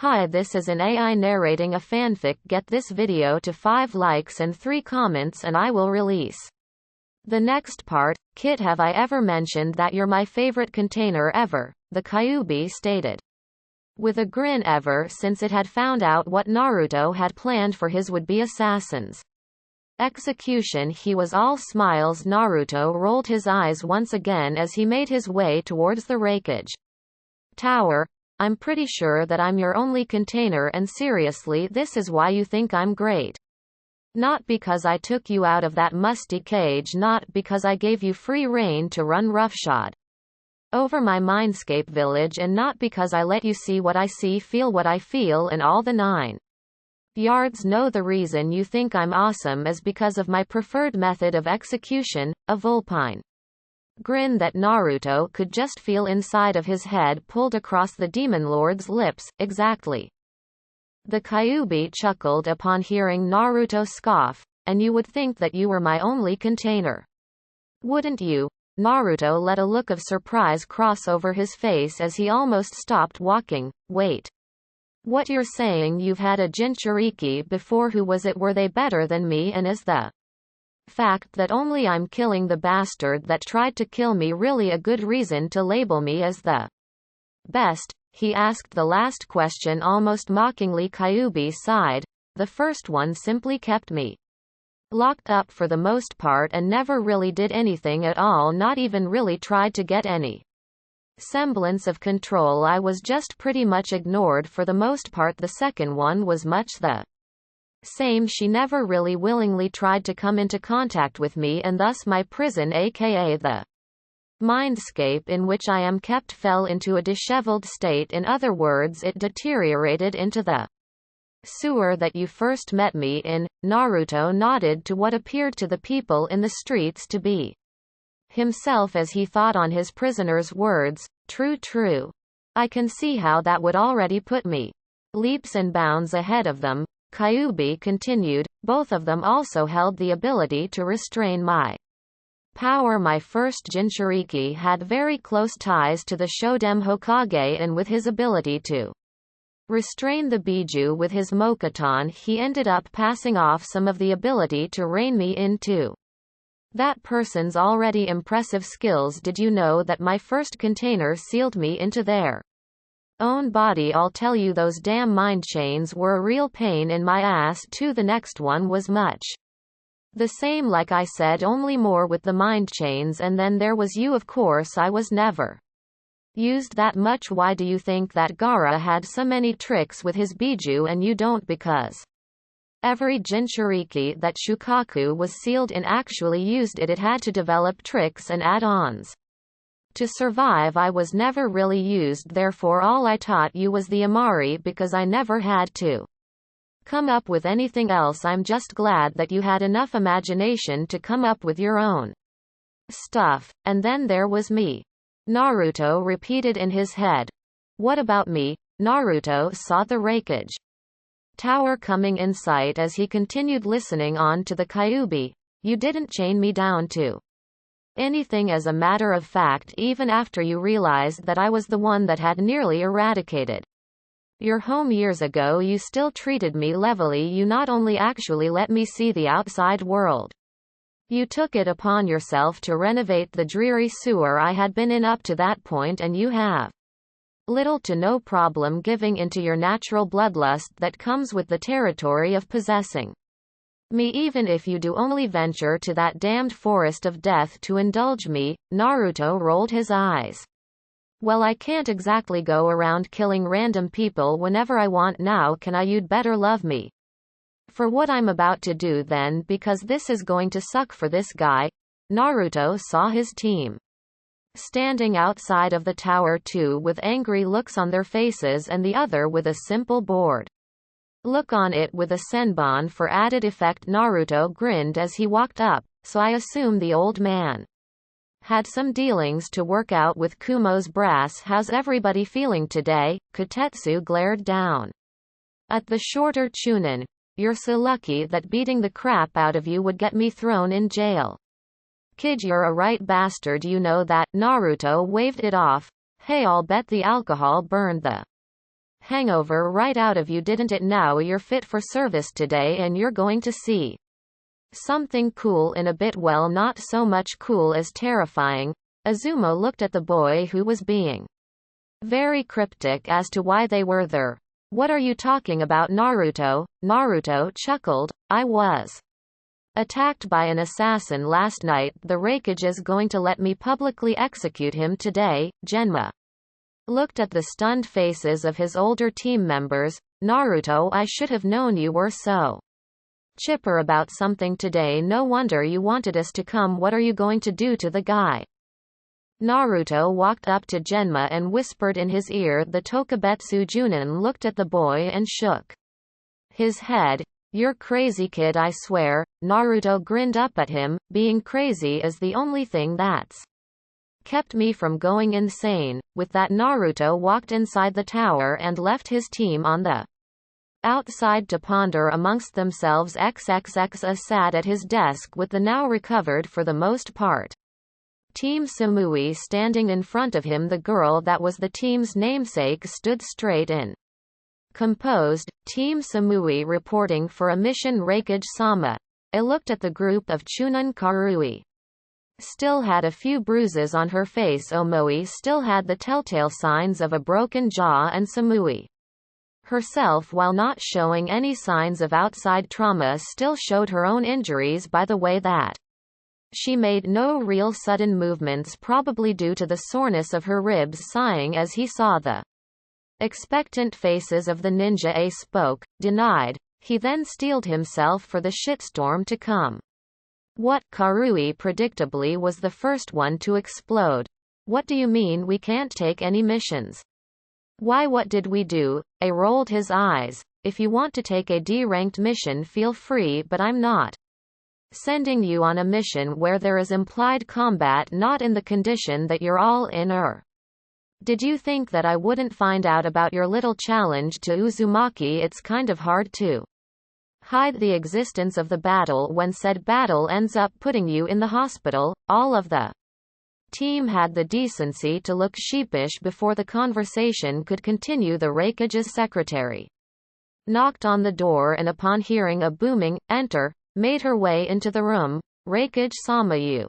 Hi, this is an AI narrating a fanfic. Get this video to 5 likes and 3 comments and I will release the next part. Kit, have I ever mentioned that you're my favorite container ever? The Kyuubi stated with a grin. Ever since it had found out what Naruto had planned for his would-be assassin's execution, he was all smiles. Naruto rolled his eyes once again as he made his way towards the wreckage tower. I'm pretty sure that I'm your only container, and seriously, this is why you think I'm great. Not because I took you out of that musty cage, not because I gave you free rein to run roughshod over my mindscape village, and not because I let you see what I see, feel what I feel, and all the 9 yards. No, the reason you think I'm awesome is because of my preferred method of execution, a vulpine grin that Naruto could just feel inside of his head pulled across the demon lord's lips. Exactly. The Kyuubi chuckled upon hearing Naruto scoff. And you would think that you were my only container, wouldn't you? Naruto let a look of surprise cross over his face as he almost stopped walking. Wait. What, you're saying you've had a Jinchuriki before? Who was it? Were they better than me? And is the fact that only I'm killing the bastard that tried to kill me really a good reason to label me as the best? He asked the last question almost mockingly. Kyuubi sighed. The first one simply kept me locked up for the most part and never really did anything at all, not even really tried to get any semblance of control. I was just pretty much ignored for the most part. The second one was much the same. She never really willingly tried to come into contact with me, and thus my prison, aka the mindscape in which I am kept, fell into a disheveled state. In other words, it deteriorated into the sewer that you first met me in. Naruto nodded to what appeared to the people in the streets to be himself as he thought on his prisoner's words. True. I can see how that would already put me leaps and bounds ahead of them. Kyuubi continued. Both of them also held the ability to restrain my power. My first Jinchuriki had very close ties to the Shodem Hokage, and with his ability to restrain the Biju with his Mokuton, he ended up passing off some of the ability to rein me in too. That person's already impressive skills. Did you know that my first container sealed me into their own body? I'll tell you, those damn mind chains were a real pain in my ass too. The next one was much the same, like I said, only more with the mind chains. And then there was you. Of course, I was never used that much. Why do you think that Gaara had so many tricks with his Biju and you don't? Because every Jinchuriki that Shukaku was sealed in actually used it. It had to develop tricks and add-ons to survive. I was never really used, therefore all I taught you was the Amari, because I never had to come up with anything else. I'm just glad that you had enough imagination to come up with your own stuff. And then there was me, Naruto repeated in his head. What about me? Naruto saw the wreckage tower coming in sight as he continued listening on to the Kyuubi. You didn't chain me down to anything. As a matter of fact, even after you realized that I was the one that had nearly eradicated your home years ago, you still treated me levelly. You not only actually let me see the outside world, you took it upon yourself to renovate the dreary sewer I had been in up to that point, and you have little to no problem giving into your natural bloodlust that comes with the territory of possessing me, even if you do only venture to that damned forest of death to indulge me. Naruto rolled his eyes. Well, I can't exactly go around killing random people whenever I want now, can I? You'd better love me for what I'm about to do then, because this is going to suck for this guy. Naruto saw his team standing outside of the tower, two with angry looks on their faces and the other with a simple bored look on it with a senbon for added effect. Naruto grinned as he walked up. So I assume the old man had some dealings to work out with Kumo's brass. How's everybody feeling today? Kotetsu glared down at the shorter Chunin. You're so lucky that beating the crap out of you would get me thrown in jail. Kid, you're a right bastard, you know that. Naruto waved it off. Hey, I'll bet the alcohol burned the hangover right out of you, didn't it? Now you're fit for service today and you're going to see something cool in a bit. Well, not so much cool as terrifying. Azuma looked at the boy, who was being very cryptic as to why they were there. What are you talking about, Naruto? Naruto chuckled. I was attacked by an assassin last night. The Raikage is going to let me publicly execute him today. Genma looked at the stunned faces of his older team members. Naruto, I should have known you were so chipper about something today. No wonder you wanted us to come. What are you going to do to the guy? Naruto walked up to Genma and whispered in his ear. The Tokubetsu Junin looked at the boy and shook his head. You're crazy, kid, I swear. Naruto grinned up at him. Being crazy is the only thing that's kept me from going insane. With that, Naruto walked inside the tower and left his team on the outside to ponder amongst themselves. XXX sat at his desk with the now recovered, for the most part, Team Samui standing in front of him. The girl that was the team's namesake stood straight and composed. Team Samui reporting for a mission. Raikage-sama. I looked at the group of Chunin. Karui still had a few bruises on her face. Omoi still had the telltale signs of a broken jaw, and Samui herself, while not showing any signs of outside trauma, still showed her own injuries by the way that she made no real sudden movements, probably due to the soreness of her ribs. Sighing as he saw the expectant faces of the ninja, A spoke, denied. He then steeled himself for the shitstorm to come. What? Karui predictably was the first one to explode. What do you mean we can't take any missions? Why, what did we do? A rolled his eyes. If you want to take a D-ranked mission, feel free, but I'm not sending you on a mission where there is implied combat, not in the condition that you're all in. Did you think that I wouldn't find out about your little challenge to Uzumaki? It's kind of hard to hide the existence of the battle when said battle ends up putting you in the hospital. All of the team had the decency to look sheepish before the conversation could continue. The Raikage's secretary knocked on the door and, upon hearing a booming "Enter," made her way into the room. Raikage-sama, you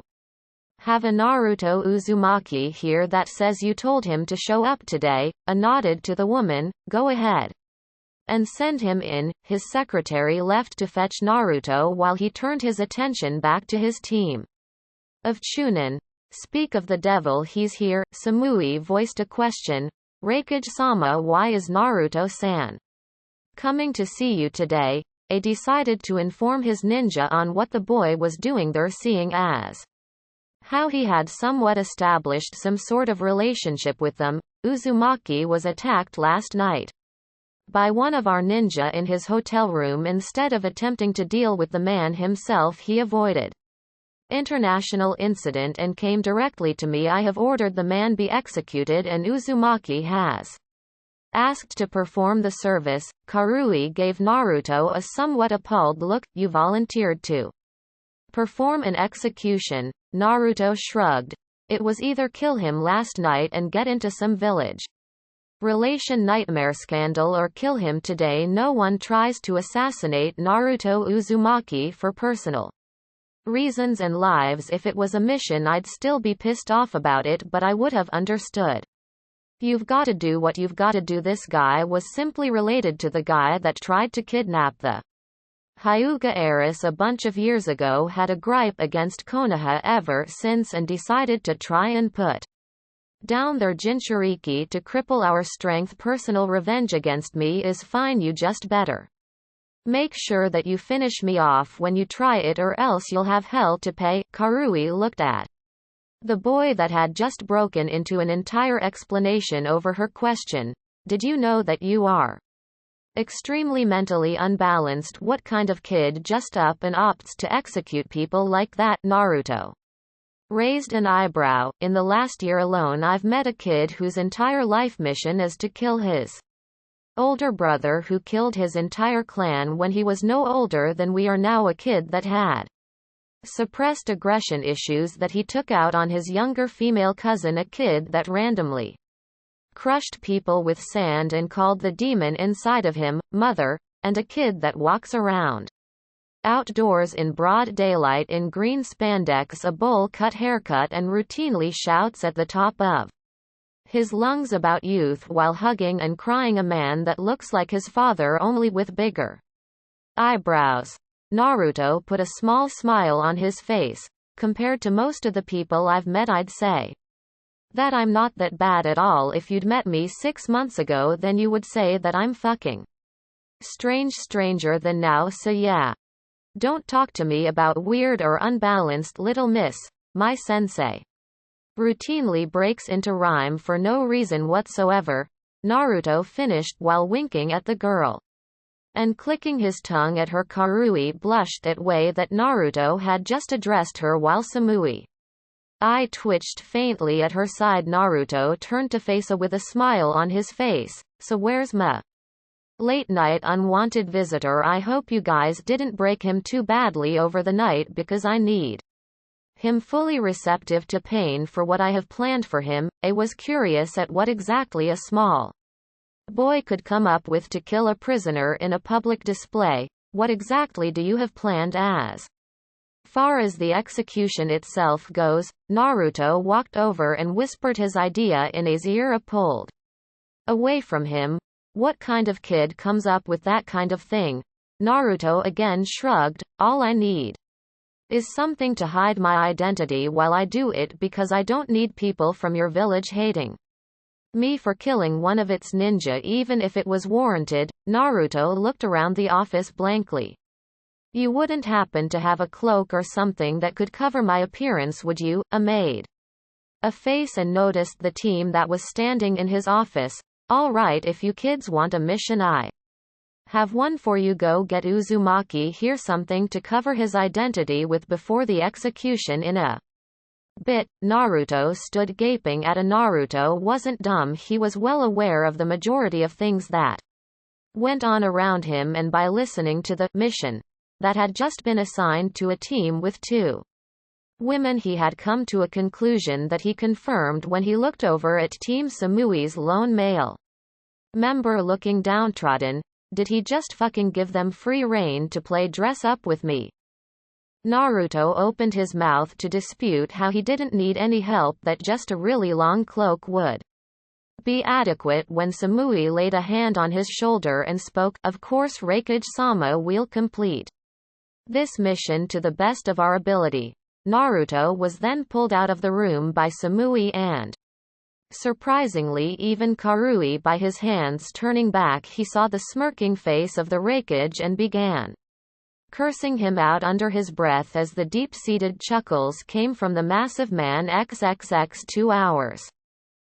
have a Naruto Uzumaki here that says you told him to show up today. A nodded to the woman. Go ahead and send him in. His secretary left to fetch Naruto while he turned his attention back to his team of Chunin. Speak of the devil, he's here. Samui voiced a question. Raikage-sama, why is Naruto-san coming to see you today? A decided to inform his ninja on what the boy was doing there, seeing as how he had somewhat established some sort of relationship with them. Uzumaki was attacked last night by one of our ninja in his hotel room. Instead of attempting to deal with the man himself, he avoided international incident and came directly to me. I have ordered the man be executed, and Uzumaki has asked to perform the service. Karui gave Naruto a somewhat appalled look. You volunteered to perform an execution? Naruto shrugged. It was either kill him last night and get into some village relation nightmare scandal, or kill him today. No one tries to assassinate Naruto Uzumaki for personal reasons and lives. If it was a mission, I'd still be pissed off about it, but I would have understood. You've gotta do what you've gotta do. This guy was simply related to the guy that tried to kidnap the Hyuga heiress a bunch of years ago. Had a gripe against Konoha ever since and decided to try and put down their Jinchuriki to cripple our strength. Personal revenge against me is fine, you just better make sure that you finish me off when you try it, or else you'll have hell to pay. Karui looked at the boy that had just broken into an entire explanation over her question. Did you know that you are extremely mentally unbalanced? What kind of kid just up and opts to execute people like that? Naruto raised an eyebrow. In the last year alone, I've met a kid whose entire life mission is to kill his older brother, who killed his entire clan when he was no older than we are now. A kid that had suppressed aggression issues that he took out on his younger female cousin. A kid that randomly crushed people with sand and called the demon inside of him, mother, and a kid that walks around outdoors in broad daylight in green spandex, a bowl-cut haircut, and routinely shouts at the top of his lungs about youth while hugging and crying a man that looks like his father only with bigger eyebrows. Naruto put a small smile on his face. Compared to most of the people I've met, I'd say that I'm not that bad at all. If you'd met me 6 months ago, then you would say that I'm fucking stranger than now, so yeah. Don't talk to me about weird or unbalanced, little miss. My sensei routinely breaks into rhyme for no reason whatsoever. Naruto finished while winking at the girl and clicking his tongue at her. Karui blushed at way that Naruto had just addressed her while Samui eye twitched faintly at her side. Naruto turned to face her with a smile on his face. So where's my late night unwanted visitor? I hope you guys didn't break him too badly over the night, because I need him fully receptive to pain for what I have planned for him. I was curious at what exactly a small boy could come up with to kill a prisoner in a public display. What exactly do you have planned as far as the execution itself goes? Naruto walked over and whispered his idea in his ear. Pulled away from him. What kind of kid comes up with that kind of thing? Naruto again shrugged. All I need is something to hide my identity while I do it, because I don't need people from your village hating me for killing one of its ninja, even if it was warranted. Naruto looked around the office blankly. You wouldn't happen to have a cloak or something that could cover my appearance, would you? A made a face and noticed the team that was standing in his office. All right, if you kids want a mission, I have one for you. Go get Uzumaki here something to cover his identity with before the execution in a bit. Naruto stood gaping at a. Naruto wasn't dumb. He was well aware of the majority of things that went on around him, and by listening to the mission that had just been assigned to a team with 2 women, he had come to a conclusion that he confirmed when he looked over at Team Samui's lone male member looking downtrodden. Did he just fucking give them free rein to play dress up with me? Naruto opened his mouth to dispute how he didn't need any help, that just a really long cloak would be adequate, when Samui laid a hand on his shoulder and spoke. Of course, Raikage-sama, we'll complete this mission to the best of our ability. Naruto was then pulled out of the room by Samui and, surprisingly, even Karui by his hands. Turning back, he saw the smirking face of the Raikage and began cursing him out under his breath as the deep-seated chuckles came from the massive man. XXX 2 hours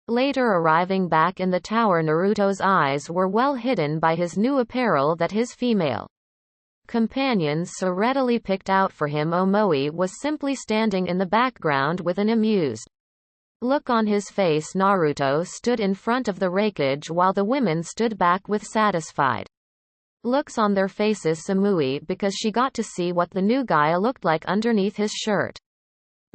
later, arriving back in the tower, Naruto's eyes were well hidden by his new apparel that his female companions so readily picked out for him. Omoi was simply standing in the background with an amused look on his face. Naruto stood in front of the Raikage while the women stood back with satisfied looks on their faces. Samui, because she got to see what the new guy looked like underneath his shirt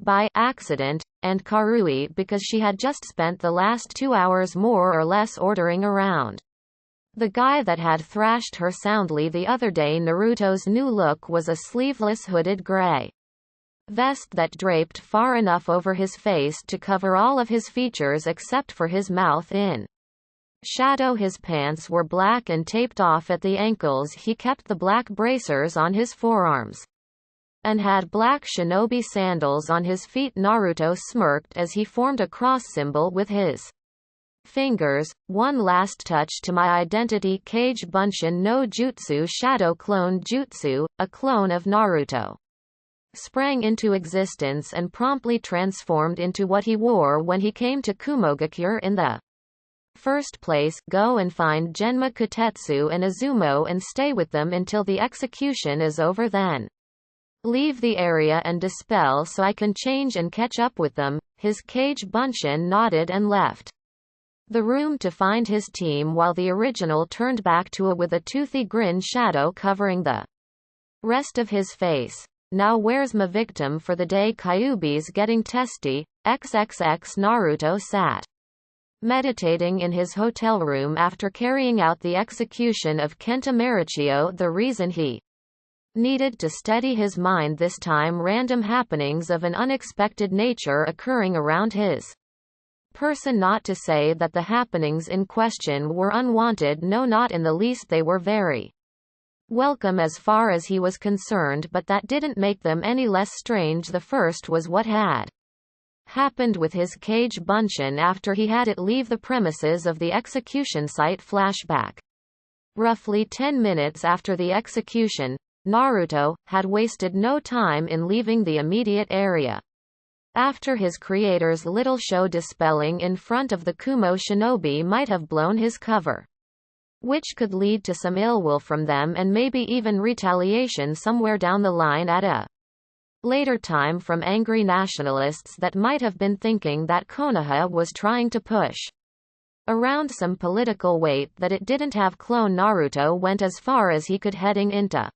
by accident, and Karui, because she had just spent the last 2 hours more or less ordering around the guy that had thrashed her soundly the other day. Naruto's new look was a sleeveless hooded gray vest that draped far enough over his face to cover all of his features except for his mouth. In shadow, his pants were black and taped off at the ankles. He kept the black bracers on his forearms and had black shinobi sandals on his feet. Naruto smirked as he formed a cross symbol with his fingers. One last touch to my identity. Kage Bunshin no Jutsu, shadow clone jutsu, a clone of Naruto, sprang into existence and promptly transformed into what he wore when he came to Kumogakure in the first place. Go and find Genma Kutetsu and Izumo and stay with them until the execution is over, then leave the area and dispel so I can change and catch up with them. His Kage Bunshin nodded and left the room to find his team, while the original turned back to a with a toothy grin, shadow covering the rest of his face. Now where's my victim for the day? Kyuubi's getting testy. XXX Naruto sat meditating in his hotel room after carrying out the execution of Kenta Marichio. The reason he needed to steady his mind this time, random happenings of an unexpected nature occurring around his person. Not to say that the happenings in question were unwanted, no, not in the least. They were very welcome as far as he was concerned, but that didn't make them any less strange. The first was what had happened with his Kage Bunshin after he had it leave the premises of the execution site. Flashback. Roughly 10 minutes after the execution, Naruto had wasted no time in leaving the immediate area. After his creator's little show dispelling in front of the Kumo shinobi might have blown his cover, which could lead to some ill will from them and maybe even retaliation somewhere down the line at a later time from angry nationalists that might have been thinking that Konoha was trying to push around some political weight that it didn't have. Clone Naruto went as far as he could, heading into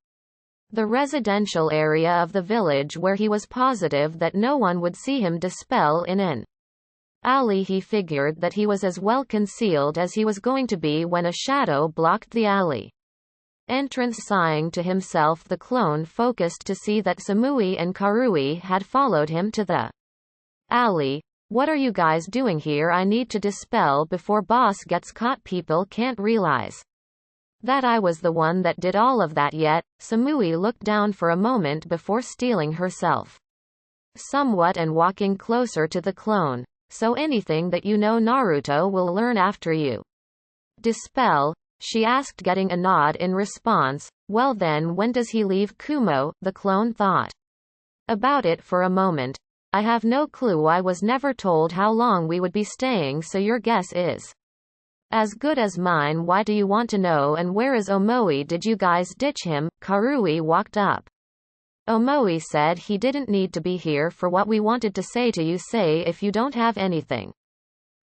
the residential area of the village where he was positive that no one would see him dispel in an alley. He figured that he was as well concealed as he was going to be when a shadow blocked the alley entrance. Sighing to himself, the clone focused to see that Samui and Karui had followed him to the alley. "What are you guys doing here? I need to dispel before boss gets caught. People can't realize that I was the one that did all of that yet." Samui looked down for a moment before steeling herself somewhat and walking closer to the clone. "So anything that you know Naruto will learn after you dispel?" she asked, getting a nod in response. "Well then, when does he leave Kumo?" The clone thought about it for a moment. "I have no clue. I was never told how long we would be staying, so your guess is as good as mine. Why do you want to know? And where is Omoi? Did you guys ditch him?" Karui walked up. "Omoi said he didn't need to be here for what we wanted to say to you. Say, if you don't have anything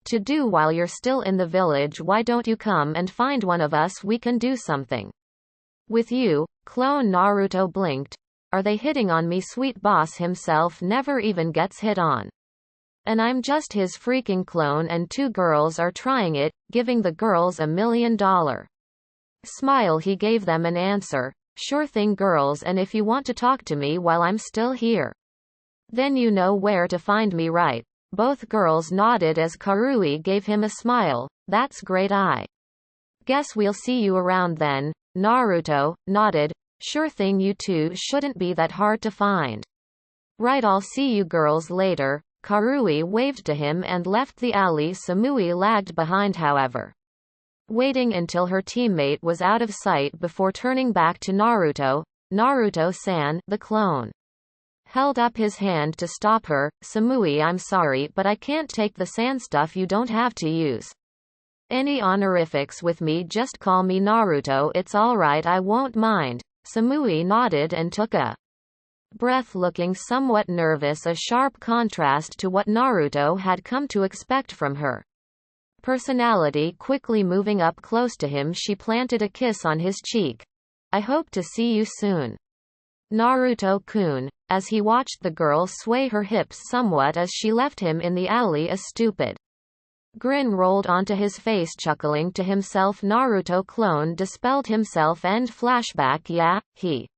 to do while you're still in the village, why don't you come and find one of us? We can do something with you." Clone Naruto blinked. "Are they hitting on me? Sweet boss himself never even gets hit on. And I'm just his freaking clone, and 2 girls are trying it, giving the girls $1 million smile." He gave them an answer. "Sure thing, girls, and if you want to talk to me while I'm still here, then you know where to find me, right?" Both girls nodded as Karui gave him a smile. "That's great. I guess we'll see you around then." Naruto nodded. "Sure thing, you two shouldn't be that hard to find. Right, I'll see you girls later." Karui waved to him and left the alley. Samui lagged behind, however, waiting until her teammate was out of sight before turning back to Naruto. "Naruto-san," the clone held up his hand to stop her. "Samui, I'm sorry, but I can't take the sand stuff. You don't have to use any honorifics with me. Just call me Naruto. It's alright, I won't mind." Samui nodded and took a breath, looking somewhat nervous, a sharp contrast to what Naruto had come to expect from her personality. Quickly moving up close to him, she planted a kiss on his cheek. "I hope to see you soon, Naruto-kun." As he watched the girl sway her hips somewhat as she left him in the alley, a stupid grin rolled onto his face. Chuckling to himself, Naruto clone dispelled himself. End flashback. Yeah, he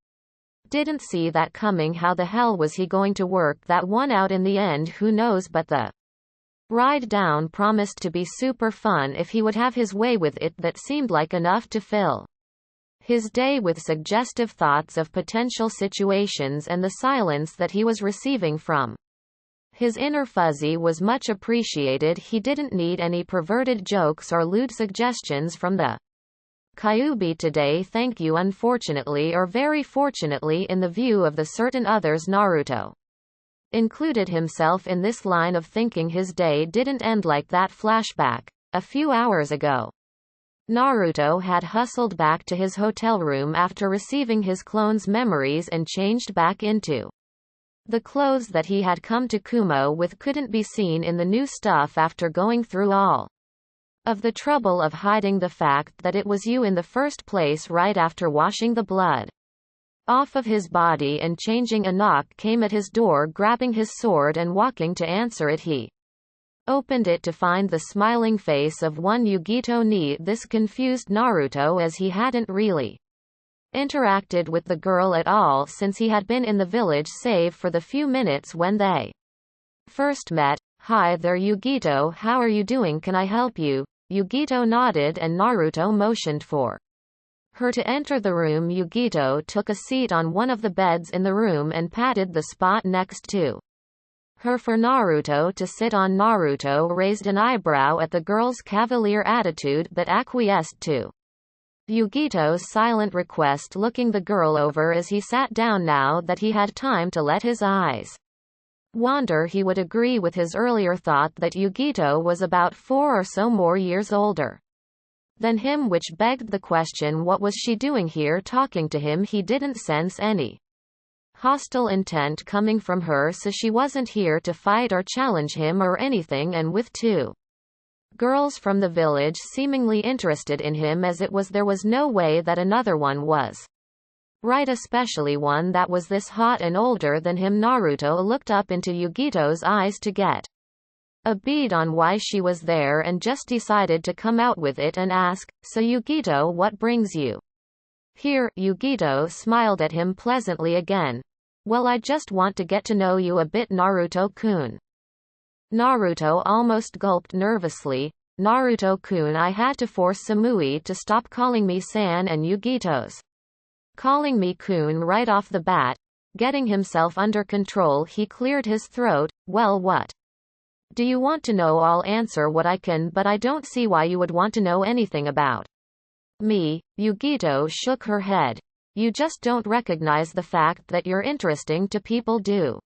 didn't see that coming. How the hell was he going to work that one out in the end? Who knows, but the ride down promised to be super fun if he would have his way with it. That seemed like enough to fill his day with suggestive thoughts of potential situations, and the silence that he was receiving from his inner fuzzy was much appreciated. He didn't need any perverted jokes or lewd suggestions from the Kyuubi today, thank you. Unfortunately, or very fortunately in the view of the certain others, Naruto included himself in this line of thinking. His day didn't end like that. Flashback. A few hours ago, Naruto had hustled back to his hotel room after receiving his clone's memories and changed back into the clothes that he had come to Kumo with. Couldn't be seen in the new stuff after going through all of the trouble of hiding the fact that it was you in the first place. Right after washing the blood off of his body and changing, a knock came at his door. Grabbing his sword and walking to answer it, he opened it to find the smiling face of one Yugito ni. This confused Naruto as he hadn't really interacted with the girl at all since he had been in the village save for the few minutes when they first met. "Hi there Yugito, how are you doing, can I help you?" Yugito nodded and Naruto motioned for her to enter the room. Yugito took a seat on one of the beds in the room and patted the spot next to her for Naruto to sit on. Naruto raised an eyebrow at the girl's cavalier attitude but acquiesced to Yugito's silent request, looking the girl over as he sat down. Now that he had time to let his eyes wander, he would agree with his earlier thought that Yugito was about 4 or so more years older than him, which begged the question, what was she doing here talking to him? He didn't sense any hostile intent coming from her, so she wasn't here to fight or challenge him or anything, and with two girls from the village seemingly interested in him as it was, there was no way that another one was right, especially one that was this hot and older than him. Naruto looked up into Yugito's eyes to get a bead on why she was there and just decided to come out with it and ask, "So Yugito, what brings you here?" Yugito smiled at him pleasantly again. "Well, I just want to get to know you a bit, Naruto-kun." Naruto almost gulped nervously. "Naruto-kun, I had to force Samui to stop calling me san and Yugito's calling me kun right off the bat." Getting himself under control, he cleared his throat. "Well, what do you want to know? I'll answer what I can, but I don't see why you would want to know anything about me." Yugito shook her head. "You just don't recognize the fact that you're interesting to people, do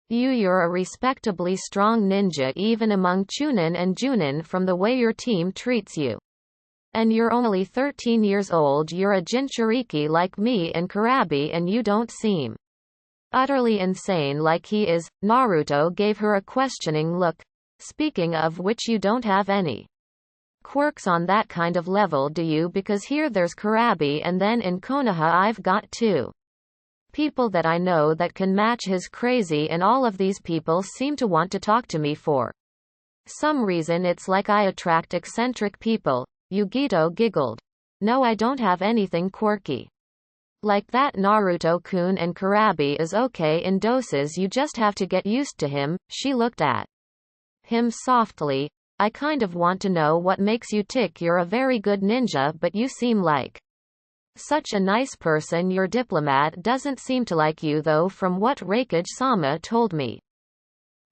you? You're a respectably strong ninja even among Chunin and Junin from the way your team treats you. And you're only 13 years old. You're a Jinchuriki like me and Kurabi, and you don't seem utterly insane like he is." Naruto gave her a questioning look. "Speaking of which, you don't have any quirks on that kind of level, do you? Because here there's Kurabi, and then in Konoha I've got two people that I know that can match his crazy, and all of these people seem to want to talk to me for some reason. It's like I attract eccentric people." Yugito giggled. "No, I don't have anything quirky like that, Naruto-kun, and Kurabi is okay in doses, you just have to get used to him." She looked at him softly. "I kind of want to know what makes you tick. You're a very good ninja, but you seem like such a nice person. Your diplomat doesn't seem to like you though, from what Raikage-sama told me."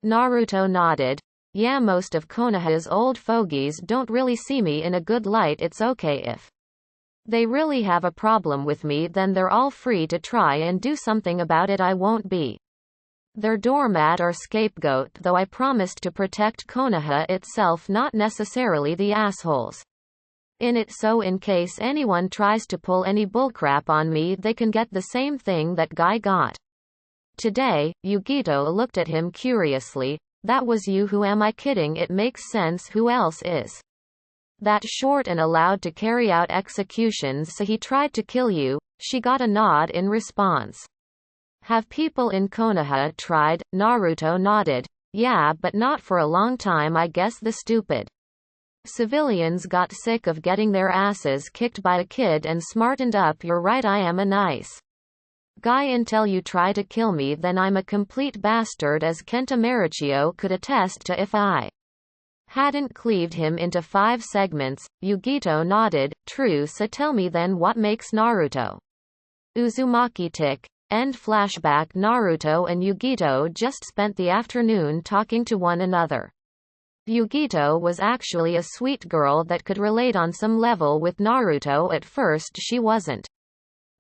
Naruto nodded. "Yeah, most of Konoha's old fogies don't really see me in a good light. It's okay if they really have a problem with me, then they're all free to try and do something about it. I won't be their doormat or scapegoat, though I promised to protect Konoha itself, not necessarily the assholes in it, so in case anyone tries to pull any bullcrap on me, they can get the same thing that guy got today." Yugito looked at him curiously. "That was you? Who am I kidding? It makes sense. Who else is that short and allowed to carry out executions, so he tried to kill you?" She got a nod in response. "Have people in Konoha tried?" Naruto nodded. "Yeah, but not for a long time. I guess the stupid civilians got sick of getting their asses kicked by a kid and smartened up. You're right, I am a nice guy until you try to kill me, then I'm a complete bastard, as Kenta Marichio could attest to if I hadn't cleaved him into 5 segments." Yugito nodded. "True, so tell me then, what makes Naruto Uzumaki tick?" End flashback. Naruto and Yugito just spent the afternoon talking to one another. Yugito was actually a sweet girl that could relate on some level with Naruto. At first she wasn't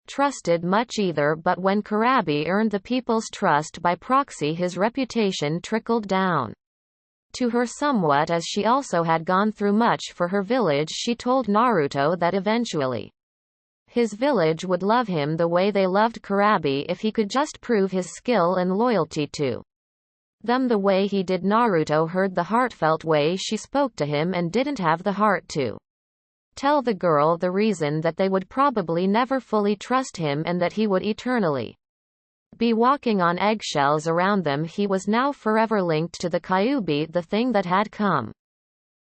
trusted much either, but when Kurabi earned the people's trust by proxy, his reputation trickled down to her somewhat, as she also had gone through much for her village. She told Naruto that eventually his village would love him the way they loved Kurabi if he could just prove his skill and loyalty to them the way he did. Naruto heard the heartfelt way she spoke to him and didn't have the heart to tell the girl the reason that they would probably never fully trust him and that he would eternally be walking on eggshells around them. He was now forever linked to the Kyuubi, the thing that had come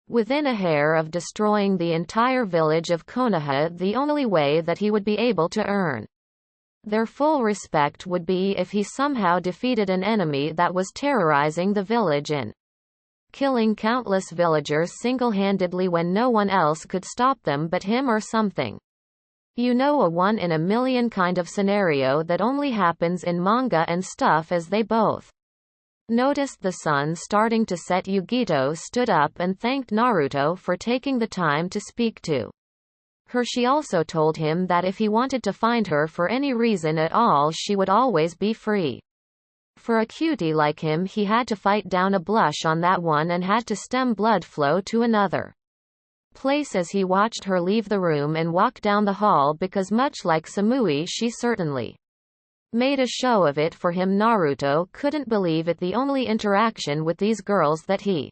within a hair of destroying the entire village of Konoha. The only way that he would be able to earn their full respect would be if he somehow defeated an enemy that was terrorizing the village and killing countless villagers single-handedly when no one else could stop them but him or something. You know, a one-in-a-million kind of scenario that only happens in manga and stuff. As they both noticed the sun starting to set, Yugito stood up and thanked Naruto for taking the time to speak to her. She also told him that if he wanted to find her for any reason at all, she would always be free. For a cutie like him, he had to fight down a blush on that one and had to stem blood flow to another place as he watched her leave the room and walk down the hall, because much like Samui, she certainly made a show of it for him. Naruto couldn't believe it. The only interaction with these girls that he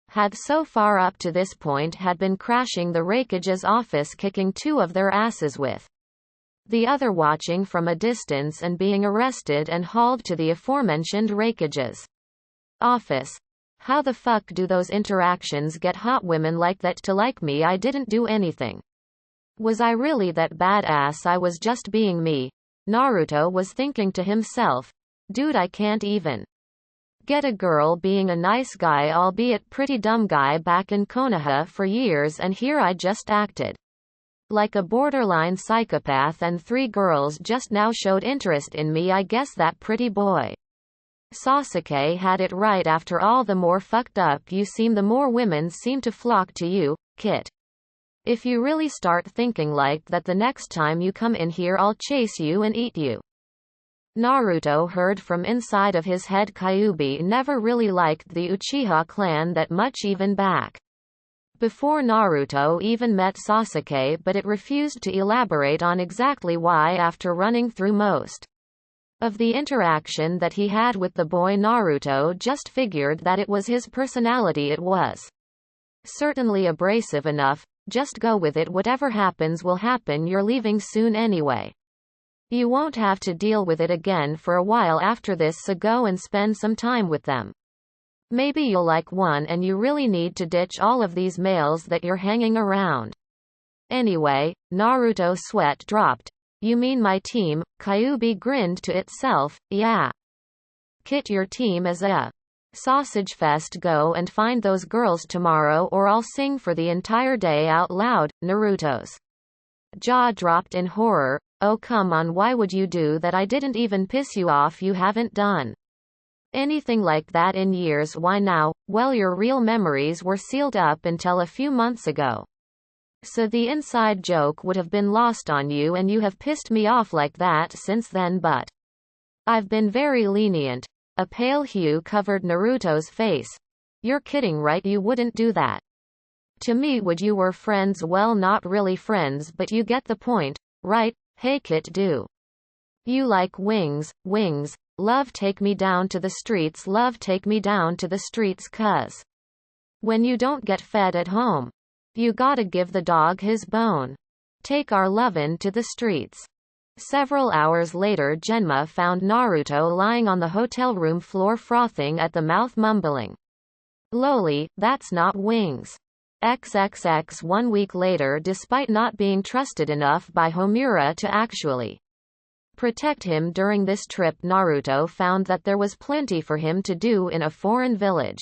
had so far up to this point had been crashing the Raikage's office, kicking two of their asses with the other watching from a distance, and being arrested and hauled to the aforementioned Raikage's office. How the fuck do those interactions get hot women like that to like me? I didn't do anything. Was I really that badass? I was just being me. Naruto was thinking to himself. Dude, I can't even get a girl being a nice guy, albeit pretty dumb guy, back in Konoha for years, and here I just acted like a borderline psychopath and 3 girls just now showed interest in me. I guess that pretty boy Sasuke had it right after all. The more fucked up you seem, the more women seem to flock to you, Kit. If you really start thinking like that, the next time you come in here I'll chase you and eat you. Naruto heard from inside of his head. Kyuubi never really liked the Uchiha clan that much, even back before Naruto even met Sasuke, but it refused to elaborate on exactly why. After running through most of the interaction that he had with the boy, Naruto just figured that it was his personality. It was certainly abrasive enough. Just go with it. Whatever happens will happen. You're leaving soon anyway. You won't have to deal with it again for a while after this, so go and spend some time with them. Maybe you'll like one, and you really need to ditch all of these males that you're hanging around. Anyway, Naruto's sweat dropped. You mean my team? Kyuubi grinned to itself. Yeah. Kit, your team is a sausage fest. Go and find those girls tomorrow or I'll sing for the entire day out loud. Naruto's jaw dropped in horror. Oh come on, why would you do that? I didn't even piss you off. You haven't done anything like that in years. Why now? Well, your real memories were sealed up until a few months ago. So the inside joke would have been lost on you, and you have pissed me off like that since then. But I've been very lenient. A pale hue covered Naruto's face. You're kidding, right? You wouldn't do that to me, would you? Were friends. Well, not really friends, but you get the point, right? Hey Kit, do you like wings? Wings. Love, take me down to the streets. Love, take me down to the streets, 'cause when you don't get fed at home, you gotta give the dog his bone. Take our lovin' to the streets. Several hours later, Genma found Naruto lying on the hotel room floor, frothing at the mouth, mumbling, "Loli, that's not wings." XXX. 1 week later, despite not being trusted enough by Homura to actually protect him during this trip, Naruto found that there was plenty for him to do in a foreign village.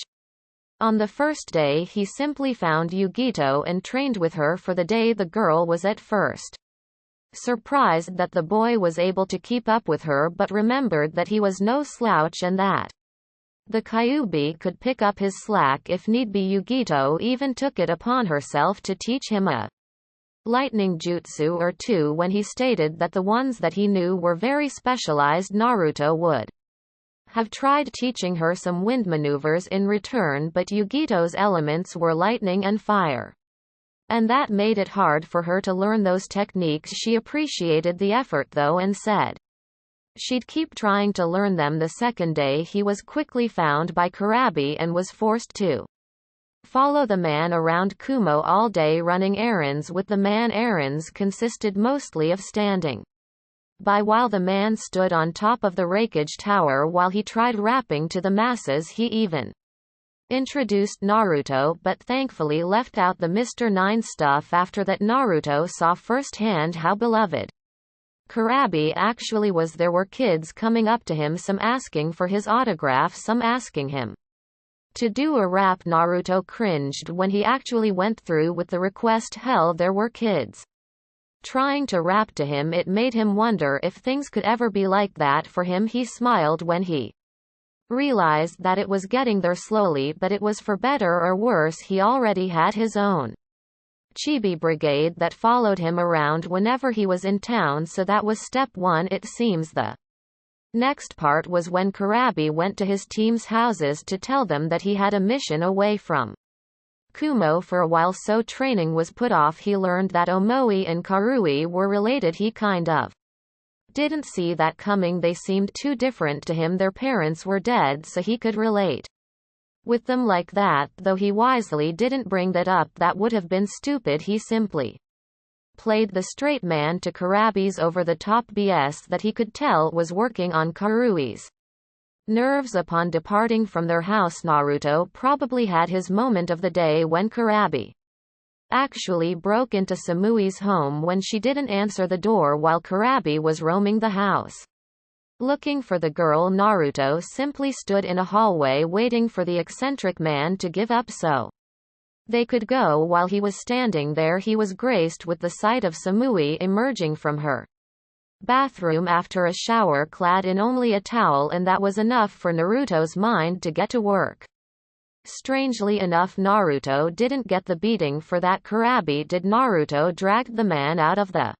On the first day, he simply found Yugito and trained with her for the day. The girl was at first surprised that the boy was able to keep up with her, but remembered that he was no slouch and that the Kyuubi could pick up his slack if need be. Yugito even took it upon herself to teach him a lightning jutsu or two when he stated that the ones that he knew were very specialized. Naruto would have tried teaching her some wind maneuvers in return, but Yugito's elements were lightning and fire, and that made it hard for her to learn those techniques. She appreciated the effort though and said she'd keep trying to learn them. The second day, he was quickly found by Kurabi and was forced to follow the man around Kumo all day running errands with the man. Errands consisted mostly of standing by while the man stood on top of the Raikage Tower while he tried rapping to the masses. He even introduced Naruto but thankfully left out the Mr. 9 stuff. After that, Naruto saw firsthand how beloved Kurabi actually was. There were kids coming up to him, some asking for his autograph, some asking him to do a rap. Naruto cringed when he actually went through with the request. Hell, there were kids trying to rap to him. It made him wonder if things could ever be like that for him. He smiled when he realized that it was getting there slowly, but it was for better or worse. He already had his own chibi brigade that followed him around whenever he was in town, so that was step one. It seems the next part was when Kurabi went to his team's houses to tell them that he had a mission away from Kumo for a while, so training was put off. He learned that Omoi and Karui were related. He kind of didn't see that coming. They seemed too different to him. Their parents were dead, so he could relate with them like that, though he wisely didn't bring that up. That would have been stupid. He simply played the straight man to Kurabi's over-the-top BS that he could tell was working on Karui's nerves. Upon departing from their house, Naruto probably had his moment of the day when Kurabi actually broke into Samui's home when she didn't answer the door while Kurabi was roaming the house looking for the girl. Naruto simply stood in a hallway waiting for the eccentric man to give up so they could go. While he was standing there, he was graced with the sight of Samui emerging from her bathroom after a shower, clad in only a towel, and that was enough for Naruto's mind to get to work. Strangely enough, Naruto didn't get the beating for that Kurabi did. Naruto dragged the man out of the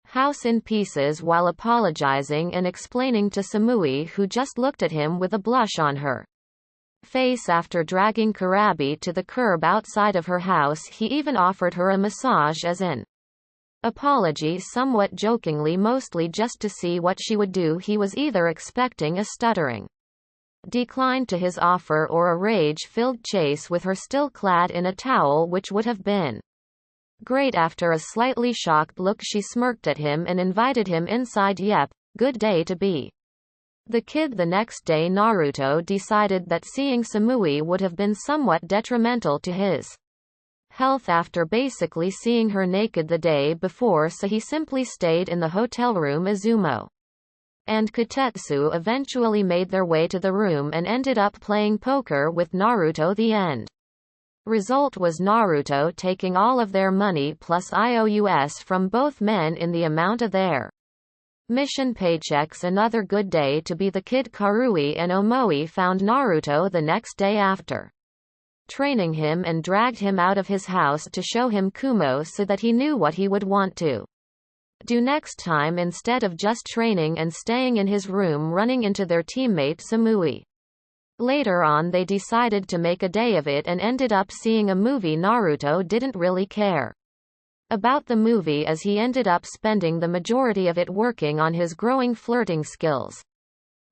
house in pieces while apologizing and explaining to Samui, who just looked at him with a blush on her face. After dragging Kurabi to the curb outside of her house, he even offered her a massage as an apology, somewhat jokingly, mostly just to see what she would do. He was either expecting a stuttering decline to his offer or a rage-filled chase with her still clad in a towel, which would have been great. After a slightly shocked look, she smirked at him and invited him inside. Yep, good day to be the kid. The next day, Naruto decided that seeing Samui would have been somewhat detrimental to his health after basically seeing her naked the day before, so he simply stayed in the hotel room. Izumo and Kotetsu eventually made their way to the room and ended up playing poker with Naruto. The end result was Naruto taking all of their money plus IOUs from both men in the amount of their mission paychecks. Another good day to be the kid. Karui and Omoi found Naruto the next day after training him and dragged him out of his house to show him Kumo so that he knew what he would want to do next time instead of just training and staying in his room running into their teammate Samui. Later on, they decided to make a day of it and ended up seeing a movie. Naruto didn't really care about the movie as he ended up spending the majority of it working on his growing flirting skills,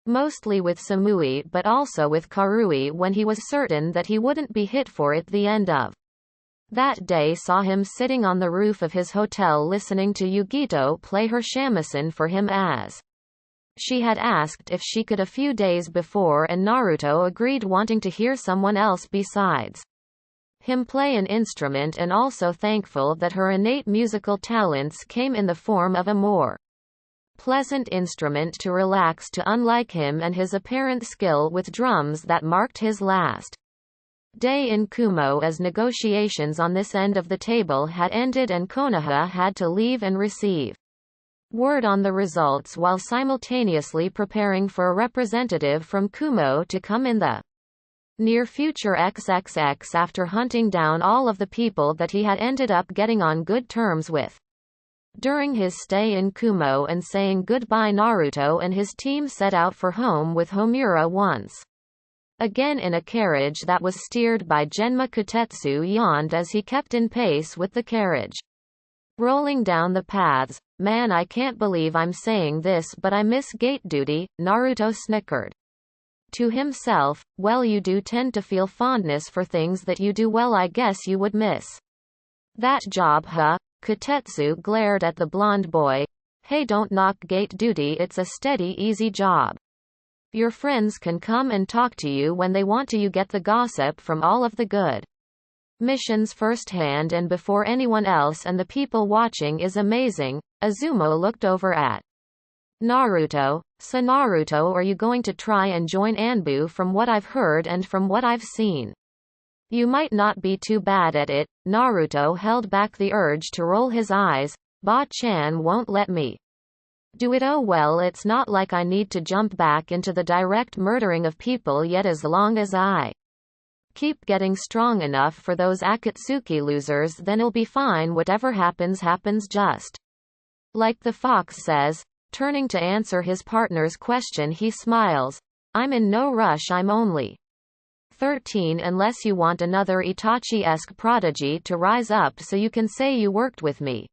mostly with Samui but also with Karui when he was certain that he wouldn't be hit for it. The end of that day saw him sitting on the roof of his hotel listening to Yugito play her shamisen for him as she had asked if she could a few days before, and Naruto agreed, wanting to hear someone else besides him play an instrument, and also thankful that her innate musical talents came in the form of a more pleasant instrument to relax to, unlike him and his apparent skill with drums. That marked his last day in Kumo, as negotiations on this end of the table had ended and Konoha had to leave and receive word on the results while simultaneously preparing for a representative from Kumo to come in the near future. XXX after hunting down all of the people that he had ended up getting on good terms with during his stay in Kumo and saying goodbye, Naruto and his team set out for home with Homura once again in a carriage that was steered by Genma. Kotetsu yawned as he kept in pace with the carriage rolling down the paths. Man, I can't believe I'm saying this, but I miss gate duty, Naruto snickered to himself. Well, you do tend to feel fondness for things that you do well. I guess you would miss that job, huh? Kotetsu glared at the blonde boy. Hey, don't knock gate duty, it's a steady easy job. Your friends can come and talk to you when they want to. You get the gossip from all of the good missions firsthand and before anyone else, and the people watching is amazing. Azumo looked over at Naruto. So Naruto, are you going to try and join Anbu? From what I've heard and from what I've seen, you might not be too bad at it. Naruto held back the urge to roll his eyes. Ba-chan won't let me do it. Oh well, it's not like I need to jump back into the direct murdering of people yet. As long as I keep getting strong enough for those Akatsuki losers, then it'll be fine. Whatever happens, happens, just like the fox says. Turning to answer his partner's question, he smiles. I'm in no rush, I'm only 13, unless you want another Itachi-esque prodigy to rise up so you can say you worked with me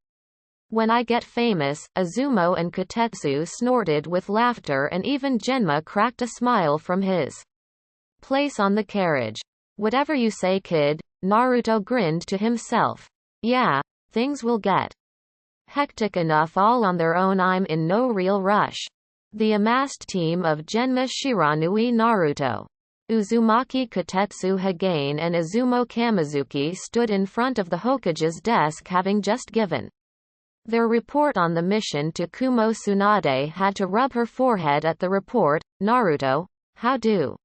when I get famous. Azumo and Kotetsu snorted with laughter, and even Genma cracked a smile from his place on the carriage. Whatever you say, kid. Naruto grinned to himself. Yeah, things will get hectic enough all on their own. I'm in no real rush. The amassed team of Genma, Shiranui, Naruto, Uzumaki, Kotetsu, Hagane, and Izumo Kamizuki stood in front of the Hokage's desk, having just given their report on the mission to Kumo. Tsunade had to rub her forehead at the report. Naruto, how do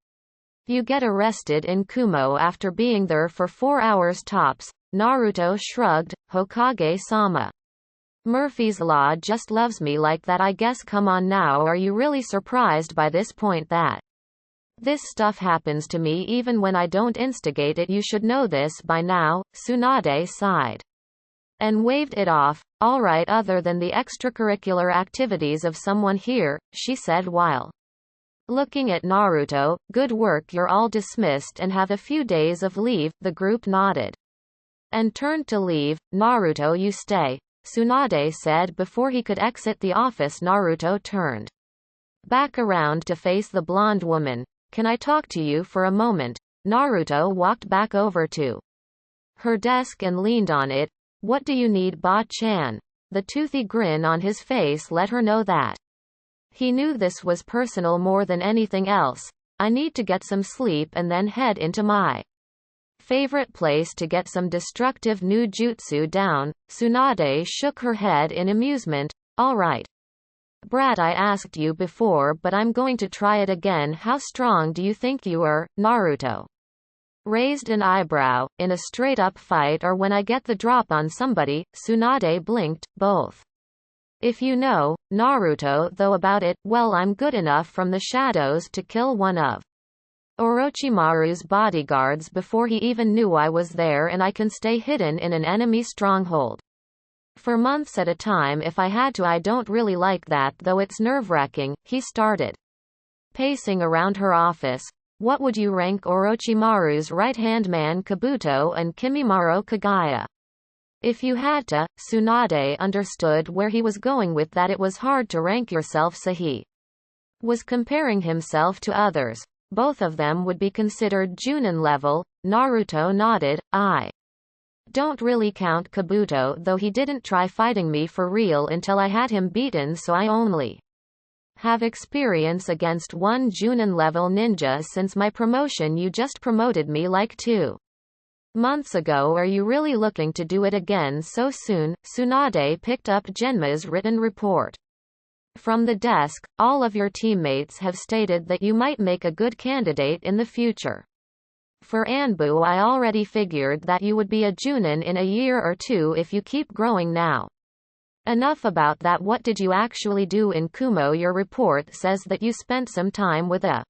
you get arrested in Kumo after being there for 4 hours tops? Naruto shrugged. Hokage-sama, Murphy's Law just loves me like that, I guess. Come on now, are you really surprised by this point that this stuff happens to me even when I don't instigate it? You should know this by now. Tsunade sighed and waved it off. All right, other than the extracurricular activities of someone here, she said while looking at Naruto. Good work, you're all dismissed and have a few days of leave. The group nodded and turned to leave. Naruto, you stay, Tsunade said before he could exit the office. Naruto turned back around to face the blonde woman. Can I talk to you for a moment? Naruto walked back over to her desk and leaned on it. What do you need, Ba-chan? The toothy grin on his face let her know that he knew this was personal more than anything else. I need to get some sleep and then head into my favorite place to get some destructive new jutsu down. Tsunade shook her head in amusement. All right, brat, I asked you before, but I'm going to try it again. How strong do you think you are? Naruto raised an eyebrow. In a straight-up fight or when I get the drop on somebody? Tsunade blinked. Both. If you know, Naruto, though, about it, well, I'm good enough from the shadows to kill one of Orochimaru's bodyguards before he even knew I was there, and I can stay hidden in an enemy stronghold for months at a time if I had to. I don't really like that, though. It's nerve-wracking. He started pacing around her office. What would you rank Orochimaru's right-hand man Kabuto and Kimimaro Kagaya if you had to? Tsunade understood where he was going with that. It was hard to rank yourself, so he was comparing himself to others. Both of them would be considered Junin level. Naruto nodded. I don't really count Kabuto, though he didn't try fighting me for real until I had him beaten, so I only have experience against one Junin level ninja since my promotion. You just promoted me like 2 months ago. Are you really looking to do it again so soon? Tsunade picked up Genma's written report from the desk. All of your teammates have stated that you might make a good candidate in the future for Anbu. I already figured that you would be a Junin in a year or 2 if you keep growing now. Enough about that. What did you actually do in Kumo? Your report says that you spent some time with a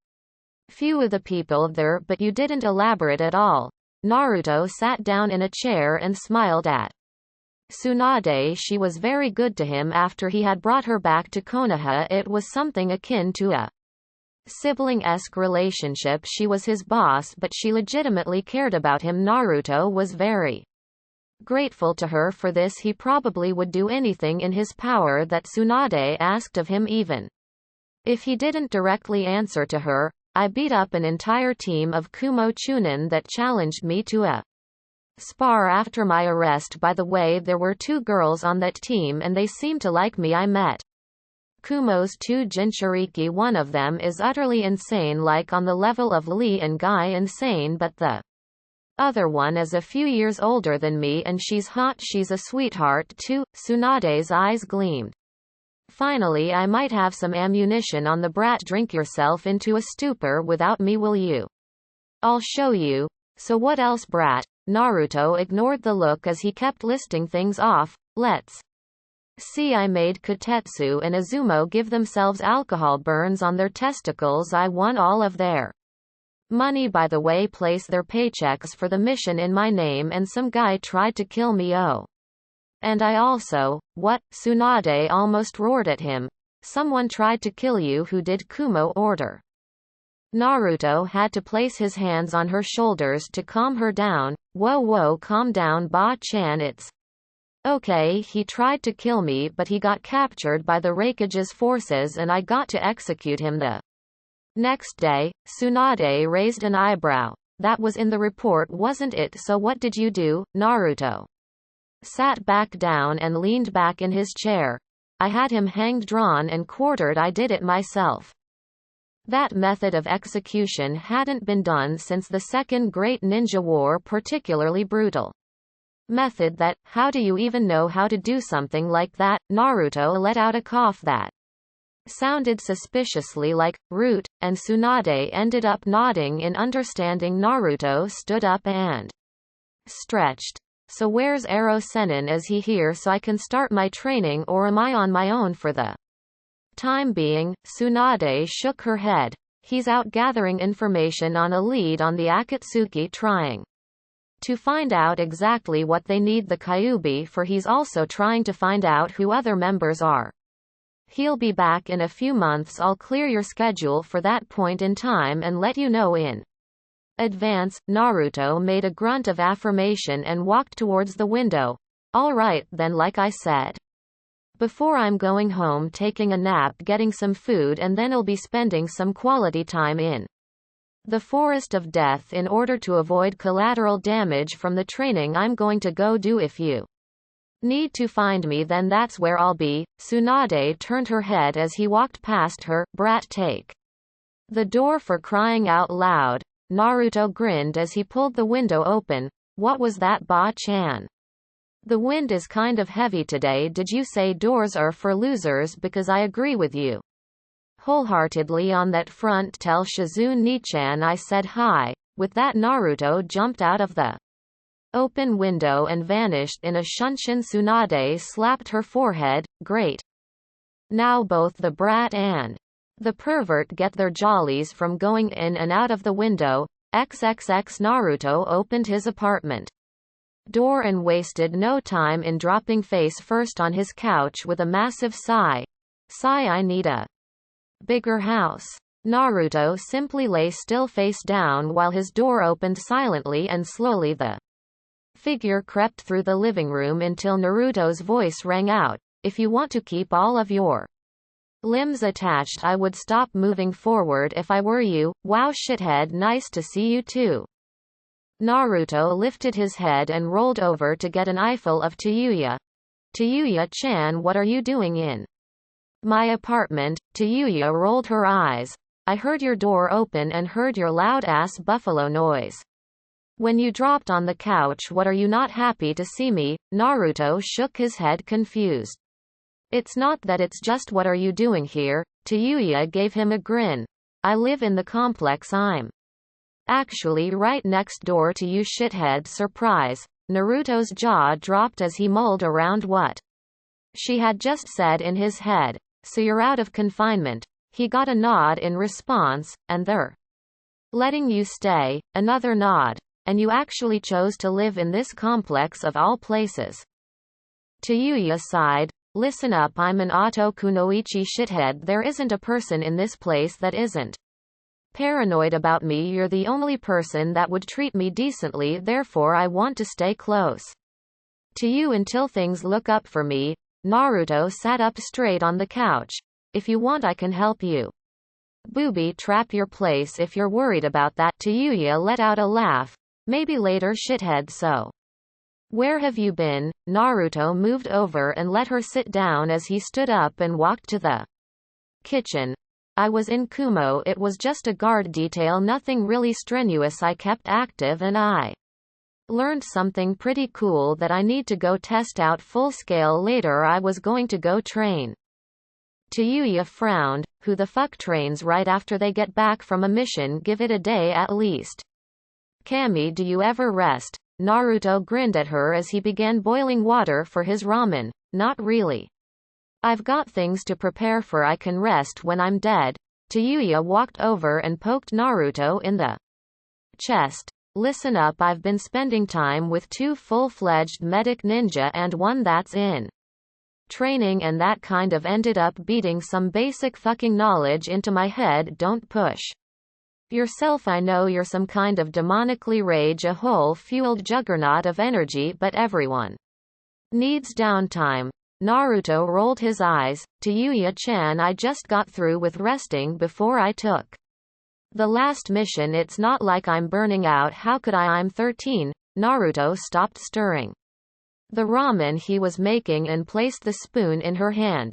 few of the people there, but you didn't elaborate at all. Naruto sat down in a chair and smiled at Tsunade. She was very good to him after he had brought her back to Konoha. It was something akin to a sibling-esque relationship. She was his boss, but she legitimately cared about him. Naruto was very grateful to her for this. He probably would do anything in his power that Tsunade asked of him, even if he didn't directly answer to her. I beat up an entire team of Kumo Chunin that challenged me to a spar after my arrest. By the way, there were 2 girls on that team and they seemed to like me. I met Kumo's two Jinchuriki, one of them is utterly insane, like on the level of Lee and Guy insane, but the other one is a few years older than me and she's hot, she's a sweetheart too. Tsunade's eyes gleamed. Finally, I might have some ammunition on the brat. Drink yourself into a stupor without me, will you? I'll show you. So what else, brat? Naruto ignored the look as he kept listing things off. Let's see. I made Kotetsu and Izumo give themselves alcohol burns on their testicles. I won all of their money, by the way, place their paychecks for the mission in my name, and some guy tried to kill me. Oh. And I also, what? Tsunade almost roared at him. Someone tried to kill you. Who did? Kumo order. Naruto had to place his hands on her shoulders to calm her down. Whoa, calm down, Ba-chan, it's okay. He tried to kill me, but he got captured by the Raikage's forces and I got to execute him the next day. Tsunade raised an eyebrow. That was in the report, wasn't it? So what did you do? Naruto sat back down and leaned back in his chair. I had him hanged, drawn and quartered. I did it myself. That method of execution hadn't been done since the Second Great Ninja War. Particularly brutal method that. How do you even know how to do something like that? Naruto let out a cough that sounded suspiciously like root, and Tsunade ended up nodding in understanding. Naruto stood up and stretched. So where's Ero Sennin? Is he here so I can start my training, or am I on my own for the time being? Tsunade shook her head. He's out gathering information on a lead on the Akatsuki, trying to find out exactly what they need the Kyuubi for. He's also trying to find out who other members are. He'll be back in a few months. I'll clear your schedule for that point in time and let you know in advance. Naruto made a grunt of affirmation and walked towards the window. All right, then, like I said before, I'm going home, taking a nap, getting some food, and then I'll be spending some quality time in the Forest of Death in order to avoid collateral damage from the training I'm going to go do. If you need to find me, then that's where I'll be. Tsunade turned her head as he walked past her. Brat, take the door, for crying out loud. Naruto grinned as he pulled the window open. What was that, Ba-chan? The wind is kind of heavy today. Did you say doors are for losers? Because I agree with you wholeheartedly on that front. Tell Shizune-chan I said hi. With that, Naruto jumped out of the open window and vanished in a shunshin. Tsunade slapped her forehead. Great. Now both the brat and the pervert get their jollies from going in and out of the window. XXX. Naruto opened his apartment door and wasted no time in dropping face first on his couch with a massive sigh. I need a bigger house. Naruto simply lay still, face down, while his door opened silently and slowly. The figure crept through the living room until Naruto's voice rang out. If you want to keep all of your limbs attached, I would stop moving forward if I were you. Wow, shithead, nice to see you too. Naruto lifted his head and rolled over to get an eyeful of Tayuya. Tayuya-chan, what are you doing in my apartment? Tayuya rolled her eyes. I heard your door open and heard your loud-ass buffalo noise when you dropped on the couch. What, are you not happy to see me? Naruto shook his head, confused. It's not that, it's just what are you doing here? Tayuya gave him a grin. I live in the complex. I'm actually right next door to you, shithead. Surprise. Naruto's jaw dropped as he mulled around what she had just said in his head. So you're out of confinement. He got a nod in response, and they're letting you stay. Another nod. And you actually chose to live in this complex of all places. Tayuya sighed. Listen up, I'm an Oto Kunoichi, shithead. There isn't a person in this place that isn't paranoid about me. You're the only person that would treat me decently, therefore I want to stay close to you until things look up for me. Naruto sat up straight on the couch. If you want, I can help you booby trap your place if you're worried about that. Tayuya let out a laugh. Maybe later, shithead. So where have you been? Naruto moved over and let her sit down as he stood up and walked to the kitchen. I was in Kumo. It was just a guard detail, nothing really strenuous. I kept active and I learned something pretty cool that I need to go test out full scale later. I was going to go train. Tayuya frowned. Who the fuck trains right after they get back from a mission? Give it a day at least. Kami, do you ever rest? Naruto grinned at her as he began boiling water for his ramen. Not really. I've got things to prepare for. I can rest when I'm dead. Tayuya walked over and poked Naruto in the chest. Listen up, I've been spending time with 2 full-fledged medic ninja and one that's in training, and that kind of ended up beating some basic fucking knowledge into my head. Don't push yourself. I know you're some kind of demonically rage, a whole-fueled juggernaut of energy, but everyone needs downtime. Naruto rolled his eyes. Tayuya-chan, I just got through with resting before I took the last mission. It's not like I'm burning out. How could I? I'm 13. Naruto stopped stirring the ramen he was making and placed the spoon in her hand.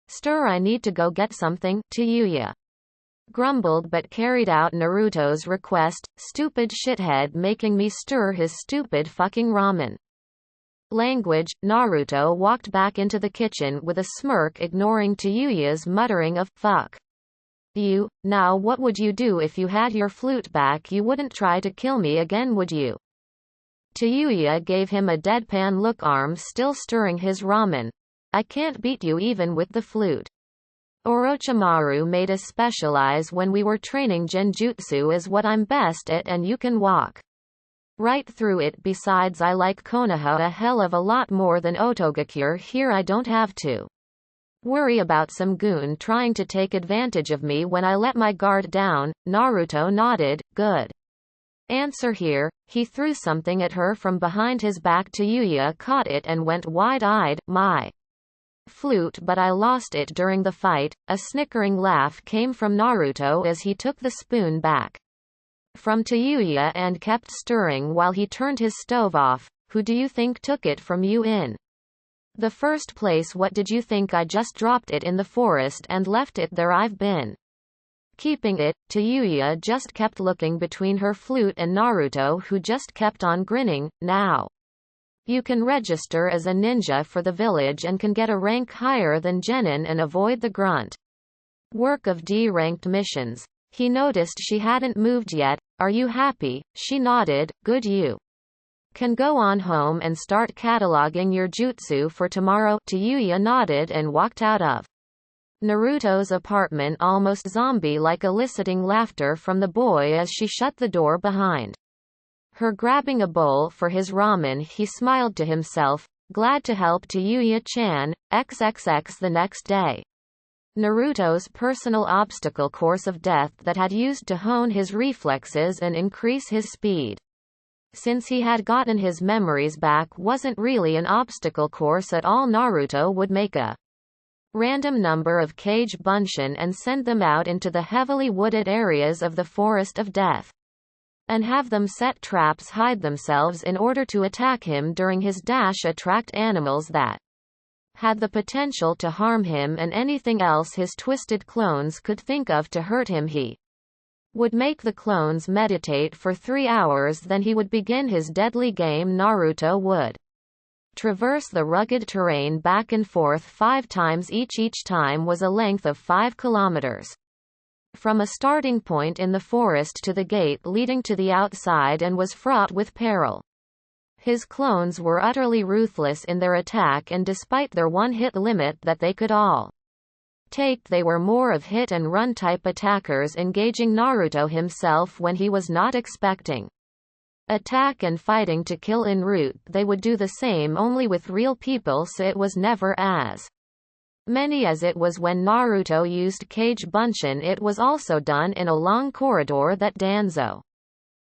Stir, I need to go get something. Tayuya grumbled but carried out Naruto's request. Stupid shithead, making me stir his stupid fucking ramen. Language. Naruto walked back into the kitchen with a smirk, ignoring Tayuya's muttering of fuck you. Now what would you do if you had your flute back? You wouldn't try to kill me again, would you? Tayuya gave him a deadpan look, arm still stirring his ramen. I can't beat you even with the flute. Orochimaru made us specialize when we were training genjutsu is what I'm best at, and you can walk right through it. Besides, I like Konoha a hell of a lot more than Otogakure. Here I don't have to worry about some goon trying to take advantage of me when I let my guard down. Naruto nodded. Good answer here. He threw something at her from behind his back. Tayuya caught it and went wide-eyed. My flute, but I lost it during the fight. A snickering laugh came from Naruto as he took the spoon back from Tayuya and kept stirring while he turned his stove off. Who do you think took it from you in the first place? What did you think? I just dropped it in the forest and left it there. I've been keeping it. Tayuya just kept looking between her flute and Naruto, who just kept on grinning. Now you can register as a ninja for the village and can get a rank higher than Genin and avoid the grunt work of D-ranked missions. He noticed she hadn't moved yet. Are you happy? She nodded. Good, you can go on home and start cataloging your jutsu for tomorrow. Tayuya nodded and walked out of Naruto's apartment, almost zombie-like, eliciting laughter from the boy as she shut the door behind her. Grabbing a bowl for his ramen, he smiled to himself, glad to help Tayuya-chan. XXX. The next day, Naruto's personal obstacle course of death that had used to hone his reflexes and increase his speed. Since he had gotten his memories back, wasn't really an obstacle course at all. Naruto would make a random number of Kage Bunshin and send them out into the heavily wooded areas of the Forest of Death, and have them set traps, hide themselves in order to attack him during his dash, attract animals that had the potential to harm him and anything else his twisted clones could think of to hurt him. He would make the clones meditate for 3 hours, then he would begin his deadly game. Naruto would traverse the rugged terrain back and forth 5 times each. Each time was a length of 5 kilometers. From a starting point in the forest to the gate leading to the outside, and was fraught with peril. His clones were utterly ruthless in their attack, and despite their one-hit limit that they could all take, they were more of hit-and-run type attackers, engaging Naruto himself when he was not expecting attack and fighting to kill en route. They would do the same, only with real people, so it was never as many as it was when Naruto used Kage Bunshin. It was also done in a long corridor that Danzo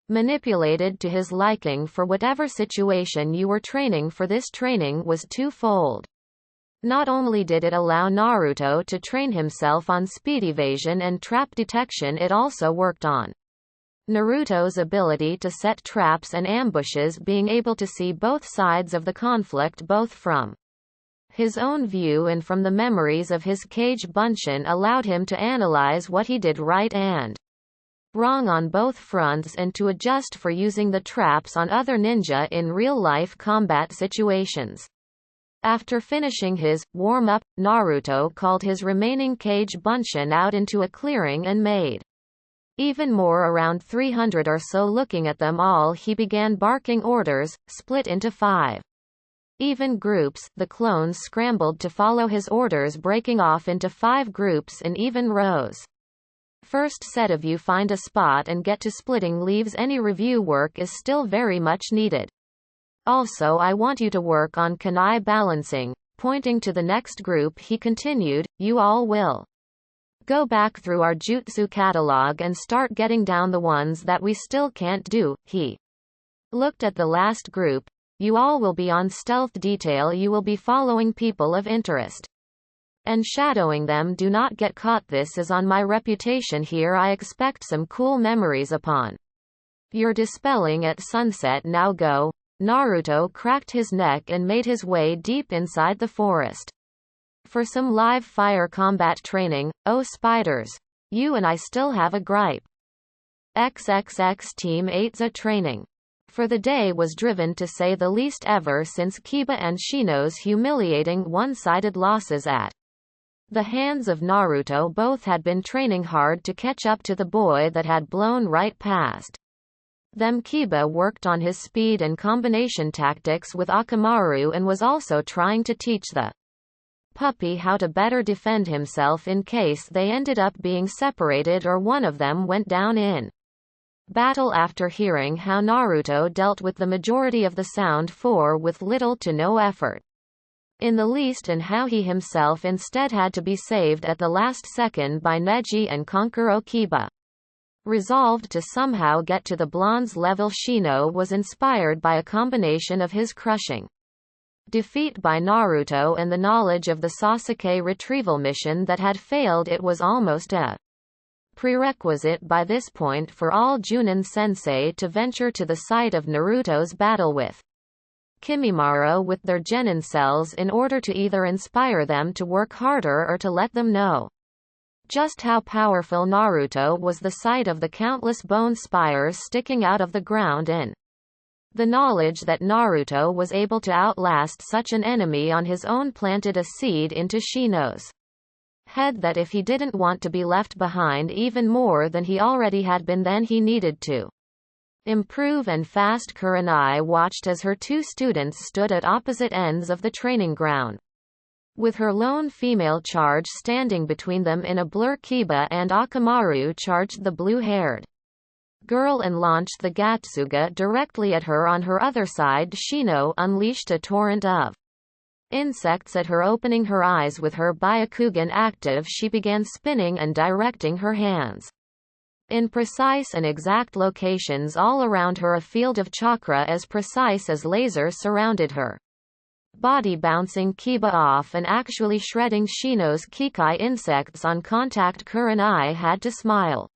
manipulated to his liking for whatever situation you were training for. This training was twofold. Not only did it allow Naruto to train himself on speed evasion and trap detection, it also worked on Naruto's ability to set traps and ambushes, being able to see both sides of the conflict, both from His own view and from the memories of his Kage Bunshin allowed him to analyze what he did right and wrong on both fronts and to adjust for using the traps on other ninja in real-life combat situations. After finishing his warm-up, Naruto called his remaining Kage Bunshin out into a clearing and made even more, around 300 or so. Looking at them all, he began barking orders, split into 5 even groups. The clones scrambled to follow his orders, breaking off into 5 groups in even rows. First set of you find a spot and get to splitting leaves. Any review work is still very much needed. Also, I want you to work on kunai balancing. Pointing to the next group, he continued, you all will go back through our jutsu catalog and start getting down the ones that we still can't do. He looked at the last group. You all will be on stealth detail. You will be following people of interest and shadowing them. Do not get caught. This is on my reputation here. I expect some cool memories upon your dispelling at sunset. Now go. Naruto cracked his neck and made his way deep inside the forest for some live fire combat training. Oh spiders. You and I still have a gripe. XXX Team 8's training for the day was driven, to say the least, ever since Kiba and Shino's humiliating one-sided losses at the hands of Naruto. Both had been training hard to catch up to the boy that had blown right past them. Kiba worked on his speed and combination tactics with Akamaru and was also trying to teach the puppy how to better defend himself in case they ended up being separated or one of them went down in battle. After hearing how Naruto dealt with the majority of the Sound Four with little to no effort in the least, and how he himself instead had to be saved at the last second by Neji and Kankuro, Kiba resolved to somehow get to the bronze level. Shino was inspired by a combination of his crushing defeat by Naruto and the knowledge of the Sasuke retrieval mission that had failed. It was almost a prerequisite by this point for all Junin sensei to venture to the site of Naruto's battle with Kimimaro with their genin cells in order to either inspire them to work harder or to let them know just how powerful Naruto was. The sight of the countless bone spires sticking out of the ground and the knowledge that Naruto was able to outlast such an enemy on his own planted a seed into Shino's head that if he didn't want to be left behind even more than he already had been, then he needed to improve and fast. Kurenai watched as her 2 students stood at opposite ends of the training ground, with her lone female charge standing between them in a blur. Kiba and Akamaru charged the blue-haired girl and launched the Gatsuga directly at her. On her other side, Shino unleashed a torrent of insects at her, opening her eyes with her Byakugan active. She began spinning and directing her hands in precise and exact locations all around her. A field of chakra as precise as lasers surrounded her body, bouncing Kiba off and actually shredding Shino's Kikai insects on contact. Kurenai had to smile,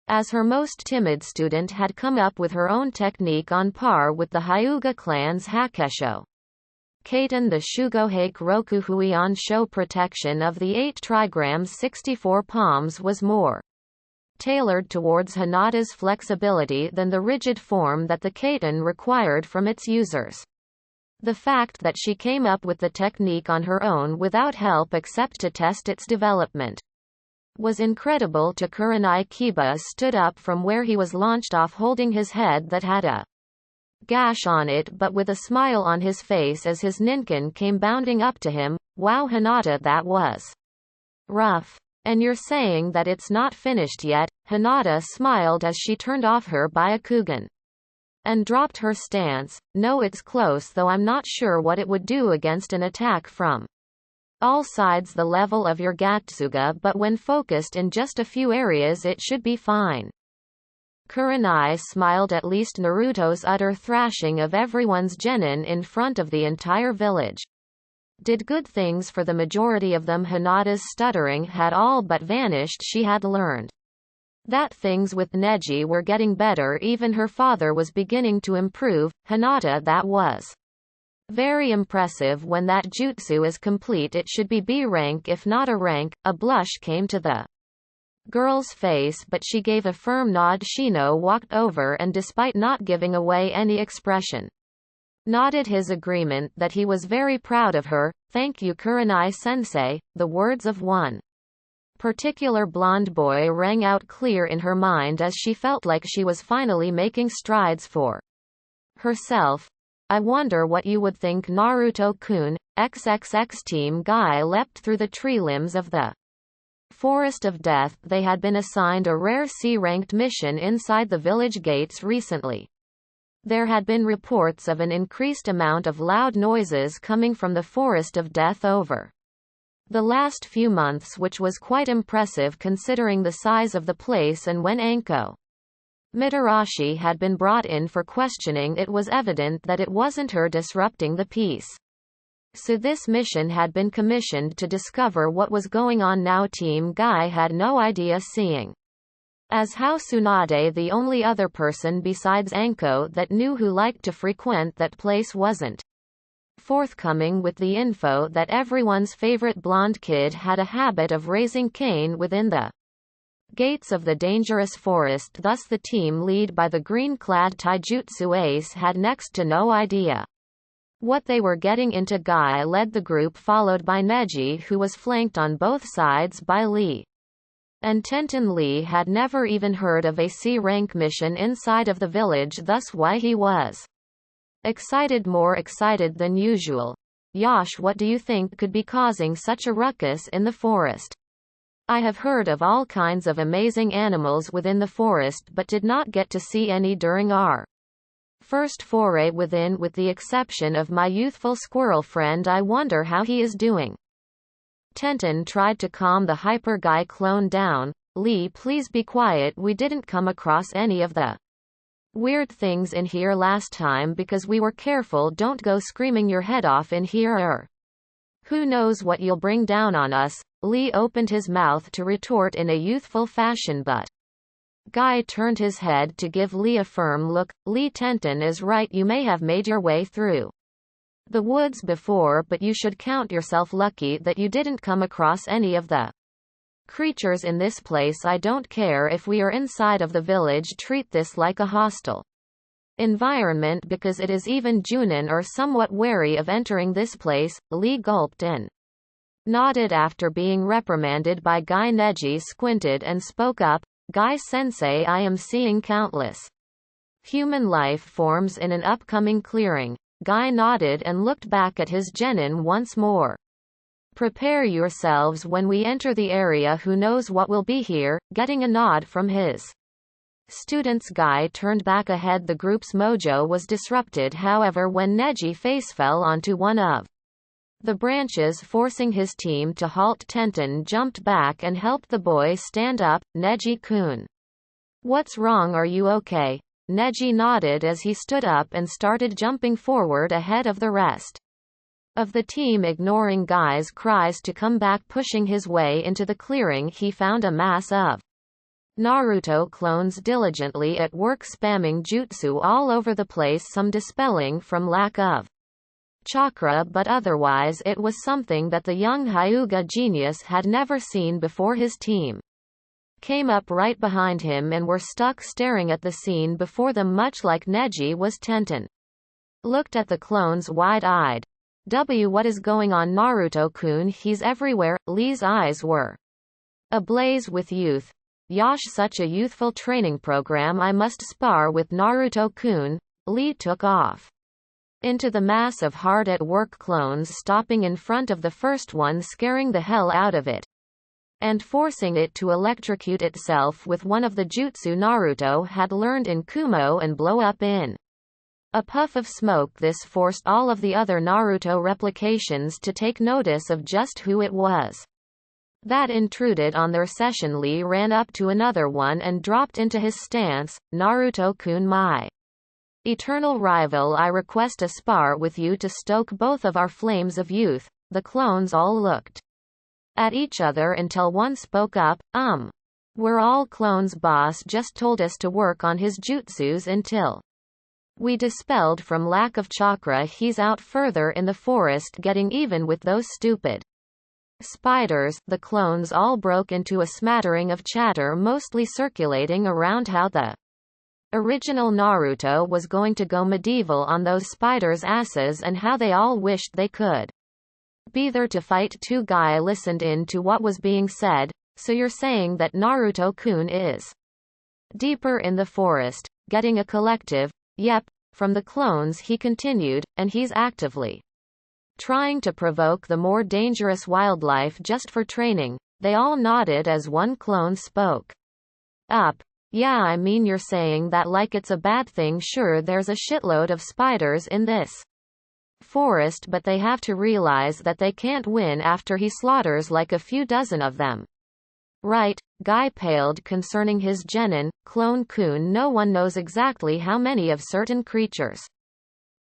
as her most timid student had come up with her own technique on par with the Hyuga clan's Hakesho Kaiten. The Shugohake Rokuhuion show protection of the 8 trigrams 64 palms was more tailored towards Hinata's flexibility than the rigid form that the Kaiten required from its users. The fact that she came up with the technique on her own without help except to test its development was incredible to Kurenai. Kiba stood up from where he was launched off, holding his head that had a gash on it, but with a smile on his face as his ninkin came bounding up to him. Wow, Hinata, that was rough. And you're saying that it's not finished yet? Hinata smiled as she turned off her Byakugan and dropped her stance. No, it's close, though I'm not sure what it would do against an attack from all sides the level of your Gatsuga, but when focused in just a few areas it should be fine. Kurenai smiled. At least Naruto's utter thrashing of everyone's genin in front of the entire village did good things for the majority of them. Hinata's stuttering had all but vanished. She had learned that things with Neji were getting better. Even her father was beginning to improve. Hinata, that was Very impressive. When that jutsu is complete it should be B rank if not a rank. A blush came to the girl's face but she gave a firm nod. Shino walked over and despite not giving away any expression, nodded his agreement that he was very proud of her. Thank you Kurenai-sensei. The words of one particular blonde boy rang out clear in her mind as she felt like she was finally making strides for herself. I wonder what you would think Naruto-kun. XXX Team Guy leapt through the tree limbs of the Forest of Death. They had been assigned a rare C-ranked mission inside the village gates recently. There had been reports of an increased amount of loud noises coming from the Forest of Death over the last few months, which was quite impressive considering the size of the place, and when Anko Mitarashi had been brought in for questioning it was evident that it wasn't her disrupting the peace. So this mission had been commissioned to discover what was going on now. Team Guy had no idea, seeing as how Tsunade, the only other person besides Anko that knew who liked to frequent that place, wasn't forthcoming with the info that everyone's favorite blonde kid had a habit of raising Cain within the gates of the dangerous forest. Thus the team lead by the green-clad taijutsu ace had next to no idea what they were getting into. Guy led the group followed by Neji, who was flanked on both sides by Lee and Tenten. Lee had never even heard of a C-rank mission inside of the village, thus why he was excited, more excited than usual. Yash, what do you think could be causing such a ruckus in the forest? I have heard of all kinds of amazing animals within the forest but did not get to see any during our first foray within, with the exception of my youthful squirrel friend. I wonder how he is doing. Tenten tried to calm the hyper Guy clone down. Lee, please be quiet. We didn't come across any of the weird things in here last time because we were careful. Don't go screaming your head off in here, or who knows what you'll bring down on us. Lee opened his mouth to retort in a youthful fashion, but Guy turned his head to give Lee a firm look. Lee, Tenten is right. You may have made your way through the woods before, but you should count yourself lucky that you didn't come across any of the creatures in this place. I don't care if we are inside of the village. Treat this like a hostile environment because it is. Even Junin are somewhat wary of entering this place. Lee gulped and nodded after being reprimanded by Guy. Neji squinted and spoke up. Guy-sensei, I am seeing countless human life forms in an upcoming clearing. Guy nodded and looked back at his genin once more. Prepare yourselves when we enter the area. Who knows what will be here? Getting a nod from his students, Guy turned back ahead. The group's mojo was disrupted, however, when Neji face fell onto one of the branches, forcing his team to halt. Tenten jumped back and helped the boy stand up. Neji-kun, what's wrong? Are you okay? Neji nodded as he stood up and started jumping forward ahead of the rest of the team, ignoring Guy's cries to come back. Pushing his way into the clearing, he found a mass of Naruto clones diligently at work, spamming jutsu all over the place, some dispelling from lack of chakra, but otherwise it was something that the young Hyuga genius had never seen before. His team came up right behind him and were stuck staring at the scene before them, much like Neji was. Tenten looked at the clones wide-eyed. What is going on? Naruto-kun, he's everywhere. Lee's eyes were ablaze with youth. Yash, such a youthful training program. I must spar with Naruto-kun. Lee took off into the mass of hard-at-work clones, stopping in front of the first one, scaring the hell out of it and forcing it to electrocute itself with one of the jutsu Naruto had learned in Kumo and blow up in a puff of smoke. This forced all of the other Naruto replications to take notice of just who it was that intruded on their session. Lee ran up to another one and dropped into his stance. Naruto-kun, my eternal rival, I request a spar with you to stoke both of our flames of youth. The clones all looked at each other until one spoke up. We're all clones, boss just told us to work on his jutsus until We dispelled from lack of chakra. He's out further in the forest getting even with those stupid spiders. The clones all broke into a smattering of chatter, mostly circulating around how the original Naruto was going to go medieval on those spiders' asses and how they all wished they could be there to fight. Guy listened in to what was being said. So you're saying that Naruto-kun is deeper in the forest, getting a collective, yep, from the clones, he continued, and he's actively trying to provoke the more dangerous wildlife just for training. They all nodded as one clone spoke up. Yeah, I mean, you're saying that like it's a bad thing. Sure, there's a shitload of spiders in this forest, but they have to realize that they can't win after he slaughters like a few dozen of them. Right, Guy paled concerning his genin, clone-kun. No one knows exactly how many of certain creatures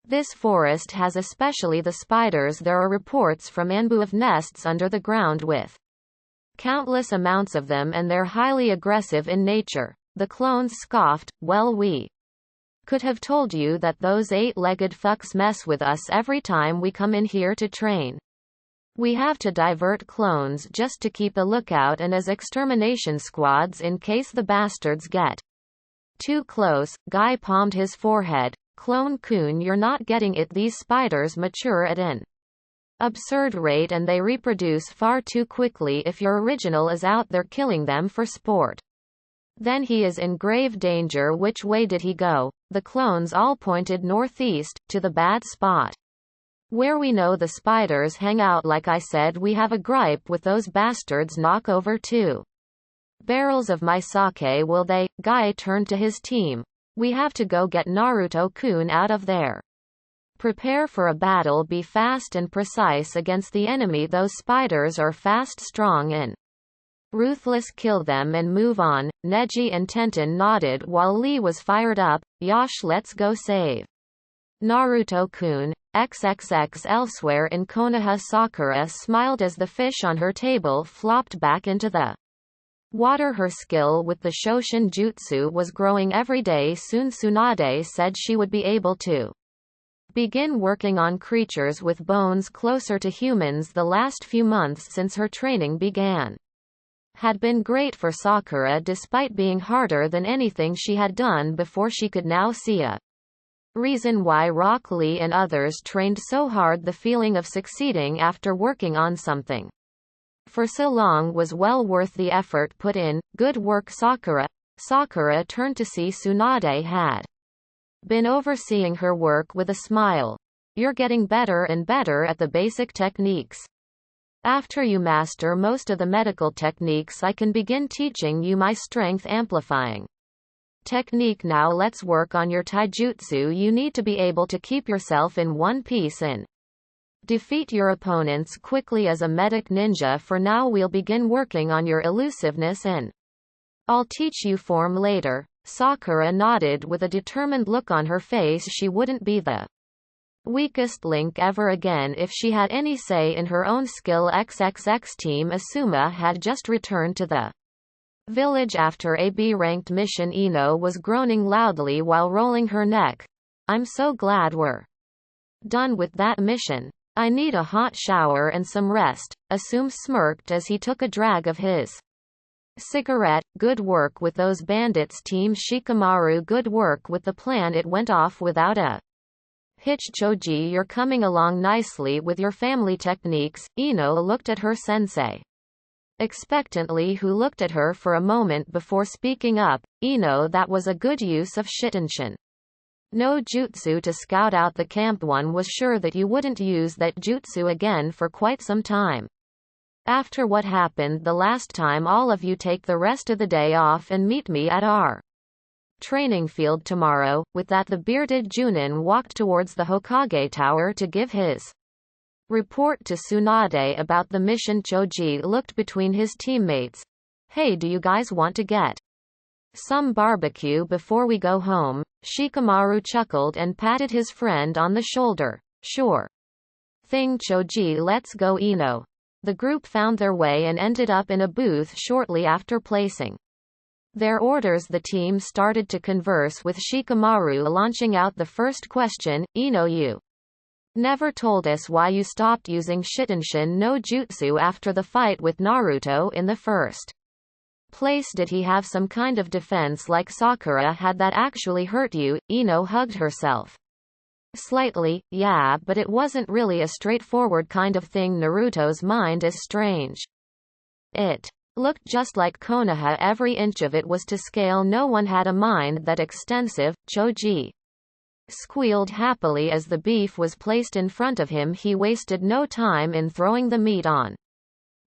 this forest has, especially the spiders. There are reports from Anbu of nests under the ground with countless amounts of them, and they're highly aggressive in nature. The clones scoffed. Well, we could have told you that those eight-legged fucks mess with us every time we come in here to train. We have to divert clones just to keep a lookout and as extermination squads in case the bastards get too close. Guy palmed his forehead. Clone-kun, you're not getting it. These spiders mature at an absurd rate and they reproduce far too quickly. If your original is out there killing them for sport, then he is in grave danger. Which way did he go? The clones all pointed northeast, to the bad spot where we know the spiders hang out. Like I said, we have a gripe with those bastards. Knock over 2 barrels of my sake, will they? Guy turned to his team. We have to go get Naruto-kun out of there. Prepare for a battle. Be fast and precise against the enemy. Those spiders are fast, strong, and ruthless. Kill them and move on. Neji and Tenten nodded while Lee was fired up. Yosh, let's go save Naruto-kun. XXX. Elsewhere in Konoha, Sakura smiled as the fish on her table flopped back into the water. Her skill with the Shoshin Jutsu was growing every day. Soon Tsunade said she would be able to begin working on creatures with bones closer to humans. The last few months since her training began had been great for Sakura, despite being harder than anything she had done before. She could now see a reason why Rock Lee and others trained so hard. The feeling of succeeding after working on something for so long was well worth the effort put in. Good work, Sakura. Sakura turned to see Tsunade had been overseeing her work with a smile. You're getting better and better at the basic techniques. After you master most of the medical techniques, I can begin teaching you my strength amplifying technique. Now let's work on your taijutsu. You need to be able to keep yourself in one piece and defeat your opponents quickly as a medic ninja. For now, we'll begin working on your elusiveness and I'll teach you form later. Sakura nodded with a determined look on her face. She wouldn't be the weakest link ever again if she had any say in her own skill. XXX team. Asuma had just returned to the village after a B-ranked mission. Ino was groaning loudly while rolling her neck. I'm so glad we're done with that mission. I need a hot shower and some rest. Asum smirked as he took a drag of his cigarette. Good work with those bandits, team Shikamaru. Good work with the plan. It went off without a hitch. Choji, you're coming along nicely with your family techniques. Ino looked at her sensei expectantly, who looked at her for a moment before speaking up. Ino, that was a good use of shitenshin no jutsu to scout out the camp. One was sure that you wouldn't use that jutsu again for quite some time. After what happened the last time, all of you take the rest of the day off and meet me at our training field tomorrow. With that, the bearded Junin walked towards the Hokage Tower to give his report to Tsunade about the mission. Choji looked between his teammates. Hey, do you guys want to get some barbecue before we go home? Shikamaru chuckled and patted his friend on the shoulder. Sure thing, Choji, let's go. Ino. The group found their way and ended up in a booth shortly after placing Their orders. The team started to converse with Shikamaru, launching out the first question. Ino, you never told us why you stopped using Shitenshin no Jutsu after the fight with Naruto in the first place. Did he have some kind of defense like Sakura had that actually hurt you? Ino hugged herself. Slightly, yeah, but it wasn't really a straightforward kind of thing. Naruto's mind is strange. It looked just like Konoha. Every inch of it was to scale. No one had a mind that extensive. Choji squealed happily as the beef was placed in front of him. He wasted no time in throwing the meat on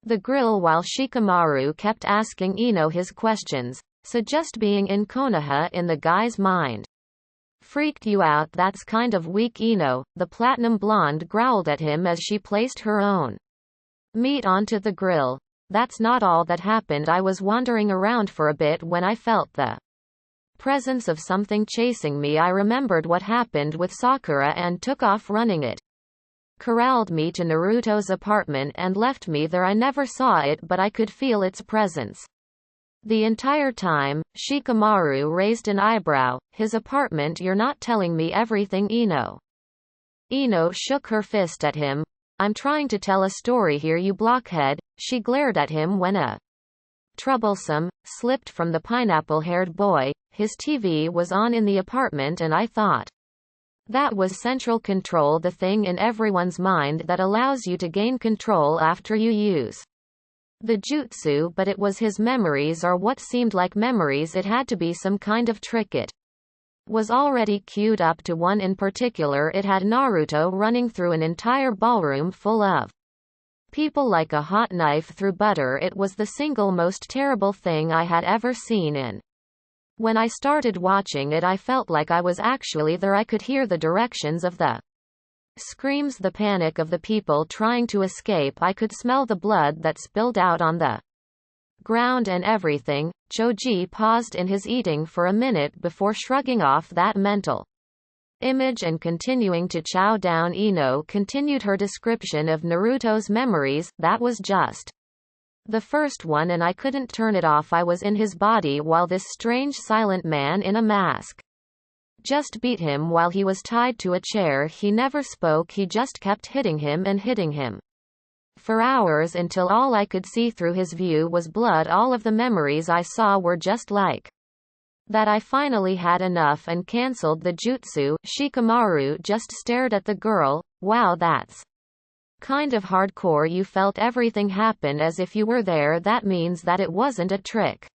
the grill while Shikamaru kept asking Ino his questions. So just being in Konoha in the guy's mind freaked you out? That's kind of weak, Ino, the platinum blonde growled at him as she placed her own meat onto the grill. That's not all that happened. I was wandering around for a bit when I felt the presence of something chasing me. I remembered what happened with Sakura and took off running. It corralled me to Naruto's apartment and left me there. I never saw it, but I could feel its presence the entire time. Shikamaru raised an eyebrow. His apartment? You're not telling me everything, Ino. Ino shook her fist at him. I'm trying to tell a story here, you blockhead. She glared at him when a troublesome slipped from the pineapple-haired boy. His TV was on in the apartment and I thought that was central control, the thing in everyone's mind that allows you to gain control after you use the jutsu. But it was his memories, or what seemed like memories. It had to be some kind of trick. It was already queued up to one in particular. It had Naruto running through an entire ballroom full of people like a hot knife through butter. It was the single most terrible thing I had ever seen. And when I started watching it, I felt like I was actually there. I could hear the directions of the screams, the panic of the people trying to escape. I could smell the blood that spilled out on the ground and everything. Choji paused in his eating for a minute before shrugging off that mental image and continuing to chow down. Ino continued her description of Naruto's memories. That was just the first one, and I couldn't turn it off. I was in his body while this strange silent man in a mask just beat him while he was tied to a chair. He never spoke. He just kept hitting him and hitting him for hours until all I could see through his view was blood. All of the memories I saw were just like that. I finally had enough and cancelled the jutsu. Shikamaru just stared at the girl. Wow, that's kind of hardcore. You felt everything happen as if you were there. That means that it wasn't a trick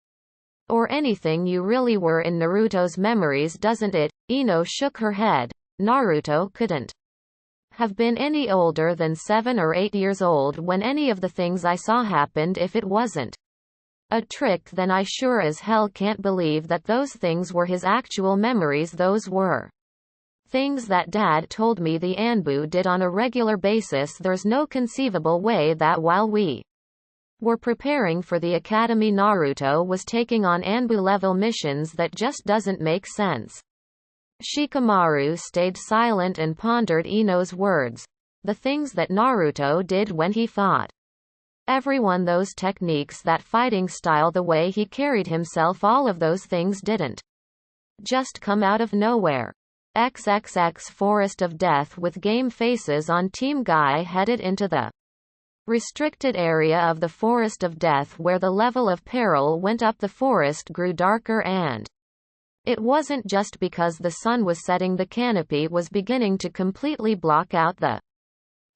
or anything. You really were in Naruto's memories, doesn't it? Ino shook her head. Naruto couldn't have been any older than 7 or 8 years old when any of the things I saw happened. If it wasn't a trick, then I sure as hell can't believe that those things were his actual memories. Those were things that Dad told me the Anbu did on a regular basis. There's no conceivable way that while we were preparing for the academy, Naruto was taking on Anbu-level missions. That just doesn't make sense. Shikamaru stayed silent and pondered Ino's words. The things that Naruto did when he fought everyone, those techniques, that fighting style, the way he carried himself, all of those things didn't just come out of nowhere. XXX Forest of Death with game faces on. Team Guy headed into the restricted area of the Forest of Death where the level of peril went up. The forest grew darker, and it wasn't just because the sun was setting. The canopy was beginning to completely block out the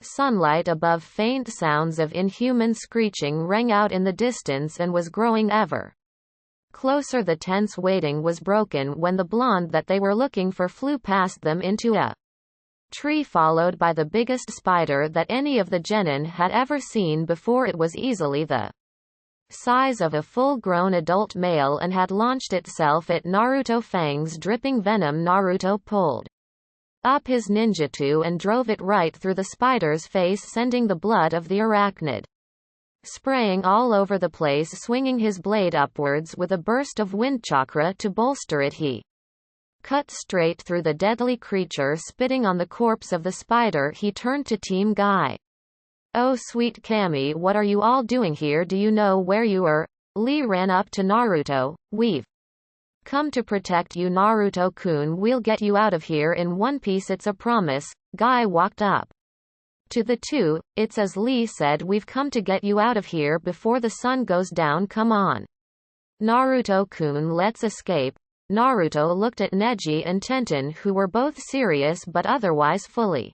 sunlight above. Faint sounds of inhuman screeching rang out in the distance and was growing ever closer. The tense waiting was broken when the blonde that they were looking for flew past them into a tree, followed by the biggest spider that any of the genin had ever seen before. It was easily the size of a full-grown adult male and had launched itself at Naruto. Fangs dripping venom. Naruto pulled up his ninjutsu and drove it right through the spider's face, sending the blood of the arachnid spraying all over the place. Swinging his blade upwards with a burst of wind chakra to bolster it, he cut straight through the deadly creature. Spitting on the corpse of the spider, he turned to Team Guy. Oh sweet Cammy, what are you all doing here? Do you know where you are? Lee ran up to Naruto. We've come to protect you, Naruto-kun. We'll get you out of here in one piece, it's a promise. Guy walked up to the two. It's as Lee said, we've come to get you out of here before the sun goes down. Come on, Naruto-kun, let's escape. Naruto looked at Neji and Tenten, who were both serious but otherwise fully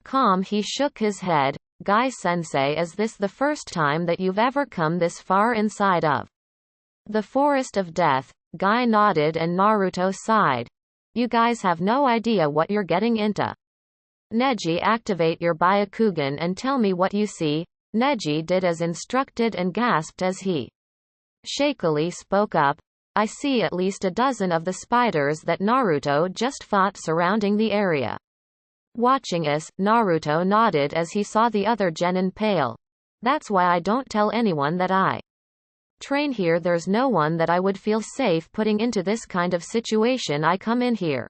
calm. He shook his head. Guy-sensei, is this the first time that you've ever come this far inside of the forest of death? Guy nodded and Naruto sighed. You guys have no idea what you're getting into. Neji, activate your Byakugan and tell me what you see. Neji did as instructed and gasped as he shakily spoke up. I see at least a dozen of the spiders that Naruto just fought surrounding the area. Watching us, Naruto nodded as he saw the other genin pale. That's why I don't tell anyone that I train here. There's no one that I would feel safe putting into this kind of situation. I come in here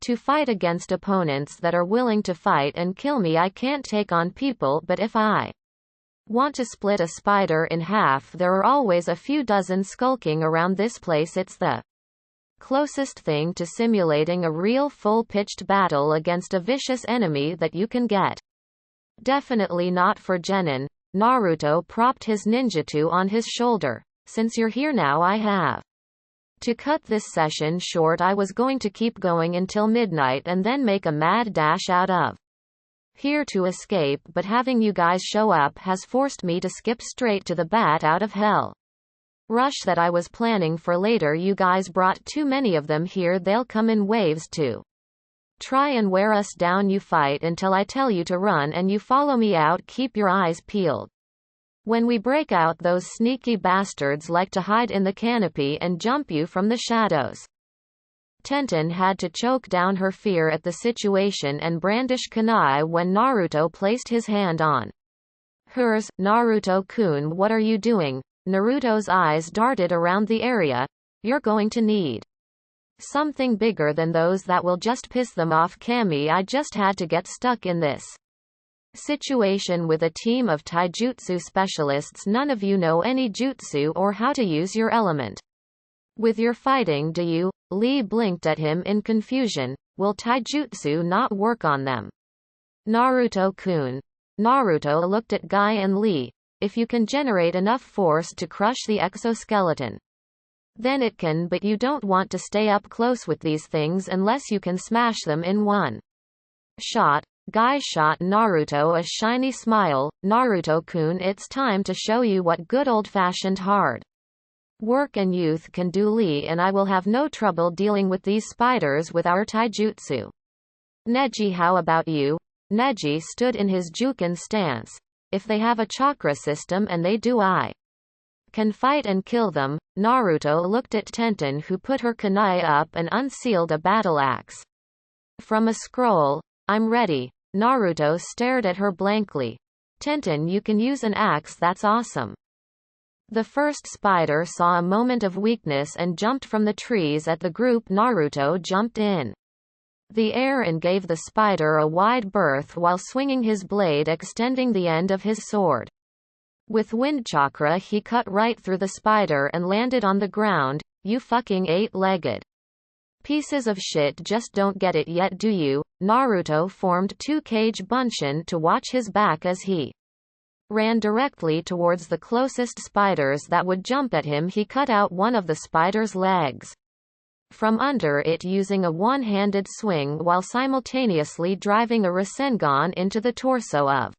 to fight against opponents that are willing to fight and kill me. I can't take on people, but if I want to split a spider in half, there are always a few dozen skulking around this place. It's the closest thing to simulating a real full-pitched battle against a vicious enemy that you can get. Definitely not for genin. Naruto propped his ninjutsu on his shoulder. Since you're here now, I have to cut this session short. I was going to keep going until midnight and then make a mad dash out of here to escape, but having you guys show up has forced me to skip straight to the bat out of hell rush that I was planning for later. You guys brought too many of them here. They'll come in waves to try and wear us down. You fight until I tell you to run and you follow me out. Keep your eyes peeled. When we break out, those sneaky bastards like to hide in the canopy and jump you from the shadows. Tenten had to choke down her fear at the situation and brandish kunai when Naruto placed his hand on hers. Naruto-kun, what are you doing? Naruto's eyes darted around the area. You're going to need something bigger than those that will just piss them off. Kami, I just had to get stuck in this situation with a team of taijutsu specialists. None of you know any jutsu or how to use your element with your fighting, do you? Lee blinked at him in confusion. Will taijutsu not work on them? Naruto-kun. Naruto looked at Guy and Lee. If you can generate enough force to crush the exoskeleton, then it can, but you don't want to stay up close with these things unless you can smash them in one shot. Guy shot Naruto a shiny smile. Naruto-kun, it's time to show you what good old-fashioned hard work and youth can do. Lee and I will have no trouble dealing with these spiders with our taijutsu. Neji, how about you? Neji stood in his Juken stance. If they have a chakra system and they do, I can fight and kill them. Naruto looked at Tenten, who put her kunai up and unsealed a battle axe from a scroll. I'm ready. Naruto stared at her blankly. Tenten, you can use an axe, that's awesome. The first spider saw a moment of weakness and jumped from the trees at the group. Naruto jumped in the air and gave the spider a wide berth while swinging his blade, extending the end of his sword. With wind chakra, he cut right through the spider and landed on the ground. You fucking eight-legged pieces of shit just don't get it yet, do you? Naruto formed two cage bunshin to watch his back as he ran directly towards the closest spiders that would jump at him. He cut out one of the spider's legs from under it using a one-handed swing while simultaneously driving a Rasengan into the torso of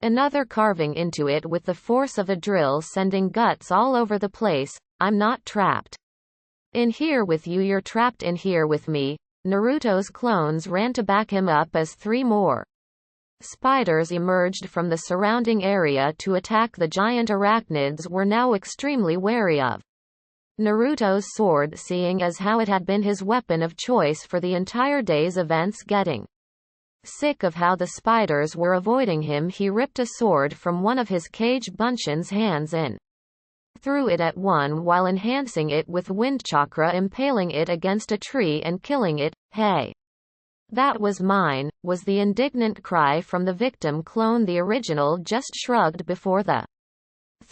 another, carving into it with the force of a drill, sending guts all over the place. I'm not trapped in here with you, you're trapped in here with me. Naruto's clones ran to back him up as three more spiders emerged from the surrounding area to attack. The giant arachnids were now extremely wary of Naruto's sword, seeing as how it had been his weapon of choice for the entire day's events. Getting sick of how the spiders were avoiding him, he ripped a sword from one of his cage bunshin's hands and threw it at one while enhancing it with wind chakra, impaling it against a tree and killing it. Hey, that was mine, was the indignant cry from the victim clone. The original just shrugged before the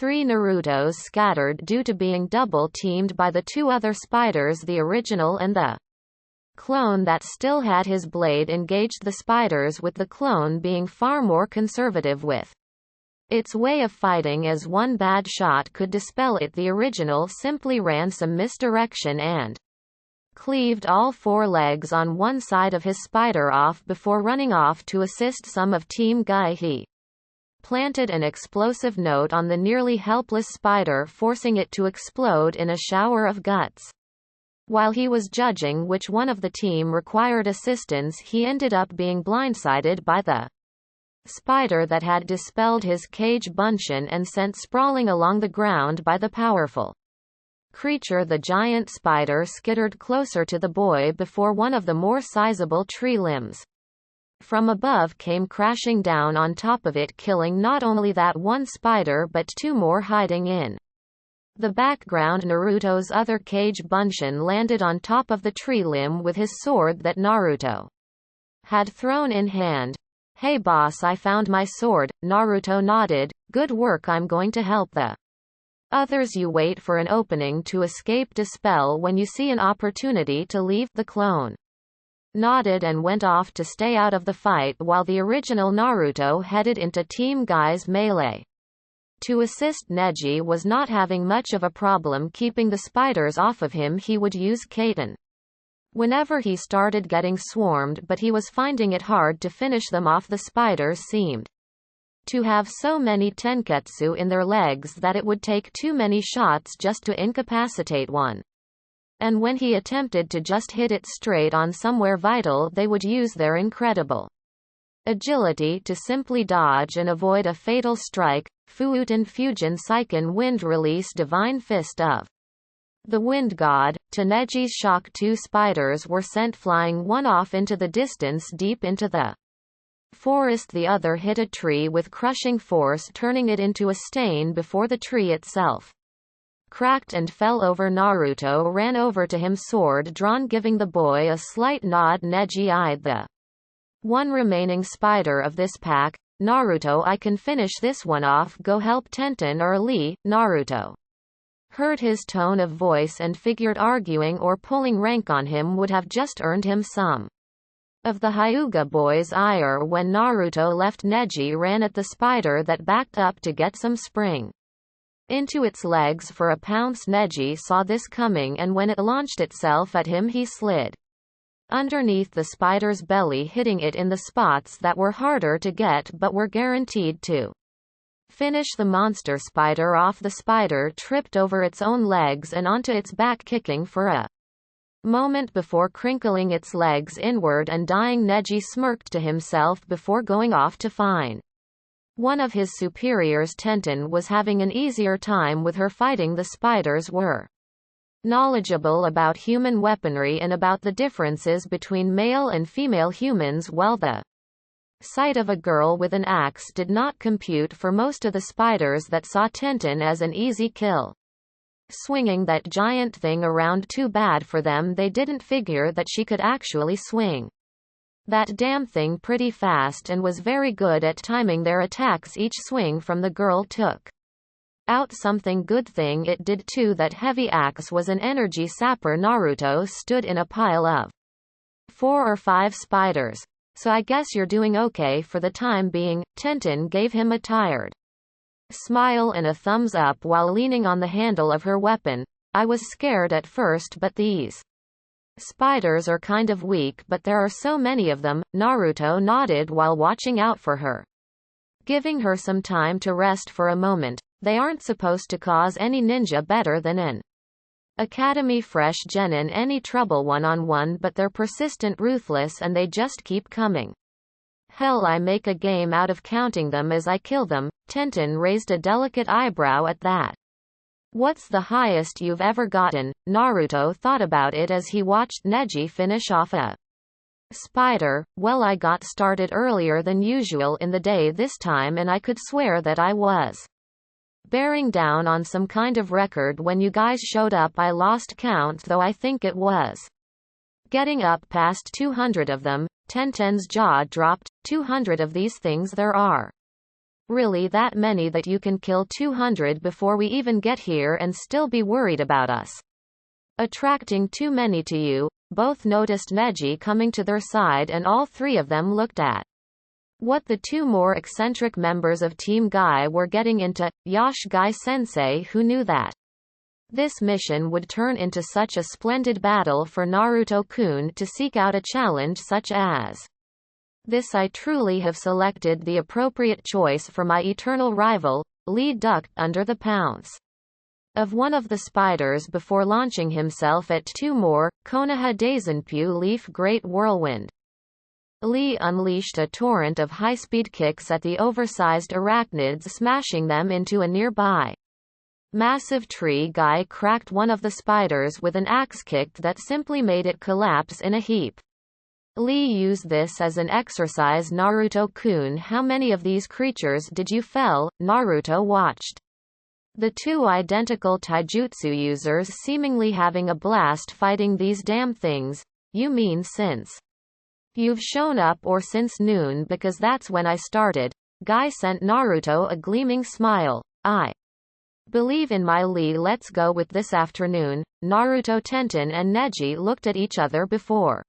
3 Narutos scattered due to being double-teamed by the 2 other spiders, the original and the clone that still had his blade engaged the spiders, with the clone being far more conservative with its way of fighting, as one bad shot could dispel it. The original simply ran some misdirection and cleaved all 4 legs on one side of his spider off before running off to assist some of Team Guy. He planted an explosive note on the nearly helpless spider, forcing it to explode in a shower of guts. While he was judging which one of the team required assistance, he ended up being blindsided by the spider that had dispelled his cage bunshin and sent sprawling along the ground by the powerful creature. The giant spider skittered closer to the boy before one of the more sizable tree limbs from above came crashing down on top of it, killing not only that one spider but 2 more hiding in the background. Naruto's other cage bunshin landed on top of the tree limb with his sword that Naruto had thrown in hand. "Hey boss, I found my sword." Naruto nodded. "Good work, I'm going to help the others." You wait for an opening to escape dispel when you see an opportunity to leave. The clone nodded and went off to stay out of the fight, while the original Naruto headed into Team Guy's melee. To assist, Neji was not having much of a problem keeping the spiders off of him. He would use Kaiten whenever he started getting swarmed, but he was finding it hard to finish them off. The spiders seemed to have so many tenketsu in their legs that it would take too many shots just to incapacitate one. And when he attempted to just hit it straight on somewhere vital, they would use their incredible agility to simply dodge and avoid a fatal strike. Fuuten Fujin Seiken Wind Release Divine Fist of the Wind God. To Neji's shock, 2 spiders were sent flying, one off into the distance deep into the forest. The other hit a tree with crushing force, turning it into a stain before the tree itself cracked and fell over. Naruto ran over to him, sword drawn, giving the boy a slight nod. Neji eyed the one remaining spider of this pack. "Naruto, I can finish this one off. Go help Tenten or Lee." Naruto heard his tone of voice and figured arguing or pulling rank on him would have just earned him some of the Hyuga boys' ire. When Naruto left, Neji ran at the spider that backed up to get some spring into its legs for a pounce. Neji saw this coming, and when it launched itself at him, he slid underneath the spider's belly, hitting it in the spots that were harder to get but were guaranteed to finish the monster spider off. The spider tripped over its own legs and onto its back, kicking for a moment before crinkling its legs inward and dying. Neji smirked to himself before going off to find one of his superiors. Tenten was having an easier time with her fighting. The spiders were knowledgeable about human weaponry and about the differences between male and female humans, while the sight of a girl with an axe did not compute for most of the spiders that saw Tenten as an easy kill. Swinging that giant thing around, too bad for them, they didn't figure that she could actually swing that damn thing pretty fast and was very good at timing their attacks. Each swing from the girl took out something. Good thing it did too. That heavy axe was an energy sapper. Naruto stood in a pile of 4 or 5 spiders. "So I guess you're doing okay for the time being." Tenten gave him a tired smile and a thumbs up while leaning on the handle of her weapon. "I was scared at first, but these spiders are kind of weak, but there are so many of them." Naruto nodded while watching out for her, giving her some time to rest for a moment. "They aren't supposed to cause any ninja better than an academy fresh gen in any trouble one-on-one, but they're persistent, ruthless, and they just keep coming. Hell, I make a game out of counting them as I kill them." Tenten raised a delicate eyebrow at that. "What's the highest you've ever gotten?" Naruto thought about it as he watched Neji finish off a spider. "Well, I got started earlier than usual in the day this time, and I could swear that I was bearing down on some kind of record when you guys showed up. I lost count, though I think it was getting up past 200 of them." Tenten's jaw dropped. 200 of these things there are? Really that many that you can kill 200 before we even get here and still be worried about us attracting too many to you? Both noticed Neji coming to their side and all three of them looked at what the two more eccentric members of Team Guy were getting into. Yash Guy-sensei, who knew that this mission would turn into such a splendid battle for Naruto-kun to seek out a challenge such as this, I truly have selected the appropriate choice for my eternal rival. Lee ducked under the pounce of one of the spiders before launching himself at two more. Konoha Daizenpu Leaf Great Whirlwind. Lee unleashed a torrent of high-speed kicks at the oversized arachnids, smashing them into a nearby massive tree. Guy cracked one of the spiders with an axe kick that simply made it collapse in a heap. Lee used this as an exercise. Naruto-kun, how many of these creatures did you fell? Naruto watched the two identical taijutsu users seemingly having a blast fighting these damn things. You mean since you've shown up, or since noon? Because that's when I started. Guy sent Naruto a gleaming smile. I believe in my Lee. Let's go with this afternoon. Naruto, Tenten and Neji looked at each other before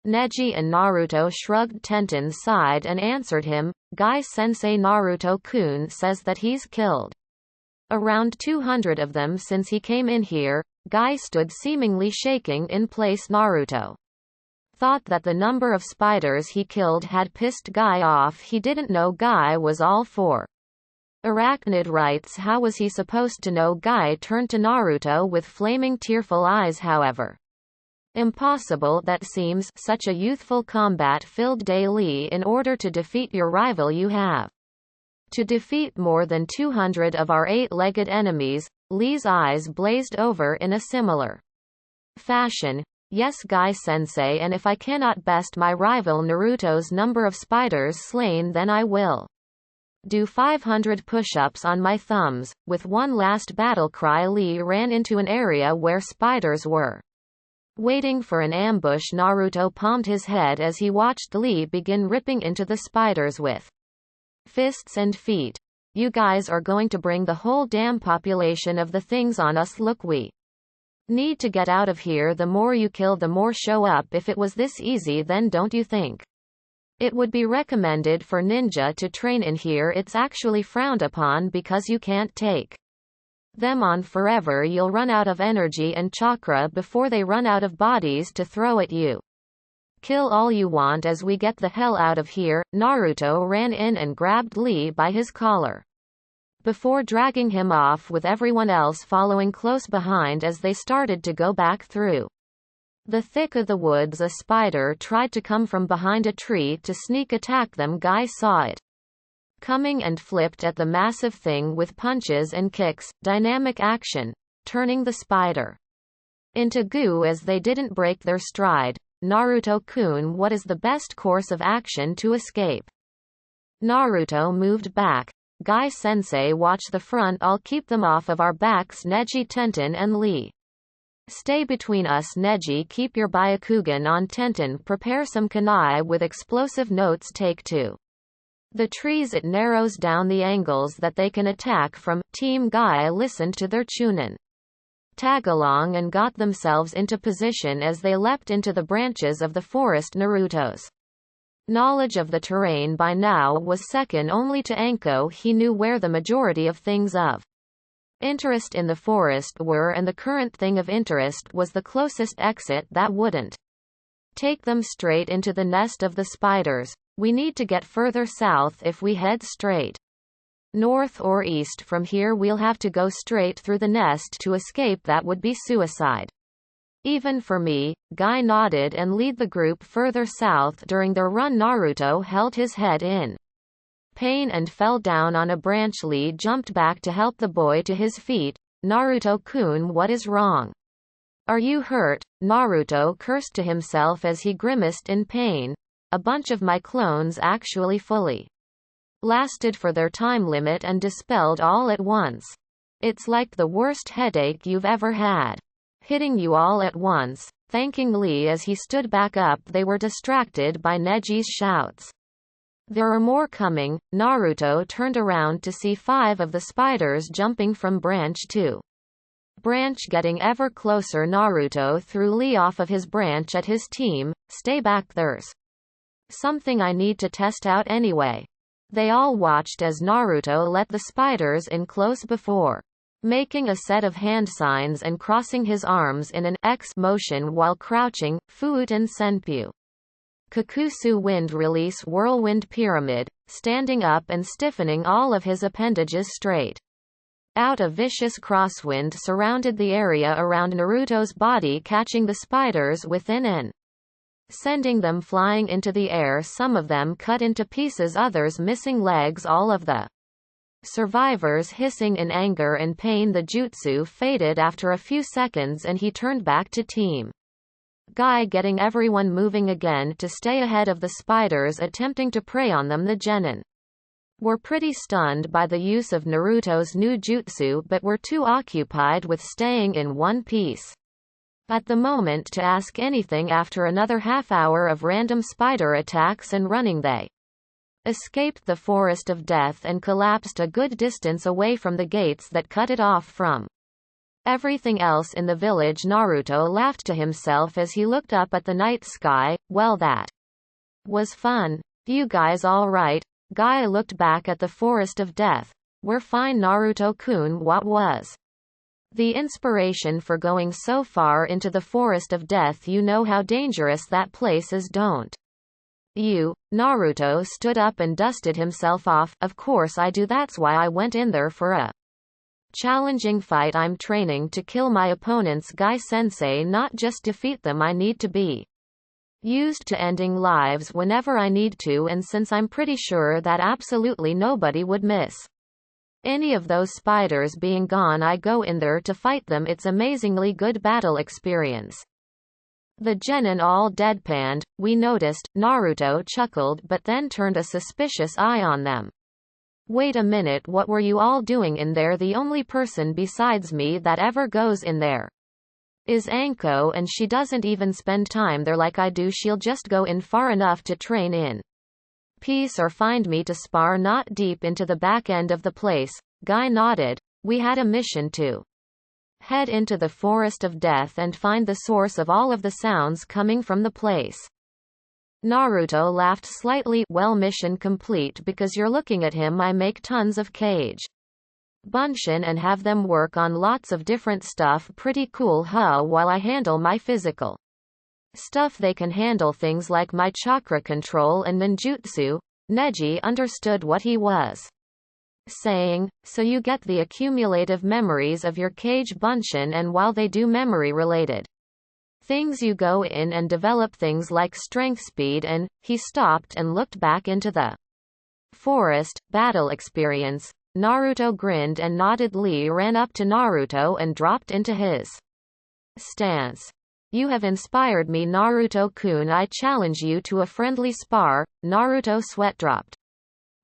Neji and Naruto shrugged. Tenten sighed and answered him. Guy-sensei, Naruto-kun says that he's killed around 200 of them since he came in here. Guy stood seemingly shaking in place. Naruto thought that the number of spiders he killed had pissed Guy off. He didn't know Guy was all for arachnid rights. How was he supposed to know? Guy turned to Naruto with flaming tearful eyes. However impossible that seems. Such a youthful combat-filled day. Lee, in order to defeat your rival you have to defeat more than 200 of our eight-legged enemies. Lee's eyes blazed over in a similar fashion. Yes, Guy-sensei, and if I cannot best my rival Naruto's number of spiders slain, then I will do 500 push-ups on my thumbs. With one last battle cry, Lee ran into an area where spiders were waiting for an ambush. Naruto palmed his head as he watched Lee begin ripping into the spiders with fists and feet. You guys are going to bring the whole damn population of the things on us. Look, we need to get out of here. The more you kill, the more show up. If it was this easy, then don't you think it would be recommended for ninja to train in here? It's actually frowned upon because you can't take them on forever. You'll run out of energy and chakra before they run out of bodies to throw at you. Kill all you want as we get the hell out of here. Naruto ran in and grabbed Lee by his collar before dragging him off, with everyone else following close behind as they started to go back through the thick of the woods. A spider tried to come from behind a tree to sneak attack them. Guy saw it coming and flipped at the massive thing with punches and kicks. Dynamic action, turning the spider into goo as they didn't break their stride. Naruto-kun, what is the best course of action to escape? Naruto moved back. Guy-sensei, watch the front. I'll keep them off of our backs. Neji, Tenten and Lee, stay between us. Neji, keep your Byakugan on. Tenten, prepare some kunai with explosive notes. Take two the trees. It narrows down the angles that they can attack from. Team Guy listened to their chunin tag along and got themselves into position as they leapt into the branches of the forest. Naruto's knowledge of the terrain by now was second only to Anko. He knew where the majority of things of interest in the forest were, and the current thing of interest was the closest exit that wouldn't take them straight into the nest of the spiders. We need to get further south. If we head straight north or east from here, we'll have to go straight through the nest to escape. That would be suicide. Even for me. Guy nodded and lead the group further south. During their run, Naruto held his head in pain and fell down on a branch. Lee jumped back to help the boy to his feet. Naruto-kun, what is wrong? Are you hurt? Naruto cursed to himself as he grimaced in pain. A bunch of my clones actually fully lasted for their time limit and dispelled all at once. It's like the worst headache you've ever had, hitting you all at once. Thanking Lee as he stood back up, they were distracted by Neji's shouts. There are more coming. Naruto turned around to see 5 of the spiders jumping from branch to branch, getting ever closer. Naruto threw Lee off of his branch at his team. Stay back, there's something I need to test out anyway. They all watched as Naruto let the spiders in close before making a set of hand signs and crossing his arms in an X motion while crouching. Fuut and Senpyu Kakusu wind release whirlwind pyramid, standing up and stiffening all of his appendages straight out. A vicious crosswind surrounded the area around Naruto's body, catching the spiders within and sending them flying into the air, some of them cut into pieces, others missing legs, all of the survivors hissing in anger and pain. The jutsu faded after a few seconds and he turned back to Team Guy, getting everyone moving again to stay ahead of the spiders attempting to prey on them. The genin were pretty stunned by the use of Naruto's new jutsu but were too occupied with staying in one piece at the moment to ask anything. After another half hour of random spider attacks and running, they escaped the forest of death and collapsed a good distance away from the gates that cut it off from everything else in the village. Naruto laughed to himself as he looked up at the night sky. Well, that was fun. You guys all right? Guy looked back at the forest of death. We're fine, Naruto-kun. What was the inspiration for going so far into the forest of death? You know how dangerous that place is, don't you? Naruto stood up and dusted himself off. Of course I do, that's why I went in there for a challenging fight. I'm training to kill my opponents, Guy-sensei, not just defeat them. I need to be used to ending lives whenever I need to, and since I'm pretty sure that absolutely nobody would miss any of those spiders being gone, I go in there to fight them. It's amazingly good battle experience. The genin all deadpanned. We noticed. Naruto chuckled but then turned a suspicious eye on them. Wait a minute, what were you all doing in there? The only person besides me that ever goes in there is Anko, and she doesn't even spend time there like I do. She'll just go in far enough to train in peace or find me to spar, not deep into the back end of the place. Guy nodded. We had a mission to head into the forest of death and find the source of all of the sounds coming from the place. Naruto laughed slightly. Well, mission complete, because you're looking at him. I make tons of cage bunshin and have them work on lots of different stuff. Pretty cool, huh? While I handle my physical stuff, they can handle things like my chakra control and ninjutsu. Neji understood what he was saying. So you get the accumulative memories of your cage bunshin, and while they do memory related things, you go in and develop things like strength, speed, and he stopped and looked back into the forest. Battle experience. Naruto grinned and nodded. Lee ran up to Naruto and dropped into his stance. You have inspired me, Naruto-kun. I challenge you to a friendly spar. Naruto sweat dropped.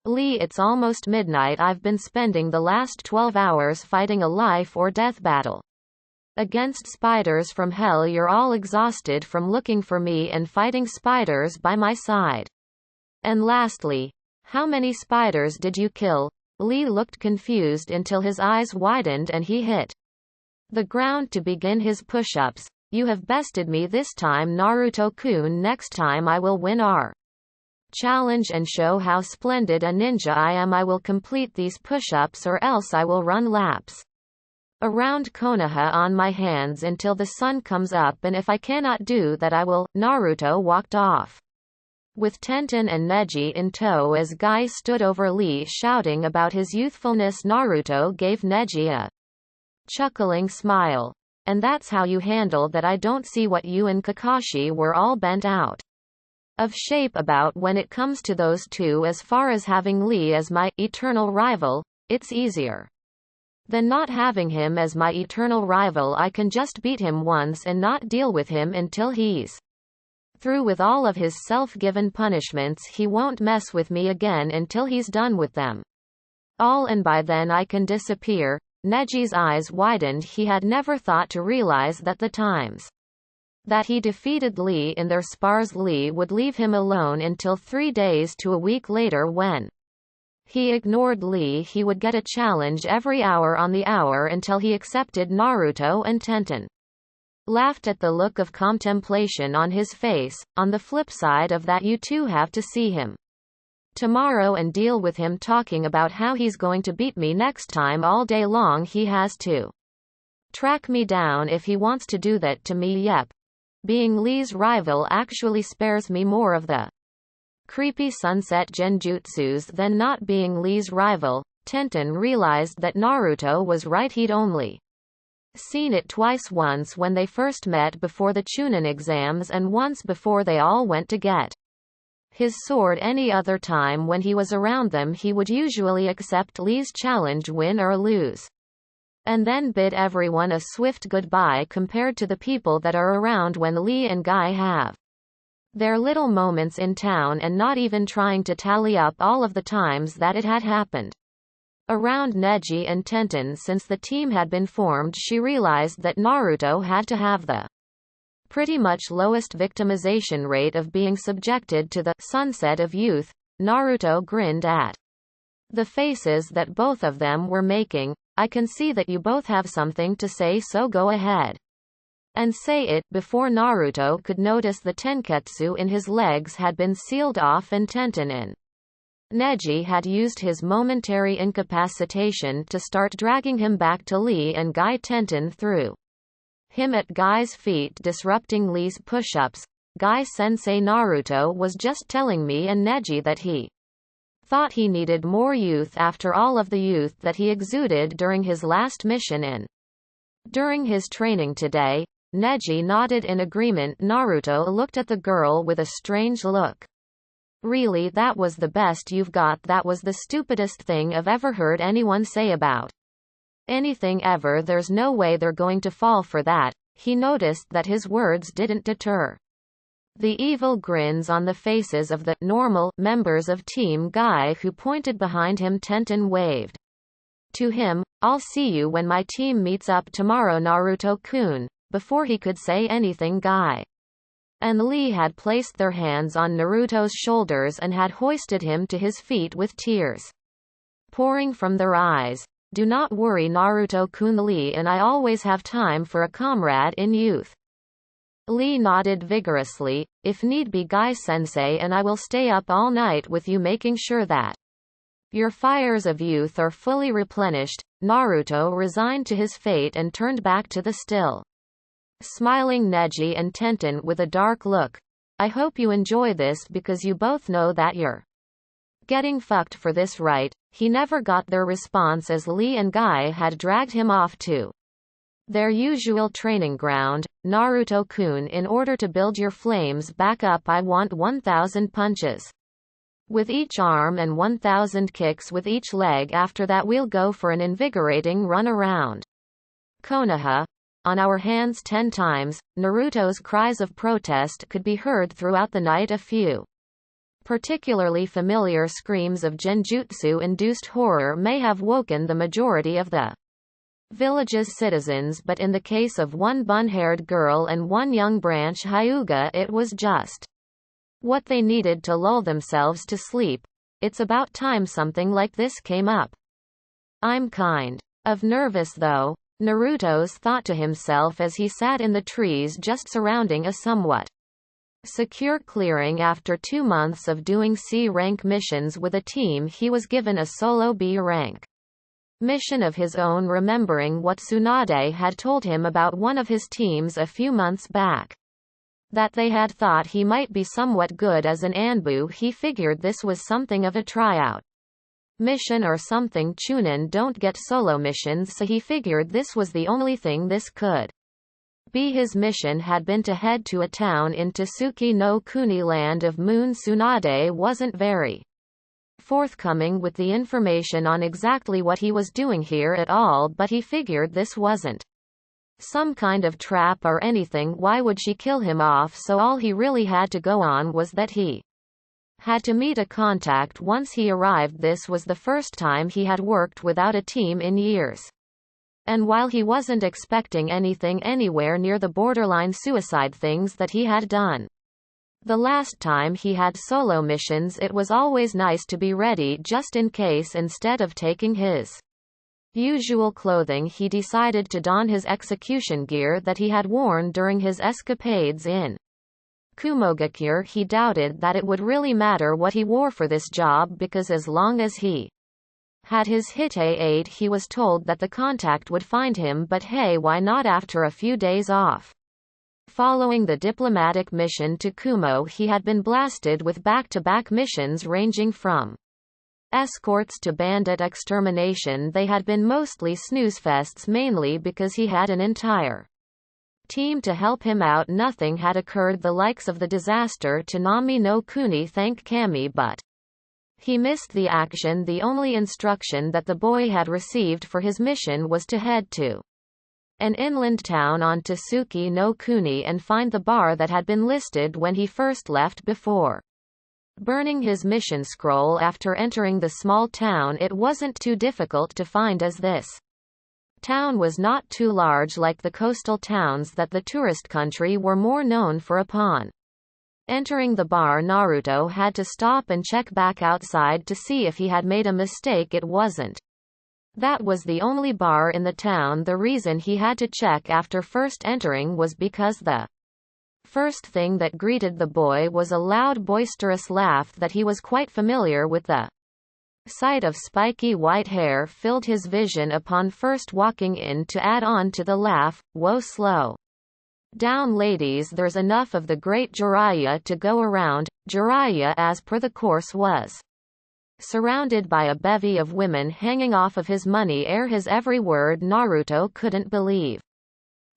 Lee, it's almost midnight. I've been spending the last 12 hours fighting a life or death battle against spiders from hell. You're all exhausted from looking for me and fighting spiders by my side. And lastly, how many spiders did you kill? Lee looked confused until his eyes widened and he hit the ground to begin his push-ups. You have bested me this time, Naruto-kun. Next time I will win our challenge and show how splendid a ninja I am. I will complete these push-ups or else I will run laps around Konoha on my hands until the sun comes up, and if I cannot do that I will. Naruto walked off with Tenten and Neji in tow as Guy stood over Lee shouting about his youthfulness. Naruto gave Neji a chuckling smile. And that's how you handle that? I don't see what you and Kakashi were all bent out of shape about when it comes to those two. As far as having Lee as my eternal rival, it's easier than not having him as my eternal rival. I can just beat him once and not deal with him until he's through with all of his self-given punishments. He won't mess with me again until he's done with them all, and by then I can disappear. Neji's eyes widened. He had never thought to realize that the times That he defeated Lee in their spars. Lee would leave him alone until 3 days to a week later when he ignored Lee. He would get a challenge every hour on the hour until he accepted Naruto, and Tenten laughed at the look of contemplation on his face. On the flip side of that, you two have to see him tomorrow and deal with him talking about how he's going to beat me next time all day long. He has to track me down if he wants to do that to me. Yep. Being Lee's rival actually spares me more of the creepy sunset genjutsus than not being Lee's rival. Tenten realized that Naruto was right. He'd only seen it twice, once when they first met before the Chunin exams and once before they all went to get his sword. Any other time when he was around them, he would usually accept Lee's challenge, win or lose, and then bid everyone a swift goodbye compared to the people that are around when Lee and Guy have their little moments in town, and not even trying to tally up all of the times that it had happened around Neji and Tenten. Since the team had been formed, she realized that Naruto had to have the pretty much lowest victimization rate of being subjected to the sunset of youth. Naruto grinned at the faces that both of them were making. I can see that you both have something to say, so go ahead and say it. Before Naruto could notice, the tenketsu in his legs had been sealed off, and Tenten and Neji had used his momentary incapacitation to start dragging him back to Lee and Guy. Tenten threw him at Guy's feet, disrupting Lee's push-ups. Guy-sensei, Naruto was just telling me and Neji that he thought he needed more youth after all of the youth that he exuded during his last mission and during his training today. Neji nodded in agreement. Naruto looked at the girl with a strange look. Really, that was the best you've got? That was the stupidest thing I've ever heard anyone say about anything ever. There's no way they're going to fall for that. He noticed that his words didn't deter the evil grins on the faces of the normal members of Team Guy who pointed behind him. Tenten waved to him. I'll see you when my team meets up tomorrow, Naruto-kun. Before he could say anything, Guy and Lee had placed their hands on Naruto's shoulders and had hoisted him to his feet with tears pouring from their eyes. Do not worry, Naruto-kun, Lee and I always have time for a comrade in youth. Lee nodded vigorously. If need be, Guy-sensei and I will stay up all night with you, making sure that your fires of youth are fully replenished. Naruto resigned to his fate and turned back to the still smiling Neji and Tenten with a dark look. I hope you enjoy this, because you both know that you're getting fucked for this, right? He never got their response as Lee and Guy had dragged him off to their usual training ground. Naruto-kun, in order to build your flames back up, I want 1,000 punches with each arm and 1,000 kicks with each leg. After that we'll go for an invigorating run around Konoha on our hands 10 times. Naruto's cries of protest could be heard throughout the night. A few particularly familiar screams of genjutsu-induced horror may have woken the majority of the village's citizens, but in the case of one bun-haired girl and one young branch Hyuga, it was just what they needed to lull themselves to sleep. It's about time something like this came up. I'm kind of nervous though, Naruto's thought to himself as he sat in the trees just surrounding a somewhat secure clearing. After 2 months of doing C-rank missions with a team, he was given a solo B-rank mission of his own, remembering what Tsunade had told him about one of his teams a few months back, that they had thought he might be somewhat good as an Anbu. He figured this was something of a tryout mission or something. Chunin don't get solo missions, so he figured this was the only thing this could be. His mission had been to head to a town in Tsuki no Kuni, land of moon. Tsunade wasn't very forthcoming with the information on exactly what he was doing here at all, but he figured this wasn't some kind of trap or anything. Why would she kill him off? So all he really had to go on was that he had to meet a contact once he arrived. This was the first time he had worked without a team in years. And while he wasn't expecting anything anywhere near the borderline suicide things that he had done the last time he had solo missions, it was always nice to be ready just in case. Instead of taking his usual clothing, he decided to don his execution gear that he had worn during his escapades in Kumogakure. He doubted that it would really matter what he wore for this job, because as long as he had his hit aid, he was told that the contact would find him. But hey, why not after a few days off? Following the diplomatic mission to Kumo, he had been blasted with back-to-back missions ranging from escorts to bandit extermination. They had been mostly snoozefests, mainly because he had an entire team to help him out. Nothing had occurred the likes of the disaster to Nami no Kuni, thank Kami, but he missed the action. The only instruction that the boy had received for his mission was to head to an inland town on Tsuki no Kuni and find the bar that had been listed when he first left. Before burning his mission scroll after entering the small town, it wasn't too difficult to find, as this town was not too large like the coastal towns that the tourist country were more known for. Upon entering the bar, Naruto had to stop and check back outside to see if he had made a mistake. It wasn't. That was the only bar in the town. The reason he had to check after first entering was because the first thing that greeted the boy was a loud, boisterous laugh that he was quite familiar with. The sight of spiky white hair filled his vision upon first walking in. To add on to the laugh, whoa, slow down ladies, there's enough of the great Jiraiya to go around. Jiraiya, as per the course, was surrounded by a bevy of women hanging off of his money. His every word. Naruto couldn't believe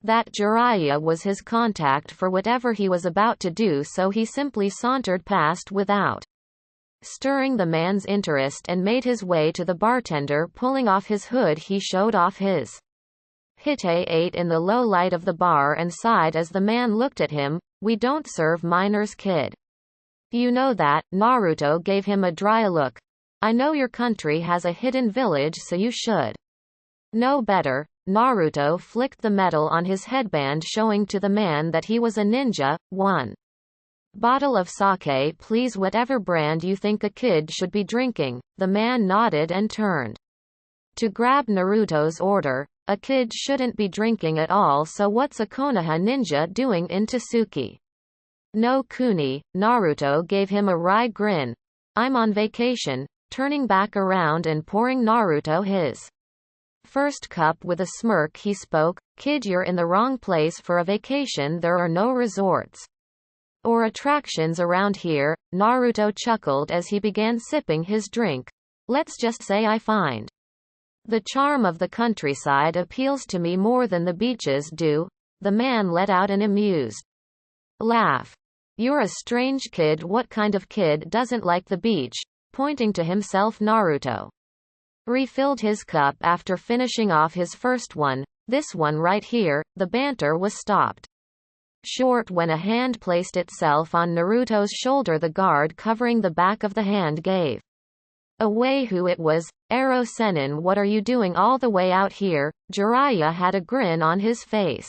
that Jiraiya was his contact for whatever he was about to do, so he simply sauntered past without stirring the man's interest and made his way to the bartender. Pulling off his hood, he showed off his hit in the low light of the bar and sighed as the man looked at him. "We don't serve minors, kid. You know that." Naruto gave him a dry look. "I know your country has a hidden village, so you should know better." Naruto flicked the metal on his headband, showing to the man that he was a ninja. "One bottle of sake, please. Whatever brand you think a kid should be drinking." The man nodded and turned to grab Naruto's order. "A kid shouldn't be drinking at all, so what's a Konoha ninja doing in Tsuki no Kuni?" Naruto gave him a wry grin. "I'm on vacation." Turning back around and pouring Naruto his first cup with a smirk, he spoke. "Kid, you're in the wrong place for a vacation. There are no resorts or attractions around here." Naruto chuckled as he began sipping his drink. "Let's just say I find the charm of the countryside appeals to me more than the beaches do." The man let out an amused laugh. "You're a strange kid." "What kind of kid doesn't like the beach?" Pointing to himself, Naruto refilled his cup after finishing off his first one. "This one right here." The banter was stopped short when a hand placed itself on Naruto's shoulder. The guard covering the back of the hand gave away who it was. "Ero Sennin, what are you doing all the way out here?" Jiraiya had a grin on his face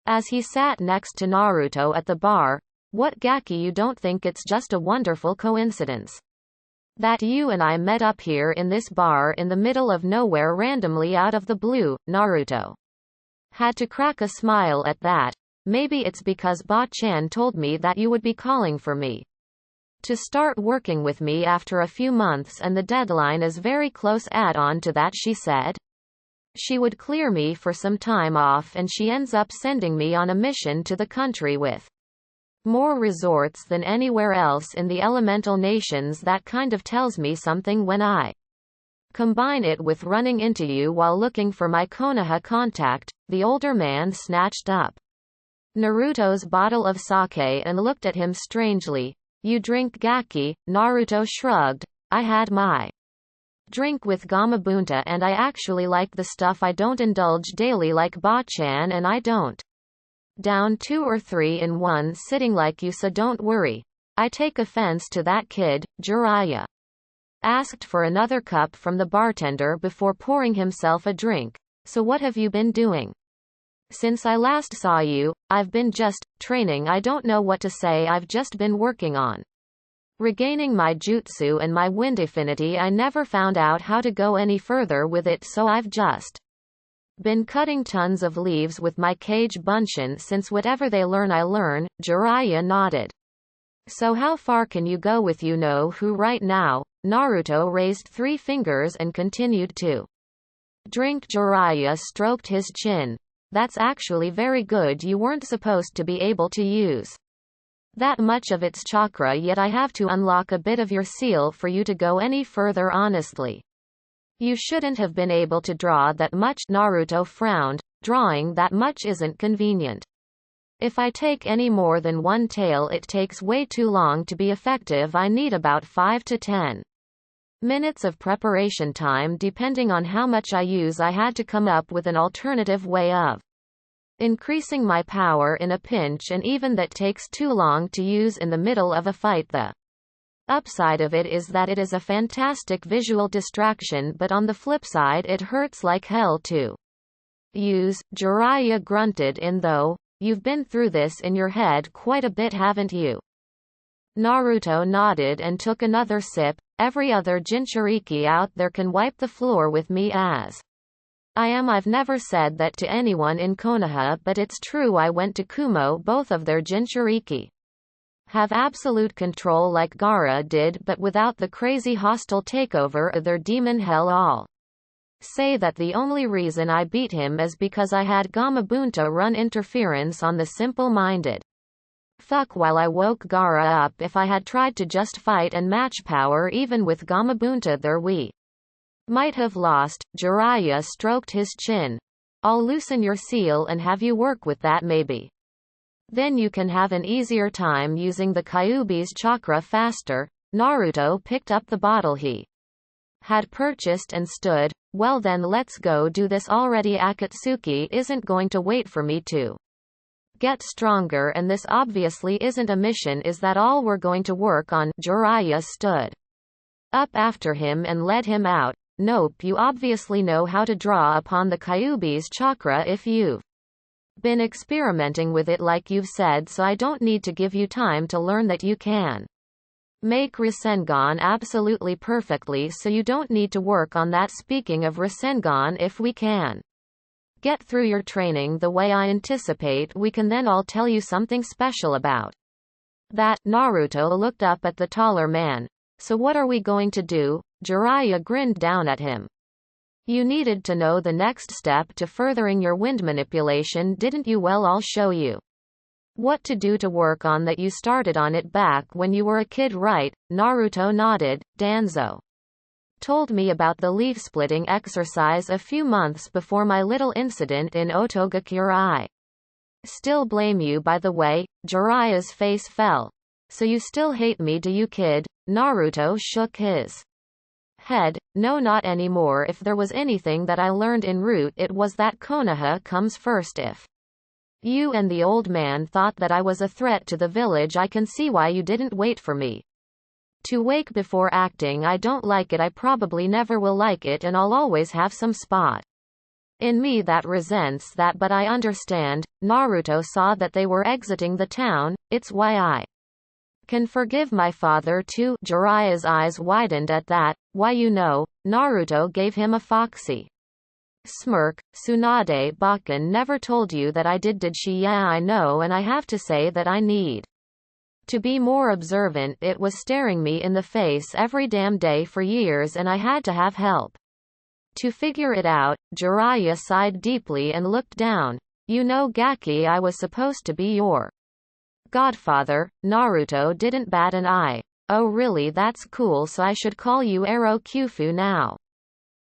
as he sat next to Naruto at the bar. "What, Gaki, you don't think it's just a wonderful coincidence that you and I met up here in this bar in the middle of nowhere randomly out of the blue?" Naruto had to crack a smile at that. "Maybe it's because Ba-chan told me that you would be calling for me to start working with me after a few months, and the deadline is very close. Add on to that, she said she would clear me for some time off, and she ends up sending me on a mission to the country with more resorts than anywhere else in the elemental nations. That kind of tells me something. When I combine it with running into you while looking for my Konoha contact." The older man snatched up Naruto's bottle of sake and looked at him strangely. "You drink Gaki?" Naruto shrugged. "I had my drink with Gamabunta, and I actually like the stuff. I don't indulge daily like Ba-chan, and I don't down 2 or 3 in one sitting like you, so don't worry. I take offense to that, kid." Jiraiya asked for another cup from the bartender before pouring himself a drink. So what have you been doing? Since I last saw you, I've been just training. I don't know what to say. I've just been working on regaining my jutsu and my wind affinity. I never found out how to go any further with it, so I've just been cutting tons of leaves with my cage bunshin since whatever they learn I learn. Jiraiya nodded. So how far can you go with you know who right now? Naruto raised 3 fingers and continued to drink. Jiraiya stroked his chin. That's actually very good. You weren't supposed to be able to use that much of its chakra, yet I have to unlock a bit of your seal for you to go any further. Honestly, you shouldn't have been able to draw that much. Naruto frowned. Drawing that much isn't convenient. If I take any more than one tail, it takes way too long to be effective. I need about 5 to 10 minutes of preparation time depending on how much I use. I had to come up with an alternative way of increasing my power in a pinch, and even that takes too long to use in the middle of a fight. The upside of it is that it is a fantastic visual distraction, but on the flip side it hurts like hell to use. Jiraiya grunted. In though, you've been through this in your head quite a bit, haven't you? Naruto nodded and took another sip. Every other Jinchuriki out there can wipe the floor with me as I am. I've never said that to anyone in Konoha, but it's true. I went to Kumo. Both of their Jinchuriki have absolute control like Gaara did, but without the crazy hostile takeover of their demon hell. All say that the only reason I beat him is because I had Gamabunta run interference on the simple-minded fuck while I woke Gaara up. If I had tried to just fight and match power even with Gamabunta there, we might have lost. Jiraiya stroked his chin. I'll loosen your seal and have you work with that maybe. Then you can have an easier time using the Kyuubi's chakra faster. Naruto picked up the bottle he had purchased and stood. Well then let's go do this already. Akatsuki isn't going to wait for me to get stronger, and this obviously isn't a mission. Is that all we're going to work on? Jiraiya stood up after him and led him out. Nope, you obviously know how to draw upon the Kyuubi's chakra if you've been experimenting with it like you've said, so I don't need to give you time to learn that. You can make Rasengan absolutely perfectly, so you don't need to work on that. Speaking of Rasengan, if we can get through your training the way I anticipate, we can then all tell you something special about that. Naruto looked up at the taller man. So what are we going to do? Jiraiya grinned down at him. You needed to know the next step to furthering your wind manipulation, didn't you? Well, I'll show you what to do to work on that. You started on it back when you were a kid, right? Naruto nodded. Danzo told me about the leaf-splitting exercise a few months before my little incident in Otogakure. I still blame you, by the way. Jiraiya's face fell. So you still hate me, do you, kid? Naruto shook his head. No, not anymore. If there was anything that I learned en route, it was that Konoha comes first. If you and the old man thought that I was a threat to the village, I can see why you didn't wait for me to wake before acting. I don't like it. I probably never will like it, and I'll always have some spot in me that resents that, but I understand. Naruto saw that they were exiting the town. It's why I can forgive my father too. Jiraiya's eyes widened at that. Why, you know? Naruto gave him a foxy smirk. Tsunade Bakken never told you that I did she? Yeah, I know, and I have to say that I need to be more observant. It was staring me in the face every damn day for years, and I had to have help to figure it out. Jiraiya sighed deeply and looked down. You know, Gaki, I was supposed to be your godfather. Naruto didn't bat an eye. Oh really? That's cool. So I should call you Ero Kyufu now,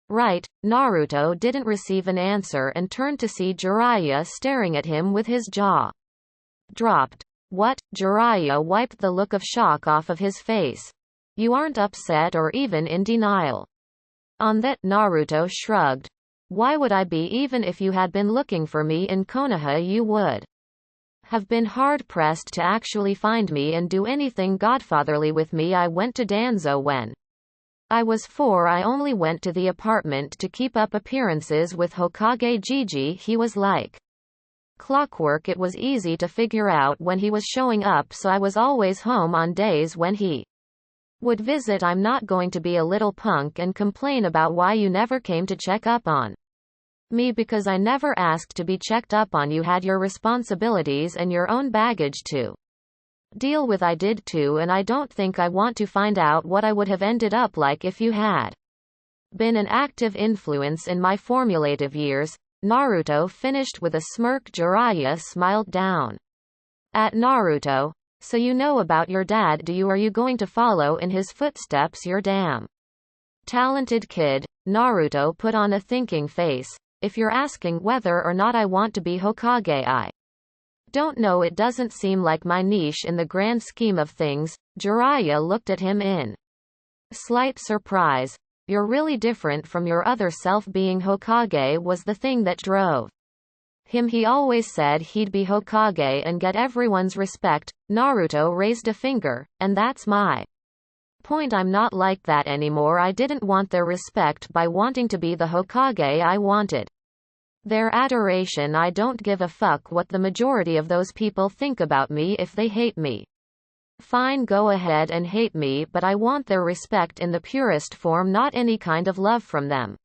right? Naruto didn't receive an answer and turned to see Jiraiya staring at him with his jaw dropped. What? Jiraiya wiped the look of shock off of his face. You aren't upset or even in denial? On that, Naruto shrugged. Why would I be? Even if you had been looking for me in Konoha, you would have been hard-pressed to actually find me and do anything godfatherly with me. I went to Danzo when I was 4. I only went to the apartment to keep up appearances with Hokage Gigi. He was like clockwork. It was easy to figure out when he was showing up, so I was always home on days when he would visit. I'm not going to be a little punk and complain about why you never came to check up on me because I never asked to be checked up on. You had your responsibilities and your own baggage to deal with. I did too, and I don't think I want to find out what I would have ended up like if you had been an active influence in my formulative years. Naruto finished with a smirk. Jiraiya smiled down at Naruto. So you know about your dad, do you? Are you going to follow in his footsteps? You're damn talented, kid. Naruto put on a thinking face. If you're asking whether or not I want to be Hokage, I don't know. It doesn't seem like my niche in the grand scheme of things. Jiraiya looked at him in slight surprise. You're really different from your other self. Being Hokage was the thing that drove him. He always said he'd be Hokage and get everyone's respect. Naruto raised a finger, and that's my point. I'm not like that anymore. I didn't want their respect by wanting to be the Hokage. I wanted their adoration. I don't give a fuck what the majority of those people think about me. If they hate me, fine, go ahead and hate me, but I want their respect in the purest form, not any kind of love from them.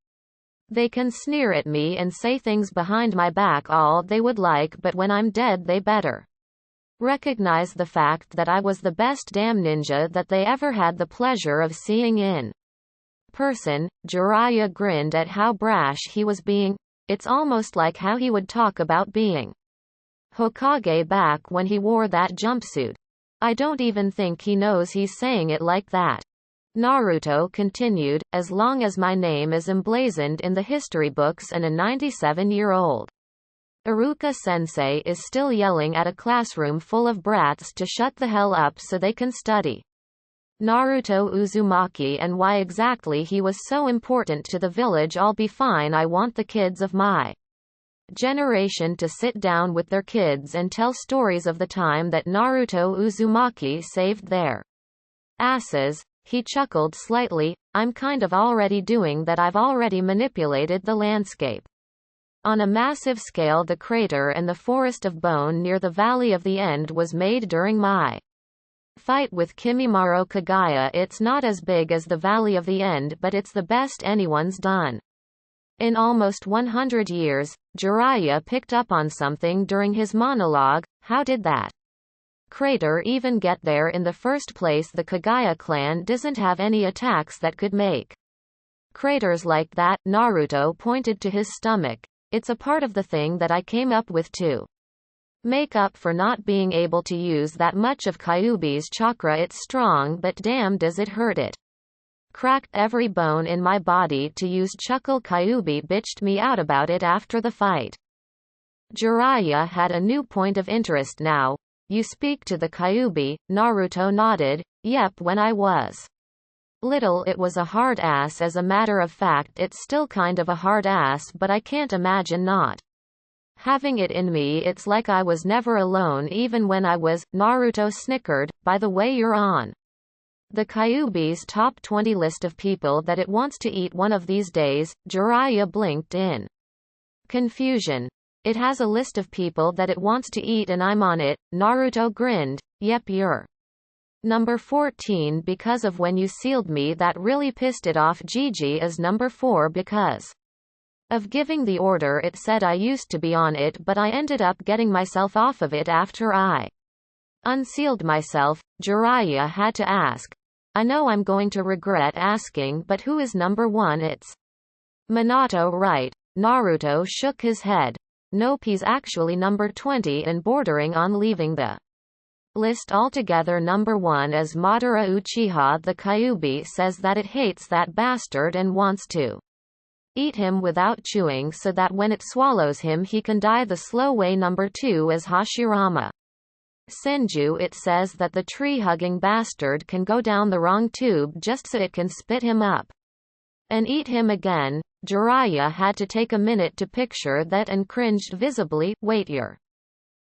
They can sneer at me and say things behind my back all they would like, but when I'm dead they better recognize the fact that I was the best damn ninja that they ever had the pleasure of seeing in person. Jiraiya grinned at how brash he was being. It's almost like how he would talk about being Hokage back when he wore that jumpsuit. I don't even think he knows he's saying it like that. Naruto continued, as long as my name is emblazoned in the history books and a 97-year-old Iruka-sensei is still yelling at a classroom full of brats to shut the hell up so they can study Naruto Uzumaki and why exactly he was so important to the village, I'll be fine. I want the kids of my generation to sit down with their kids and tell stories of the time that Naruto Uzumaki saved their asses. He chuckled slightly. I'm kind of already doing that. I've already manipulated the landscape on a massive scale. The crater and the forest of bone near the Valley of the End was made during my fight with Kimimaro Kagaya. It's not as big as the Valley of the End, but it's the best anyone's done in almost 100 years. Jiraiya picked up on something during his monologue. How did that crater even get there in the first place? The Kagaya clan doesn't have any attacks that could make craters like that. Naruto pointed to his stomach. It's a part of the thing that I came up with to make up for not being able to use that much of Kyuubi's chakra. It's strong, but damn does it hurt. It cracked every bone in my body to use Chuckle. Kyuubi bitched me out about it after the fight. Jiraiya had a new point of interest now. You speak to the Kyuubi? Naruto nodded. Yep, when I was little it was a hard ass. As a matter of fact it's still kind of a hard ass, but I can't imagine not having it in me. It's like I was never alone even when I was. Naruto snickered. By the way, you're on the Kyuubi's top 20 list of people that it wants to eat one of these days. Jiraiya blinked in confusion. It has a list of people that it wants to eat and I'm on it. Naruto grinned. Yep, you're number 14 because of when you sealed me. That really pissed it off. Gigi is number 4 because of giving the order. It said I used to be on it, but I ended up getting myself off of it after I unsealed myself. Jiraiya had to ask. I know I'm going to regret asking, but who is number 1? It's Minato, right? Naruto shook his head. Nope, he's actually number 20 and bordering on leaving the list altogether. Number 1 is Madara Uchiha. The Kyuubi says that it hates that bastard and wants to eat him without chewing so that when it swallows him he can die the slow way. Number 2 is Hashirama Senju. It says that the tree-hugging bastard can go down the wrong tube just so it can spit him up and eat him again. Jiraiya had to take a minute to picture that and cringed visibly. Wait, you're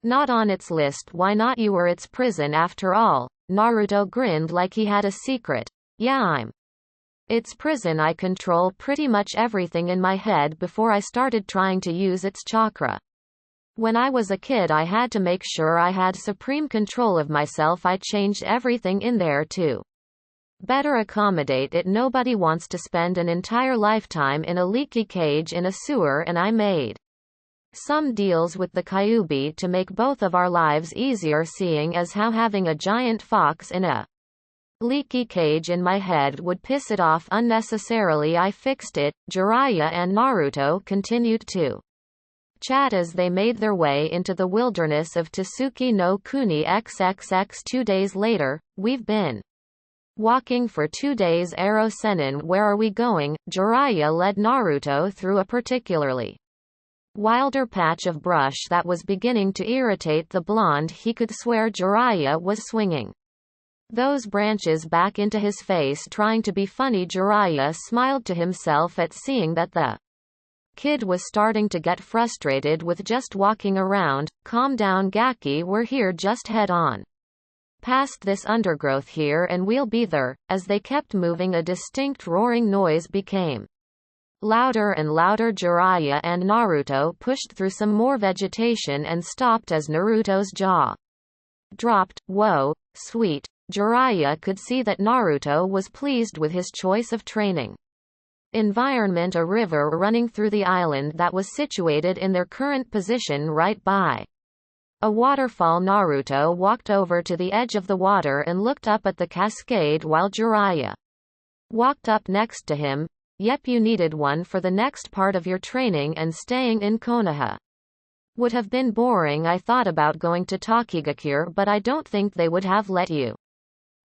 not on its list? Why not? You were its prison after all. Naruto grinned like he had a secret. Yeah, I'm Its prison. I control pretty much everything in my head before I started trying to use its chakra. When I was a kid I had to make sure I had supreme control of myself. I changed everything in there to better accommodate it. Nobody wants to spend an entire lifetime in a leaky cage in a sewer, and I made some deals with the Kyuubi to make both of our lives easier, seeing as how having a giant fox in a leaky cage in my head would piss it off unnecessarily. I fixed it. Jiraiya and Naruto continued to chat as they made their way into the wilderness of Tsuki no Kuni XXX. 2 days later, we've been walking for 2 days. Arrow Sennin, where are we going? Jiraiya led Naruto through a particularly wilder patch of brush that was beginning to irritate the blonde. He could swear Jiraiya was swinging those branches back into his face, trying to be funny. Jiraiya smiled to himself at seeing that the kid was starting to get frustrated with just walking around. Calm down, Gaki, we're here, just head on past this undergrowth here and we'll be there. As they kept moving, a distinct roaring noise became louder and louder. Jiraiya and Naruto pushed through some more vegetation and stopped as Naruto's jaw dropped. Whoa, sweet. Jiraiya could see that Naruto was pleased with his choice of training environment. A river running through the island that was situated in their current position right by a waterfall. Naruto walked over to the edge of the water and looked up at the cascade while Jiraiya walked up next to him. Yep, you needed one for the next part of your training, and staying in Konoha would have been boring. I thought about going to Tokigakure, but I don't think they would have let you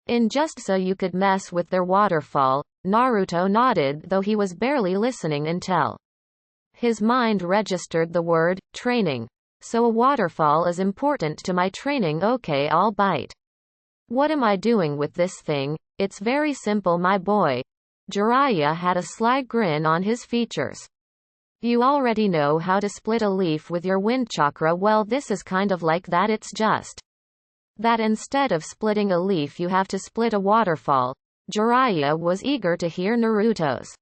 in just so you could mess with their waterfall. Naruto nodded, though he was barely listening until his mind registered the word training. So a waterfall is important to my training. Okay, I'll bite. What am I doing with this thing? It's very simple, my boy. Jiraiya had a sly grin on his features. You already know how to split a leaf with your wind chakra. Well, this is kind of like that. It's just that instead of splitting a leaf you have to split a waterfall. Jiraiya was eager to hear Naruto's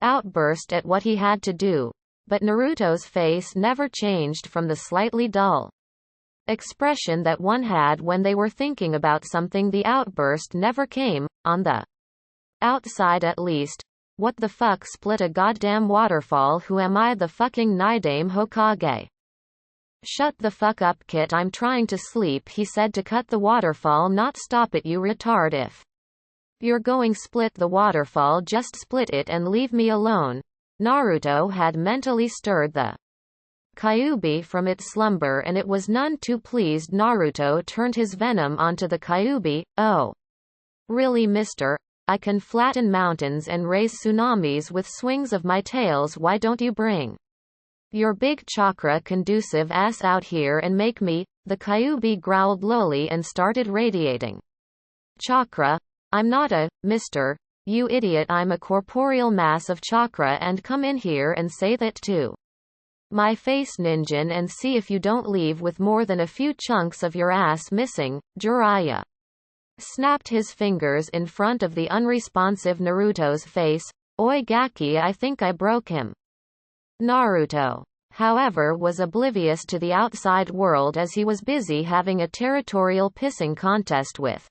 outburst at what he had to do. But Naruto's face never changed from the slightly dull expression that one had when they were thinking about something. The outburst never came, on the outside at least. What the fuck, split a goddamn waterfall? Who am I, the fucking Nidame Hokage? Shut the fuck up, Kit, I'm trying to sleep, he said. To cut the waterfall, not stop it, you retard. If you're going split the waterfall, just split it and leave me alone. Naruto had mentally stirred the Kyuubi from its slumber, and it was none too pleased. Naruto turned his venom onto the Kyuubi. Oh. Really, mister? I can flatten mountains and raise tsunamis with swings of my tails. Why don't you bring your big chakra conducive ass out here and make me? The Kyuubi growled lowly and started radiating chakra. I'm not a mister, you idiot. I'm a corporeal mass of chakra, and come in here and say that to my face, ninjin, and see if you don't leave with more than a few chunks of your ass missing. Jiraiya snapped his fingers in front of the unresponsive Naruto's face. Oi Gaki, I think I broke him. Naruto, however, was oblivious to the outside world as he was busy having a territorial pissing contest with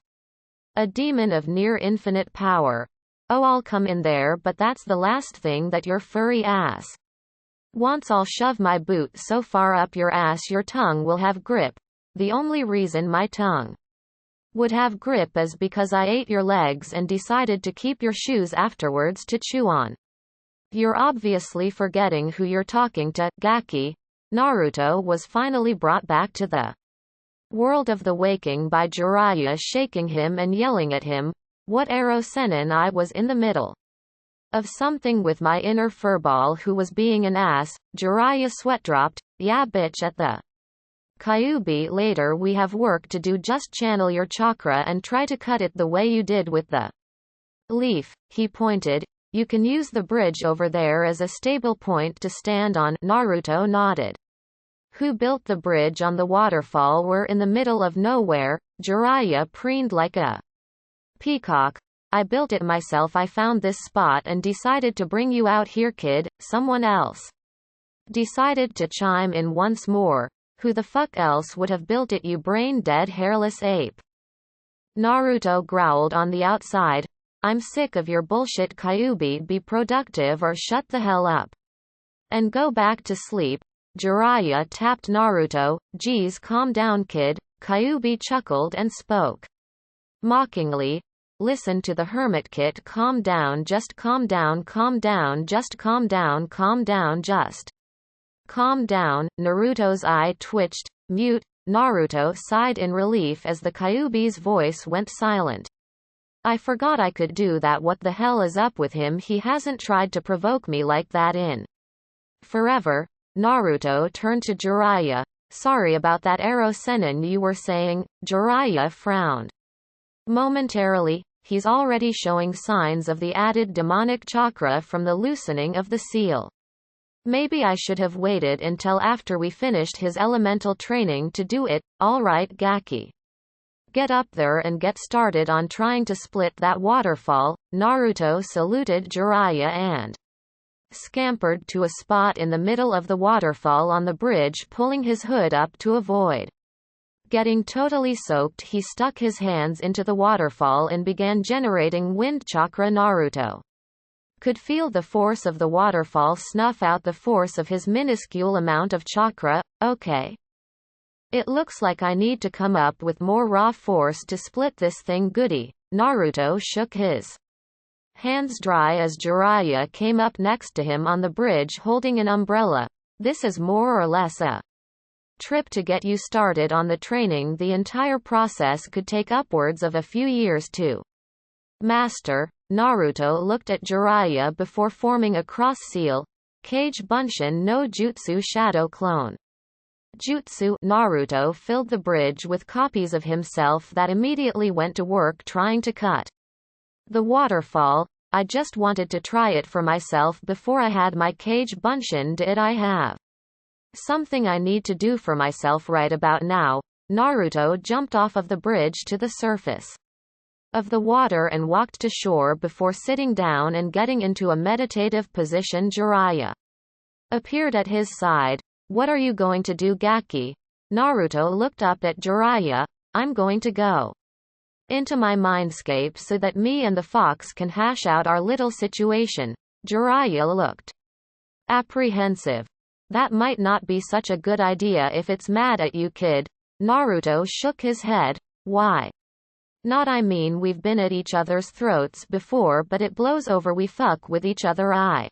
a demon of near infinite power. Oh, I'll come in there, but that's the last thing that your furry ass wants. I'll shove my boot so far up your ass your tongue will have grip. The only reason my tongue would have grip is because I ate your legs and decided to keep your shoes afterwards to chew on. You're obviously forgetting who you're talking to, Gaki. Naruto was finally brought back to the world of the waking by Jiraiya shaking him and yelling at him. What, Arrow Sennin? I was in the middle of something with my inner furball who was being an ass. Jiraiya sweat dropped. Yeah, bitch. At the Kyuubi later we have work to do. Just channel your chakra and try to cut it the way you did with the leaf. He pointed. You can use the bridge over there as a stable point to stand on. Naruto nodded. Who built the bridge on the waterfall? We're in the middle of nowhere. Jiraiya preened like a peacock. I built it myself. I found this spot and decided to bring you out here, kid. Someone else decided to chime in once more. Who the fuck else would have built it, you brain-dead hairless ape? Naruto growled on the outside. I'm sick of your bullshit, Kyuubi. Be productive or shut the hell up. And go back to sleep. Jiraiya tapped Naruto. Geez, calm down, kid. Kyuubi chuckled and spoke mockingly. Listen to the hermit, kid. Calm down, just calm down, calm down, just calm down, calm down, just calm down. Naruto's eye twitched. Mute. Naruto sighed in relief as the Kyuubi's voice went silent. I forgot I could do that. What the hell is up with him? He hasn't tried to provoke me like that in forever. Naruto turned to Jiraiya. Sorry about that, arrow Sennin, you were saying. Jiraiya frowned momentarily. He's already showing signs of the added demonic chakra from the loosening of the seal. Maybe I should have waited until after we finished his elemental training to do it. Alright, Gaki. Get up there and get started on trying to split that waterfall. Naruto saluted Jiraiya and scampered to a spot in the middle of the waterfall on the bridge, pulling his hood up to avoid getting totally soaked. He stuck his hands into the waterfall and began generating wind chakra. Naruto could feel the force of the waterfall snuff out the force of his minuscule amount of chakra. Okay. It looks like I need to come up with more raw force to split this thing. Goody. Naruto shook his hands dry as Jiraiya came up next to him on the bridge holding an umbrella. This is more or less a trip to get you started on the training. The entire process could take upwards of a few years too. Master. Naruto looked at Jiraiya before forming a cross seal. Kage Bunshin no Jutsu Shadow Clone. Jutsu. Naruto filled the bridge with copies of himself that immediately went to work trying to cut the waterfall. I just wanted to try it for myself before I had my Kage Bunshin. Did I have something I need to do for myself right about now? Naruto jumped off of the bridge to the surface of the water and walked to shore before sitting down and getting into a meditative position. Jiraiya appeared at his side. What are you going to do, Gaki? Naruto looked up at Jiraiya. I'm going to go into my mindscape so that me and the fox can hash out our little situation. Jiraiya looked apprehensive. That might not be such a good idea if it's mad at you, kid. Naruto shook his head. Why not? I mean, we've been at each other's throats before, but it blows over. We fuck with each other. I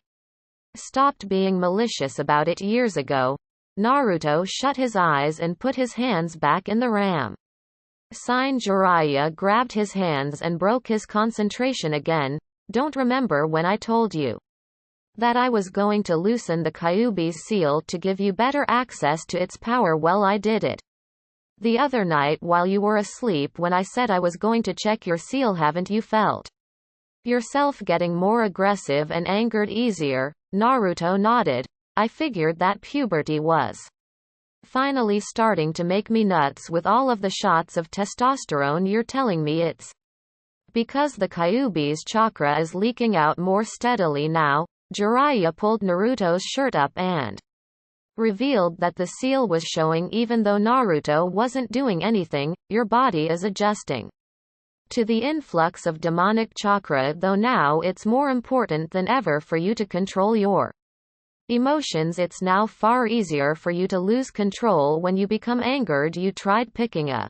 stopped being malicious about it years ago. Naruto shut his eyes and put his hands back in the ram. Sign. Jiraiya grabbed his hands and broke his concentration again. Don't remember when I told you that I was going to loosen the Kyuubi's seal to give you better access to its power? Well, I did it the other night while you were asleep when I said I was going to check your seal. Haven't you felt yourself getting more aggressive and angered easier? Naruto nodded. I figured that puberty was finally starting to make me nuts with all of the shots of testosterone. You're telling me it's because the Kyuubi's chakra is leaking out more steadily now? Jiraiya pulled Naruto's shirt up and revealed that the seal was showing even though Naruto wasn't doing anything. Your body is adjusting to the influx of demonic chakra, though now it's more important than ever for you to control your emotions. It's now far easier for you to lose control when you become angered. You tried picking a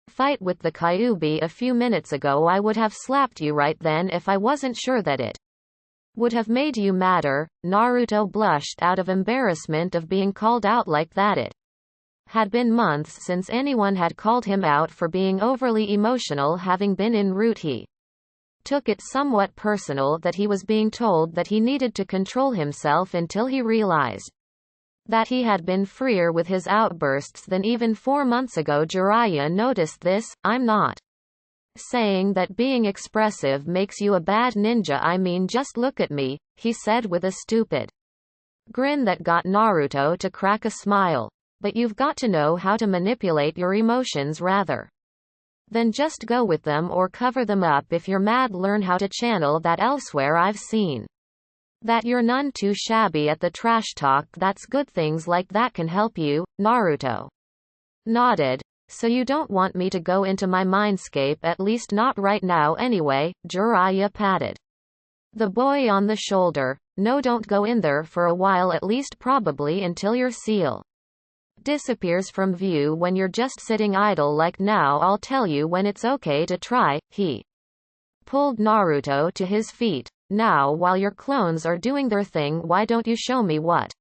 fight with the Kyuubi a few minutes ago. I would have slapped you right then if I wasn't sure that it would have made you madder. Naruto blushed out of embarrassment of being called out like that. It had been months since anyone had called him out for being overly emotional. Having been en route, he took it somewhat personal that he was being told that he needed to control himself until he realized that he had been freer with his outbursts than even 4 months ago. Jiraiya noticed this. I'm not saying that being expressive makes you a bad ninja. I mean, just look at me, he said with a stupid grin that got Naruto to crack a smile. But you've got to know how to manipulate your emotions rather Then just go with them or cover them up if you're mad. Learn how to channel that elsewhere. I've seen that you're none too shabby at the trash talk. That's good. Things like that can help you. Naruto nodded. So you don't want me to go into my mindscape, at least not right now anyway. Jiraiya patted the boy on the shoulder. No, don't go in there for a while at least, probably until your seal disappears from view. When you're just sitting idle like now, I'll tell you when it's okay to try. He pulled Naruto to his feet. Now, while your clones are doing their thing, why don't you show me what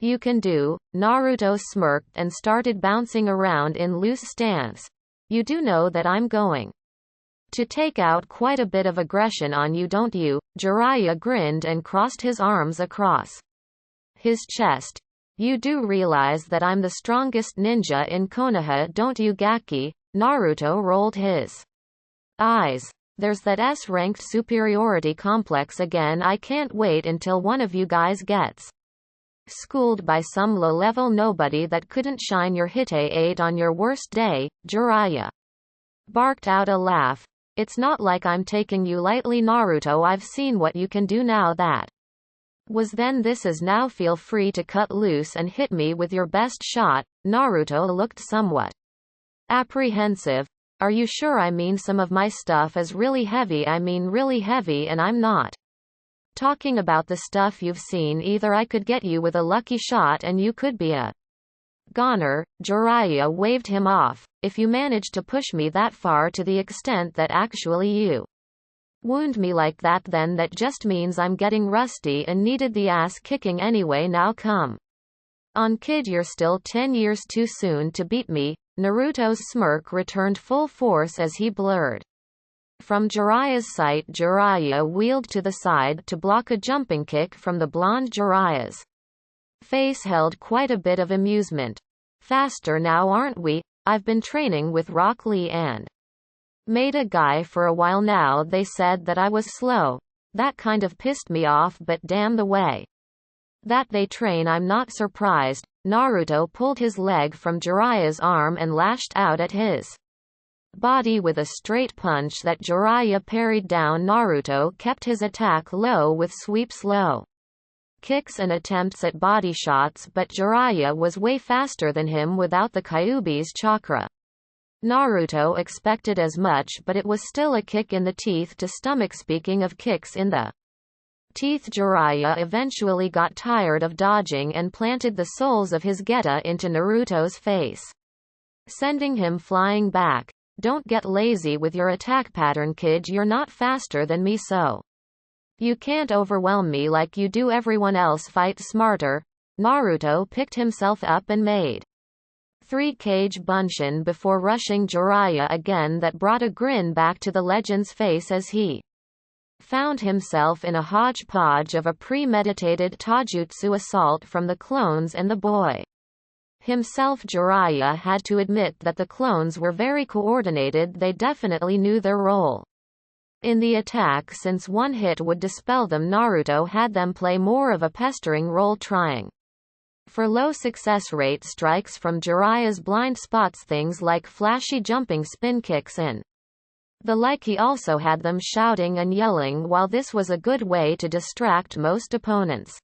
you can do? Naruto smirked and started bouncing around in loose stance. You do know that I'm going to take out quite a bit of aggression on you, don't you? Jiraiya grinned and crossed his arms across his chest. You do realize that I'm the strongest ninja in Konoha, don't you, Gaki? Naruto rolled his eyes. There's that S-ranked superiority complex again. I can't wait until one of you guys gets schooled by some low-level nobody that couldn't shine your Hite-8 on your worst day. Jiraiya barked out a laugh. It's not like I'm taking you lightly, Naruto. I've seen what you can do now. That was then. This is now. Feel free to cut loose and hit me with your best shot. Naruto looked somewhat apprehensive. Are you sure? I mean, some of my stuff is really heavy. I mean really heavy, and I'm not talking about the stuff you've seen either. I could get you with a lucky shot and you could be a goner. Jiraiya waved him off. If you manage to push me that far, to the extent that actually you wound me like that, then that just means I'm getting rusty and needed the ass kicking anyway. Now come on, kid, you're still 10 years too soon to beat me. Naruto's smirk returned full force as he blurred from Jiraiya's sight. Jiraiya wheeled to the side to block a jumping kick from the blonde. Jiraiya's face held quite a bit of amusement. Faster now, aren't we? I've been training with Rock Lee and made a guy for a while now. They said that I was slow. That kind of pissed me off, but damn the way that they train, I'm not surprised. Naruto pulled his leg from Jiraiya's arm and lashed out at his body with a straight punch that Jiraiya parried down. Naruto kept his attack low with sweeps, low kicks and attempts at body shots, but Jiraiya was way faster than him without the Kyuubi's chakra. Naruto expected as much, but it was still a kick in the teeth to stomach. Speaking of kicks in the teeth, Jiraiya eventually got tired of dodging and planted the soles of his geta into Naruto's face, sending him flying back. Don't get lazy with your attack pattern, kid. You're not faster than me, so you can't overwhelm me like you do everyone else. Fight smarter. Naruto picked himself up and made 3 cage bunshin before rushing Jiraiya again. That brought a grin back to the legend's face as he found himself in a hodgepodge of a premeditated taijutsu assault from the clones and the boy himself. Jiraiya had to admit that the clones were very coordinated. They definitely knew their role in the attack. Since one hit would dispel them, Naruto had them play more of a pestering role, trying for low success rate strikes from Jiraiya's blind spots, things like flashy jumping spin kicks and the like. He also had them shouting and yelling. While this was a good way to distract most opponents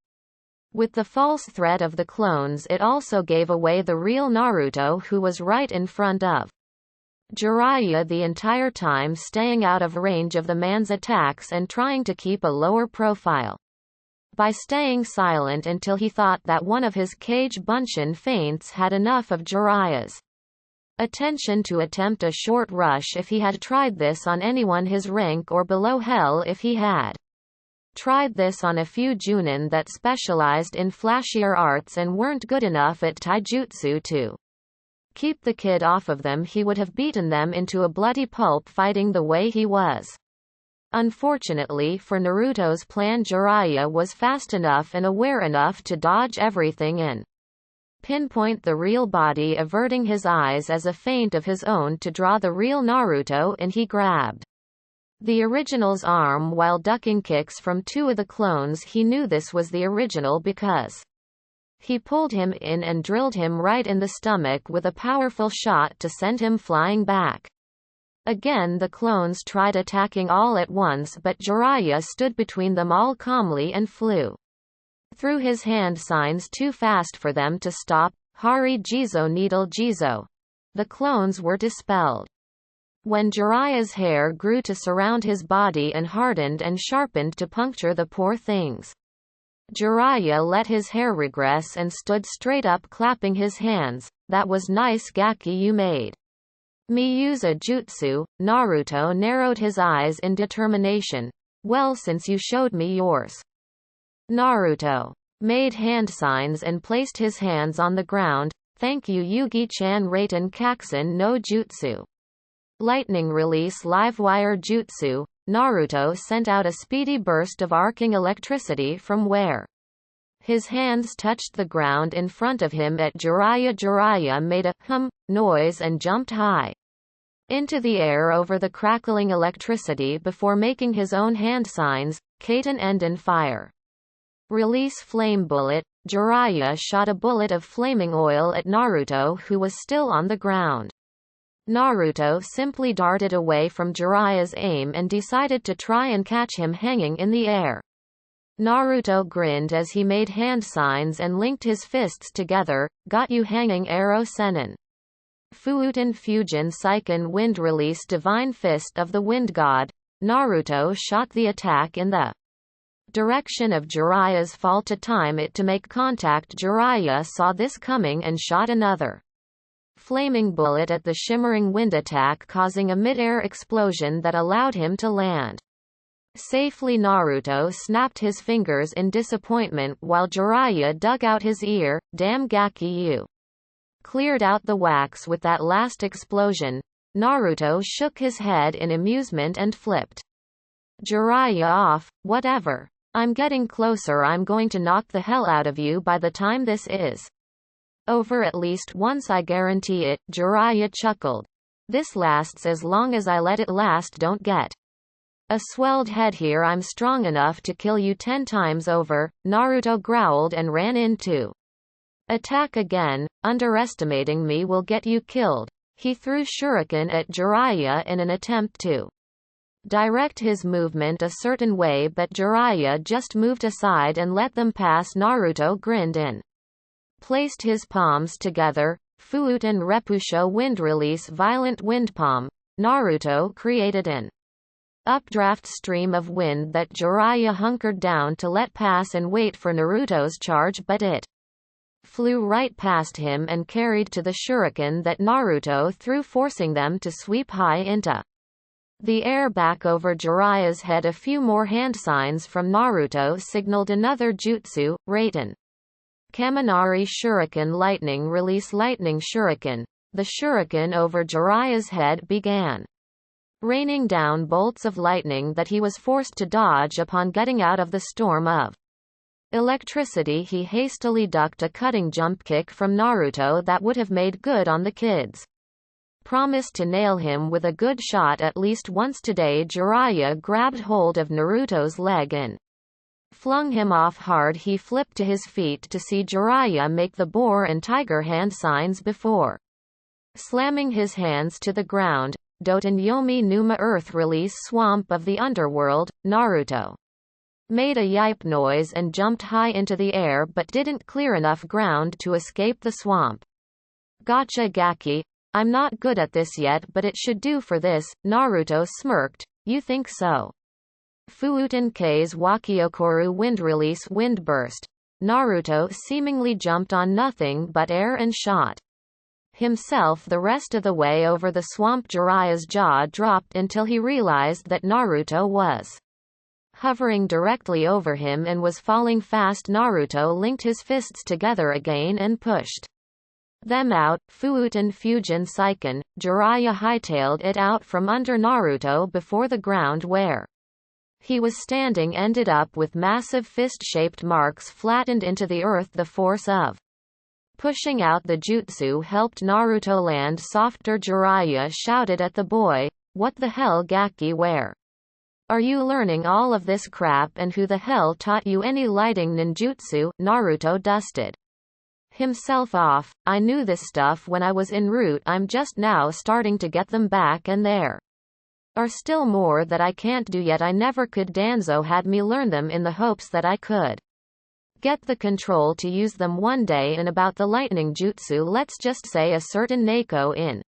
with the false threat of the clones, it also gave away the real Naruto, who was right in front of Jiraiya the entire time, staying out of range of the man's attacks and trying to keep a lower profile by staying silent until he thought that one of his cage bunshin feints had enough of Jiraiya's attention to attempt a short rush. If he had tried this on anyone his rank or below, hell, if he had tried this on a few Junin that specialized in flashier arts and weren't good enough at taijutsu to keep the kid off of them, he would have beaten them into a bloody pulp. Fighting the way he was. Unfortunately for Naruto's plan, Jiraiya was fast enough and aware enough to dodge everything and pinpoint the real body, averting his eyes as a feint of his own to draw the real Naruto in. He grabbed the original's arm while ducking kicks from 2 of the clones. He knew this was the original because he pulled him in and drilled him right in the stomach with a powerful shot to send him flying back. Again the clones tried attacking all at once, but Jiraiya stood between them all calmly and flew through his hand signs too fast for them to stop. Hari Jizo Needle Jizo. The clones were dispelled. When Jiraiya's hair grew to surround his body and hardened and sharpened to puncture the poor things, Jiraiya let his hair regress and stood straight up, clapping his hands. That was nice Gaki you made me use a jutsu. Naruto narrowed his eyes in determination. Well, since you showed me yours. Naruto made hand signs and placed his hands on the ground. Thank you Yugi-chan. Raiten Kakusen no Jutsu. Lightning release Livewire Jutsu. Naruto sent out a speedy burst of arcing electricity from where his hands touched the ground in front of him at Jiraiya. Jiraiya made a hum noise and jumped high into the air over the crackling electricity before making his own hand signs. Kaiten Enden Fire. Release Flame Bullet. Jiraiya shot a bullet of flaming oil at Naruto, who was still on the ground. Naruto simply darted away from Jiraiya's aim and decided to try and catch him hanging in the air. Naruto grinned as he made hand signs and linked his fists together. Got you hanging arrow Senin. Fuuten Fujin Seiken Wind Release Divine Fist of the Wind God. Naruto shot the attack in the direction of Jiraiya's fall to time it to make contact. Jiraiya saw this coming and shot another flaming bullet at the shimmering wind attack, causing a mid-air explosion that allowed him to land safely. Naruto snapped his fingers in disappointment while Jiraiya dug out his ear. Damn Gaki, you cleared out the wax with that last explosion. Naruto shook his head in amusement and flipped Jiraiya off. Whatever. I'm getting closer. I'm going to knock the hell out of you by the time this is over at least once, I guarantee it. Jiraiya chuckled. This lasts as long as I let it last. Don't get a swelled head here. I'm strong enough to kill you 10 times over. Naruto growled and ran into attack again. Underestimating me will get you killed. He threw shuriken at Jiraiya in an attempt to direct his movement a certain way, but Jiraiya just moved aside and let them pass. Naruto grinned and placed his palms together. Fuuten Repusho Wind Release Violent Wind Palm. Naruto created an updraft stream of wind that Jiraiya hunkered down to let pass and wait for Naruto's charge, but it flew right past him and carried to the shuriken that Naruto threw, forcing them to sweep high into the air back over Jiraiya's head. A few more hand signs from Naruto signaled another jutsu. Raiten Kaminari Shuriken Lightning Release Lightning Shuriken. The shuriken over Jiraiya's head began raining down bolts of lightning that he was forced to dodge upon getting out of the storm of electricity. He hastily ducked a cutting jump kick from Naruto that would have made good on the kid's promise to nail him with a good shot at least once today. Jiraiya grabbed hold of Naruto's leg and flung him off hard. He flipped to his feet to see Jiraiya make the boar and tiger hand signs before slamming his hands to the ground. Doten Yomi Numa Earth Release Swamp of the Underworld. Naruto made a yipe noise and jumped high into the air but didn't clear enough ground to escape the swamp. Gotcha Gaki. I'm not good at this yet, but it should do for this. Naruto smirked. You think so? Fuuten K's Wakiokoru Wind Release Wind Burst. Naruto seemingly jumped on nothing but air and shot himself the rest of the way over the swamp. Jiraiya's jaw dropped until he realized that Naruto was hovering directly over him and was falling fast. Naruto linked his fists together again and pushed them out. Fuuten Fujin Seiken. Jiraiya hightailed it out from under Naruto before the ground where he was standing ended up with massive fist-shaped marks flattened into the earth. The force of pushing out the jutsu helped Naruto land softer. Jiraiya shouted at the boy, "What the hell Gaki, where are you learning all of this crap, and who the hell taught you any lighting ninjutsu?" Naruto dusted himself off. "I knew this stuff when I was en route. I'm just now starting to get them back, and they're Are still more that I can't do yet. I never could. Danzo had me learn them in the hopes that I could get the control to use them one day. And about the lightning jutsu, let's just say a certain Neko in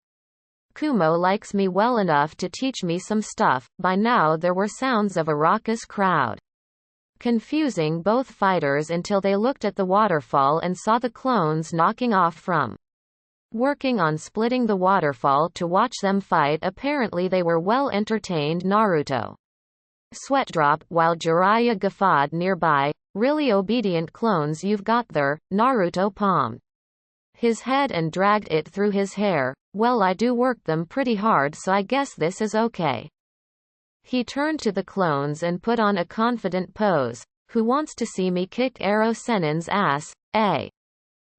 Kumo likes me well enough to teach me some stuff. By now there were sounds of a raucous crowd, confusing both fighters until they looked at the waterfall and saw the clones knocking off from working on splitting the waterfall to watch them fight. Apparently they were well entertained. Naruto sweatdrop while Jiraiya guffawed nearby. Really obedient clones you've got there. Naruto palmed his head and dragged it through his hair. Well, I do work them pretty hard, so I guess this is okay. He turned to the clones and put on a confident pose. Who wants to see me kick Ero Sennin's ass? A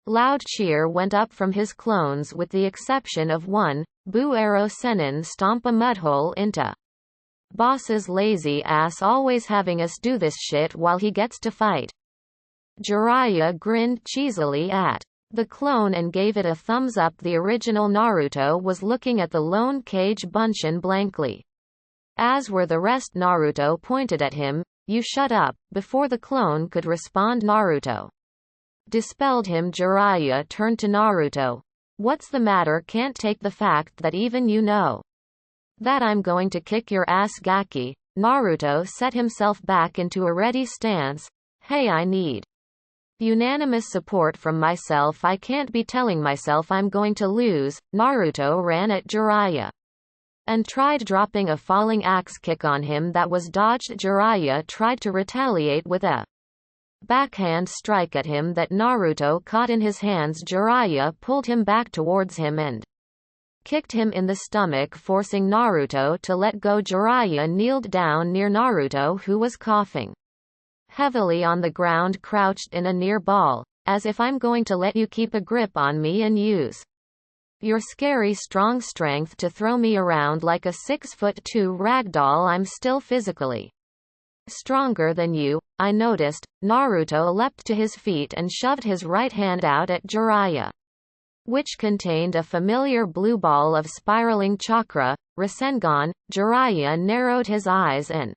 loud cheer went up from his clones with the exception of one. Boo! Ero Sennin stomp a mudhole into boss's lazy ass, always having us do this shit while he gets to fight. Jiraiya grinned cheesily at the clone and gave it a thumbs up. The original Naruto was looking at the lone Kage Bunshin blankly, as were the rest. Naruto pointed at him. You shut up. Before the clone could respond, Naruto dispelled him. Jiraiya turned to Naruto. What's the matter? Can't take the fact that even you know that I'm going to kick your ass? Gaki. Naruto set himself back into a ready stance. Hey, I need unanimous support from myself. I can't be telling myself I'm going to lose. Naruto ran at Jiraiya and tried dropping a falling axe kick on him that was dodged. Jiraiya tried to retaliate with a backhand strike at him that Naruto caught in his hands. Jiraiya pulled him back towards him and kicked him in the stomach, forcing Naruto to let go. Jiraiya kneeled down near Naruto, who was coughing heavily on the ground, crouched in a near ball. As if I'm going to let you keep a grip on me and use your scary strong strength to throw me around like a 6'2" ragdoll. I'm still physically stronger than you. I noticed. Naruto leapt to his feet and shoved his right hand out at Jiraiya, which contained a familiar blue ball of spiraling chakra. Rasengan. Jiraiya narrowed his eyes and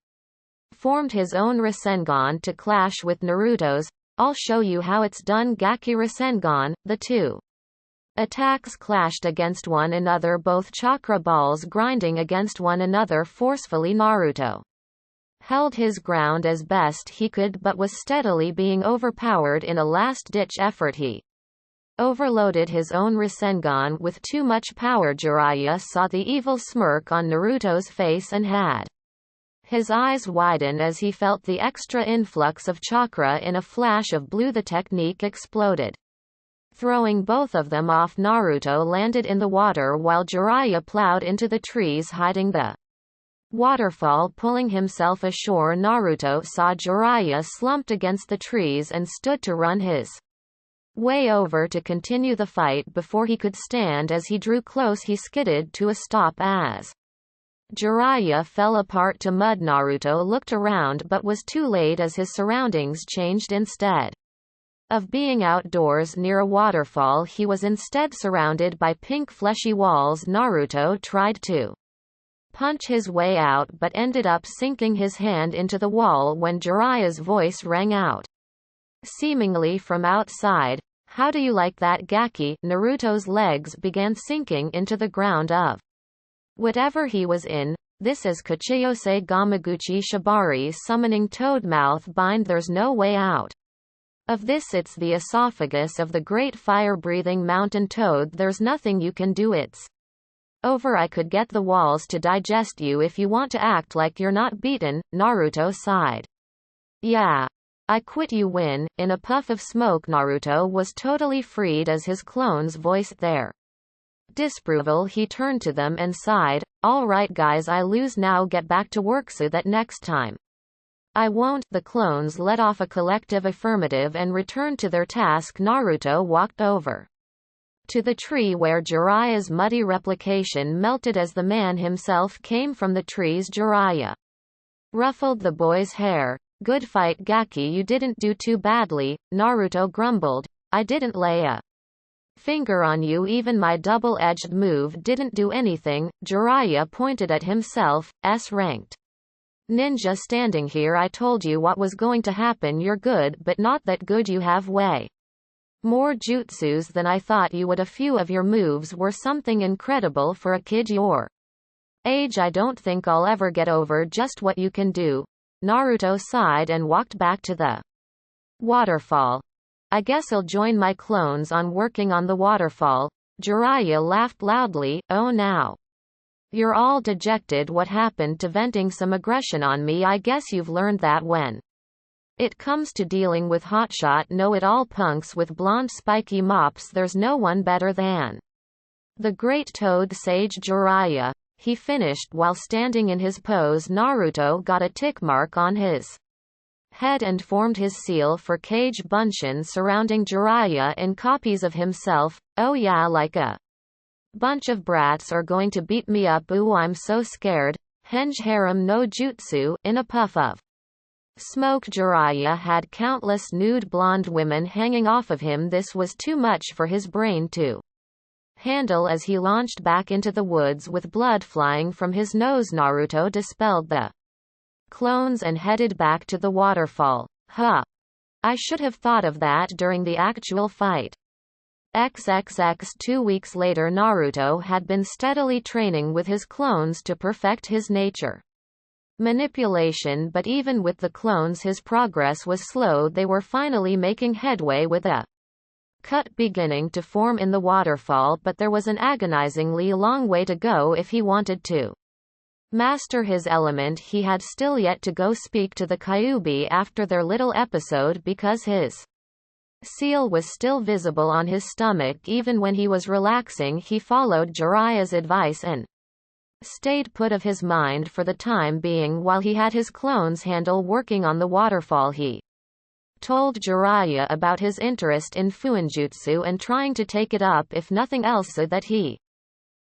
formed his own Rasengan to clash with Naruto's. I'll show you how it's done. Gaki Rasengan. The two attacks clashed against one another, both chakra balls grinding against one another forcefully. Naruto held his ground as best he could but was steadily being overpowered. In a last-ditch effort he overloaded his own Rasengan with too much power. Jiraiya saw the evil smirk on Naruto's face and had his eyes widen as he felt the extra influx of chakra. In a flash of blue the technique exploded, throwing both of them off. Naruto landed in the water while Jiraiya plowed into the trees, hiding the waterfall, pulling himself ashore. Naruto saw Jiraiya slumped against the trees and stood to run his way over to continue the fight. Before he could stand, as he drew close, he skidded to a stop as Jiraiya fell apart to mud. Naruto looked around but was too late as his surroundings changed. Instead of being outdoors near a waterfall, he was instead surrounded by pink fleshy walls. Naruto tried to punch his way out but ended up sinking his hand into the wall when Jiraiya's voice rang out, seemingly from outside. How do you like that, Gaki? Naruto's legs began sinking into the ground of whatever he was in. This is Kachiyose Gamaguchi Shibari summoning Toad Mouth Bind. There's no way out of this. It's the esophagus of the great fire-breathing mountain toad. There's nothing you can do. It's over. I could get the walls to digest you if you want to act like you're not beaten. Naruto sighed. Yeah. I quit. You win. In a puff of smoke, Naruto was totally freed as his clones voiced their disapproval. He turned to them and sighed. All right guys, I lose now. Get back to work so that next time I won't. The clones let off a collective affirmative and returned to their task. Naruto walked over to the tree where Jiraiya's muddy replication melted as the man himself came from the trees. Jiraiya ruffled the boy's hair. Good fight, Gaki. You didn't do too badly. Naruto grumbled. I didn't lay a Finger on you, even my double-edged move didn't do anything. Jiraiya pointed at himself, S-ranked ninja standing here. I told you what was going to happen. You're good, but not that good. You have way more jutsus than I thought you would. A few of your moves were something incredible for a kid your age. I don't think I'll ever get over just what you can do. Naruto sighed and walked back to the waterfall. I guess I'll join my clones on working on the waterfall. Jiraiya laughed loudly. Oh, now you're all dejected. What happened to venting some aggression on me? I guess you've learned that when it comes to dealing with hotshot know-it-all punks with blonde spiky mops, there's no one better than the great Toad Sage Jiraiya. He finished while standing in his pose. Naruto got a tick mark on his head and formed his seal for Kage Bunshin surrounding Jiraiya in copies of himself. Oh yeah, like a bunch of brats are going to beat me up. Ooh, I'm so scared. Henge harem no jutsu. In a puff of smoke, Jiraiya had countless nude blonde women hanging off of him. This was too much for his brain to handle. As he launched back into the woods with blood flying from his nose, Naruto dispelled the clones and headed back to the waterfall. Huh. I should have thought of that during the actual fight. XXX 2 weeks later, Naruto had been steadily training with his clones to perfect his nature manipulation, but even with the clones his progress was slow. They were finally making headway with a cut beginning to form in the waterfall, but there was an agonizingly long way to go if he wanted to master his element. He had still yet to go speak to the Kyuubi after their little episode because his seal was still visible on his stomach. Even when he was relaxing, he followed Jiraiya's advice and stayed put of his mind for the time being while he had his clones handle working on the waterfall. He told Jiraiya about his interest in Fuinjutsu and trying to take it up if nothing else so that he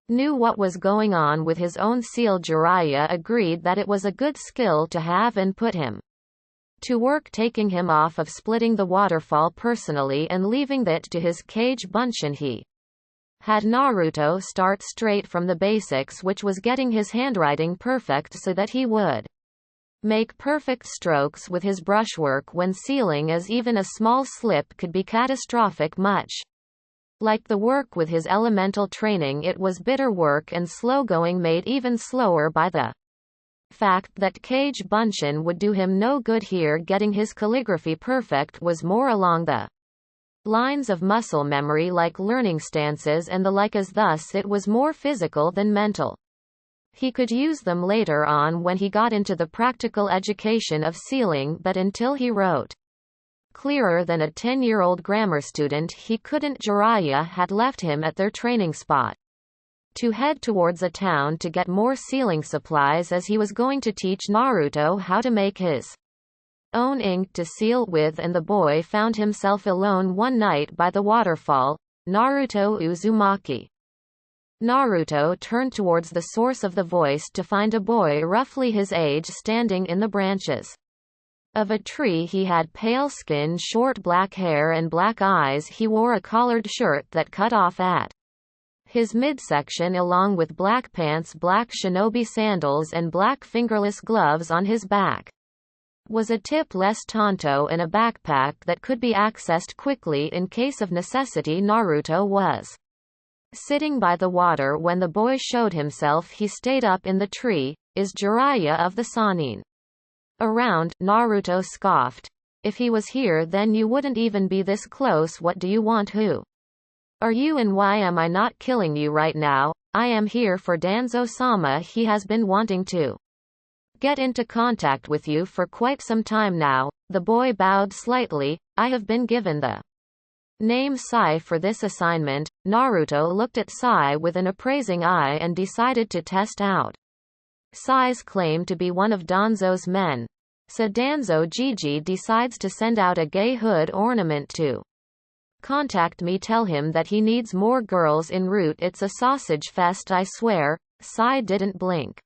knew what was going on with his own seal. Jiraiya agreed that it was a good skill to have and put him to work, taking him off of splitting the waterfall personally and leaving that to his Kage Bunshin. He had Naruto start straight from the basics, which was getting his handwriting perfect so that he would make perfect strokes with his brushwork when sealing, as even a small slip could be catastrophic. Much like the work with his elemental training, it was bitter work and slow going, made even slower by the fact that Kage Bunshin would do him no good here. Getting his calligraphy perfect was more along the lines of muscle memory, like learning stances and the like, as thus it was more physical than mental. He could use them later on when he got into the practical education of sealing, but until he wrote clearer than a 10-year-old grammar student, he couldn't. Jiraiya had left him at their training spot to head towards a town to get more sealing supplies, as he was going to teach Naruto how to make his own ink to seal with, and the boy found himself alone one night by the waterfall. Naruto Uzumaki. Naruto turned towards the source of the voice to find a boy roughly his age standing in the branches of a tree. He had pale skin, short black hair and black eyes. He wore a collared shirt that cut off at his midsection, along with black pants, black shinobi sandals and black fingerless gloves. On his back was a tip-less tanto and a backpack that could be accessed quickly in case of necessity. Naruto was sitting by the water when the boy showed himself. He stayed up in the tree. Is Jiraiya of the Sannin around? Naruto scoffed. If he was here, then you wouldn't even be this close. What do you want? Who are you and why am I not killing you right now? I am here for Danzo-sama. He has been wanting to get into contact with you for quite some time now. The boy bowed slightly. I have been given the name Sai for this assignment. Naruto looked at Sai with an appraising eye and decided to test out Sai's claim to be one of Danzo's men. So Danzo Gigi decides to send out a gay hood ornament to contact me. Tell him that he needs more girls en route. It's a sausage fest, I swear. Sai didn't blink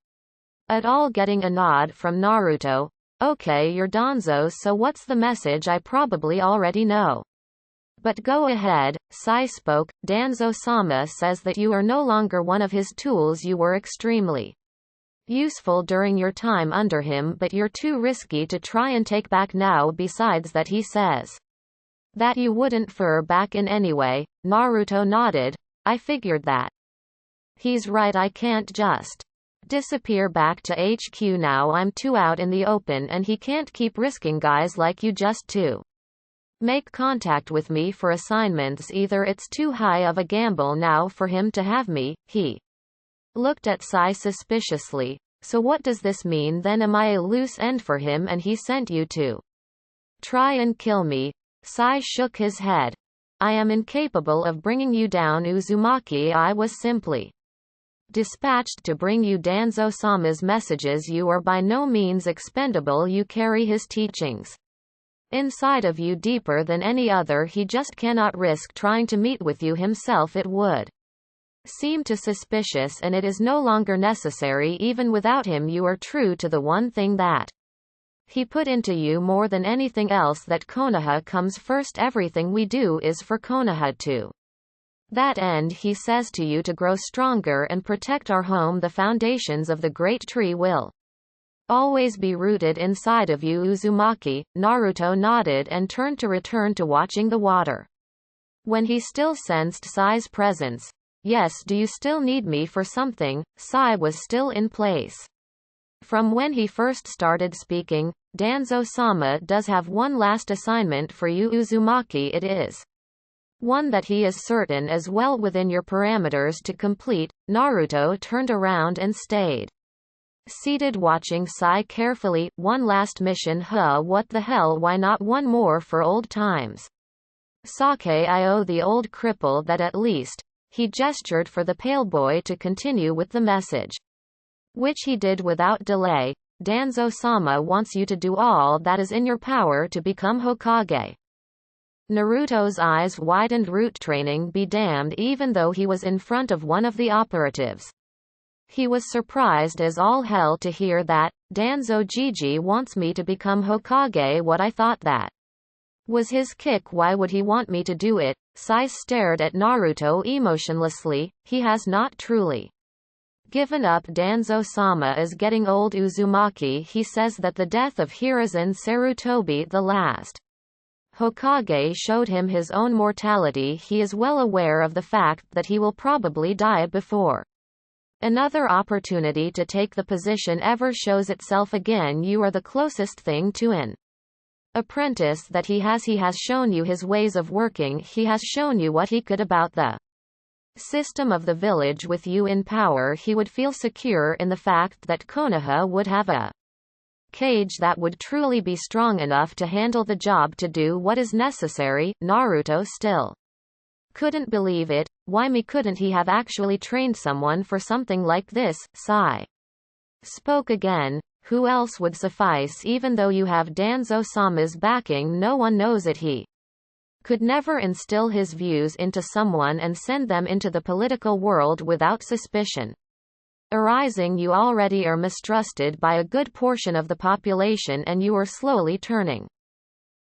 at all, getting a nod from Naruto. Okay, you're Danzo, so what's the message? I probably already know. But go ahead, Sai spoke. Danzo-sama says that you are no longer one of his tools. You were extremely useful during your time under him, but you're too risky to try and take back now. Besides that, he says that you wouldn't fur back in anyway. Naruto nodded. I figured that. He's right, I can't just disappear back to HQ now. I'm too out in the open and he can't keep risking guys like you just to make contact with me for assignments either. It's too high of a gamble now for him to have me. He looked at Sai suspiciously. So what does this mean then? Am I a loose end for him and he sent you to try and kill me? Sai shook his head. I am incapable of bringing you down, Uzumaki. I was simply dispatched to bring you Danzo-sama's messages. You are by no means expendable. You carry his teachings inside of you deeper than any other. He just cannot risk trying to meet with you himself. It would seem too suspicious, and it is no longer necessary. Even without him, you are true to the one thing that he put into you more than anything else, that Konoha comes first. Everything we do is for Konoha to that end. He says to you to grow stronger and protect our home. The foundations of the great tree will always be rooted inside of you, Uzumaki. Naruto nodded and turned to return to watching the water. When he still sensed Sai's presence. Yes, do you still need me for something? Sai was still in place. From when he first started speaking, Danzo-sama does have one last assignment for you, Uzumaki. It is one that he is certain is well within your parameters to complete. Naruto turned around and stayed seated watching Sai carefully. One last mission? Huh, what the hell? Why not one more for old times? Sake-io, the old cripple that at least. He gestured for the pale boy to continue with the message, which he did without delay. Danzo-sama wants you to do all that is in your power to become Hokage. Naruto's eyes widened. Root training be damned. Even though he was in front of one of the operatives, he was surprised as all hell to hear that. Danzo Gigi wants me to become Hokage. What? I thought that was his kick. Why would he want me to do it? Sai stared at Naruto emotionlessly. He has not truly given up. Danzo-sama is getting old, Uzumaki. He says that the death of Hiruzen Sarutobi, the last Hokage, showed him his own mortality. He is well aware of the fact that he will probably die before another opportunity to take the position ever shows itself again. You are the closest thing to an apprentice that he has. He has shown you his ways of working. He has shown you what he could about the system of the village. With you in power, he would feel secure in the fact that Konoha would have a cage that would truly be strong enough to handle the job, to do what is necessary. Naruto still couldn't believe it. Why me? Couldn't he have actually trained someone for something like this? Sai spoke again. Who else would suffice? Even though you have Danzo-sama's backing, no one knows it. He could never instill his views into someone and send them into the political world without suspicion arising. You already are mistrusted by a good portion of the population, and you are slowly turning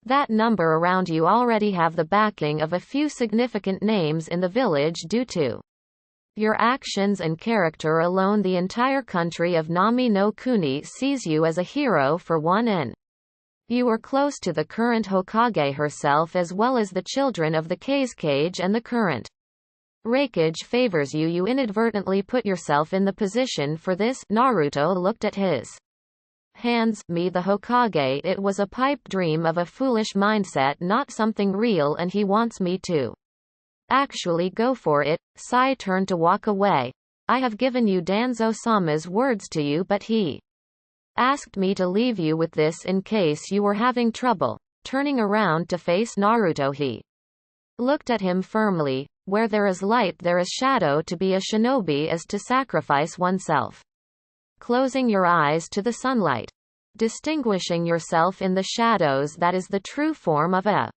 that number around. You already have the backing of a few significant names in the village due to your actions and character alone. The entire country of Nami no Kuni sees you as a hero for one, and you are close to the current Hokage herself, as well as the children of the Kazekage, and the current Raikage favors you. You inadvertently put yourself in the position for this. Naruto looked at his hands. Me, the Hokage? It was a pipe dream of a foolish mindset, not something real, and he wants me to actually go for it. Sai turned to walk away. I have given you Danzo-sama's words to you, but he asked me to leave you with this in case you were having trouble. Turning around to face Naruto, he looked at him firmly. Where there is light there is shadow. To be a shinobi is to sacrifice oneself, closing your eyes to the sunlight, distinguishing yourself in the shadows. That is the true form of a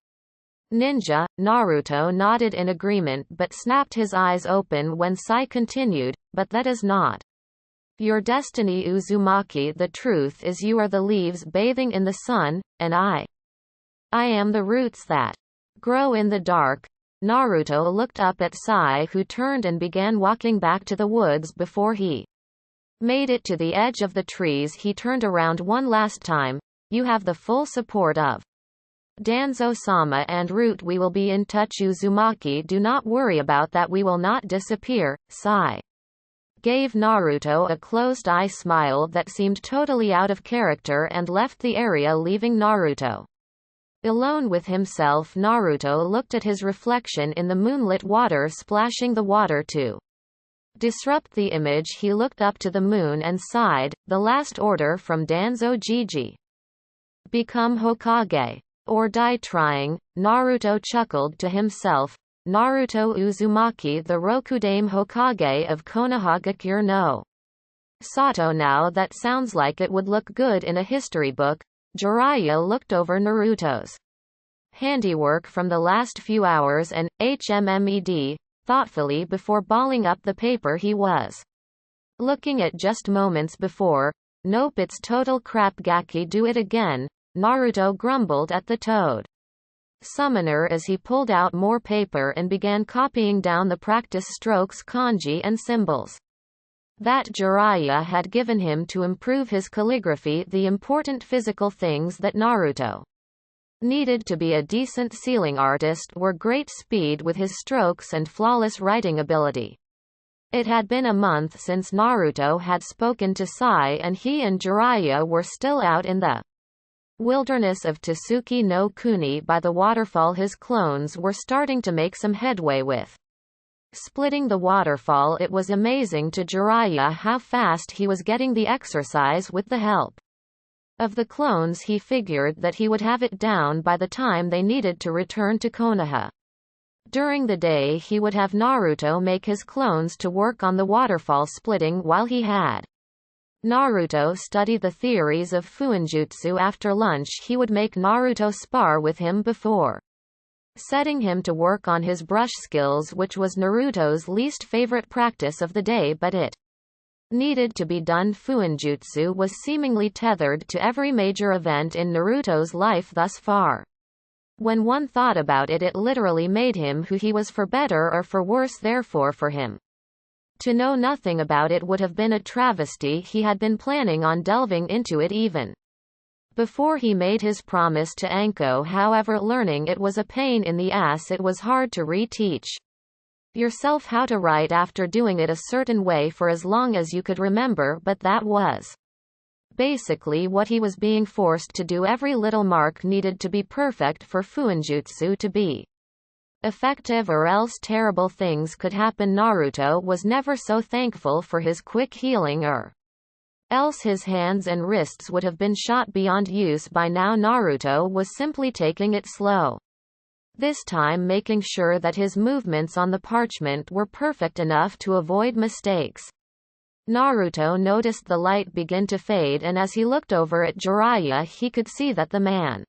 ninja. Naruto nodded in agreement but snapped his eyes open when Sai continued, but that is not your destiny, Uzumaki. The truth is you are the leaves bathing in the sun, and I am the roots that grow in the dark. Naruto looked up at Sai, who turned and began walking back to the woods. Before he made it to the edge of the trees, he turned around one last time. You have the full support of Danzo-sama and Root. We will be in touch. Uzumaki, do not worry about that, we will not disappear. Sai gave Naruto a closed-eye smile that seemed totally out of character and left the area, leaving Naruto alone with himself. Naruto looked at his reflection in the moonlit water, splashing the water to disrupt the image. He looked up to the moon and sighed. The last order from Danzo Gigi. Become Hokage. Or die trying. Naruto chuckled to himself. Naruto Uzumaki, the Rokudame Hokage of Konoha no Sato. Now that sounds like it would look good in a history book. Jiraiya looked over Naruto's handiwork from the last few hours and HMMED thoughtfully before balling up the paper he was looking at just moments before. Nope, it's total crap. Gaki, do it again. Naruto grumbled at the Toad Summoner as he pulled out more paper and began copying down the practice strokes, kanji and symbols that Jiraiya had given him to improve his calligraphy, the important physical things that Naruto needed to be a decent ceiling artist were great speed with his strokes and flawless writing ability. It had been a month since Naruto had spoken to Sai, and he and Jiraiya were still out in the wilderness of Tsuki no Kuni by the waterfall. His clones were starting to make some headway with splitting the waterfall. It was amazing to Jiraiya how fast he was getting the exercise with the help of the clones. He figured that he would have it down by the time they needed to return to Konoha. During the day he would have Naruto make his clones to work on the waterfall splitting while he had Naruto study the theories of Fuinjutsu. After lunch he would make Naruto spar with him before setting him to work on his brush skills, which was Naruto's least favorite practice of the day, but it needed to be done. Fuinjutsu was seemingly tethered to every major event in Naruto's life thus far. When one thought about it, it literally made him who he was, for better or for worse. Therefore, for him to know nothing about it would have been a travesty. He had been planning on delving into it even before he made his promise to Anko. However, learning it was a pain in the ass. It was hard to reteach yourself how to write after doing it a certain way for as long as you could remember, but that was basically what he was being forced to do. Every little mark needed to be perfect for Fuinjutsu to be effective, or else terrible things could happen. Naruto was never so thankful for his quick healing, or else his hands and wrists would have been shot beyond use by now. Naruto was simply taking it slow, this time making sure that his movements on the parchment were perfect enough to avoid mistakes. Naruto noticed the light begin to fade, and as he looked over at Jiraiya he could see that the man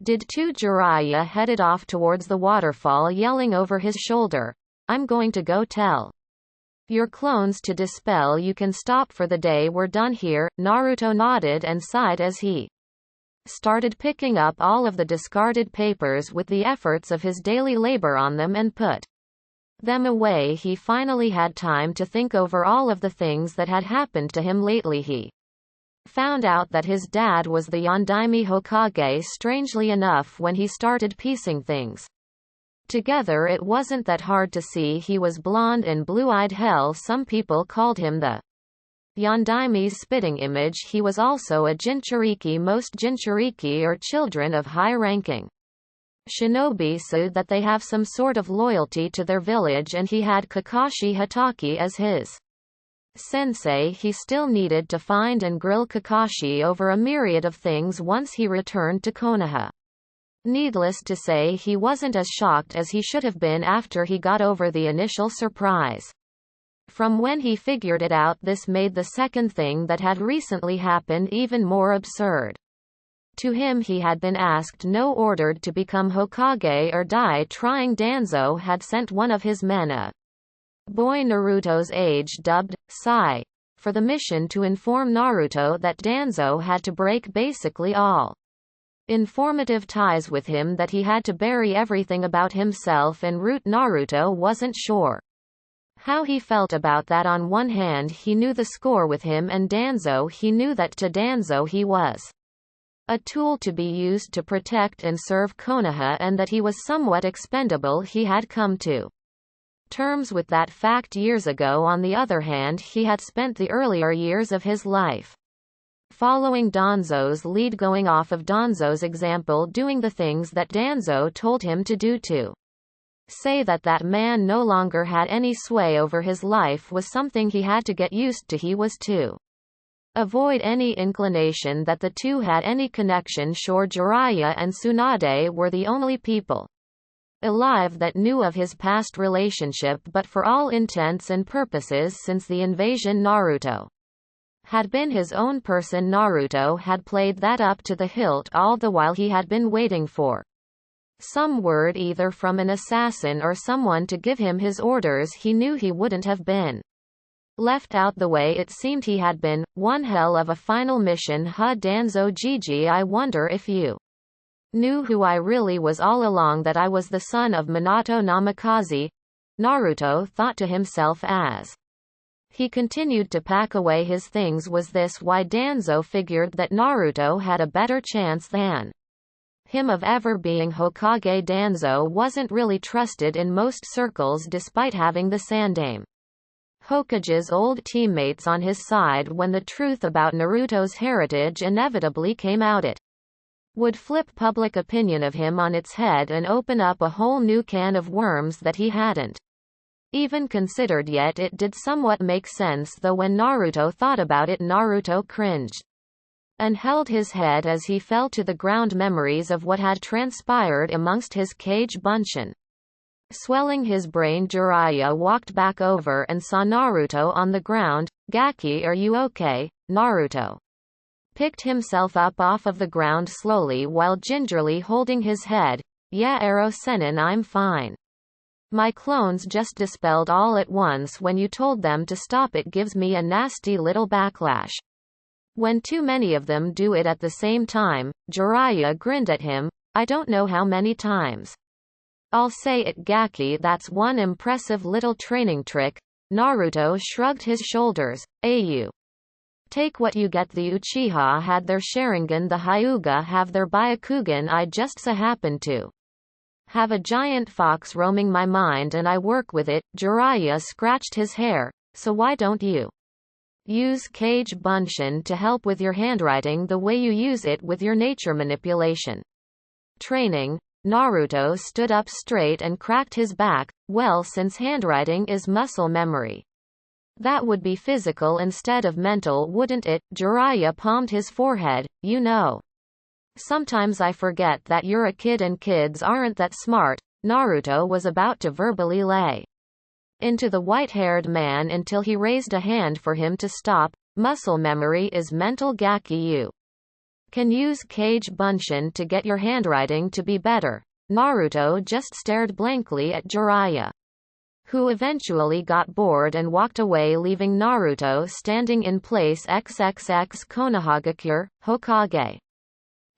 did too. Jiraiya headed off towards the waterfall, yelling over his shoulder, "I'm going to go tell your clones to dispel. You can stop for the day, we're done here." Naruto nodded and sighed as he started picking up all of the discarded papers with the efforts of his daily labor on them and put them away. He finally had time to think over all of the things that had happened to him lately. He found out that his dad was the Yondaime Hokage. Strangely enough, when he started piecing things together, it wasn't that hard to see. He was blonde and blue-eyed. Hell, some people called him the Yondaime's spitting image. He was also a Jinchuriki. Most Jinchuriki are children of high-ranking shinobi, so that they have some sort of loyalty to their village, and he had Kakashi Hatake as his sensei. He still needed to find and grill Kakashi over a myriad of things once he returned to Konoha. Needless to say, he wasn't as shocked as he should have been after he got over the initial surprise. From when he figured it out, this made the second thing that had recently happened even more absurd. To him, he had been asked, no, ordered to become Hokage or die trying. Danzo had sent one of his men, a boy Naruto's age, dubbed Sai, for the mission to inform Naruto that Danzo had to break basically all informative ties with him that he had to bury everything about himself and root. Naruto wasn't sure how he felt about that. On one hand, he knew the score with him and Danzo. He knew that to Danzo he was a tool to be used to protect and serve Konoha, and that he was somewhat expendable. He had come to terms with that fact years ago. On the other hand, he had spent the earlier years of his life following Danzo's lead, going off of Danzo's example, doing the things that Danzo told him to do. To say that that man no longer had any sway over his life was something he had to get used to. He was to avoid any inclination that the two had any connection. Sure, Jiraiya and Tsunade were the only people alive that knew of his past relationship, but for all intents and purposes, since the invasion, Naruto had been his own person. Naruto had played that up to the hilt. All the while he had been waiting for some word, either from an assassin or someone to give him his orders. He knew he wouldn't have been left out the way it seemed he had been. One hell of a final mission. Danzo Gigi, I wonder if you knew who I really was all along, that I was the son of Minato Namikaze, Naruto thought to himself as he continued to pack away his things. Was this why Danzo figured that Naruto had a better chance than him of ever being Hokage? Danzo wasn't really trusted in most circles, despite having the Sandaime Hokage's old teammates on his side. When the truth about Naruto's heritage inevitably came out, it would flip public opinion of him on its head and open up a whole new can of worms that he hadn't even considered yet. It did somewhat make sense, though. When Naruto thought about it, Naruto cringed and held his head as he fell to the ground. Memories of what had transpired amongst his Kage Bunshin swelling his brain. Jiraiya walked back over and saw Naruto on the ground. Gaki, are you okay? Naruto picked himself up off of the ground slowly while gingerly holding his head. Yeah, Ero Sennin, I'm fine. My clones just dispelled all at once when you told them to stop. It gives me a nasty little backlash when too many of them do it at the same time. Jiraiya grinned at him. I don't know how many times I'll say it, Gaki. That's one impressive little training trick. Naruto shrugged his shoulders. You take what you get. The Uchiha had their Sharingan, the Hyuga have their Byakugan. I just so happen to have a giant fox roaming my mind and I work with it. Jiraiya scratched his hair. So why don't you use Kage Bunshin to help with your handwriting the way you use it with your nature manipulation training? Naruto stood up straight and cracked his back. Well, since handwriting is muscle memory, that would be physical instead of mental, wouldn't it? Jiraiya palmed his forehead. You know, sometimes I forget that you're a kid and kids aren't that smart. Naruto was about to verbally lay into the white-haired man until he raised a hand for him to stop. Muscle memory is mental, Gaki. You can use Kage Bunshin to get your handwriting to be better. Naruto just stared blankly at Jiraiya, who eventually got bored and walked away, leaving Naruto standing in place. XXX Konohagakure, Hokage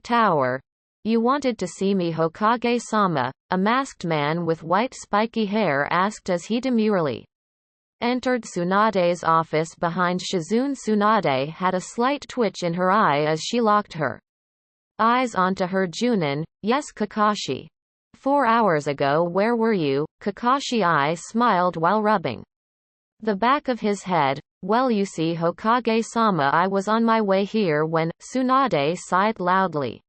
Tower. You wanted to see me, Hokage-sama? A masked man with white spiky hair asked as he demurely entered Tsunade's office behind Shizune. Tsunade had a slight twitch in her eye as she locked her eyes onto her Junin. Yes, Kakashi. 4 hours ago. Where were you? Kakashi I smiled while rubbing the back of his head. Well, you see, Hokage-sama, I was on my way here when Tsunade sighed loudly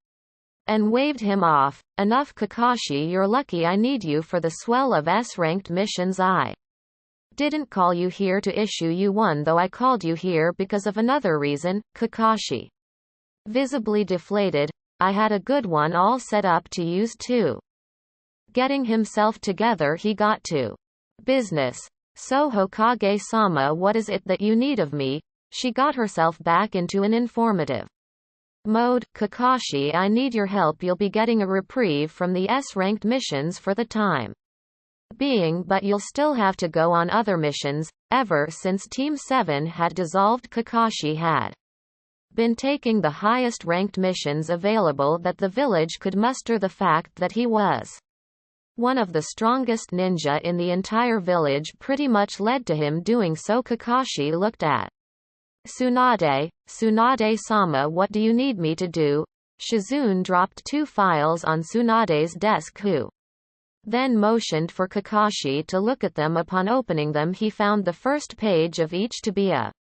and waved him off. Enough, Kakashi, you're lucky I need you for the swell of S-ranked missions. I didn't call you here to issue you one, though. I called you here because of another reason. Kakashi visibly deflated. I had a good one all set up to use too. Getting himself together, he got to business. So, Hokage-sama, what is it that you need of me? She got herself back into an informative mode. Kakashi, I need your help. You'll be getting a reprieve from the S-ranked missions for the time being, but you'll still have to go on other missions. Ever since Team 7 had dissolved, Kakashi had been taking the highest ranked missions available that the village could muster. The fact that he was one of the strongest ninja in the entire village pretty much led to him doing so. Kakashi looked at Tsunade-sama, what do you need me to do? Shizune dropped 2 files on Tsunade's desk, who then motioned for Kakashi to look at them. Upon opening them, he found the first page of each to be a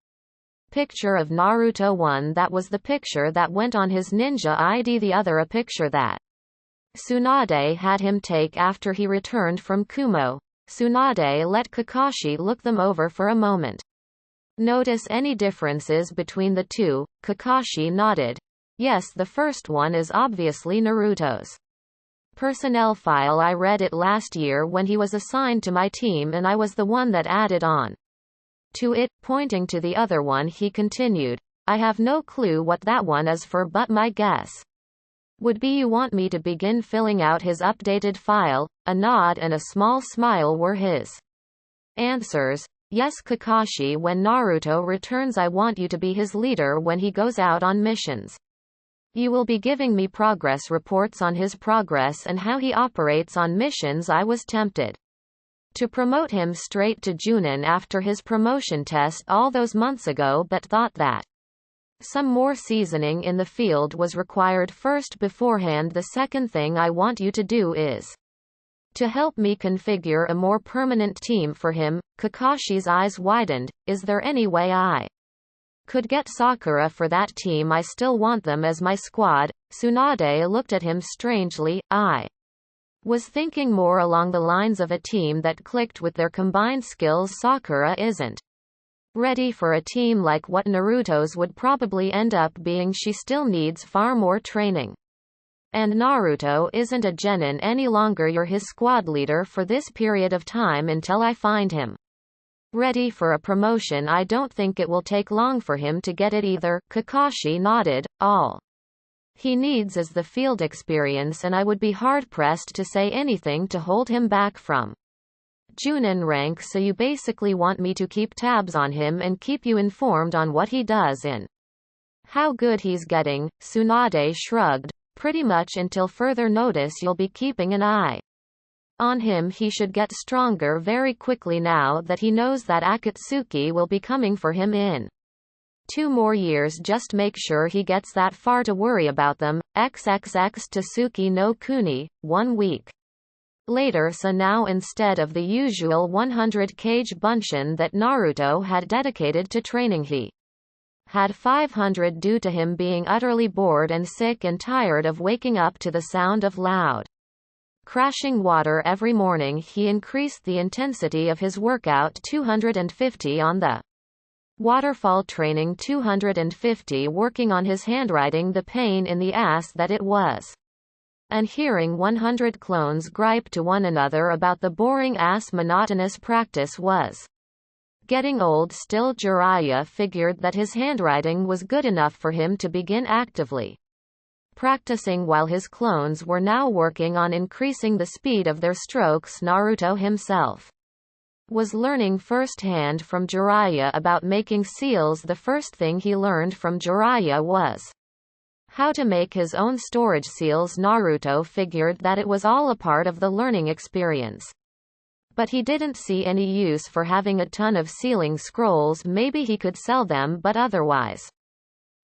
picture of Naruto. One that was the picture that went on his ninja ID, the other a picture that Tsunade had him take after he returned from Kumo. Tsunade let Kakashi look them over for a moment. Notice any differences between the two? Kakashi nodded. Yes, the first one is obviously Naruto's personnel file. I read it last year when he was assigned to my team, and I was the one that added on to it. Pointing to the other one, he continued, I have no clue what that one is for, but my guess would be you want me to begin filling out his updated file. A nod and a small smile were his answers. Yes, Kakashi, when Naruto returns, I want you to be his leader when he goes out on missions. You will be giving me progress reports on his progress and how he operates on missions. I was tempted to promote him straight to Junin after his promotion test all those months ago, but thought that some more seasoning in the field was required first beforehand. The second thing I want you to do is to help me configure a more permanent team for him. Kakashi's eyes widened. Is there any way I could get Sakura for that team? I still want them as my squad. Tsunade looked at him strangely. I was thinking more along the lines of a team that clicked with their combined skills. Sakura isn't ready for a team like what Naruto's would probably end up being. She still needs far more training. And Naruto isn't a genin any longer. You're his squad leader for this period of time until I find him ready for a promotion. I don't think it will take long for him to get it either. Kakashi nodded. All he needs is the field experience, and I would be hard-pressed to say anything to hold him back from Junin rank. So you basically want me to keep tabs on him and keep you informed on what he does and how good he's getting? Tsunade shrugged. Pretty much until further notice. You'll be keeping an eye on him. He should get stronger very quickly now that he knows that Akatsuki will be coming for him in 2 more years. Just make sure he gets that far to worry about them. XXX Tasuki no Kuni. 1 week later. So now, instead of the usual 100 kage bunshin that Naruto had dedicated to training, he had 500 due to him being utterly bored and sick and tired of waking up to the sound of loud crashing water every morning. He increased the intensity of his workout 250 on the waterfall training, 250 working on his handwriting. The pain in the ass that it was. And hearing 100 clones gripe to one another about the boring ass monotonous practice was getting old. Still, Jiraiya figured that his handwriting was good enough for him to begin actively practicing while his clones were now working on increasing the speed of their strokes. Naruto himself was learning firsthand from Jiraiya about making seals. The first thing he learned from Jiraiya was how to make his own storage seals. Naruto figured that it was all a part of the learning experience, but he didn't see any use for having a ton of sealing scrolls. Maybe he could sell them, but otherwise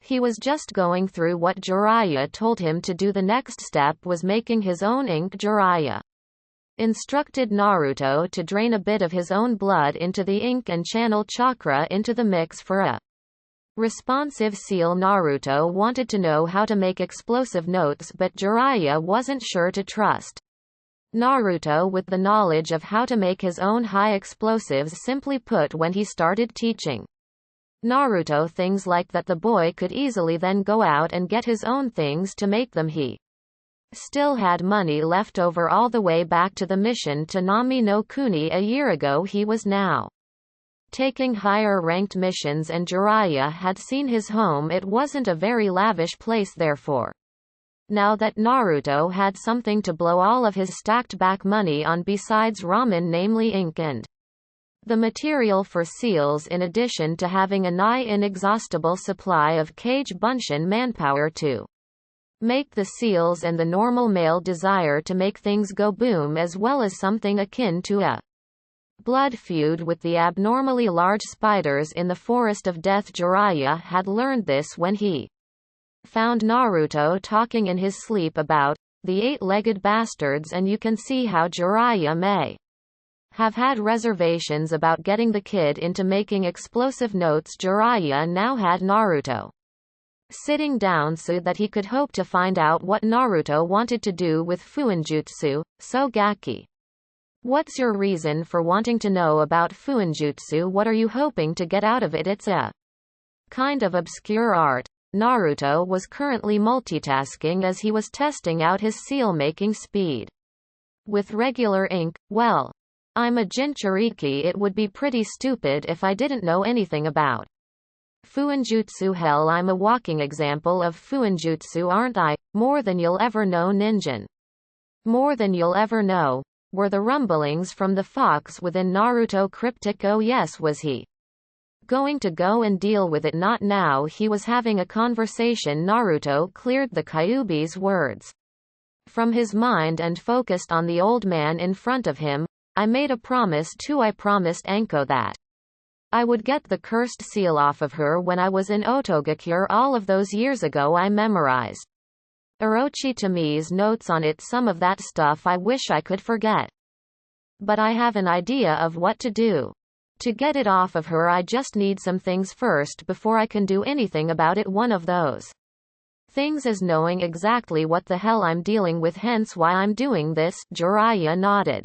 he was just going through what Jiraiya told him to do. The next step was making his own ink. Jiraiya instructed Naruto to drain a bit of his own blood into the ink and channel chakra into the mix for a responsive seal. Naruto wanted to know how to make explosive notes, but Jiraiya wasn't sure to trust Naruto with the knowledge of how to make his own high explosives. Simply put, when he started teaching Naruto things like that, the boy could easily then go out and get his own things to make them. He still had money left over all the way back to the mission to Nami no Kuni a year ago. He was now taking higher ranked missions, and Jiraiya had seen his home. It wasn't a very lavish place. Therefore, now that Naruto had something to blow all of his stacked back money on besides ramen, namely ink and The material for seals, in addition to having a nigh inexhaustible supply of cage bunshin manpower to make the seals and the normal male desire to make things go boom, as well as something akin to a blood feud with the abnormally large spiders in the Forest of Death. Jiraiya had learned this when he found Naruto talking in his sleep about the eight-legged bastards, and you can see how Jiraiya may have had reservations about getting the kid into making explosive notes. Jiraiya now had Naruto sitting down so that he could hope to find out what Naruto wanted to do with Fuinjutsu. So Gaki, what's your reason for wanting to know about Fuinjutsu? What are you hoping to get out of it? It's a kind of obscure art. Naruto was currently multitasking as he was testing out his seal-making speed with regular ink. Well, I'm a Jinchuriki. It would be pretty stupid if I didn't know anything about Fuinjutsu. Hell, I'm a walking example of Fuinjutsu, aren't I? More than you'll ever know, Ninjin. More than you'll ever know, were the rumblings from the fox within Naruto cryptic. Oh yes, was he going to go and deal with it? Not now. He was having a conversation. Naruto cleared the Kyuubi's words from his mind and focused on the old man in front of him. I made a promise too. I promised Anko that I would get the cursed seal off of her when I was in Otogakure all of those years ago. I memorized Orochi Tomi's notes on it. Some of that stuff I wish I could forget. But I have an idea of what to do to get it off of her. I just need some things first before I can do anything about it. One of those things is knowing exactly what the hell I'm dealing with, hence why I'm doing this. Jiraiya nodded.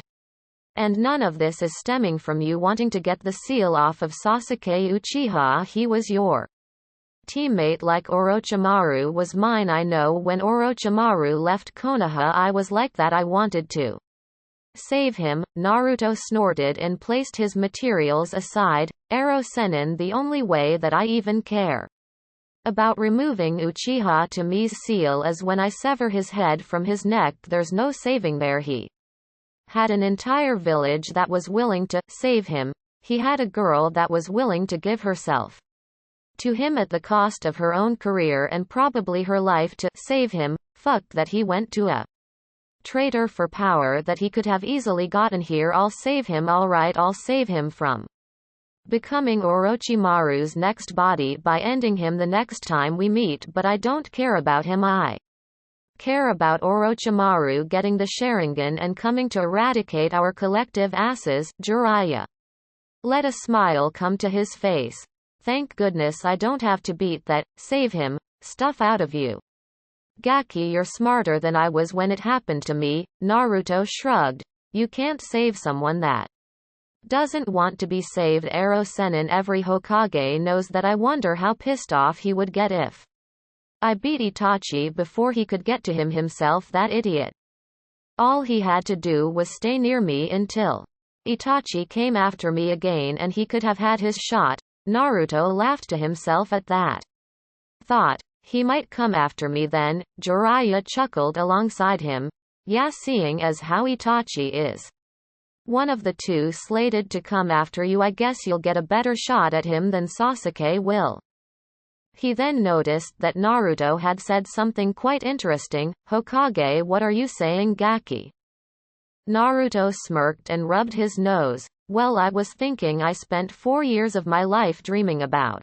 And none of this is stemming from you wanting to get the seal off of Sasuke Uchiha. He was your teammate like Orochimaru was mine. I know when Orochimaru left Konoha I was like that. I wanted to save him. Naruto snorted and placed his materials aside. Ero Sennin, the only way that I even care about removing Uchiha Tomi's seal is when I sever his head from his neck. There's no saving there. He had an entire village that was willing to save him. He had a girl that was willing to give herself to him at the cost of her own career and probably her life to save him. Fuck that he went to a traitor for power that he could have easily gotten here. I'll save him. Alright, I'll save him from becoming Orochimaru's next body by ending him the next time we meet, but I don't care about him. I care about Orochimaru getting the Sharingan and coming to eradicate our collective asses. Jiraiya let a smile come to his face. Thank goodness I don't have to beat that save him stuff out of you. Gaki, you're smarter than I was when it happened to me. Naruto shrugged. You can't save someone that doesn't want to be saved. Ero Sennin, every Hokage knows that. I wonder how pissed off he would get if I beat Itachi before he could get to him himself. That idiot. All he had to do was stay near me until Itachi came after me again and he could have had his shot. Naruto laughed to himself at that thought. He might come after me then. Jiraiya chuckled alongside him. Yeah, seeing as how Itachi is one of the two slated to come after you, I guess you'll get a better shot at him than Sasuke will. He then noticed that Naruto had said something quite interesting. Hokage, what are you saying, Gaki? Naruto smirked and rubbed his nose. Well, I was thinking I spent 4 years of my life dreaming about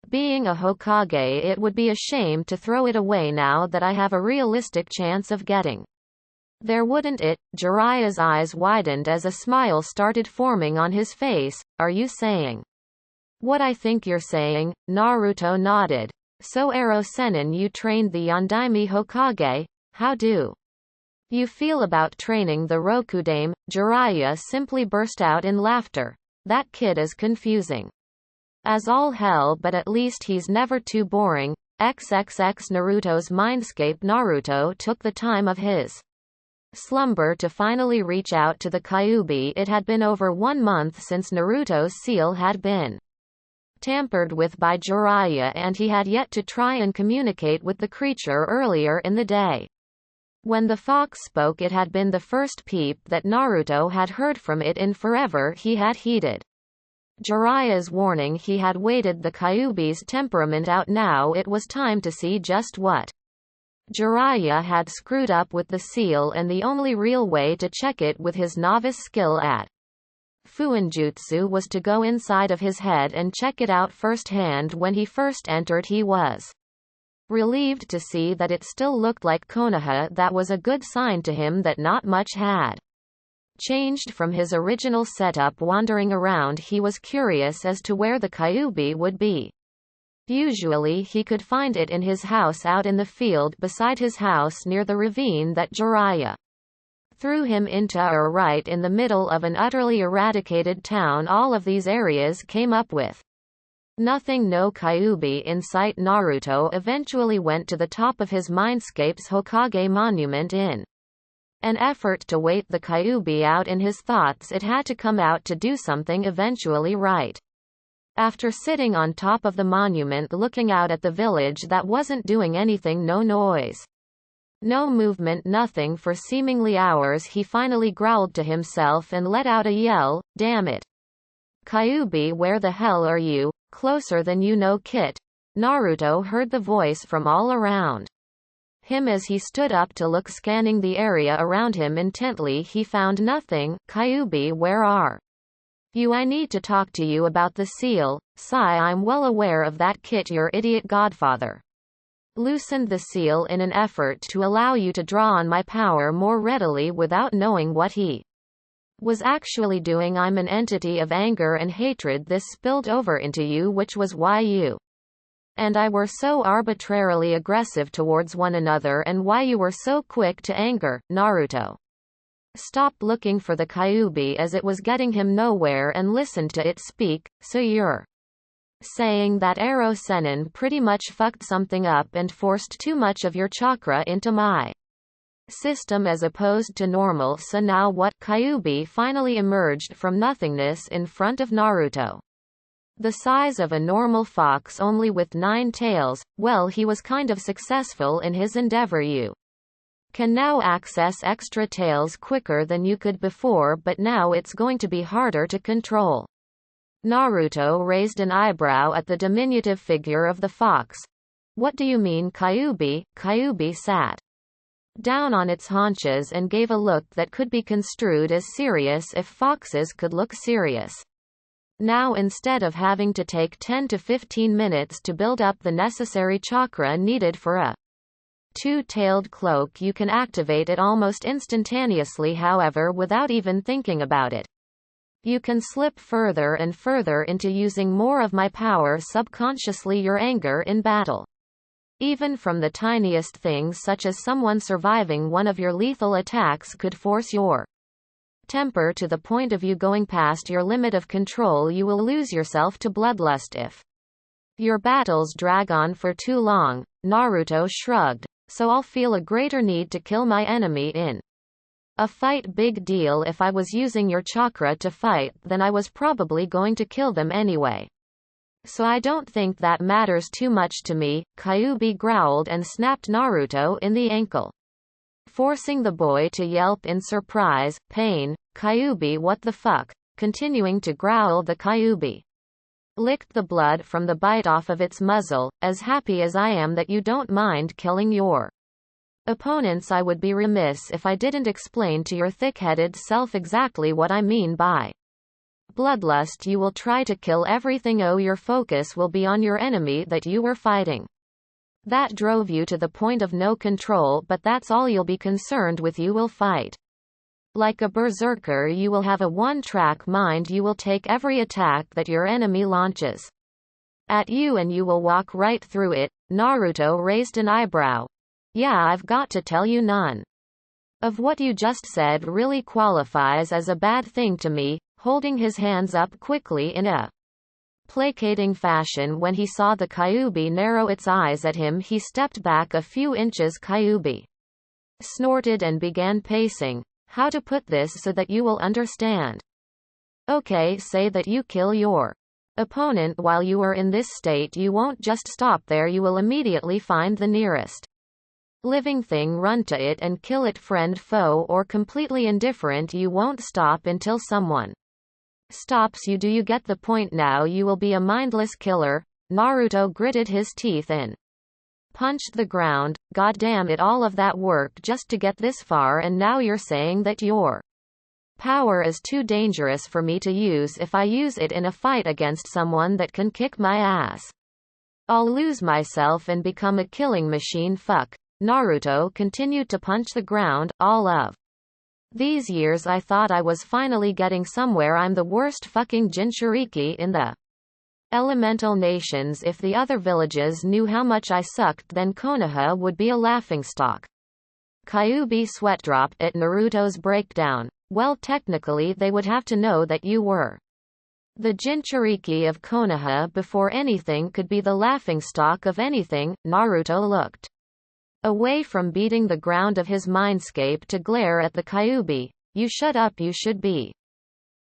being a Hokage. It would be a shame to throw it away now that I have a realistic chance of getting there, wouldn't it? Jiraiya's eyes widened as a smile started forming on his face. Are you saying what I think you're saying? Naruto nodded. So Ero Sennin, you trained the Yondaime Hokage. How do you feel about training the Rokudame? Jiraiya simply burst out in laughter. That kid is confusing as all hell, but at least he's never too boring. XXX Naruto's mindscape. Naruto took the time of his slumber to finally reach out to the Kyuubi. It had been over 1 month since Naruto's seal had been tampered with by Jiraiya, and he had yet to try and communicate with the creature earlier in the day. When the fox spoke, it had been the first peep that Naruto had heard from it in forever. He had heeded Jiraiya's warning he had waited the Kyuubi's temperament out. Now it was time to see just what Jiraiya had screwed up with the seal, and the only real way to check it with his novice skill at Fuinjutsu was to go inside of his head and check it out firsthand. When he first entered, he was relieved to see that it still looked like Konoha. That was a good sign to him that not much had changed from his original setup. Wandering around, he was curious as to where the Kyuubi would be. Usually he could find it in his house out in the field beside his house near the ravine that Jiraiya threw him into, or right in the middle of an utterly eradicated town. All of these areas came up with nothing, no Kyuubi in sight. Naruto eventually went to the top of his mindscape's Hokage monument in an effort to wait the Kyuubi out. In his thoughts, it had to come out to do something eventually, right? After sitting on top of the monument looking out at the village that wasn't doing anything, no noise, no movement, nothing for seemingly hours, he finally growled to himself and let out a yell, "Damn it! Kyuubi, where the hell are you? Closer than you know, Kit." Naruto heard the voice from all around him as he stood up to look, scanning the area around him intently. He found nothing. "Kyuubi, where are you? I need to talk to you about the seal." "Sigh, I'm well aware of that, Kit. Your idiot godfather loosened the seal in an effort to allow you to draw on my power more readily without knowing what he was actually doing. I'm an entity of anger and hatred. This spilled over into you, which was why you and I were so arbitrarily aggressive towards one another, and why you were so quick to anger." Naruto stopped looking for the Kyuubi as it was getting him nowhere and listened to it speak. "So you're saying that Ero Sennin pretty much fucked something up and forced too much of your chakra into my system as opposed to normal. So now what?" Kyuubi finally emerged from nothingness in front of Naruto. The size of a normal fox, only with 9 tails. Well, he was kind of successful in his endeavor. You can now access extra tails quicker than you could before, but now it's going to be harder to control. Naruto raised an eyebrow at the diminutive figure of the fox. "What do you mean, Kyuubi?" Kyuubi sat down on its haunches and gave a look that could be construed as serious if foxes could look serious. Now, instead of having to take 10 to 15 minutes to build up the necessary chakra needed for a two-tailed cloak, you can activate it almost instantaneously. However, without even thinking about it, you can slip further and further into using more of my power subconsciously. Your anger in battle, even from the tiniest things such as someone surviving one of your lethal attacks, could force your temper to the point of you going past your limit of control. You will lose yourself to bloodlust if your battles drag on for too long." Naruto shrugged. "So I'll feel a greater need to kill my enemy in a fight. Big deal. If I was using your chakra to fight, then I was probably going to kill them anyway. So I don't think that matters too much to me." Kyuubi growled and snapped Naruto in the ankle, forcing the boy to yelp in surprise, pain. "Kyuubi, what the fuck?" Continuing to growl, the Kyuubi licked the blood from the bite off of its muzzle. "As happy as I am that you don't mind killing your opponents, I would be remiss if I didn't explain to your thick-headed self exactly what I mean by bloodlust. You will try to kill everything. Oh, your focus will be on your enemy that you were fighting. That drove you to the point of no control, but that's all you'll be concerned with. You will fight like a berserker. You will have a one-track mind. You will take every attack that your enemy launches at you and you will walk right through it." Naruto raised an eyebrow. "Yeah, I've got to tell you, none of what you just said really qualifies as a bad thing to me." Holding his hands up quickly in a placating fashion, when he saw the Kyuubi narrow its eyes at him, he stepped back a few inches. Kyuubi snorted and began pacing. "How to put this so that you will understand? Okay, say that you kill your opponent while you are in this state. You won't just stop there. You will immediately find the nearest living thing, run to it and kill it. Friend, foe, or completely indifferent, you won't stop until someone stops you. Do you get the point now? You will be a mindless killer. Naruto gritted his teeth and punched the ground. God damn it, all of that work just to get this far, and now you're saying that your power is too dangerous for me to use. If I use it in a fight against someone that can kick my ass, I'll lose myself and become a killing machine. Fuck. Naruto continued to punch the ground. All of these years I thought I was finally getting somewhere. I'm the worst fucking Jinchuriki in the elemental nations. If the other villages knew how much I sucked, then Konoha would be a laughingstock. Kyuubi sweatdropped at Naruto's breakdown. Well, technically they would have to know that you were the Jinchuriki of Konoha before anything could be the laughingstock of anything. Naruto looked away from beating the ground of his mindscape to glare at the Kyuubi. You shut up. You should be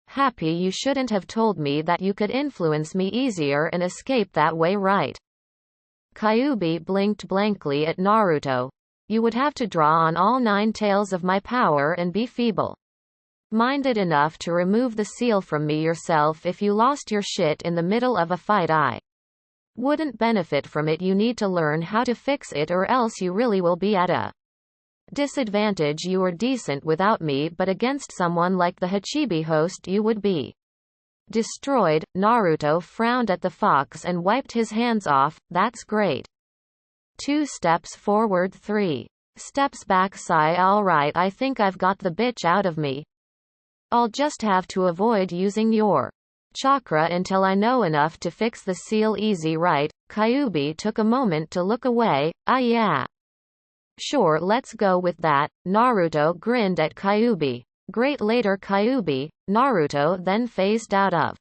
happy. You shouldn't have told me that you could influence me easier and escape that way, right? Kyuubi blinked blankly at Naruto. You would have to draw on all 9 tails of my power and be feeble-minded enough to remove the seal from me yourself. If you lost your shit in the middle of a fight, I wouldn't benefit from it. You need to learn how to fix it, or else you really will be at a disadvantage. You are decent without me, but against someone like the Hachibi host you would be destroyed. Naruto frowned at the fox and wiped his hands off. That's great. 2 steps forward, 3 steps back. Sigh. Alright, I think I've got the bitch out of me. I'll just have to avoid using your chakra until I know enough to fix the seal. Easy, right? Kyuubi took a moment to look away. Yeah. Sure, let's go with that. Naruto grinned at Kyuubi. Great. Later, Kyuubi. Naruto then phased out of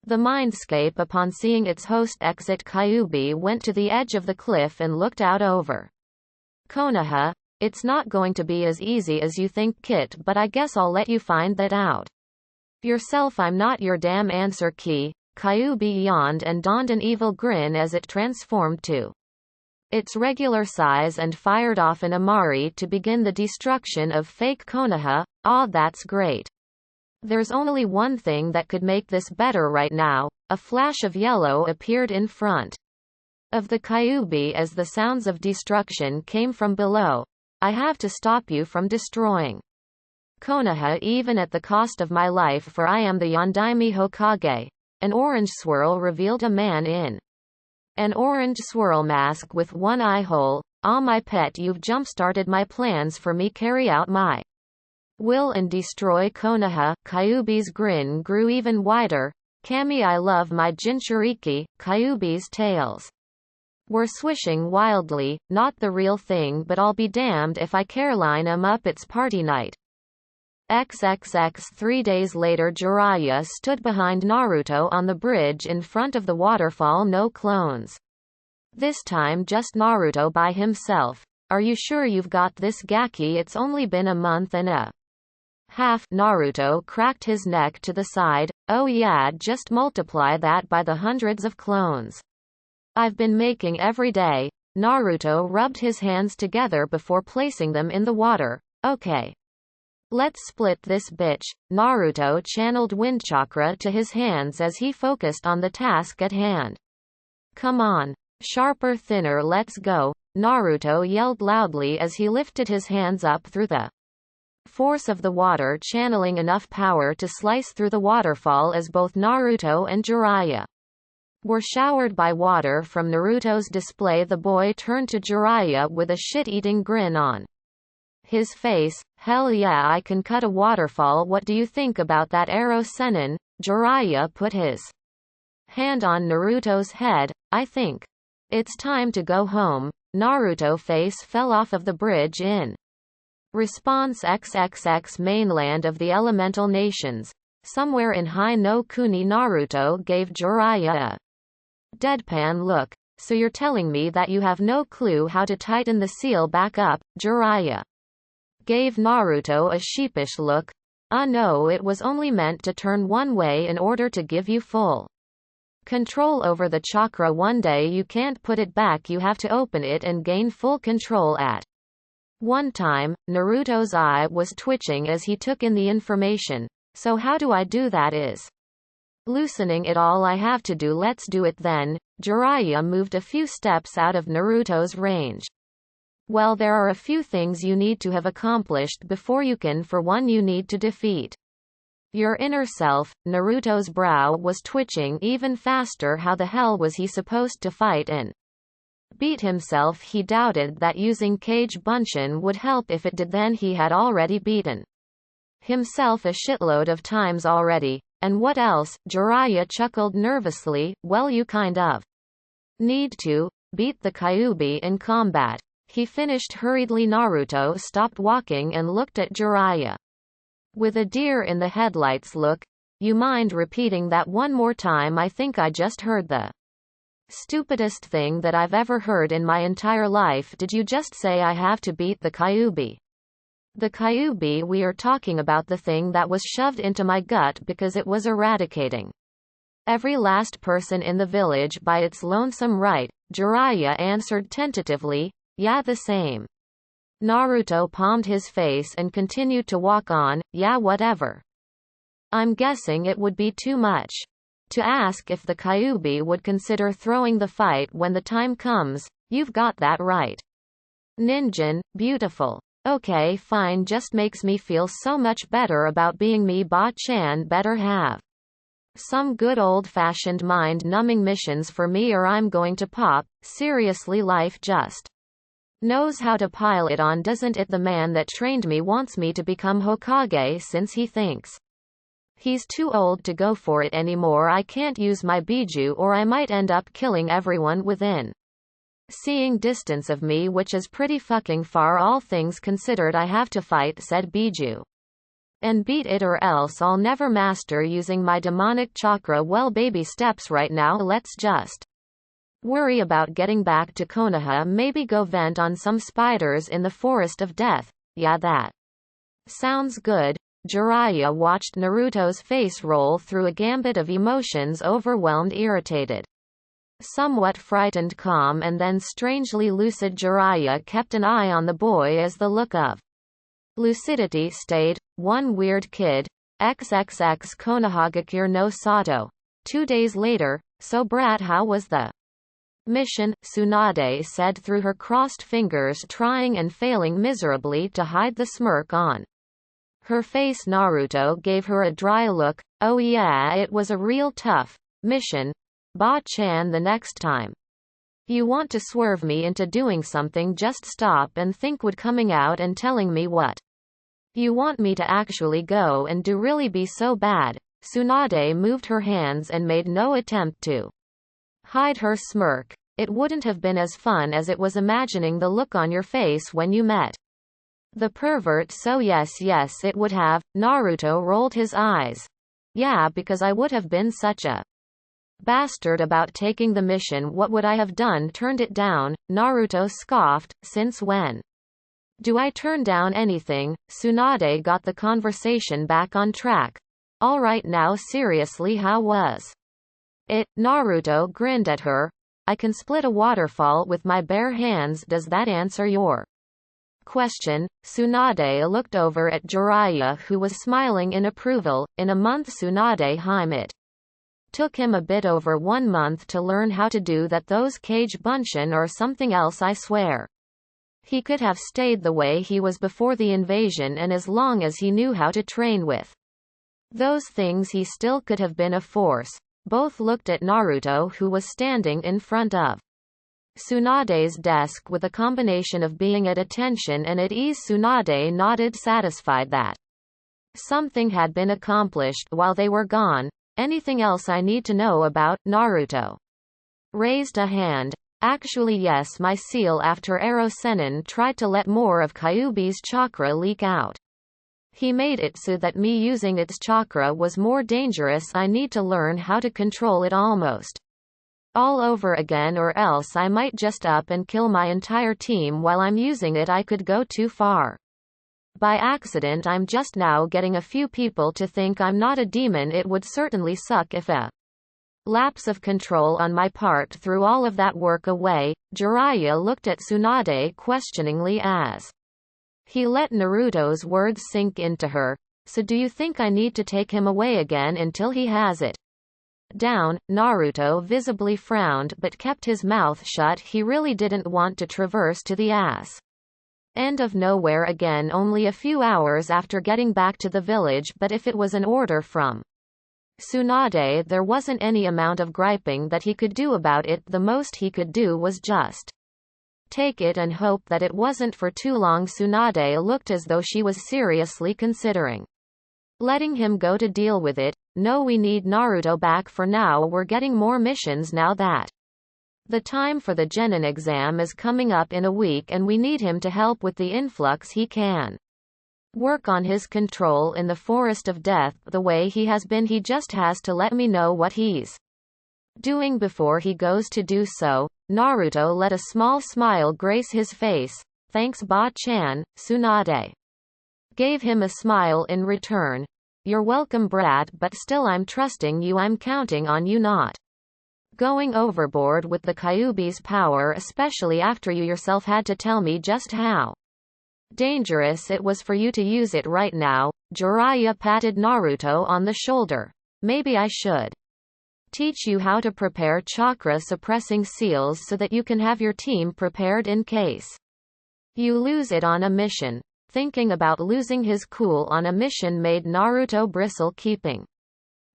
the mindscape. Upon seeing its host exit, Kyuubi went to the edge of the cliff and looked out over Konoha. It's not going to be as easy as you think, Kit, but I guess I'll let you find that out yourself. I'm not your damn answer key. Kyuubi yawned and donned an evil grin as it transformed to its regular size and fired off an Amari to begin the destruction of fake Konoha. Aw, that's great. There's only one thing that could make this better right now. A flash of yellow appeared in front of the Kyuubi as the sounds of destruction came from below. I have to stop you from destroying Konoha, even at the cost of my life, for I am the Yondaime Hokage. An orange swirl revealed a man in an orange swirl mask with one eye hole. Ah, my pet, you've jump-started my plans for me. Carry out my will and destroy Konoha. Kyuubi's grin grew even wider. Kami, I love my Jinchuriki. Kyuubi's tails were swishing wildly. Not the real thing, but I'll be damned if I Caroline am up. It's party night. XXX. 3 days later, Jiraiya stood behind Naruto on the bridge in front of the waterfall. No clones. This time just Naruto by himself. Are you sure you've got this, Gaki? It's only been a month and a half. Naruto cracked his neck to the side. Oh yeah, just multiply that by the hundreds of clones I've been making every day. Naruto rubbed his hands together before placing them in the water. Okay. Let's split this bitch. Naruto channeled wind chakra to his hands as he focused on the task at hand. Come on. Sharper, thinner, let's go. Naruto yelled loudly as he lifted his hands up through the force of the water, channeling enough power to slice through the waterfall as both Naruto and Jiraiya were showered by water from Naruto's display. The boy turned to Jiraiya with a shit-eating grin on his face. Hell yeah, I can cut a waterfall. What do you think about that, arrow Sennin? Jiraiya put his hand on Naruto's head. I think it's time to go home. Naruto face fell off of the bridge in response. XXX. Mainland of the elemental nations. Somewhere in High no Kuni, Naruto gave Jiraiya a deadpan look. So you're telling me that you have no clue how to tighten the seal back up? Jiraiya gave Naruto a sheepish look. No, it was only meant to turn one way in order to give you full control over the chakra. One day you can't put it back, you have to open it and gain full control at one time. Naruto's eye was twitching as he took in the information. So how do I do that? Is Loosening it all I have to do, let's do it then. Jiraiya moved a few steps out of Naruto's range. Well, there are a few things you need to have accomplished before you can. For one, you need to defeat your inner self. Naruto's brow was twitching even faster. How the hell was he supposed to fight and beat himself? He doubted that using Kage Bunshin would help. If it did, then he had already beaten himself a shitload of times already. And what else? Jiraiya chuckled nervously. Well, you kind of need to beat the Kyuubi in combat. He finished hurriedly. Naruto stopped walking and looked at Jiraiya with a deer in the headlights look. You mind repeating that one more time? I think I just heard the stupidest thing that I've ever heard in my entire life. Did you just say I have to beat the Kyuubi? The Kyuubi we are talking about, the thing that was shoved into my gut because it was eradicating every last person in the village by its lonesome right. Jiraiya answered tentatively. Yeah, the same. Naruto palmed his face and continued to walk on. Yeah, whatever. I'm guessing it would be too much to ask if the Kyuubi would consider throwing the fight when the time comes. You've got that right. Ninjin, beautiful. Okay, fine, just makes me feel so much better about being me. Ba-chan better have some good old-fashioned mind-numbing missions for me or I'm going to pop. Seriously, life just knows how to pile it on, doesn't it? The man that trained me wants me to become Hokage since he thinks he's too old to go for it anymore. I can't use my Biju or I might end up killing everyone within seeing distance of me, which is pretty fucking far all things considered. I have to fight said Biju and beat it or else I'll never master using my demonic chakra. Well, baby steps right now. Let's just worry about getting back to Konoha. Maybe go vent on some spiders in the forest of death. Yeah, that sounds good. Jiraiya watched Naruto's face roll through a gambit of emotions: overwhelmed, irritated, somewhat frightened, calm, and then strangely lucid. Jiraiya kept an eye on the boy as the look of lucidity stayed. One weird kid. XXX Konohagakure no Sato. 2 days later. So brat, how was the mission? Tsunade said through her crossed fingers, trying and failing miserably to hide the smirk on her face. Naruto gave her a dry look. Oh yeah, it was a real tough mission. Ba-chan, the next time you want to swerve me into doing something, just stop and think. Would coming out and telling me what you want me to actually go and do really be so bad? Tsunade moved her hands and made no attempt to hide her smirk. It wouldn't have been as fun as it was imagining the look on your face when you met the pervert. So yes, it would have. Naruto rolled his eyes. Yeah, because I would have been such a bastard about taking the mission. What would I have done? Turned it down? Naruto scoffed. Since when do I turn down anything? Tsunade got the conversation back on track. All right, now seriously, how was it? Naruto grinned at her. I can split a waterfall with my bare hands. Does that answer your question? Tsunade looked over at Jiraiya, who was smiling in approval. In a month, Tsunade Heim. It took him a bit over 1 month to learn how to do that. Those Kage Bunshin or something else, I swear. He could have stayed the way he was before the invasion, and as long as he knew how to train with those things, he still could have been a force. Both looked at Naruto, who was standing in front of Tsunade's desk with a combination of being at attention and at ease. Tsunade nodded, satisfied that something had been accomplished while they were gone. Anything else I need to know about? Naruto raised a hand. Actually yes, my seal after Ero Sennin tried to let more of Kyuubi's chakra leak out. He made it so that me using its chakra was more dangerous. I need to learn how to control it almost all over again, or else I might just up and kill my entire team while I'm using it. I could go too far. By accident, I'm just now getting a few people to think I'm not a demon. It would certainly suck if a lapse of control on my part threw all of that work away. Jiraiya looked at Tsunade questioningly as he let Naruto's words sink into her. So do you think I need to take him away again until he has it Down, Naruto visibly frowned but kept his mouth shut. He really didn't want to traverse to the ass. End of nowhere again only a few hours after getting back to the village, but if it was an order from Tsunade, there wasn't any amount of griping that he could do about it. The most he could do was just take it and hope that it wasn't for too long. Tsunade looked as though she was seriously considering letting him go to deal with it. No, we need Naruto back for now. We're getting more missions now that the time for the Genin exam is coming up in a week, and we need him to help with the influx. He can work on his control in the Forest of Death the way he has been. He just has to let me know what he's doing before he goes to do so. Naruto let a small smile grace his face. Thanks, Ba-chan. Tsunade gave him a smile in return. You're welcome, Brad, but still I'm trusting you. I'm counting on you not going overboard with the Kyuubi's power, especially after you yourself had to tell me just how dangerous it was for you to use it right now. Jiraiya patted Naruto on the shoulder. Maybe I should teach you how to prepare chakra-suppressing seals so that you can have your team prepared in case you lose it on a mission. Thinking about losing his cool on a mission made Naruto bristle. Keeping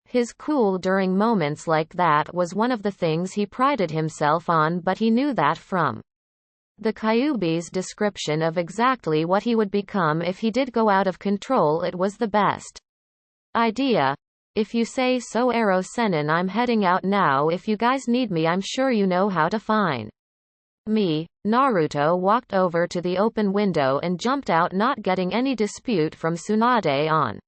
his cool during moments like that was one of the things he prided himself on, but he knew that from the Kyuubi's description of exactly what he would become if he did go out of control, it was the best idea. If you say so, Ero Sennin. I'm heading out now. If you guys need me, I'm sure you know how to find me. Naruto walked over to the open window and jumped out, not getting any dispute from Tsunade on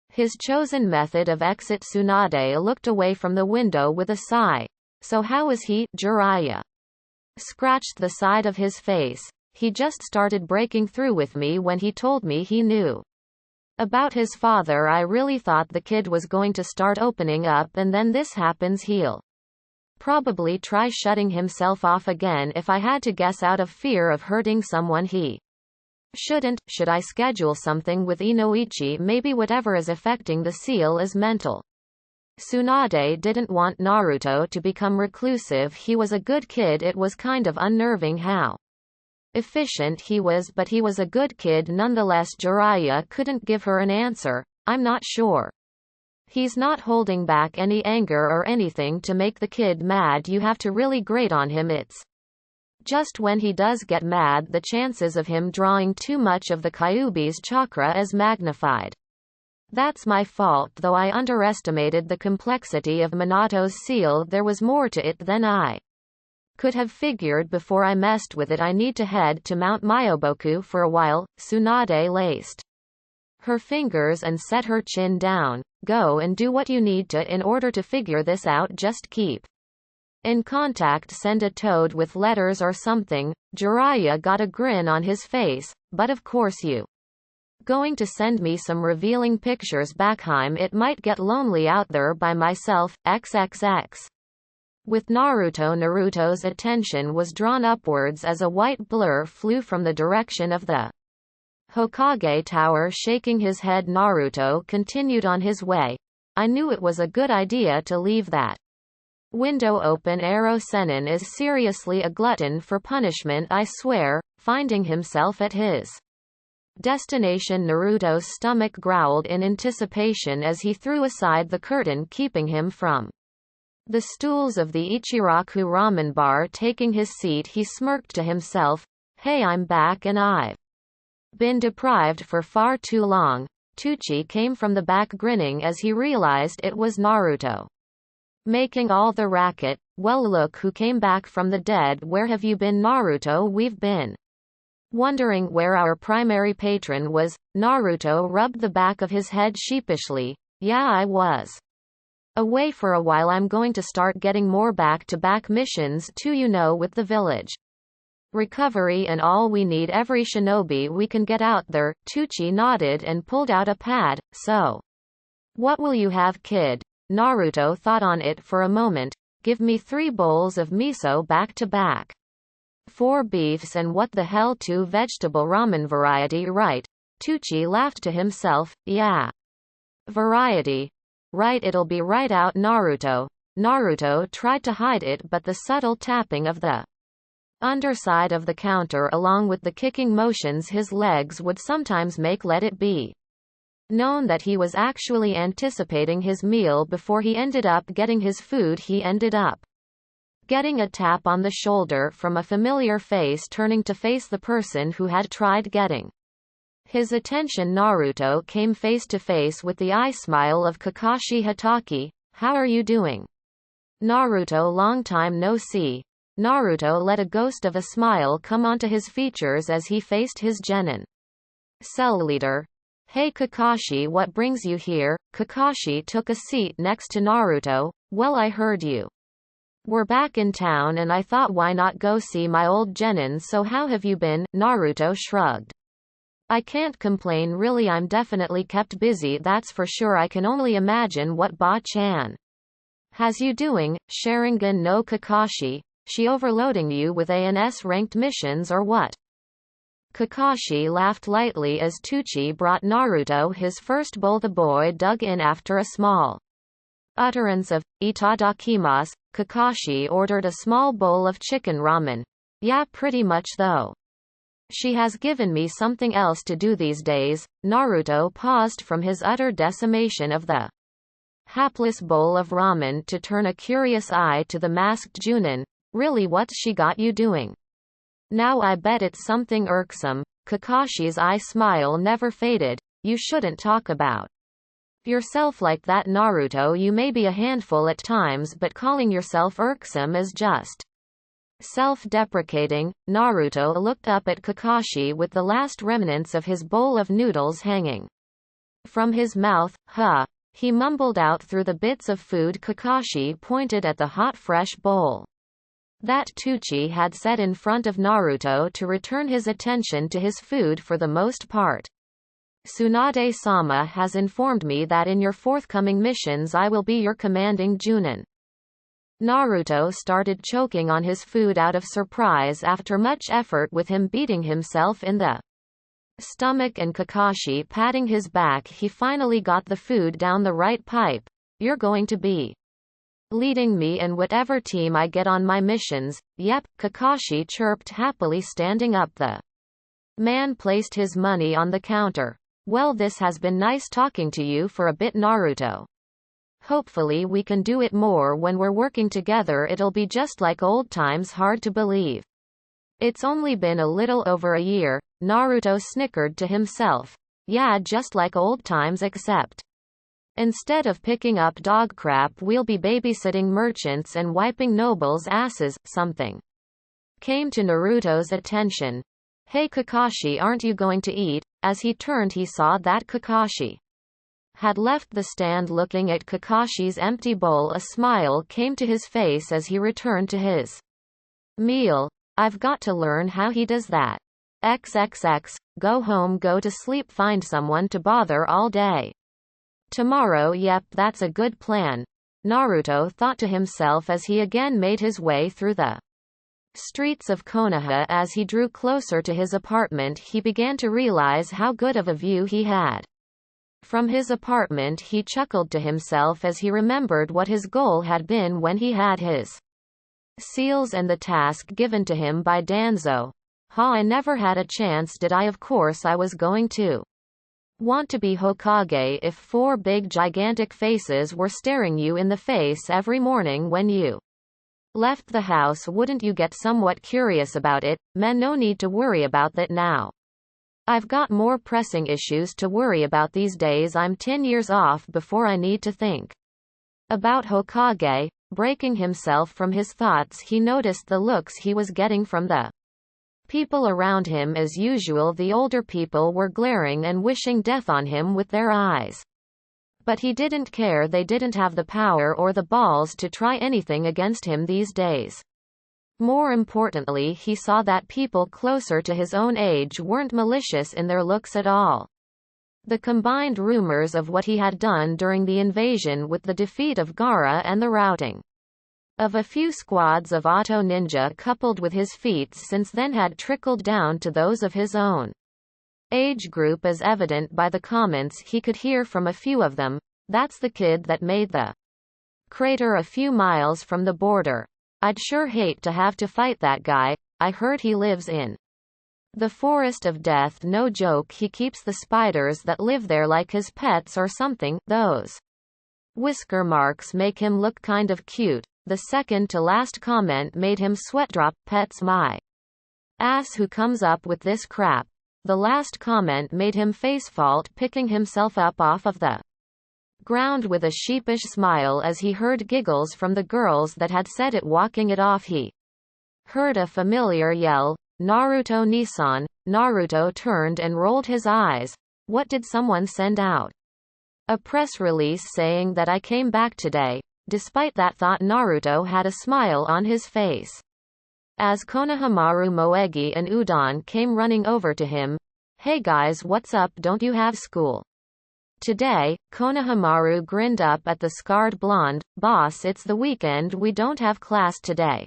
his chosen method of exit. Tsunade looked away from the window with a sigh. So how is he? Jiraiya scratched the side of his face. He just started breaking through with me when he told me he knew about his father. I really thought the kid was going to start opening up, and then this happens. He'll probably try shutting himself off again, if I had to guess, out of fear of hurting someone he shouldn't. Should I schedule something with Inoichi? Maybe whatever is affecting the seal is mental. Tsunade didn't want Naruto to become reclusive. He was a good kid. It was kind of unnerving how efficient he was, but he was a good kid nonetheless. Jiraiya couldn't give her an answer. I'm not sure. He's not holding back any anger or anything to make the kid mad. You have to really grate on him. It's just when he does get mad, the chances of him drawing too much of the Kyuubi's chakra is magnified. That's my fault, though. I underestimated the complexity of Minato's seal. There was more to it than I could have figured before I messed with it. I need to head to Mount Myoboku for a while. Tsunade laced her fingers and set her chin down. Go and do what you need to in order to figure this out. Just keep in contact. Send a toad with letters or something. Jiraiya got a grin on his face. But of course you going to send me some revealing pictures backheim? It might get lonely out there by myself. XXX. With Naruto's attention was drawn upwards as a white blur flew from the direction of the Hokage Tower. Shaking his head, Naruto continued on his way. I knew it was a good idea to leave that window open. Ero Sennin is seriously a glutton for punishment, I swear. Finding himself at his destination, Naruto's stomach growled in anticipation as he threw aside the curtain keeping him from the stools of the Ichiraku ramen bar. Taking his seat, he smirked to himself. Hey, I'm back, and I've been deprived for far too long. Tucci came from the back grinning as he realized it was Naruto making all the racket. Well, look who came back from the dead. Where have you been, Naruto? We've been wondering where our primary patron was. Naruto rubbed the back of his head sheepishly. Yeah, I was away for a while. I'm going to start getting more back-to-back missions too, you know, with the village recovery and all. We need every shinobi we can get out there. Tucci nodded and pulled out a pad. So what will you have, kid? Naruto thought on it for a moment. Give me 3 bowls of miso back to back. 4 beefs and what the hell 2 vegetable ramen. Variety, right? Tucci laughed to himself. Yeah. Variety. Right, it'll be right out. Naruto Naruto tried to hide it, but the subtle tapping of the underside of the counter along with the kicking motions his legs would sometimes make let it be known that he was actually anticipating his meal before he ended up getting his food. He ended up getting a tap on the shoulder from a familiar face, turning to face the person who had tried getting his attention. Naruto came face to face with the eye smile of Kakashi Hatake. "How are you doing?" "Naruto, long time no see." Naruto let a ghost of a smile come onto his features as he faced his genin cell leader. "Hey Kakashi, what brings you here?" Kakashi took a seat next to Naruto. "Well, I heard you we're back in town and I thought why not go see my old genin. So how have you been?" Naruto shrugged. "I can't complain really, I'm definitely kept busy, that's for sure. I can only imagine what Ba-chan has you doing." "Sharingan no Kakashi. She overloading you with ANS ranked missions or what?" Kakashi laughed lightly as Tucci brought Naruto his first bowl. The boy dug in after a small utterance of "itadakimasu." Kakashi ordered a small bowl of chicken ramen. "Yeah, pretty much though. She has given me something else to do these days." Naruto paused from his utter decimation of the hapless bowl of ramen to turn a curious eye to the masked Junin. "Really, what's she got you doing now? I bet it's something irksome." Kakashi's eye smile never faded. "You shouldn't talk about yourself like that, Naruto. You may be a handful at times, but calling yourself irksome is just self-deprecating." Naruto looked up at Kakashi with the last remnants of his bowl of noodles hanging from his mouth. "Huh." He mumbled out through the bits of food. Kakashi pointed at the hot fresh bowl that Tucci had set in front of Naruto to return his attention to his food for the most part. "Tsunade-sama has informed me that in your forthcoming missions I will be your commanding Junin." Naruto started choking on his food out of surprise after much effort, with him beating himself in the stomach and Kakashi patting his back. He finally got the food down the right pipe. "You're going to be leading me in whatever team I get on my missions?" "Yep," Kakashi chirped happily, standing up. The man placed his money on the counter. "Well, this has been nice talking to you for a bit, Naruto. Hopefully we can do it more when we're working together. It'll be just like old times." Hard to believe it's only been a little over a year. Naruto snickered to himself. "Yeah, just like old times, except instead of picking up dog crap we'll be babysitting merchants and wiping nobles' asses." Something came to Naruto's attention. "Hey Kakashi, aren't you going to eat?" As he turned, he saw that Kakashi had left the stand. Looking at Kakashi's empty bowl, a smile came to his face as he returned to his meal. "I've got to learn how he does that. XXX. Go home, go to sleep, find someone to bother all day tomorrow." "Yep, that's a good plan," Naruto thought to himself as he again made his way through the streets of Konoha. As he drew closer to his apartment, he began to realize how good of a view he had from his apartment. He chuckled to himself as he remembered what his goal had been when he had his seals and the task given to him by Danzo. "I never had a chance, did I? Of course I was going to want to be Hokage if 4 big gigantic faces were staring you in the face every morning when you left the house. Wouldn't you get somewhat curious about it? Men, no need to worry about that now. I've got more pressing issues to worry about these days. I'm 10 years off before I need to think about Hokage." Breaking himself from his thoughts, he noticed the looks he was getting from the people around him. As usual, the older people were glaring and wishing death on him with their eyes. But he didn't care. They didn't have the power or the balls to try anything against him these days. More importantly, he saw that people closer to his own age weren't malicious in their looks at all. The combined rumors of what he had done during the invasion, with the defeat of Gaara and the routing of a few squads of Auto Ninja, coupled with his feats since then, had trickled down to those of his own age group, as evident by the comments he could hear from a few of them. "That's the kid that made the crater a few miles from the border. I'd sure hate to have to fight that guy. I heard he lives in the Forest of Death. No joke, he keeps the spiders that live there like his pets or something. Those whisker marks make him look kind of cute. The second to last comment made him sweat drop. Pets my ass, who comes up with this crap. The last comment made him face fault, picking himself up off of the ground with a sheepish smile as he heard giggles from the girls that had said it. Walking it off, he heard a familiar yell, "Naruto Nissan." Naruto turned and rolled his eyes. What did someone send out? A press release saying that I came back today. Despite that thought, Naruto had a smile on his face. As Konohamaru, Moegi and Udon came running over to him. "Hey guys, what's up, don't you have school today?" Konohamaru grinned up at the scarred blonde. "Boss, it's the weekend, we don't have class today."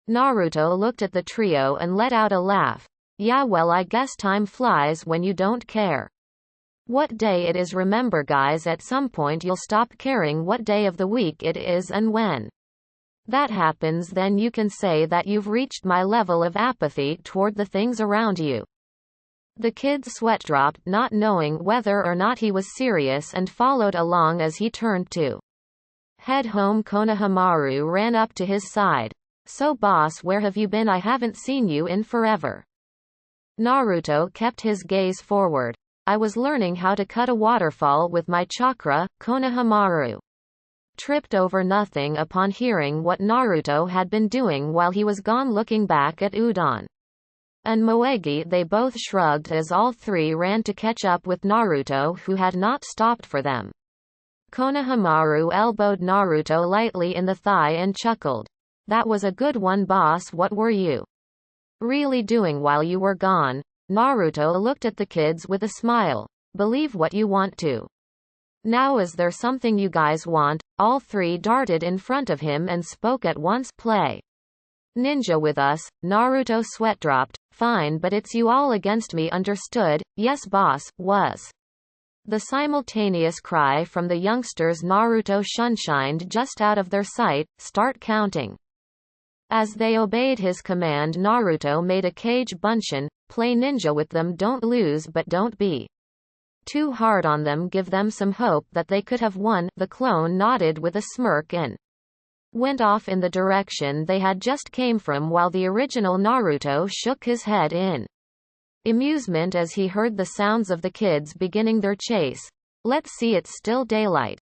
Naruto looked at the trio and let out a laugh. "Yeah, well, I guess time flies when you don't care what day it is. Remember guys, at some point you'll stop caring what day of the week it is, and when that happens, then you can say that you've reached my level of apathy toward the things around you." The kid's sweat dropped, not knowing whether or not he was serious, and followed along as he turned to head home. Konohamaru ran up to his side. "So boss, where have you been? I haven't seen you in forever." Naruto kept his gaze forward. "I was learning how to cut a waterfall with my chakra." Konohamaru tripped over nothing upon hearing what Naruto had been doing while he was gone. Looking back at Udon and Moegi, they both shrugged as all three ran to catch up with Naruto, who had not stopped for them. Konohamaru elbowed Naruto lightly in the thigh and chuckled. "That was a good one, boss. What were you really doing while you were gone?" Naruto looked at the kids with a smile. "Believe what you want to. Now, is there something you guys want?" All three darted in front of him and spoke at once. "Play ninja with us." Naruto sweat dropped. "Fine, but it's you all against me, understood?" "Yes boss," was the simultaneous cry from the youngsters. Naruto shunshined just out of their sight. "Start counting." As they obeyed his command, Naruto made a kage bunshin. "Play ninja with them, don't lose, but don't be too hard on them. Give them some hope that they could have won." The clone nodded with a smirk and went off in the direction they had just came from, while the original Naruto shook his head in amusement as he heard the sounds of the kids beginning their chase. "Let's see, it's still daylight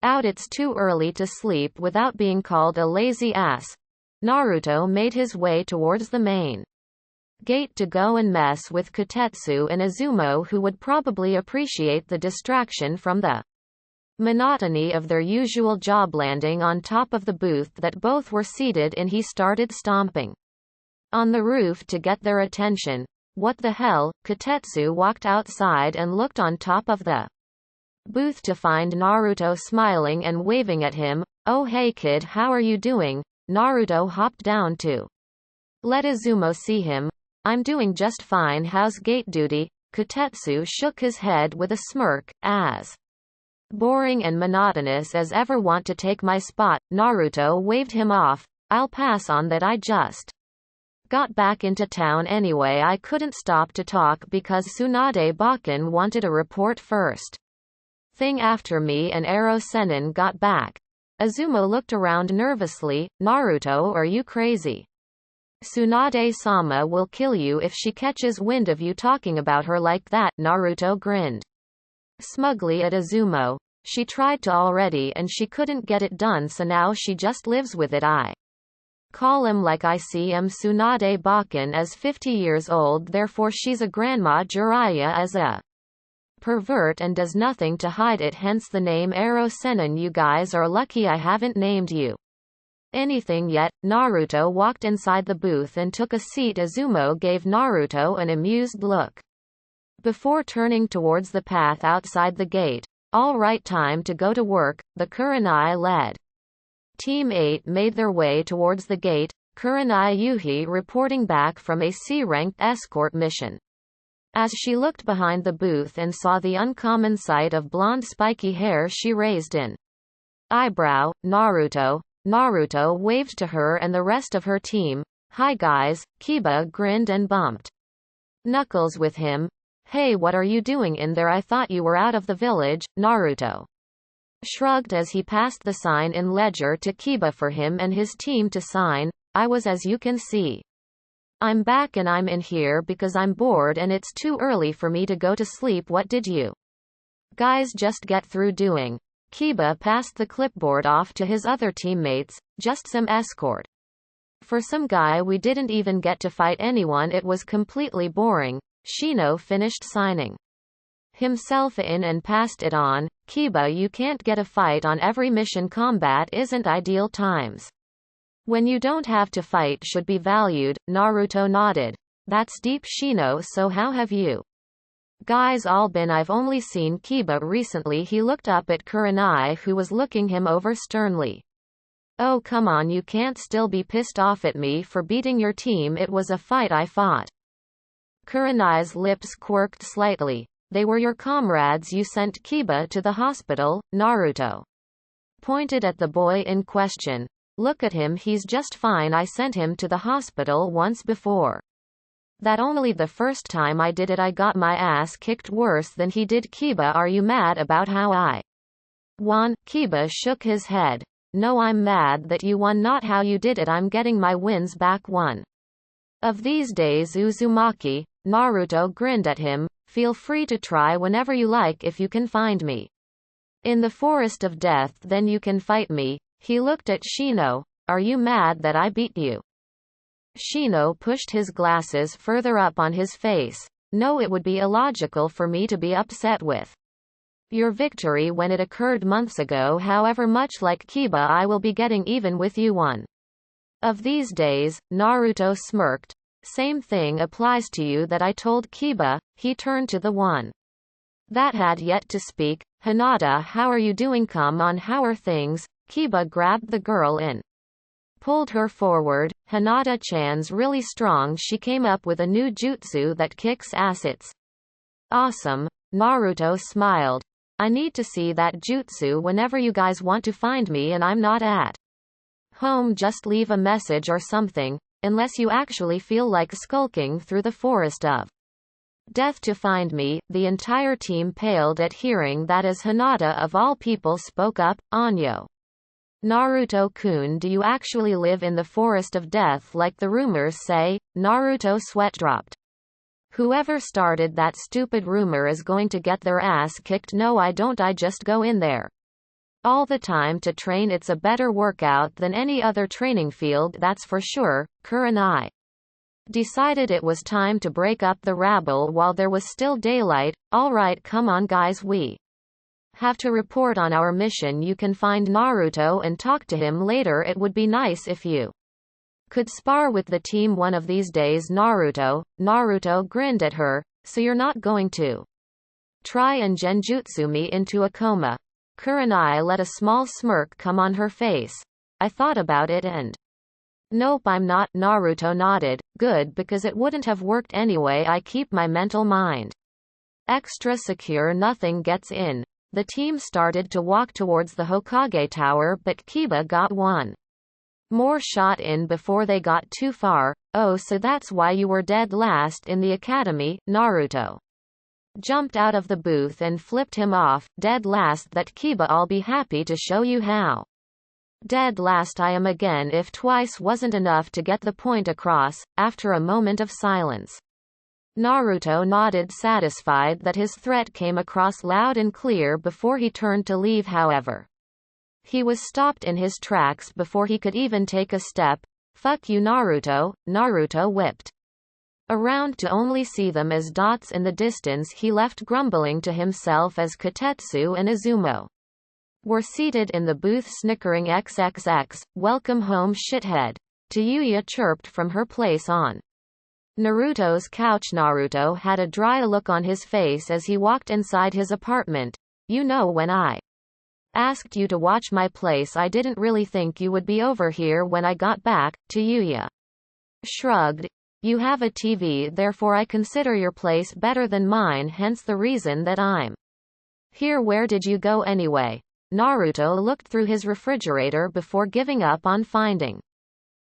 out. It's too early to sleep without being called a lazy ass." Naruto made his way towards the main gate to go and mess with Kotetsu and Izumo, who would probably appreciate the distraction from the monotony of their usual job. Landing on top of the booth that both were seated in, he started stomping on the roof to get their attention. "What the hell?" Kotetsu walked outside and looked on top of the booth to find Naruto smiling and waving at him. "Oh hey kid, how are you doing?" Naruto hopped down to let Izumo see him. "I'm doing just fine, how's gate duty?" Kotetsu shook his head with a smirk. "As boring and monotonous as ever. Want to take my spot?" Naruto waved him off. "I'll pass on that. I just got back into town anyway. I couldn't stop to talk because Tsunade Bakken wanted a report first thing after me and Ero Sennin got back." Izumo looked around nervously. "Naruto, are you crazy? Tsunade-sama will kill you if she catches wind of you talking about her like that." Naruto grinned smugly at Izumo. "She tried to already and she couldn't get it done, so now she just lives with it. I call him like I see him. Tsunade Bakken is 50 years old, therefore she's a grandma. Jiraiya is a pervert and does nothing to hide it, hence the name Ero Sennin. You guys are lucky I haven't named you anything yet." Naruto walked inside the booth and took a seat. Izumo gave Naruto an amused look before turning towards the path outside the gate. "All right, time to go to work." The Kurenai led Team 8 made their way towards the gate, Kurenai Yuhi reporting back from a C-ranked escort mission. As she looked behind the booth and saw the uncommon sight of blonde spiky hair, she raised an eyebrow, Naruto. Naruto waved to her and the rest of her team. Hi guys, Kiba grinned and bumped knuckles with him. Hey, what are you doing in there? I thought you were out of the village, Naruto shrugged as he passed the sign in ledger to Kiba for him and his team to sign. I was, as you can see. I'm back and I'm in here because I'm bored and it's too early for me to go to sleep. What did you guys just get through doing? Kiba passed the clipboard off to his other teammates. Just some escort. For some guy we didn't even get to fight anyone. It was completely boring. Shino finished signing himself in and passed it on. Kiba, you can't get a fight on every mission. Combat isn't ideal times. When you don't have to fight should be valued. Naruto nodded. That's deep, Shino. So how have you guys all been? I've only seen Kiba recently. He looked up at Kurenai, who was looking him over sternly. Oh come on, you can't still be pissed off at me for beating your team. It was a fight I fought. Kurenai's lips quirked slightly. They were your comrades. You sent Kiba to the hospital. Naruto pointed at the boy in question. Look at him, he's just fine. I sent him to the hospital once before. That only the first time I did it I got my ass kicked worse than he did. Kiba, are you mad about how I won? Kiba shook his head. No, I'm mad that you won, not how you did it. I'm getting my wins back one of these days. Uzumaki. Naruto grinned at him. Feel free to try whenever you like if you can find me in the forest of death, then you can fight me. He looked at Shino. Are you mad that I beat you? Shino pushed his glasses further up on his face. No, it would be illogical for me to be upset with your victory when it occurred months ago. However, much like Kiba, I will be getting even with you one of these days. Naruto smirked. Same thing applies to you that I told Kiba. He turned to the one that had yet to speak. Hinata, how are you doing? Come on, how are things? Kiba grabbed the girl and pulled her forward. Hinata-chan's really strong. She came up with a new jutsu that kicks ass. It's awesome. Naruto smiled. I need to see that jutsu whenever you guys want to find me and I'm not at home. Just leave a message or something. Unless you actually feel like skulking through the forest of death to find me. The entire team paled at hearing that as Hinata of all people spoke up. Anyo. Naruto-kun, do you actually live in the forest of death like the rumors say? Naruto sweat dropped. Whoever started that stupid rumor is going to get their ass kicked. No, I don't. I just go in there all the time to train. It's a better workout than any other training field, that's for sure. Kurenai decided it was time to break up the rabble while there was still daylight. Alright, come on guys, we have to report on our mission. You can find Naruto and talk to him later. It would be nice if you could spar with the team one of these days. Naruto grinned at her. So you're not going to try and genjutsu me into a coma? Kurenai let a small smirk come on her face. I thought about it and nope, I'm not. Naruto nodded. Good, because it wouldn't have worked anyway. I keep my mental mind extra secure. Nothing gets in. The team started to walk towards the Hokage Tower, but Kiba got one more shot in before they got too far. Oh, so that's why you were dead last in the academy? Naruto jumped out of the booth and flipped him off. Dead last? That Kiba, I'll be happy to show you how dead last I am again if twice wasn't enough to get the point across. After a moment of silence, Naruto nodded, satisfied that his threat came across loud and clear before he turned to leave. However, he was stopped in his tracks before he could even take a step. Fuck you, Naruto. Naruto whipped around to only see them as dots in the distance. He left grumbling to himself as Kotetsu and Izumo were seated in the booth snickering. XXX, welcome home, shithead. Tayuya chirped from her place on Naruto's couch. Naruto had a dry look on his face as he walked inside his apartment. You know, when I asked you to watch my place, I didn't really think you would be over here when I got back. Tayuya shrugged. You have a TV, therefore I consider your place better than mine, hence the reason that I'm here. Where did you go anyway? Naruto looked through his refrigerator before giving up on finding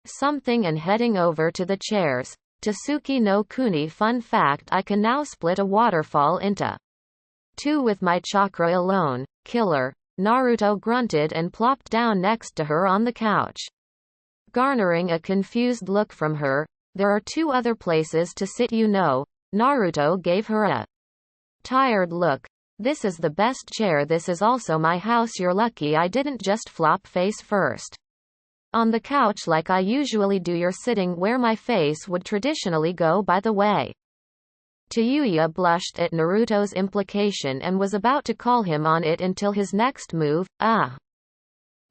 something and heading over to the chairs. Tasuki no Kuni. Fun fact: I can now split a waterfall into two with my chakra alone. Killer. Naruto grunted and plopped down next to her on the couch, garnering a confused look from her. There are two other places to sit, you know. Naruto gave her a tired look. This is the best chair. This is also my house. You're lucky I didn't just flop face first on the couch like I usually do. You're sitting where my face would traditionally go, by the way. Tayuya blushed at Naruto's implication and was about to call him on it until his next move,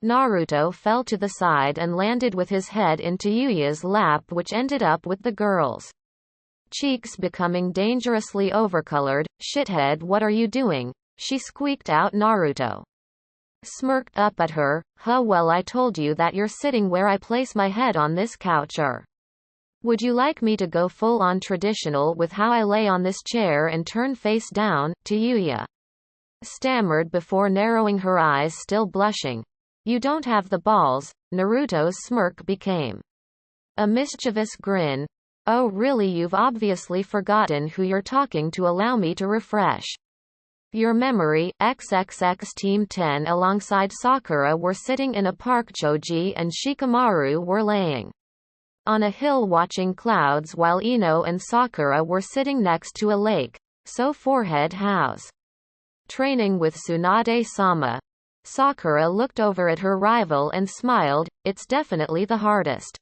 Naruto fell to the side and landed with his head in Tayuya's lap, which ended up with the girl's cheeks becoming dangerously overcolored. Shithead, what are you doing? She squeaked out. Naruto smirked up at her. Huh, well, I told you that you're sitting where I place my head on this couch, or would you like me to go full on traditional with how I lay on this chair and turn face down? Tayuya stammered before narrowing her eyes, still blushing. You don't have the balls. Naruto's smirk became a mischievous grin. Oh really? You've obviously forgotten who you're talking to. Allow me to refresh your memory. XXX Team 10 alongside Sakura were sitting in a park. Choji and Shikamaru were laying on a hill watching clouds, while Ino and Sakura were sitting next to a lake. So forehead house training with Tsunade-sama. Sakura looked over at her rival and smiled. It's definitely the hardest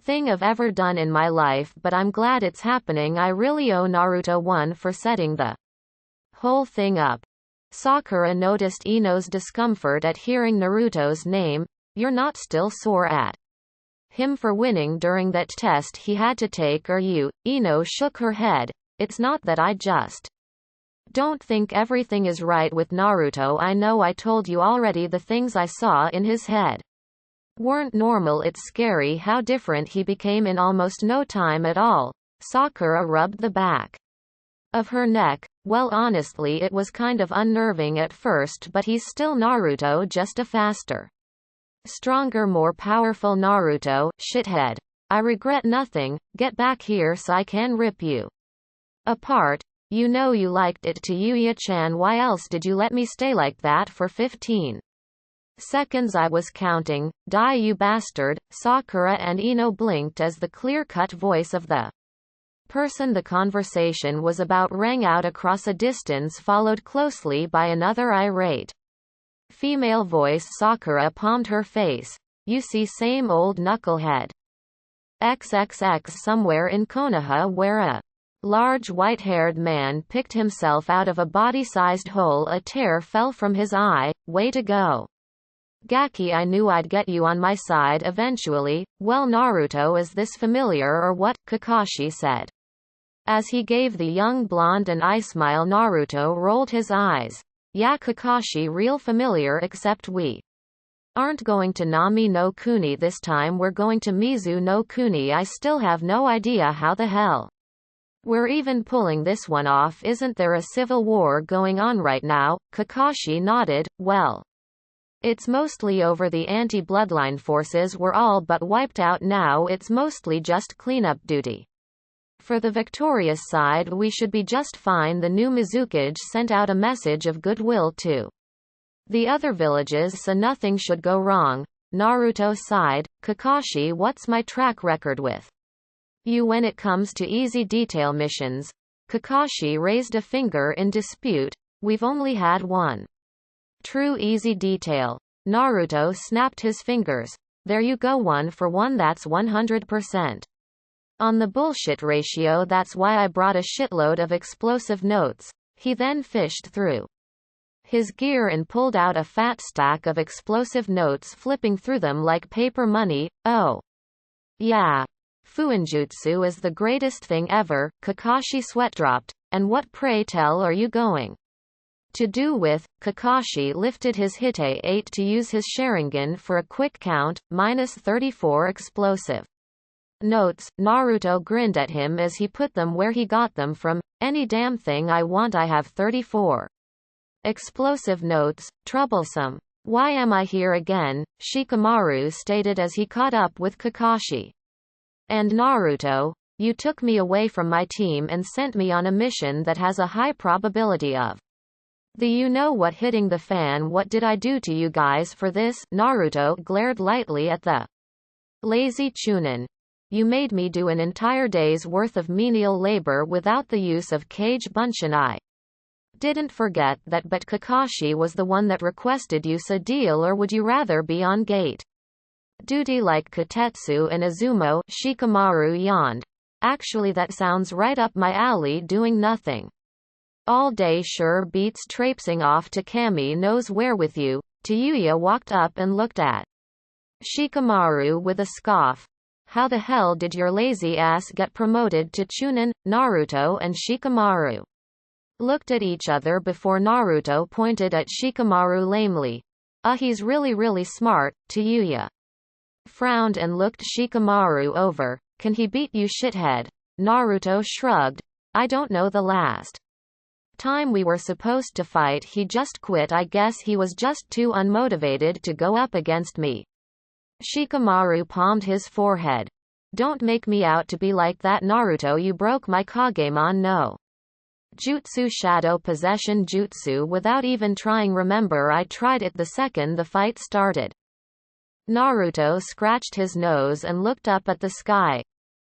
thing I've ever done in my life, but I'm glad it's happening. I really owe Naruto one for setting the whole thing up. Sakura noticed Ino's discomfort at hearing Naruto's name. You're not still sore at him for winning during that test he had to take, are you? Ino shook her head. It's not that, I just don't think everything is right with Naruto. I know I told you already the things I saw in his head weren't normal. It's scary how different he became in almost no time at all. Sakura rubbed the back of her neck. Well, honestly, it was kind of unnerving at first, but he's still Naruto, just a faster, stronger, more powerful Naruto. Shithead. I regret nothing. Get back here so I can rip you apart. You know you liked it, Tayuya-chan. Why else did you let me stay like that for 15 seconds? I was counting. Die, you bastard. Sakura and Ino blinked as the clear-cut voice of the person the conversation was about rang out across a distance, followed closely by another irate female voice. Sakura palmed her face. You see, same old knucklehead. XXX. Somewhere in Konoha, where a large white-haired man picked himself out of a body-sized hole. A tear fell from his eye. Way to go, Gaki. I knew I'd get you on my side eventually. Well, Naruto, is this familiar or what? Kakashi said as he gave the young blonde an eye smile. Naruto rolled his eyes. Yeah, Kakashi, real familiar, except we aren't going to Nami no Kuni this time. We're going to Mizu no Kuni. I still have no idea how the hell we're even pulling this one off. Isn't there a civil war going on right now? Kakashi nodded. Well, it's mostly over. The anti-bloodline forces were all but wiped out now. It's mostly just cleanup duty for the victorious side. We should be just fine. The new Mizukage sent out a message of goodwill to the other villages, so nothing should go wrong. Naruto sighed. Kakashi, what's my track record with you when it comes to easy detail missions? Kakashi raised a finger in dispute. We've only had one true easy detail. Naruto snapped his fingers. There you go, 1 for 1. That's 100% on the bullshit ratio. That's why I brought a shitload of explosive notes. He then fished through his gear and pulled out a fat stack of explosive notes, flipping through them like paper money. Oh yeah, Fuinjutsu is the greatest thing ever. Kakashi sweat dropped. And what, pray tell, are you going to do with? Kakashi lifted his Hite 8 to use his Sharingan for a quick count. -34 explosive notes. Naruto grinned at him as he put them where he got them from. Any damn thing I want. I have 34. Explosive notes, troublesome. Why am I here again? Shikamaru stated as he caught up with Kakashi. And Naruto, you took me away from my team and sent me on a mission that has a high probability of the you-know-what hitting the fan. What did I do to you guys for this? Naruto glared lightly at the lazy Chunin. You made me do an entire day's worth of menial labor without the use of Kage Bunshin. I didn't forget that, but Kakashi was the one that requested you a deal, or would you rather be on gate duty like Kotetsu and Izumo? Shikamaru yawned. Actually, that sounds right up my alley. Doing nothing all day sure beats traipsing off to Kami knows where with you. Tayuya walked up and looked at Shikamaru with a scoff. How the hell did your lazy ass get promoted to Chunin? Naruto and Shikamaru looked at each other before Naruto pointed at Shikamaru lamely. He's really smart. Tayuya frowned and looked Shikamaru over. Can he beat you, shithead? Naruto shrugged. I don't know, the last time we were supposed to fight he just quit. I guess he was just too unmotivated to go up against me. Shikamaru palmed his forehead. Don't make me out to be like that, Naruto. You broke my Kagemon no Jutsu, shadow possession jutsu, without even trying. Remember, I tried it the second the fight started. Naruto scratched his nose and looked up at the sky.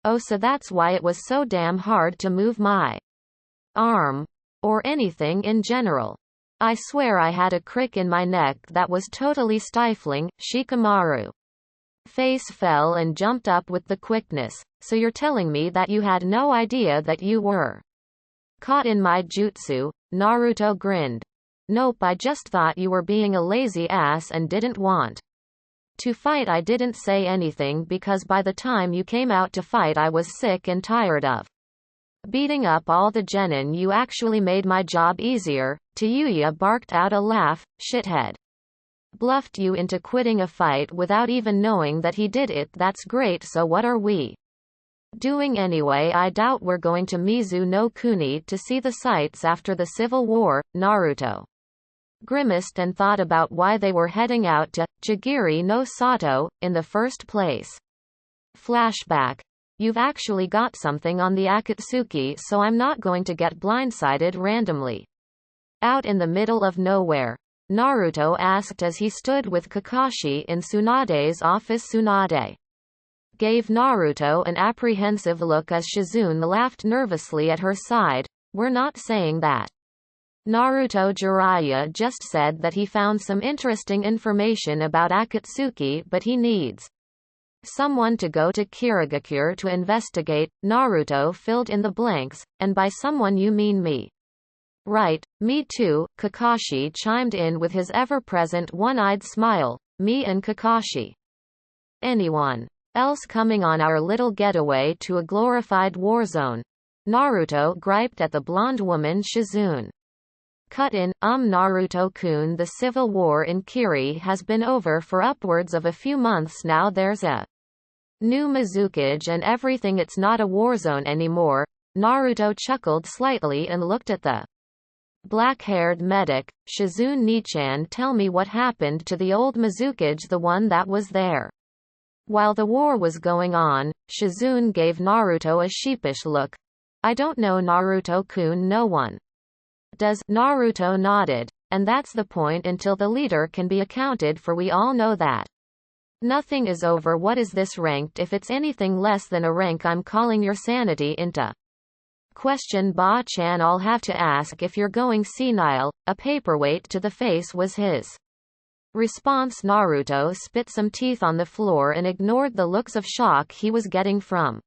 Oh, so that's why it was so damn hard to move my arm. Or anything in general. I swear I had a crick in my neck that was totally stifling. Shikamaru face fell and jumped up with the quickness. So you're telling me that you had no idea that you were caught in my jutsu? Naruto grinned. Nope, I just thought you were being a lazy ass and didn't want to fight. I didn't say anything because by the time you came out to fight I was sick and tired of beating up all the genin. You actually made my job easier. Tayuya barked out a laugh. Shithead bluffed you into quitting a fight without even knowing that he did it. That's great. So what are we doing anyway? I doubt we're going to Mizu no Kuni to see the sights after the Civil War. Naruto grimaced and thought about why they were heading out to Jagiri no Sato in the first place. Flashback. You've actually got something on the Akatsuki, so I'm not going to get blindsided randomly out in the middle of nowhere. Naruto asked as he stood with Kakashi in Tsunade's office. Tsunade gave Naruto an apprehensive look as Shizune laughed nervously at her side. We're not saying that. Naruto Jiraiya just said that he found some interesting information about Akatsuki, but he needs someone to go to Kirigakure to investigate. Naruto filled in the blanks. And by someone you mean me. Right, me too, Kakashi chimed in with his ever-present one-eyed smile. Me and Kakashi. Anyone else coming on our little getaway to a glorified war zone? Naruto griped at the blonde woman Shizune. Cut in, Naruto-kun, the civil war in Kiri has been over for upwards of a few months now. There's a new Mizukage and everything. It's not a war zone anymore. Naruto chuckled slightly and looked at the black-haired medic. Shizune Nichan, tell me what happened to the old Mizukage, the one that was there while the war was going on. Shizune gave Naruto a sheepish look. I don't know, Naruto-kun. No one does. Naruto nodded. And that's the point until the leader can be accounted for. We all know that nothing is over. What is this ranked? If it's anything less than a rank, I'm calling your sanity into question. Ba-chan, I'll have to ask if you're going senile. A paperweight to the face was his response. Naruto spit some teeth on the floor and ignored the looks of shock he was getting from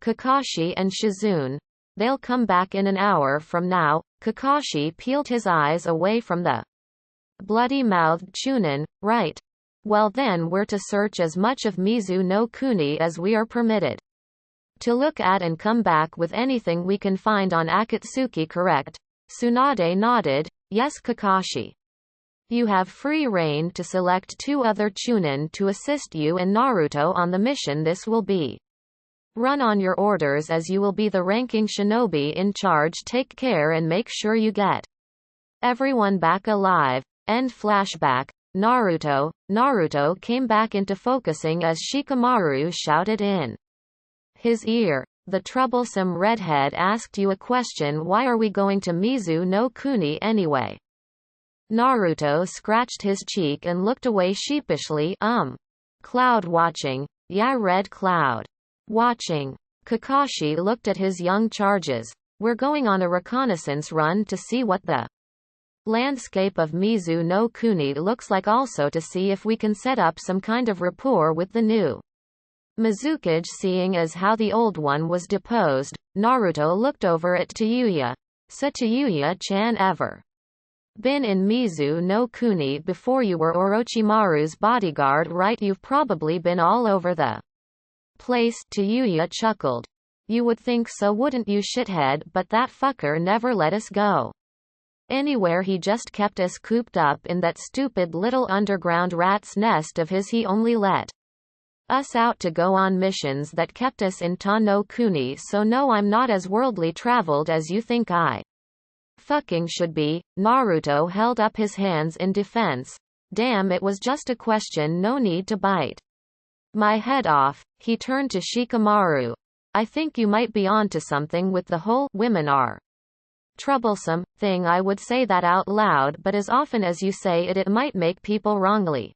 Kakashi and Shizune. They'll come back in an hour from now. Kakashi peeled his eyes away from the bloody-mouthed Chunin. Right. Well then we're to search as much of Mizu no Kuni as we are permitted to look at and come back with anything we can find on Akatsuki, correct? Tsunade nodded. Yes, Kakashi. You have free rein to select 2 other Chunin to assist you and Naruto on the mission. This will be run on your orders as you will be the ranking shinobi in charge. Take care and make sure you get Everyone back alive. End flashback. Naruto came back into focusing as Shikamaru shouted in his ear. The troublesome redhead asked you a question. Why are we going to Mizu no Kuni anyway? Naruto scratched his cheek and looked away sheepishly. Cloud watching. Yeah, Red Cloud. Watching. Kakashi looked at his young charges. We're going on a reconnaissance run to see what the landscape of Mizu no Kuni looks like, also to see if we can set up some kind of rapport with the new Mizukage. Seeing as how the old one was deposed, Naruto looked over at Tayuya. So Tayuya-chan ever been in Mizu no Kuni before? You were Orochimaru's bodyguard, right? You've probably been all over the place. Tayuya chuckled. You would think so, wouldn't you, shithead? But that fucker never let us go anywhere. He just kept us cooped up in that stupid little underground rat's nest of his. He only let us out to go on missions that kept us in Ta no Kuni. So no, I'm not as worldly traveled as you think I fucking should be. Naruto held up his hands in defense. Damn, it was just a question, no need to bite my head off. He turned to Shikamaru. I think you might be onto something with the whole women are troublesome thing. I would say that out loud, but as often as you say it, it might make people wrongly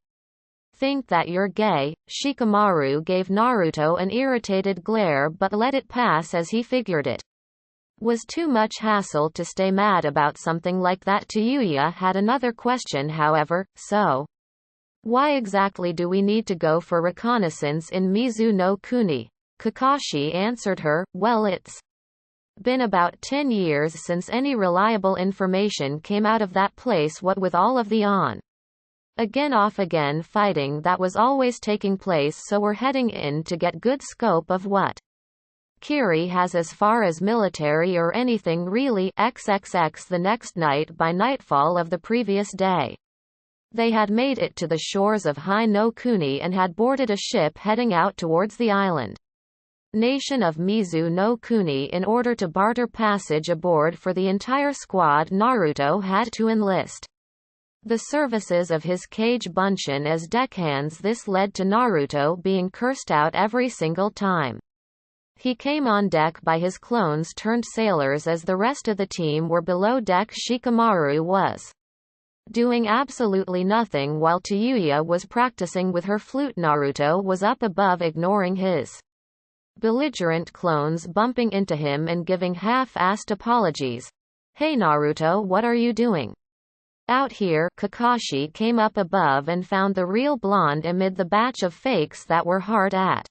think that you're gay. Shikamaru gave Naruto an irritated glare but let it pass, as he figured it was too much hassle to stay mad about something like that. Tayuya had another question, however. So why exactly do we need to go for reconnaissance in Mizu no Kuni? Kakashi answered her. Well, it's been about 10 years since any reliable information came out of that place. What with all of the off again fighting that was always taking place, so we're heading in to get good scope of what Kiri has as far as military or anything really. XXX. The next night, by nightfall of the previous day, they had made it to the shores of Hai no Kuni and had boarded a ship heading out towards the island nation of Mizu no Kuni. In order to barter passage aboard for the entire squad, Naruto had to enlist the services of his Kage Bunshin as deckhands. This led to Naruto being cursed out every single time he came on deck by his clones turned sailors, as the rest of the team were below deck. Shikamaru was doing absolutely nothing while Tayuya was practicing with her flute. Naruto was up above, ignoring his belligerent clones bumping into him and giving half-assed apologies. Hey Naruto, what are you doing out here? Kakashi came up above and found the real blonde amid the batch of fakes that were hard at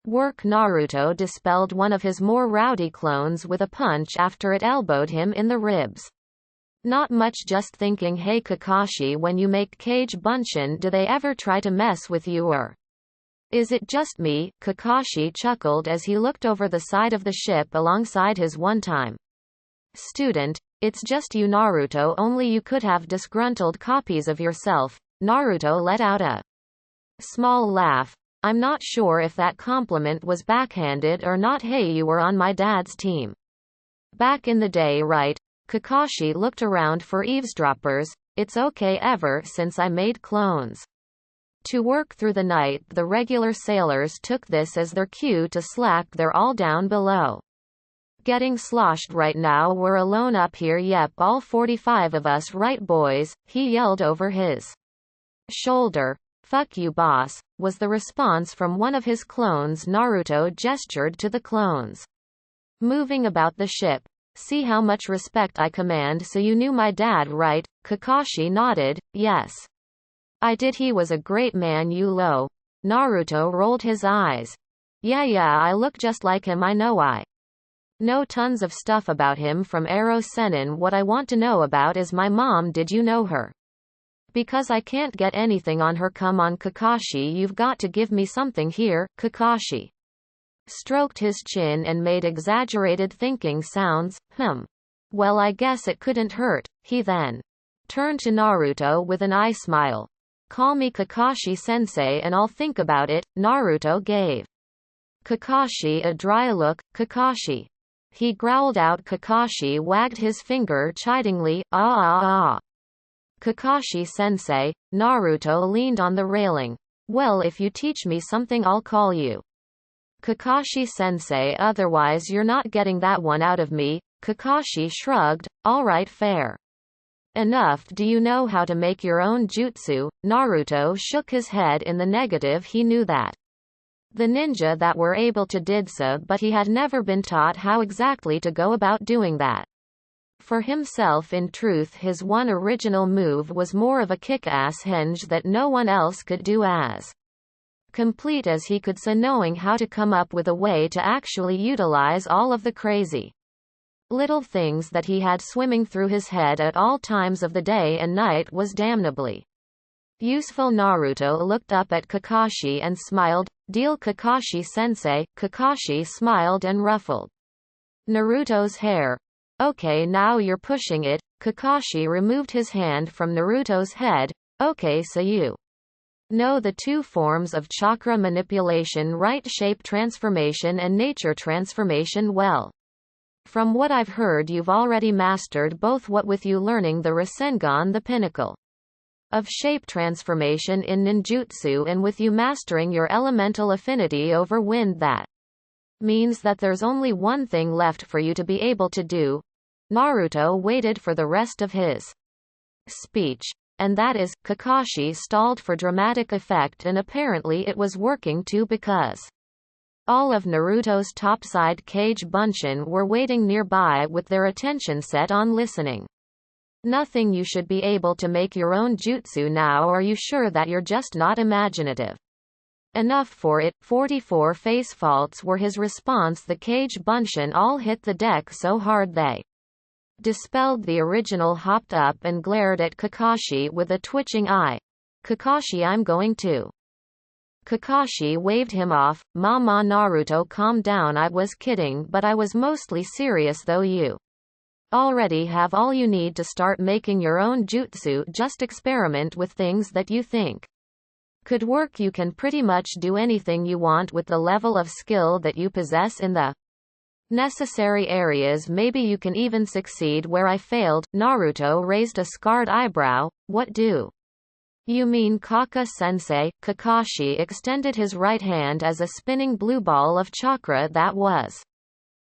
work. Naruto dispelled one of his more rowdy clones with a punch after it elbowed him in the ribs. Not much, just thinking. Hey Kakashi, when you make Kage Bunshin, do they ever try to mess with you, or is it just me? Kakashi chuckled as he looked over the side of the ship alongside his one-time student. It's just you Naruto, only you could have disgruntled copies of yourself. Naruto let out a small laugh. I'm not sure if that compliment was backhanded or not. Hey, you were on my dad's team back in the day, right? Kakashi looked around for eavesdroppers. It's okay, ever since I made clones to work through the night, the regular sailors took this as their cue to slack. They're all down below getting sloshed right now. We're alone up here. Yep, all 45 of us, right boys? He yelled over his shoulder. Fuck you, boss, was the response from one of his clones. Naruto gestured to the clones moving about the ship. See how much respect I command. So you knew my dad, right? Kakashi nodded. Yes, I did. He was a great man. You lo. Naruto rolled his eyes. Yeah, I look just like him. I know tons of stuff about him from Ero Sennin. What I want to know about is my mom. Did you know her? Because I can't get anything on her. Come on Kakashi, you've got to give me something here. Kakashi stroked his chin and made exaggerated thinking sounds. Well, I guess it couldn't hurt. He then turned to Naruto with an eye smile. Call me Kakashi-sensei and I'll think about it. Naruto gave Kakashi a dry look. Kakashi he growled out. Kakashi wagged his finger chidingly. Ah ah ah. Kakashi-sensei, Naruto leaned on the railing. Well, if you teach me something I'll call you Kakashi-sensei, otherwise you're not getting that one out of me. Kakashi shrugged. Alright, fair enough. Do you know how to make your own jutsu? Naruto shook his head in the negative. He knew that the ninja that were able to did so, but he had never been taught how exactly to go about doing that. For himself, in truth, his one original move was more of a kick-ass hinge that no one else could do as complete as he could, so knowing how to come up with a way to actually utilize all of the crazy little things that he had swimming through his head at all times of the day and night was damnably useful. Naruto looked up at Kakashi and smiled. Deal, Kakashi-sensei. Kakashi smiled and ruffled Naruto's hair. Okay, now you're pushing it. Kakashi removed his hand from Naruto's head. Okay, so you know the two forms of chakra manipulation, right? Shape transformation and nature transformation well. From what I've heard, you've already mastered both, what with you learning the Rasengan, the pinnacle of shape transformation in ninjutsu, and with you mastering your elemental affinity over wind. That means that there's only one thing left for you to be able to do. Naruto waited for the rest of his speech. And that is, Kakashi stalled for dramatic effect, and apparently it was working too, because all of Naruto's topside Kage Bunshin were waiting nearby with their attention set on listening. Nothing. You should be able to make your own jutsu now. Are you sure that you're just not imaginative enough for it? 44 face faults were his response. The Kage Bunshin all hit the deck so hard they dispelled the original, hopped up and glared at Kakashi with a twitching eye. Kakashi, I'm going to. Kakashi waved him off. Mama, Naruto, calm down. I was kidding, but I was mostly serious though. You already have all you need to start making your own jutsu. Just experiment with things that you think could work. You can pretty much do anything you want with the level of skill that you possess in the necessary areas. Maybe you can even succeed where I failed. Naruto raised a scarred eyebrow. What do you mean, Kaka-sensei? Kakashi extended his right hand as a spinning blue ball of chakra that was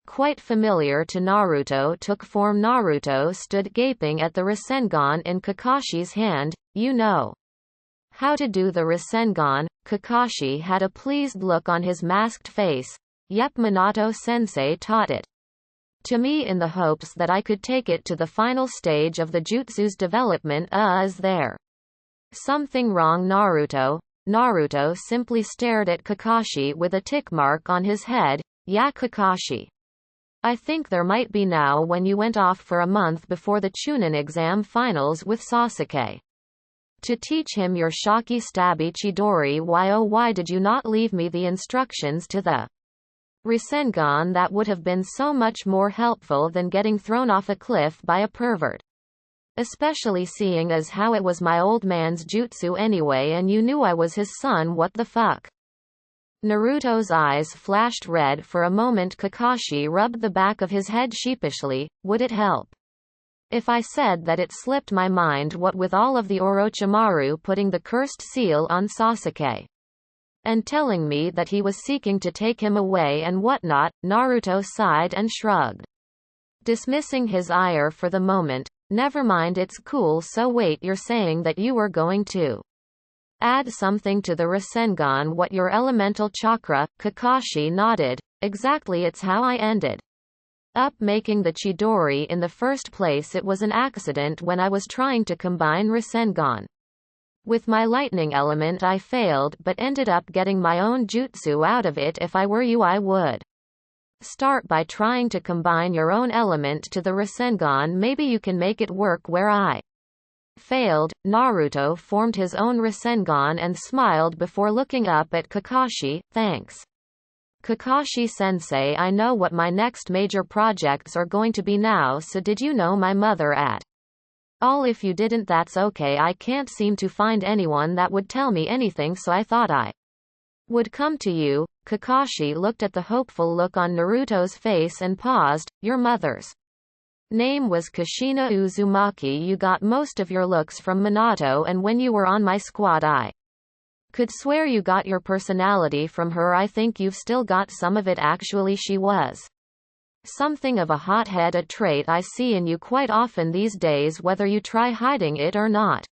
quite familiar to Naruto took form. Naruto stood gaping at the Rasengan in Kakashi's hand. You know how to do the Rasengan? Kakashi had a pleased look on his masked face. Yep, Minato-sensei taught it to me in the hopes that I could take it to the final stage of the jutsu's development. Is there something wrong, Naruto? Naruto simply stared at Kakashi with a tick mark on his head. Yeah, Kakashi. I think there might be now. When you went off for a month before the Chunin exam finals with Sasuke to teach him your Shaki Stabby Chidori, why did you not leave me the instructions to the Rasengan? That would have been so much more helpful than getting thrown off a cliff by a pervert. Especially seeing as how it was my old man's jutsu anyway, and you knew I was his son. What the fuck? Naruto's eyes flashed red for a moment. Kakashi rubbed the back of his head sheepishly. Would it help if I said that it slipped my mind, what with all of the Orochimaru putting the cursed seal on Sasuke and telling me that he was seeking to take him away and whatnot? Naruto sighed and shrugged, dismissing his ire for the moment. Never mind, it's cool. So wait, you're saying that you were going to add something to the Rasengan? What, your elemental chakra? Kakashi nodded. Exactly, it's how I ended up making the Chidori in the first place. It was an accident when I was trying to combine Rasengan with my lightning element. I failed, but ended up getting my own jutsu out of it. If I were you, I would start by trying to combine your own element to the Rasengan. Maybe you can make it work where I failed. Naruto formed his own Rasengan and smiled before looking up at Kakashi. Thanks, Kakashi-sensei. I know what my next major projects are going to be now. So did you know my mother at all? If you didn't, that's okay. I can't seem to find anyone that would tell me anything, so I thought I would come to you. Kakashi looked at the hopeful look on Naruto's face and paused. Your mother's name was Kushina Uzumaki. You got most of your looks from Minato, and when you were on my squad I could swear you got your personality from her. I think you've still got some of it actually. She was something of a hothead, a trait I see in you quite often these days whether you try hiding it or not.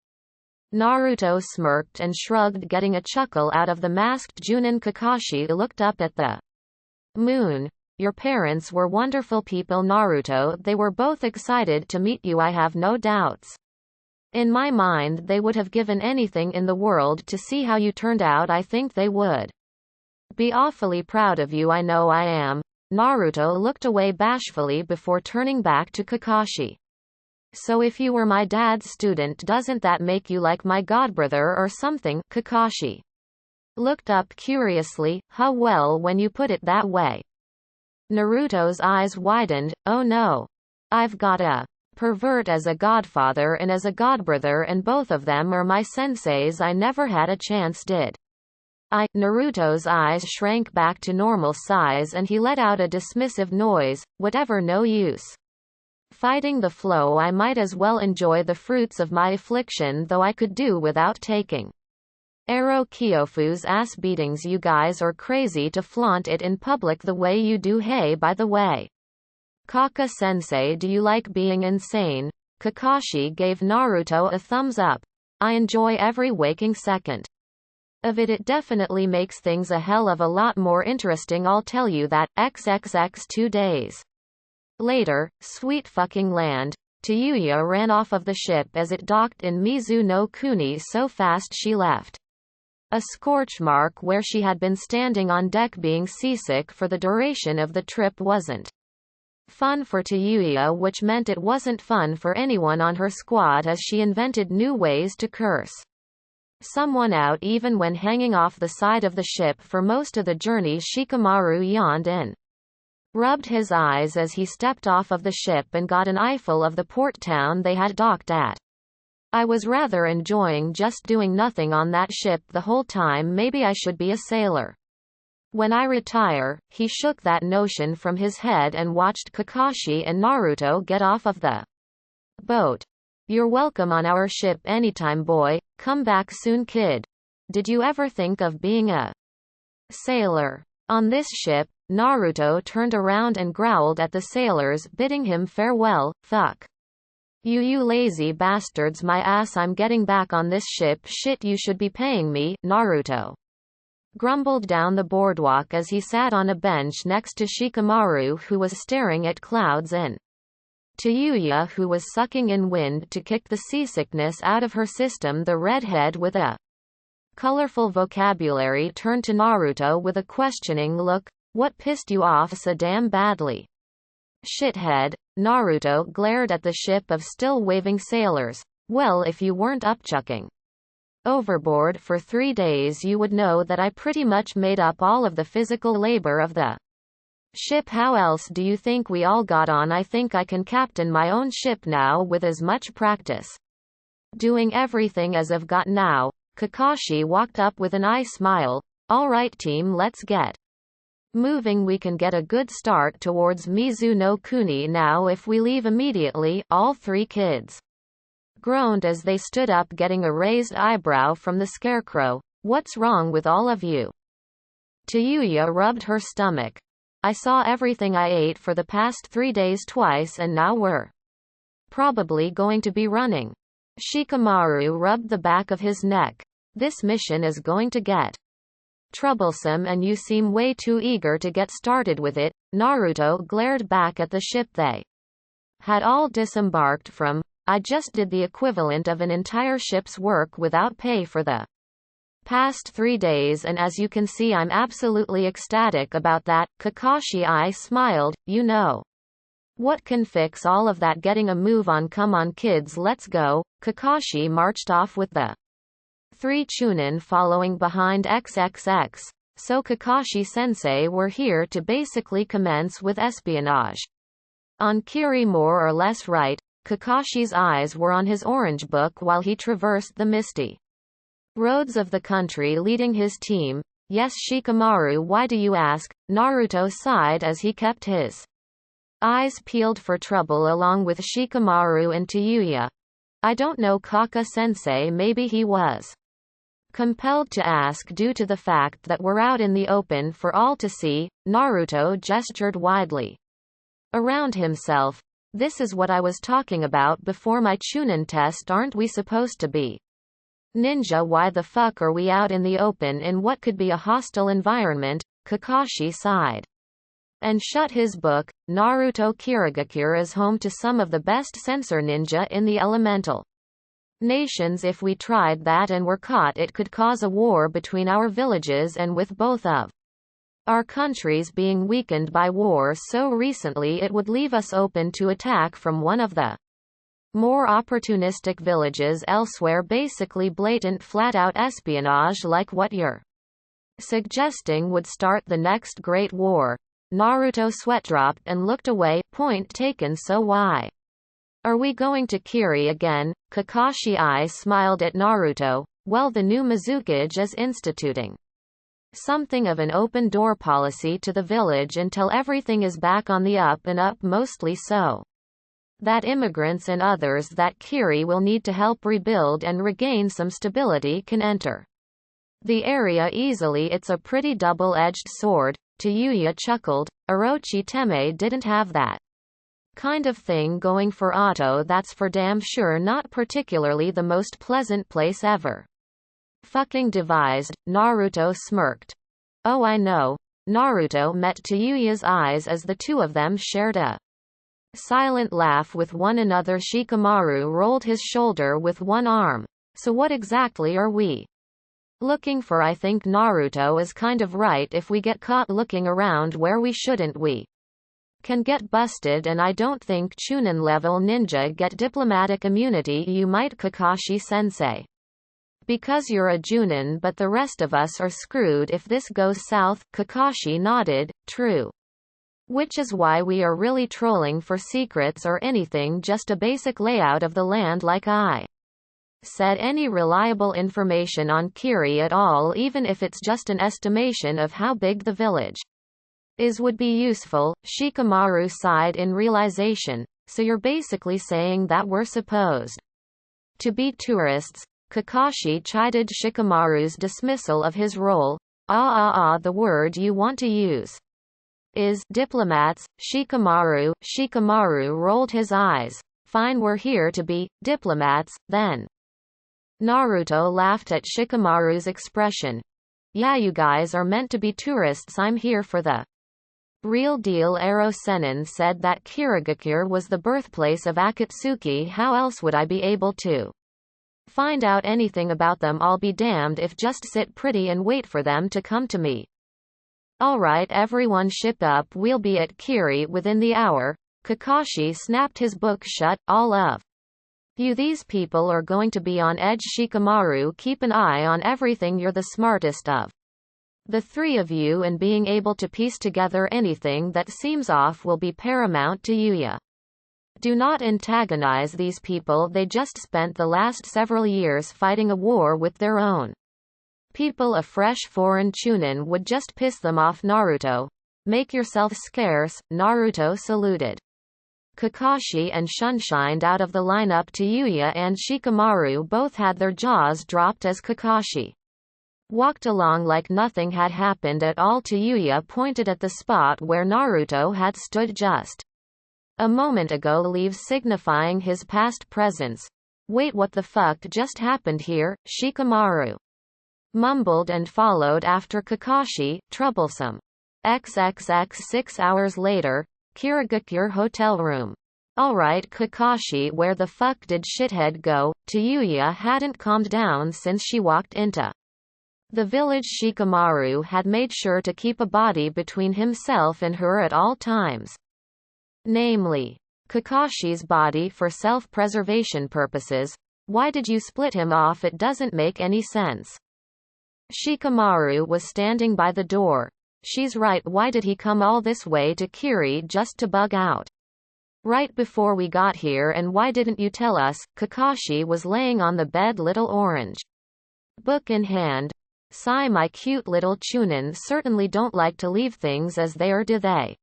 Naruto smirked and shrugged, getting a chuckle out of the masked Junin. Kakashi looked up at the moon. Your parents were wonderful people, Naruto. They were both excited to meet you, I have no doubts. In my mind they would have given anything in the world to see how you turned out. I think they would be awfully proud of you. I know I am. Naruto looked away bashfully before turning back to Kakashi. So if you were my dad's student, doesn't that make you like my godbrother or something? Kakashi looked up curiously. Huh, well, when you put it that way. Naruto's eyes widened. Oh no. I've got a pervert as a godfather and as a godbrother, and both of them are my senseis. I never had a chance, did I? Naruto's eyes shrank back to normal size and he let out a dismissive noise. Whatever, no use fighting the flow. I might as well enjoy the fruits of my affliction, though I could do without taking Ero Kyofu's ass beatings. You guys are crazy to flaunt it in public the way you do. Hey, by the way, Kaka-sensei, do you like being insane? Kakashi gave Naruto a thumbs up. I enjoy every waking second of it. It definitely makes things a hell of a lot more interesting, I'll tell you that. XXX 2 days later, sweet fucking land. Tayuya ran off of the ship as it docked in Mizu no Kuni so fast she left a scorch mark where she had been standing on deck. Being seasick for the duration of the trip wasn't fun for Tayuya, which meant it wasn't fun for anyone on her squad, as she invented new ways to curse someone out even when hanging off the side of the ship. For most of the journey, Shikamaru yawned and rubbed his eyes as he stepped off of the ship and got an eyeful of the port town they had docked at. I was rather enjoying just doing nothing on that ship the whole time. Maybe I should be a sailor when I retire. He shook that notion from his head and watched Kakashi and Naruto get off of the boat. You're welcome on our ship anytime, boy. Come back soon, kid. Did you ever think of being a sailor on this ship? Naruto turned around and growled at the sailors, bidding him farewell. Fuck you lazy bastards, my ass, I'm getting back on this ship. Shit, you should be paying me. Naruto grumbled down the boardwalk as he sat on a bench next to Shikamaru, who was staring at clouds, and Tayuya, who was sucking in wind to kick the seasickness out of her system. The redhead with a colorful vocabulary turned to Naruto with a questioning look. What pissed you off so damn badly, shithead? Naruto glared at the ship of still waving sailors. Well, if you weren't upchucking overboard for 3 days, you would know that I pretty much made up all of the physical labor of the ship. How else do you think we all got on? I think I can captain my own ship now with as much practice doing everything as I've got now. Kakashi walked up with an eye smile. All right, team, let's get moving. We can get a good start towards Mizu no Kuni now if we leave immediately. All three kids groaned as they stood up, getting a raised eyebrow from the scarecrow. What's wrong with all of you? Tayuya rubbed her stomach. I saw everything I ate for the past 3 days twice, and now we're probably going to be running. Shikamaru rubbed the back of his neck. This mission is going to get troublesome, and you seem way too eager to get started with it. Naruto glared back at the ship they had all disembarked from. I just did the equivalent of an entire ship's work without pay for the past 3 days, and as you can see, I'm absolutely ecstatic about that. Kakashi I smiled. You know what can fix all of that? Getting a move on. Come on, kids, let's go. Kakashi marched off with the 3 Chunin following behind. XXX. So Kakashi-sensei, we're here to basically commence with espionage on Kiri, more or less, right? Kakashi's eyes were on his orange book while he traversed the misty roads of the country leading his team. Yes, Shikamaru, why do you ask? Naruto sighed as he kept his eyes peeled for trouble along with Shikamaru and Tayuya. I don't know, Kaka-sensei, maybe he was compelled to ask due to the fact that we're out in the open for all to see. Naruto gestured widely around himself. This is what I was talking about before my Chunin test. Aren't we supposed to be ninja? Why the fuck are we out in the open in what could be a hostile environment? Kakashi sighed and shut his book. Naruto Kirigakure is home to some of the best sensor ninja in the elemental nations. If we tried that and were caught, it could cause a war between our villages, and with both of our countries being weakened by war so recently, it would leave us open to attack from one of the more opportunistic villages elsewhere. Basically blatant flat-out espionage like what you're suggesting would start the next great war. Naruto sweat-dropped and looked away. Point taken. So why are we going to Kiri again? Kakashi eyes smiled at Naruto. Well, the new Mizukage is instituting something of an open-door policy to the village until everything is back on the up and up, mostly so that immigrants and others that Kiri will need to help rebuild and regain some stability can enter the area easily. It's a pretty double-edged sword. Tayuya chuckled. Orochi Teme didn't have that kind of thing going for Otto, that's for damn sure. Not particularly the most pleasant place ever fucking devised. Naruto smirked. Oh, I know. Naruto met Tayuya's eyes as the two of them shared a silent laugh with one another. Shikamaru rolled his shoulder with one arm. So what exactly are we looking for? I think Naruto is kind of right. If we get caught looking around where we shouldn't, we can get busted, and I don't think Chunin level ninja get diplomatic immunity. You might, Kakashi-sensei, because you're a Junin, but the rest of us are screwed if this goes south. Kakashi nodded. True. Which is why we are really trolling for secrets or anything, just a basic layout of the land like I said. Any reliable information on Kiri at all, even if it's just an estimation of how big the village is, would be useful. Shikamaru sighed in realization. So you're basically saying that we're supposed to be tourists? Kakashi chided Shikamaru's dismissal of his role. The word you want to use is diplomats. Shikamaru rolled his eyes. Fine, we're here to be diplomats, then. Naruto laughed at Shikamaru's expression. Yeah, you guys are meant to be tourists. I'm here for the real deal. Ero Sennin said that Kirigakure was the birthplace of Akatsuki. How else would I be able to find out anything about them? I'll be damned if just sit pretty and wait for them to come to me. Alright, everyone ship up. We'll be at Kiri within the hour. Kakashi snapped his book shut. All of you, these people are going to be on edge. Shikamaru, keep an eye on everything. You're the smartest of the three of you, and being able to piece together anything that seems off will be paramount to you. Do not antagonize these people. They just spent the last several years fighting a war with their own people. A fresh foreign Chunin would just piss them off. Naruto, make yourself scarce. Naruto saluted Kakashi and shunshined out of the lineup. Tayuya and Shikamaru both had their jaws dropped as Kakashi walked along like nothing had happened at all. Tayuya pointed at the spot where Naruto had stood just a moment ago, leaves signifying his past presence. Wait, what the fuck just happened here? Shikamaru mumbled and followed after Kakashi. Troublesome. XXX 6 hours later, Kirigakure hotel room. Alright, Kakashi, where the fuck did shithead go? Tayuya hadn't calmed down since she walked into the village. Shikamaru had made sure to keep a body between himself and her at all times. Namely, Kakashi's body for self-preservation purposes. Why did you split him off? It doesn't make any sense. Shikamaru was standing by the door. She's right, why did he come all this way to Kiri just to bug out right before we got here? And why didn't you tell us? Kakashi was laying on the bed, little orange book in hand. Sigh, my cute little chunin certainly don't like to leave things as they are, do they?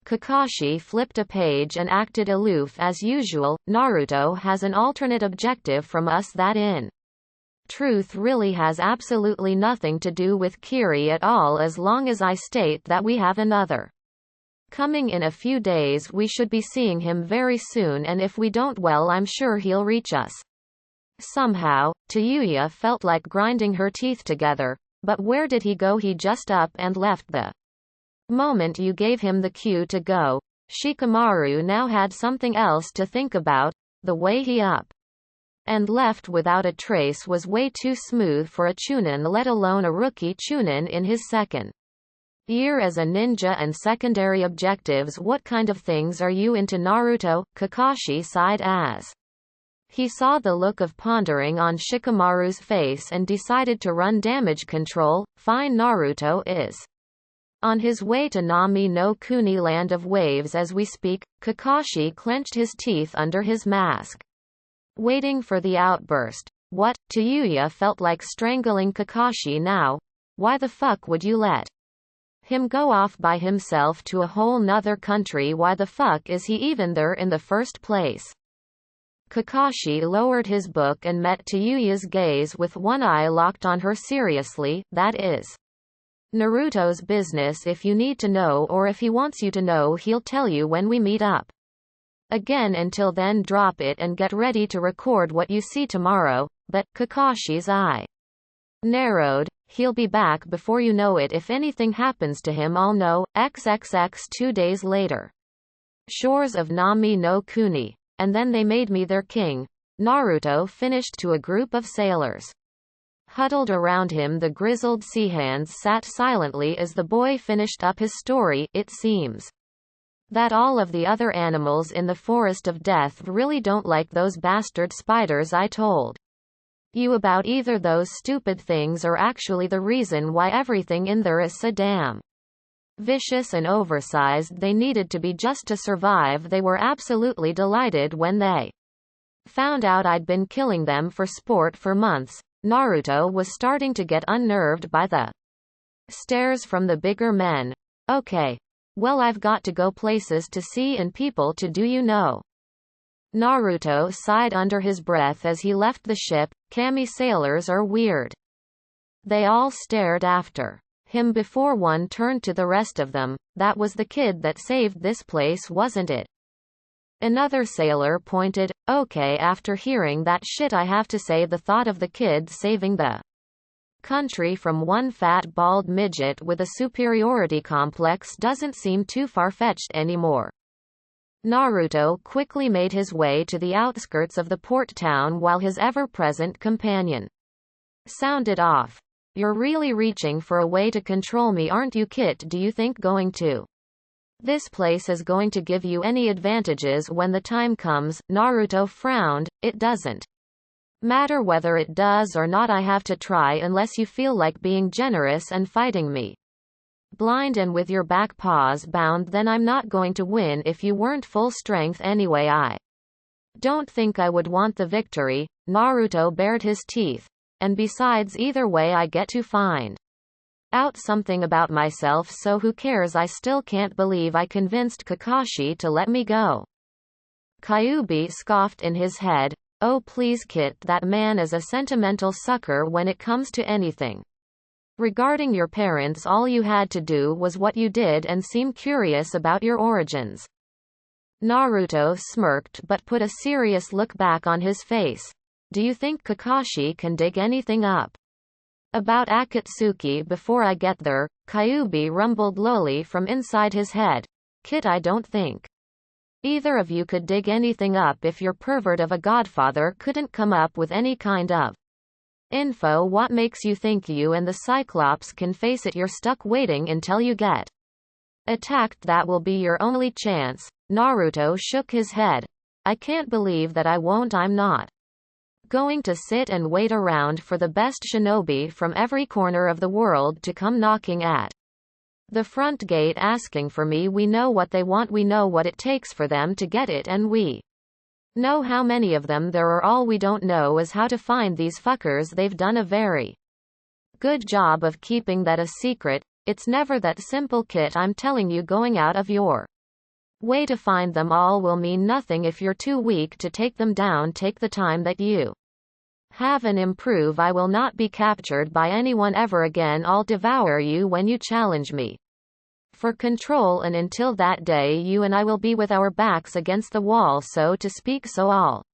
Kakashi flipped a page and acted aloof as usual. Naruto has an alternate objective from us that in truth really has absolutely nothing to do with Kiri at all, as long as I state that we have another coming in a few days. We should be seeing him very soon, and if we don't, well, I'm sure he'll reach us. Somehow, Tayuya felt like grinding her teeth together. But where did he go? He just up and left the moment you gave him the cue to go. Shikamaru now had something else to think about. The way he up and left without a trace was way too smooth for a chunin, let alone a rookie chunin in his second year as a ninja. And secondary objectives, what kind of things are you into, Naruto? Kakashi sighed as he saw the look of pondering on Shikamaru's face and decided to run damage control. Fine. Naruto is on his way to Nami no Kuni, land of waves, as we speak. Kakashi clenched his teeth under his mask, waiting for the outburst. What? Tayuya felt like strangling Kakashi now. Why the fuck would you let him go off by himself to a whole nother country? Why the fuck is he even there in the first place? Kakashi lowered his book and met Tayuya's gaze with one eye locked on her. Seriously, that is Naruto's business. If you need to know, or if he wants you to know, he'll tell you when we meet up again. Until then, drop it and get ready to record what you see tomorrow. But Kakashi's eye narrowed. He'll be back before you know it. If anything happens to him, I'll know. XXX 2 days later. Shores of Nami no Kuni. And then they made me their king. Naruto finished to a group of sailors huddled around him. The grizzled sea hands sat silently as the boy finished up his story. It seems that all of the other animals in the forest of death really don't like those bastard spiders I told you about. Either those stupid things are actually the reason why everything in there is so damn vicious and oversized. They needed to be just to survive. They were absolutely delighted when they found out I'd been killing them for sport for months. Naruto was starting to get unnerved by the stares from the bigger men. Okay. Well, I've got to go, places to see and people to do, you know. Naruto sighed under his breath as he left the ship. Kami sailors are weird. They all stared after him before one turned to the rest of them. That was the kid that saved this place, wasn't it? Another sailor pointed. Okay, after hearing that shit, I have to say the thought of the kid saving the country from one fat bald midget with a superiority complex doesn't seem too far-fetched anymore. Naruto quickly made his way to the outskirts of the port town while his ever-present companion sounded off. You're really reaching for a way to control me, aren't you, Kit? Do you think going to this place is going to give you any advantages when the time comes? Naruto frowned. It doesn't matter whether it does or not. I have to try unless you feel like being generous and fighting me blind and with your back paws bound. Then I'm not going to win if you weren't full strength anyway. I don't think I would want the victory. Naruto bared his teeth. And besides, either way I get to find out something about myself, so who cares? I still can't believe I convinced Kakashi to let me go. Kyuubi scoffed in his head. Oh please Kit, that man is a sentimental sucker when it comes to anything. Regarding your parents, all you had to do was what you did and seem curious about your origins. Naruto smirked but put a serious look back on his face. Do you think Kakashi can dig anything up about Akatsuki before I get there? Kyuubi rumbled lowly from inside his head. Kit, I don't think either of you could dig anything up if your pervert of a godfather couldn't come up with any kind of info. What makes you think you and the Cyclops can face it? You're stuck waiting until you get attacked. That will be your only chance. Naruto shook his head. I can't believe that I won't. I'm not going to sit and wait around for the best shinobi from every corner of the world to come knocking at the front gate asking for me. We know what they want, we know what it takes for them to get it, and we know how many of them there are. All we don't know is how to find these fuckers. They've done a very Good job of keeping that a secret. It's never that simple, Kit. I'm telling you, going out of your way to find them all will mean nothing if you're too weak to take them down. Take the time that you have and improve. I will not be captured by anyone ever again. I'll devour you when you challenge me for control, and until that day you and I will be with our backs against the wall, so to speak. So I'll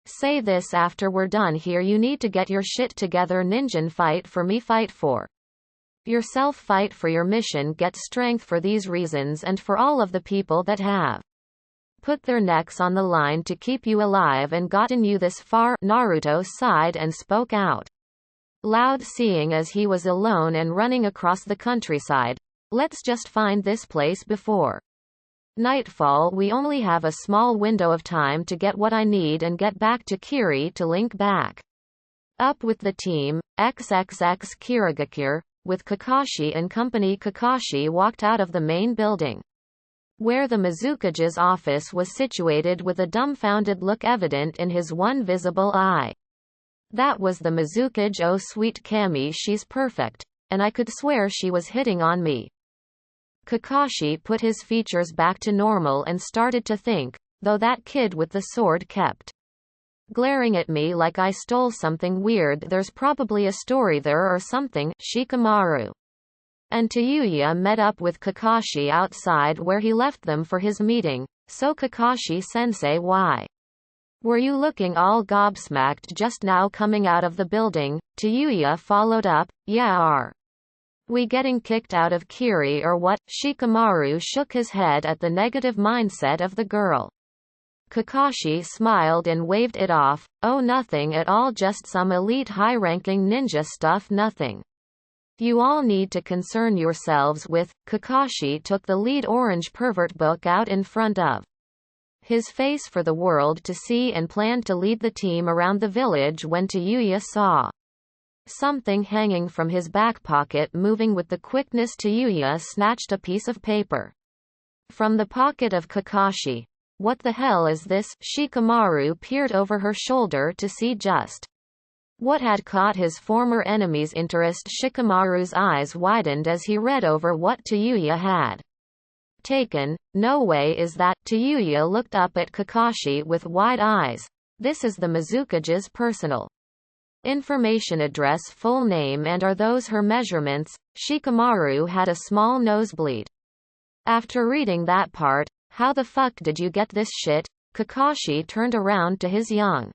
say this after we're done here. You need to get your shit together, Ninjin. Fight for me, fight for yourself, fight for your mission, get strength for these reasons and for all of the people that have put their necks on the line to keep you alive and gotten you this far. Naruto sighed and spoke out loud, seeing as he was alone and running across the countryside. Let's just find this place before nightfall. We only have a small window of time to get what I need and get back to Kiri to link back up with the team. XXX Kirigakure, with Kakashi and company. Kakashi walked out of the main building where the Mizukage's office was situated with a dumbfounded look evident in his one visible eye. That was the Mizukage. Oh sweet Kami, she's perfect. And I could swear she was hitting on me. Kakashi put his features back to normal and started to think, though that kid with the sword kept glaring at me like I stole something weird. There's probably a story there or something. Shikamaru and Tayuya met up with Kakashi outside where he left them for his meeting. So Kakashi-sensei, why were you looking all gobsmacked just now coming out of the building? Tayuya followed up, yeah, are we getting kicked out of Kiri or what? Shikamaru shook his head at the negative mindset of the girl. Kakashi smiled and waved it off. Oh, nothing at all, just some elite high-ranking ninja stuff, nothing you all need to concern yourselves with. Kakashi took the lead orange pervert book out in front of his face for the world to see and planned to lead the team around the village when Tayuya saw something hanging from his back pocket. Moving with the quickness, Tayuya snatched a piece of paper from the pocket of Kakashi. What the hell is this? Shikamaru peered over her shoulder to see just what had caught his former enemy's interest. Shikamaru's eyes widened as he read over what Tayuya had taken. No way is that. Tayuya looked up at Kakashi with wide eyes. This is the Mizukage's personal information, address, full name, and are those her measurements? Shikamaru had a small nosebleed after reading that part. How the fuck did you get this shit? Kakashi turned around to his young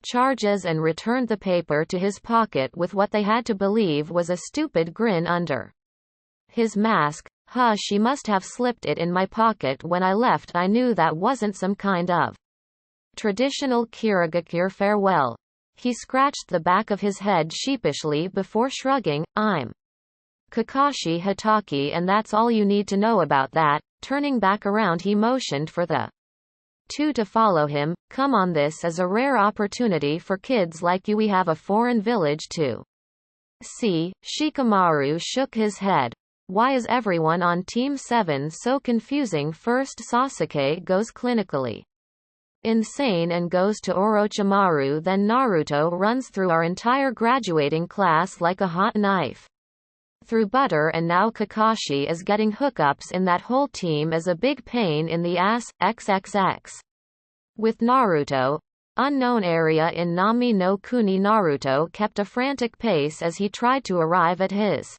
charges and returned the paper to his pocket with what they had to believe was a stupid grin under his mask. Huh, she must have slipped it in my pocket when I left. I knew that wasn't some kind of traditional Kirigakure farewell. He scratched the back of his head sheepishly before shrugging. I'm Kakashi Hatake, and that's all you need to know about that. Turning back around, he motioned for the two to follow him. Come on, this is a rare opportunity for kids like you. We have a foreign village to see. Shikamaru shook his head. Why is everyone on Team 7 so confusing? First Sasuke goes clinically insane and goes to Orochimaru, then Naruto runs through our entire graduating class like a hot knife through butter, and now Kakashi is getting hookups in that whole team is a big pain in the ass. XXX with Naruto. Unknown area in Nami no Kuni. Naruto kept a frantic pace as he tried to arrive at his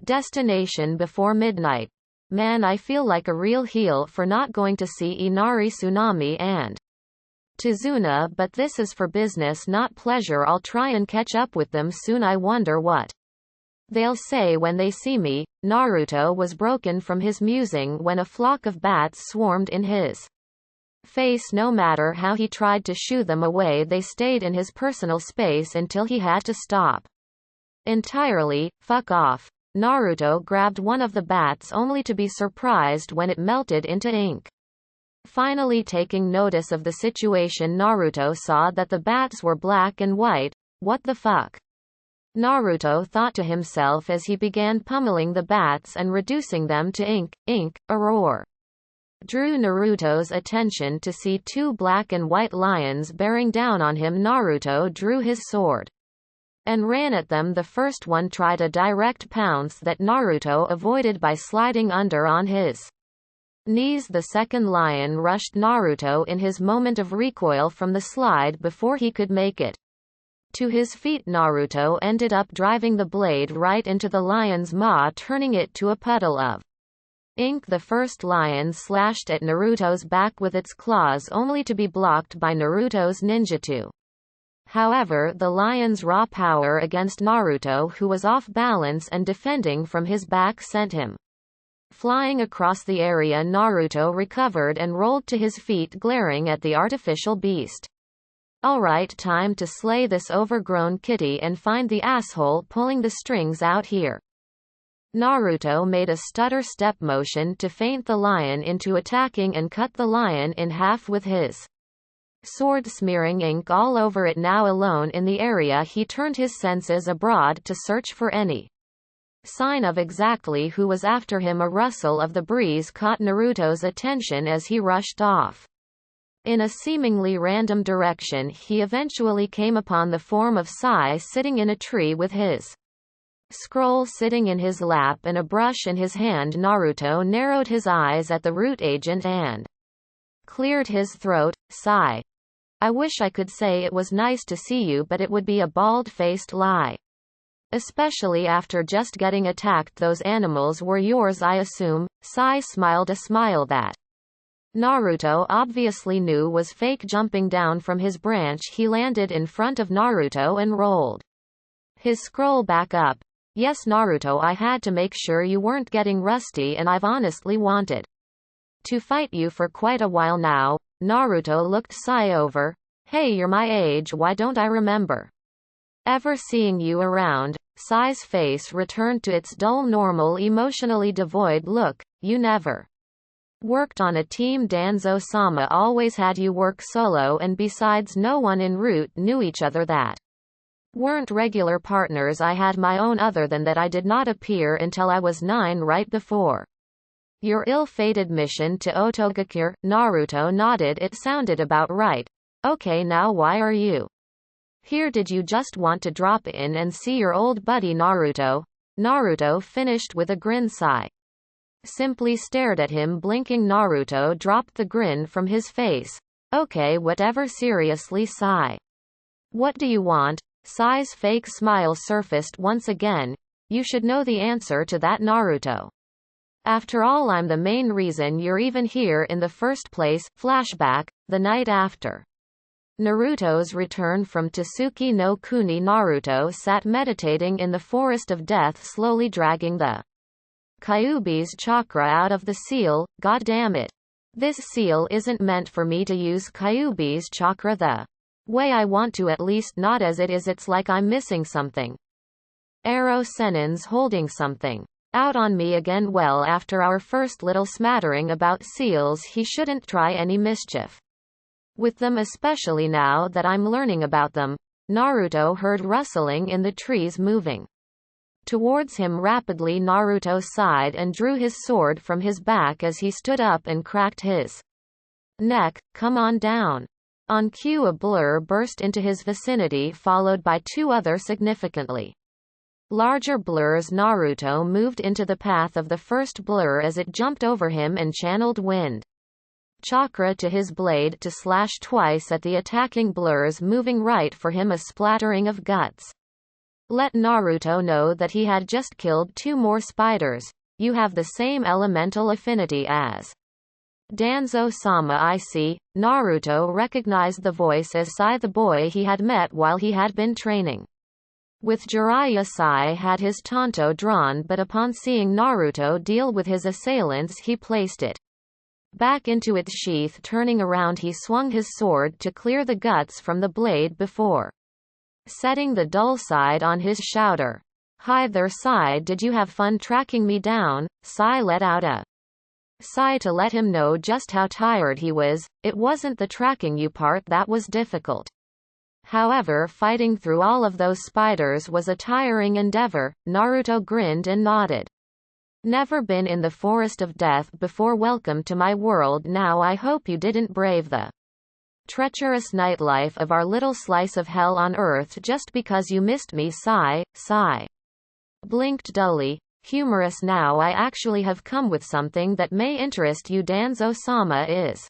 destination before midnight. Man, I feel like a real heel for not going to see Inari, Tsunami and Tizuna, but this is for business, not pleasure. I'll try and catch up with them soon. I wonder what they'll say when they see me. Naruto was broken from his musing when a flock of bats swarmed in his face. No matter how he tried to shoo them away, they stayed in his personal space until he had to stop entirely. Fuck off. Naruto grabbed one of the bats only to be surprised when it melted into ink. Finally taking notice of the situation, Naruto saw that the bats were black and white. What the fuck? Naruto thought to himself as he began pummeling the bats and reducing them to ink. A roar drew Naruto's attention to see two black and white lions bearing down on him. Naruto drew his sword and ran at them. The first one tried a direct pounce that Naruto avoided by sliding under on his knees. The second lion rushed Naruto in his moment of recoil from the slide before he could make it to his feet. Naruto ended up driving the blade right into the lion's maw, turning it to a puddle of ink. The first lion slashed at Naruto's back with its claws, only to be blocked by Naruto's ninjutsu. However, the lion's raw power against Naruto, who was off balance and defending from his back, sent him flying across the area. Naruto recovered and rolled to his feet, glaring at the artificial beast. Alright, time to slay this overgrown kitty and find the asshole pulling the strings out here. Naruto made a stutter step motion to feint the lion into attacking and cut the lion in half with his sword, smearing ink all over it. Now alone in the area, he turned his senses abroad to search for any sign of exactly who was after him. A rustle of the breeze caught Naruto's attention as he rushed off in a seemingly random direction. He eventually came upon the form of Sai sitting in a tree with his scroll sitting in his lap and a brush in his hand. Naruto narrowed his eyes at the root agent and cleared his throat. Sai, I wish I could say it was nice to see you, but it would be a bald-faced lie. Especially after just getting attacked. Those animals were yours, I assume? Sai smiled a smile that Naruto obviously knew was fake. Jumping down from his branch, he landed in front of Naruto and rolled his scroll back up. Yes, Naruto, I had to make sure you weren't getting rusty, and I've honestly wanted to fight you for quite a while now. Naruto looked Sai over. Hey, you're my age, why don't I remember ever seeing you around? Sai's face returned to its dull, normal, emotionally devoid look. You never worked on a team. Danzo-sama always had you work solo, and besides, no one en route knew each other that weren't regular partners. I had my own. Other than that, I did not appear until I was 9, right before your ill-fated mission to Otogakure. Naruto nodded. It sounded about right. Okay, now why are you here? Did you just want to drop in and see your old buddy Naruto? Naruto finished with a grin. Sai simply stared at him, blinking. Naruto dropped the grin from his face. Okay, whatever. Seriously, Sai, what do you want? Sai's fake smile surfaced once again. You should know the answer to that, Naruto. After all, I'm the main reason you're even here in the first place. Flashback, the night after Naruto's return from Tsuki no Kuni. Naruto sat meditating in the forest of death, slowly dragging the Kyuubi's chakra out of the seal. God damn it. This seal isn't meant for me to use Kyuubi's chakra the way I want to, at least not as it is. It's like I'm missing something. Arrow Sennin's holding something out on me again. Well, after our first little smattering about seals, he shouldn't try any mischief with them, especially now that I'm learning about them. Naruto heard rustling in the trees, moving towards him rapidly. Naruto sighed and drew his sword from his back as he stood up and cracked his neck. Come on down. On cue, a blur burst into his vicinity, followed by 2 other significantly larger blurs. Naruto moved into the path of the first blur as it jumped over him and channeled wind chakra to his blade to slash twice at the attacking blurs, moving right for him. A splattering of guts let Naruto know that he had just killed 2 more spiders. You have the same elemental affinity as Danzo-sama, I see. Naruto recognized the voice as Sai, the boy he had met while he had been training with Jiraiya. Sai had his tanto drawn, but upon seeing Naruto deal with his assailants, he placed it back into its sheath. Turning around, he swung his sword to clear the guts from the blade before setting the dull side on his shoulder. Hi there, Sai, did you have fun tracking me down? Sai let out a sigh to let him know just how tired he was. It wasn't the tracking you part that was difficult. However, fighting through all of those spiders was a tiring endeavor. Naruto grinned and nodded. Never been in the forest of death before. Welcome to my world. Now I hope you didn't brave the treacherous nightlife of our little slice of hell on earth just because you missed me. Sigh, sigh. Blinked dully. Humorous. Now I actually have come with something that may interest you. Danzo-sama is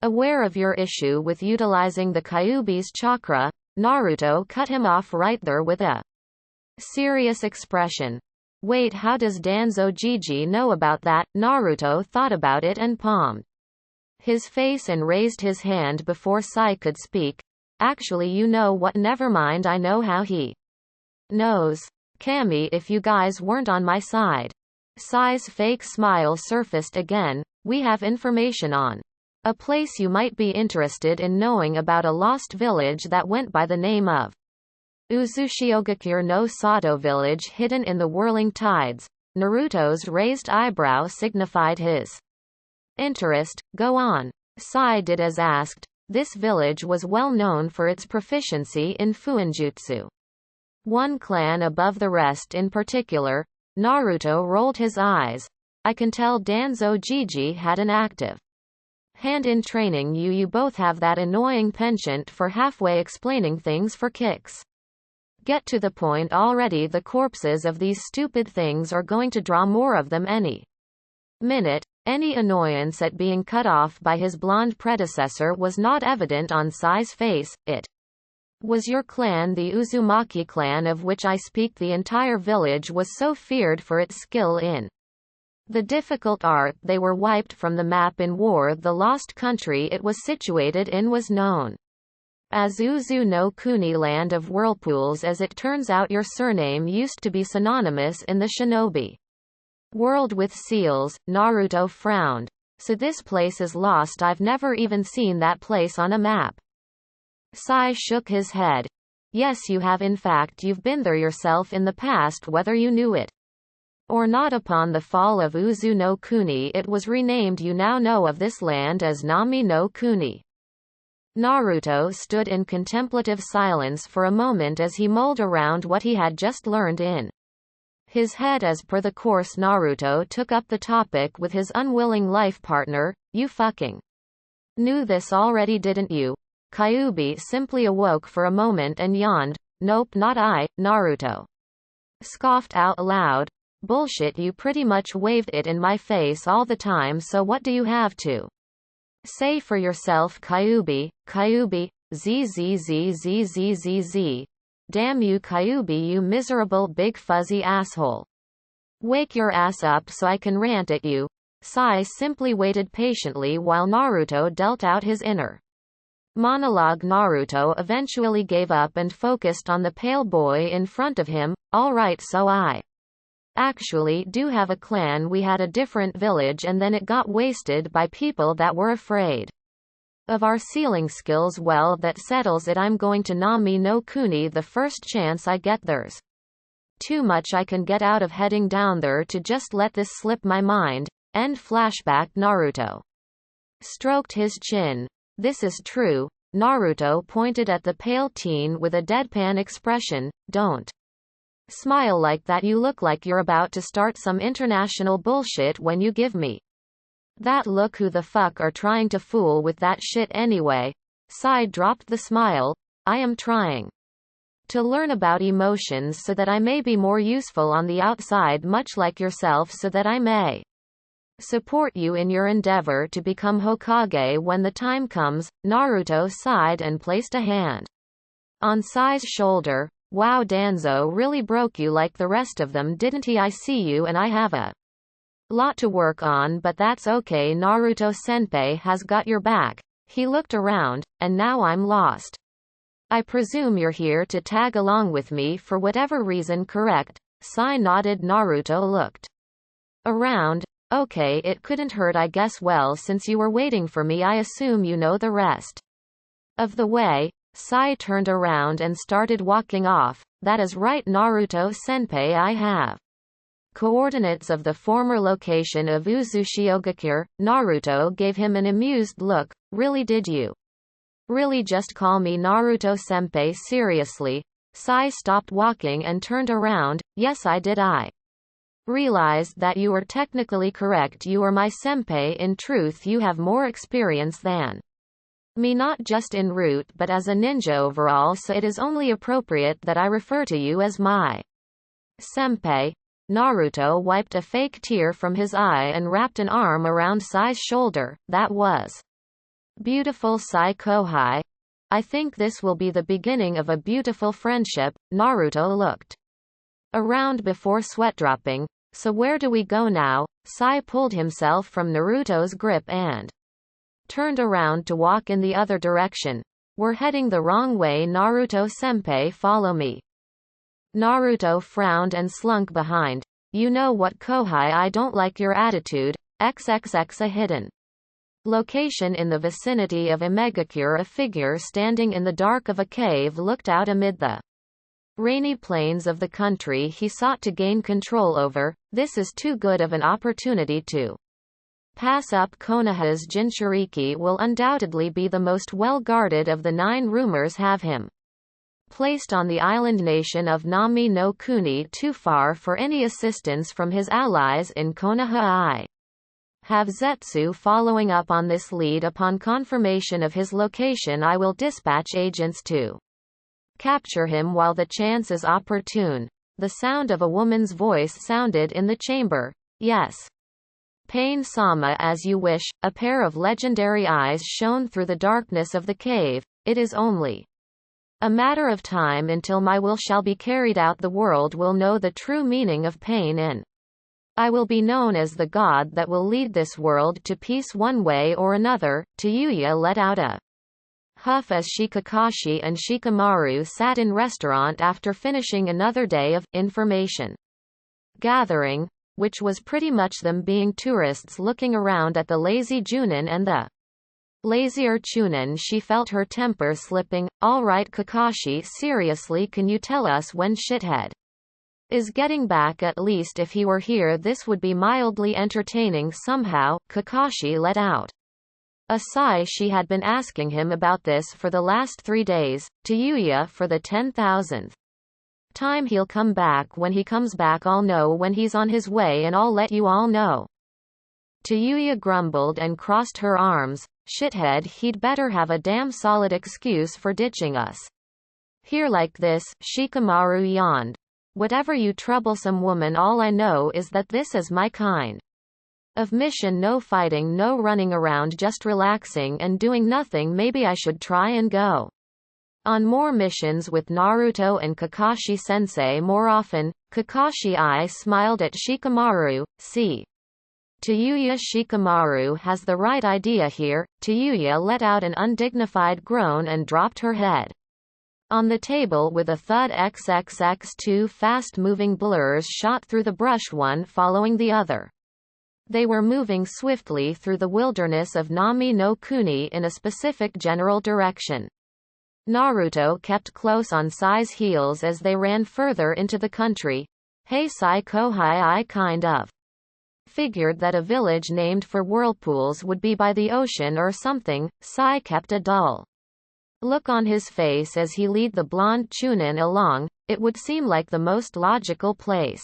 aware of your issue with utilizing the Kyuubi's chakra. Naruto cut him off right there with a serious expression. Wait, how does Danzo Gigi know about that? Naruto thought about it and palmed his face and raised his hand before Sai could speak. Actually, you know what, never mind, I know how he knows. Kami, if you guys weren't on my side. Sai's fake smile surfaced again. We have information on a place you might be interested in knowing about, a lost village that went by the name of Uzushiogakure no Sato village hidden in the whirling tides. Naruto's raised eyebrow signified his interest. Go on. Sai did as asked. This village was well known for its proficiency in fuinjutsu. One clan above the rest in particular. Naruto rolled his eyes. I can tell Danzo Gigi had an active hand in training you. You both have that annoying penchant for halfway explaining things for kicks. Get to the point already. The corpses of these stupid things are going to draw more of them any minute. Any annoyance at being cut off by his blonde predecessor was not evident on Sai's face. It was your clan, the Uzumaki clan of which I speak. The entire village was so feared for its skill in the difficult art they were wiped from the map in war. The lost country it was situated in was known as Uzu no Kuni, land of whirlpools. As it turns out, your surname used to be synonymous in the shinobi world with seals. Naruto frowned. So this place is lost? I've never even seen that place on a map. Sai shook his head. Yes, you have. In fact, you've been there yourself in the past, whether you knew it or not. Upon the fall of Uzu no Kuni, it was renamed. You now know of this land as Nami no Kuni. Naruto stood in contemplative silence for a moment as he mulled around what he had just learned in his head. As per the course, Naruto took up the topic with his unwilling life partner. You fucking knew this already, didn't you? Kyuubi simply awoke for a moment and yawned. Nope, not I. Naruto scoffed out loud. Bullshit, you pretty much waved it in my face all the time, so what do you have to say for yourself? Kyuubi, zzzzzzzzz. Damn you, Kyuubi, you miserable big fuzzy asshole. Wake your ass up so I can rant at you. Sai simply waited patiently while Naruto dealt out his inner monologue. Naruto eventually gave up and focused on the pale boy in front of him. Alright, so I actually do have a clan. We had a different village and then it got wasted by people that were afraid of our sealing skills. Well, that settles it. I'm going to Nami no Kuni the first chance I get. There's too much I can get out of heading down there to just let this slip my mind. End flashback. Naruto stroked his chin. This is true. Naruto pointed at the pale teen with a deadpan expression. Don't smile like that. You look like you're about to start some international bullshit when you give me that look. Who the fuck are trying to fool with that shit anyway? Sai dropped the smile. I am trying to learn about emotions so that I may be more useful on the outside, much like yourself, so that I may support you in your endeavor to become Hokage when the time comes. Naruto sighed and placed a hand on Sai's shoulder. Wow, Danzo really broke you like the rest of them, didn't he? I see you and I have a lot to work on, but that's okay. Naruto-senpai has got your back. He looked around, and now I'm lost. I presume you're here to tag along with me for whatever reason, correct? Sai nodded. Naruto looked around. Okay, it couldn't hurt, I guess. Well, since you were waiting for me, I assume you know the rest of the way. Sai turned around and started walking off. That is right, Naruto-senpai, I have coordinates of the former location of Uzushiogakure. Naruto gave him an amused look. Really, did you really just call me Naruto-senpai? Seriously? Sai stopped walking and turned around. Yes, I did. I realized that you were technically correct. You are my senpai. In truth, you have more experience than Me not just en route but as a ninja overall, so it is only appropriate that I refer to you as my senpai. Naruto wiped a fake tear from his eye and wrapped an arm around Sai's shoulder. That was beautiful, Sai Kohai. I think this will be the beginning of a beautiful friendship. Naruto looked around before sweat dropping. So where do we go now? Sai pulled himself from Naruto's grip and turned around to walk in the other direction. We're heading the wrong way, Naruto-senpai, follow me. Naruto frowned and slunk behind. You know what, Kohai, I don't like your attitude. XXX. A hidden location in the vicinity of Imegakure. A figure standing in the dark of a cave looked out amid the rainy plains of the country he sought to gain control over. This is too good of an opportunity to pass up. Konoha's Jinchuriki will undoubtedly be the most well-guarded of the 9. Rumors have him placed on the island nation of Nami no Kuni, too far for any assistance from his allies in Konoha. I have Zetsu following up on this lead. Upon confirmation of his location, I will dispatch agents to capture him while the chance is opportune. The sound of a woman's voice sounded in the chamber. Yes. Pain-sama, as you wish. A pair of legendary eyes shone through the darkness of the cave. It is only a matter of time until my will shall be carried out. The world will know the true meaning of pain, and I will be known as the god that will lead this world to peace one way or another. Tayuya let out a huff as Kakashi and Shikamaru sat in restaurant after finishing another day of information gathering, which was pretty much them being tourists looking around at the lazy Junin and the lazier Chunin. She felt her temper slipping. All right, Kakashi, seriously, can you tell us when shithead is getting back? At least if he were here this would be mildly entertaining somehow. Kakashi let out a sigh. She had been asking him about this for the last 3 days. Tayuya, for the 10,000th time, he'll come back. When he comes back I'll know when he's on his way and I'll let you all know. Tayuya grumbled and crossed her arms. Shithead, he'd better have a damn solid excuse for ditching us here like this. Shikamaru yawned. Whatever, you troublesome woman, all I know is that this is my kind of mission. No fighting, no running around, just relaxing and doing nothing. Maybe I should try and go on more missions with Naruto and Kakashi sensei more often. Kakashi I smiled at Shikamaru. See, Tayuya, Shikamaru has the right idea here. Tayuya let out an undignified groan and dropped her head on the table with a thud. XXX. 2 fast-moving blurs shot through the brush, one following the other. They were moving swiftly through the wilderness of Nami no Kuni in a specific general direction. Naruto kept close on Sai's heels as they ran further into the country. Hey Sai Kohai, I kind of figured that a village named for whirlpools would be by the ocean or something. Sai kept a dull look on his face as he led the blonde Chunin along. It would seem like the most logical place.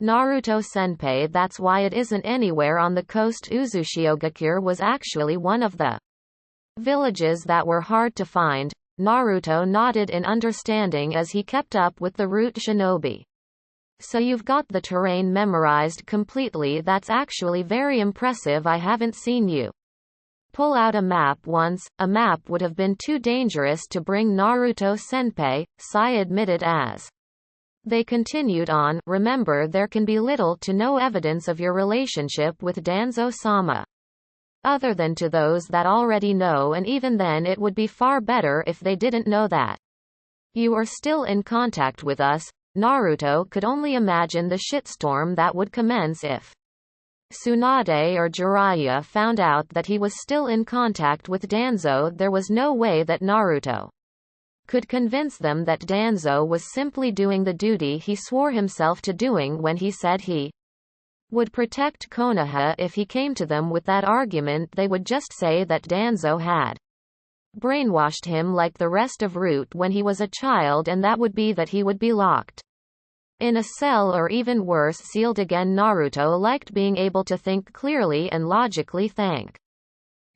Naruto-senpai, that's why it isn't anywhere on the coast. Uzushiogakure was actually one of the villages that were hard to find. Naruto nodded in understanding as he kept up with the route. Shinobi, so you've got the terrain memorized completely. That's actually very impressive. I haven't seen you pull out a map once. A map would have been too dangerous to bring, Naruto-senpai, Sai admitted as they continued on. Remember, there can be little to no evidence of your relationship with Danzo-sama, other than to those that already know, and even then it would be far better if they didn't know that you are still in contact with us. Naruto could only imagine the shitstorm that would commence if Tsunade or Jiraiya found out that he was still in contact with Danzo. There was no way that Naruto could convince them that Danzo was simply doing the duty he swore himself to doing when he said he would protect Konoha. If he came to them with that argument, they would just say that Danzo had brainwashed him like the rest of Root when he was a child, and that would be that he would be locked in a cell, or even worse, sealed again. Naruto liked being able to think clearly and logically. Thank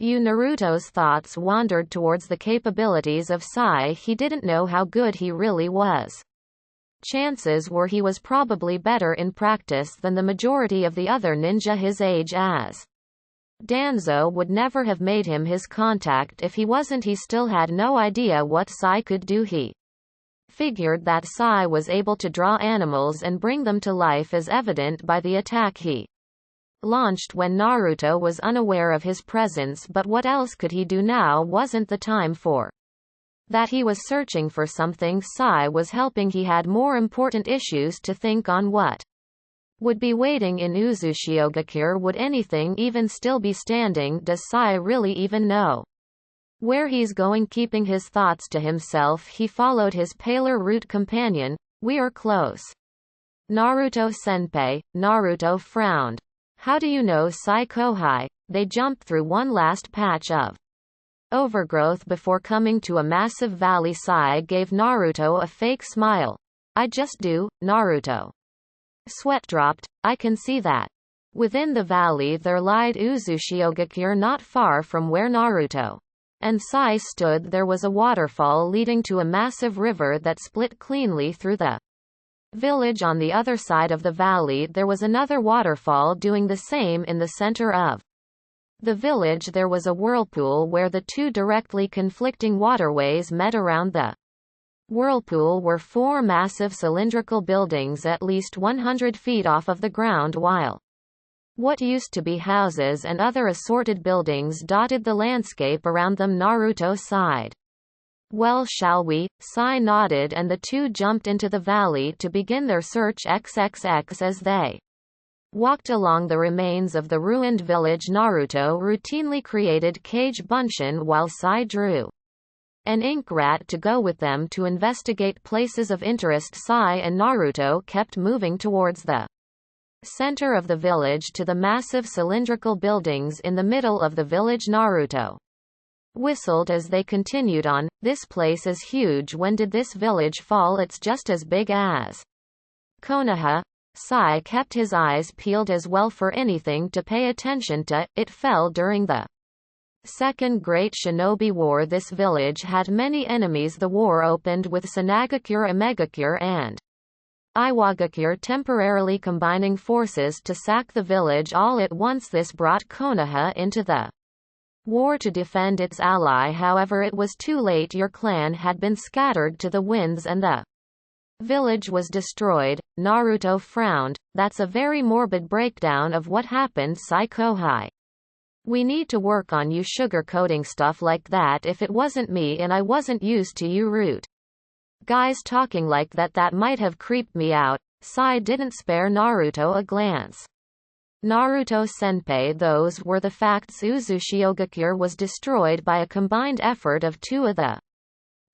Naruto's thoughts wandered towards the capabilities of Sai. He didn't know how good he really was. Chances were he was probably better in practice than the majority of the other ninja his age, as Danzo would never have made him his contact if he wasn't. He still had no idea what Sai could do. He figured that Sai was able to draw animals and bring them to life, as evident by the attack he launched when Naruto was unaware of his presence. But what else could he do now? Wasn't the time for that. He was searching for something Sai was helping. He had more important issues to think on. What would be waiting in Uzushiogakure? Would anything even still be standing? Does Sai really even know where he's going? Keeping his thoughts to himself, he followed his paler route companion. We are close, Naruto-senpai. Naruto frowned. How do you know Sai Kohai? They jumped through one last patch of overgrowth before coming to a massive valley. Sai gave Naruto a fake smile. I just do, Naruto. Sweat dropped. I can see that. Within the valley there lied Uzushiogakure, not far from where Naruto and Sai stood. There was a waterfall leading to a massive river that split cleanly through the village. On the other side of the valley there was another waterfall doing the same. In the center of the village there was a whirlpool where the two directly conflicting waterways met. Around the whirlpool were four massive cylindrical buildings at least 100 feet off of the ground, while what used to be houses and other assorted buildings dotted the landscape around them. Naruto sighed. Well, shall we? Sai nodded, and the two jumped into the valley to begin their search. As they walked along the remains of the ruined village, Naruto routinely created Kage Bunshin while Sai drew an ink rat to go with them to investigate places of interest. Sai and Naruto kept moving towards the center of the village, to the massive cylindrical buildings in the middle of the village. Naruto whistled as they continued on. This place is huge. When did this village fall? It's just as big as Konoha. Sai kept his eyes peeled as well for anything to pay attention to. It fell during the Second Great Shinobi War. This village had many enemies. The war opened with Sanagakure, Omegakure and Iwagakure temporarily combining forces to sack the village all at once. This brought Konoha into the war to defend its ally. However, it was too late. Your clan had been scattered to the winds and the village was destroyed. Naruto frowned. That's a very morbid breakdown of what happened, Sai Kohai. We need to work on you sugarcoating stuff like that. If it wasn't me and I wasn't used to you rude guys talking like that, that might have creeped me out. Sai didn't spare Naruto a glance. Naruto-senpai, those were the facts. Uzushiogakure was destroyed by a combined effort of two of the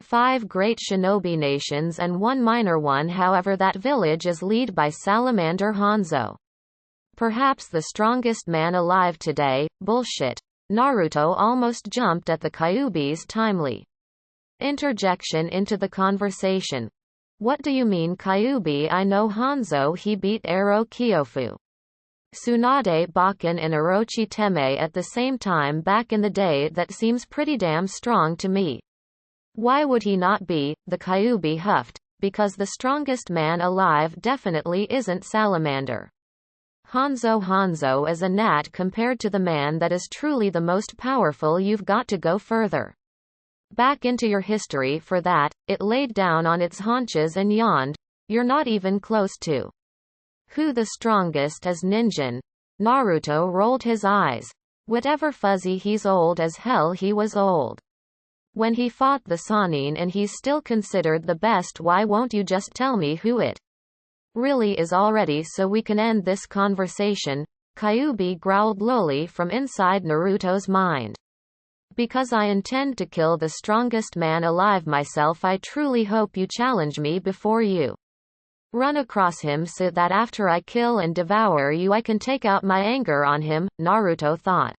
5 great shinobi nations and one minor one. However, that village is led by Salamander Hanzo, perhaps the strongest man alive today. Bullshit. Naruto almost jumped at the Kyuubi's timely interjection into the conversation. What do you mean Kyuubi? I know Hanzo. He beat Ero Kyofu, Tsunade Bakken and Orochi Teme at the same time back in the day. That seems pretty damn strong to me. Why would he not be? The Kyuubi huffed. Because the strongest man alive definitely isn't Salamander. Hanzo is a gnat compared to the man that is truly the most powerful. You've got to go further back into your history for that. It laid down on its haunches and yawned. You're not even close to who the strongest is. Ninjin. Naruto rolled his eyes. Whatever, fuzzy, he's old as hell. He was old when he fought the Sannin, and he's still considered the best. Why won't you just tell me who it really is already so we can end this conversation? Kyuubi growled lowly from inside Naruto's mind. Because I intend to kill the strongest man alive myself. I truly hope you challenge me before you run across him, so that after I kill and devour you I can take out my anger on him. Naruto thought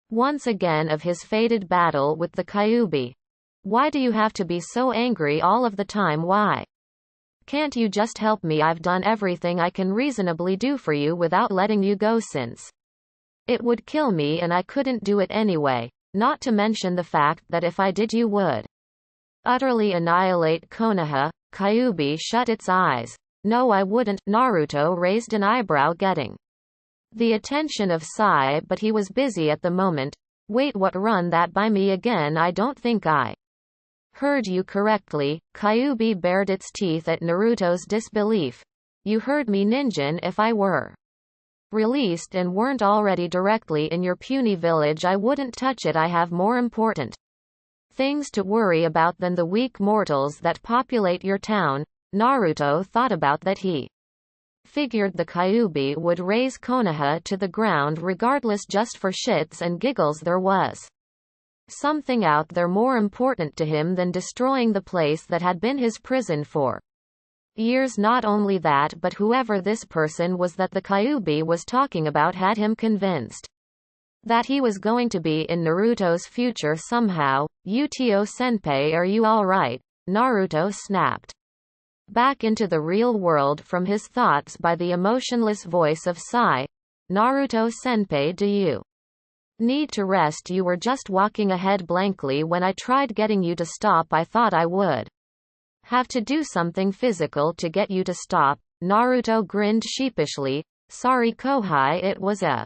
once again of his fated battle with the Kyuubi. Why do you have to be so angry all of the time? Why can't you just help me? I've done everything I can reasonably do for you without letting you go, since it would kill me and I couldn't do it anyway. not to mention the fact that if I did you would utterly annihilate Konoha. Kyuubi shut its eyes. No, I wouldn't. Naruto raised an eyebrow, getting the attention of Sai, but he was busy at the moment. Wait, what? Run that by me again. I don't think I heard you correctly. Kyuubi bared its teeth at Naruto's disbelief. You heard me, Ninjin. If I were released and weren't already directly in your puny village, I wouldn't touch it. I have more important things to worry about than the weak mortals that populate your town. Naruto thought about that. He figured the Kyuubi would raze Konoha to the ground regardless, just for shits and giggles. There was something out there more important to him than destroying the place that had been his prison for years. Not only that, but whoever this person was that the Kyuubi was talking about had him convinced that he was going to be in Naruto's future somehow. Uto-senpai, are you alright? Naruto snapped back into the real world from his thoughts by the emotionless voice of Sai. Naruto-senpai, do you need to rest? You were just walking ahead blankly when I tried getting you to stop. I thought I would have to do something physical to get you to stop. Naruto grinned sheepishly. Sorry Kohai, it was a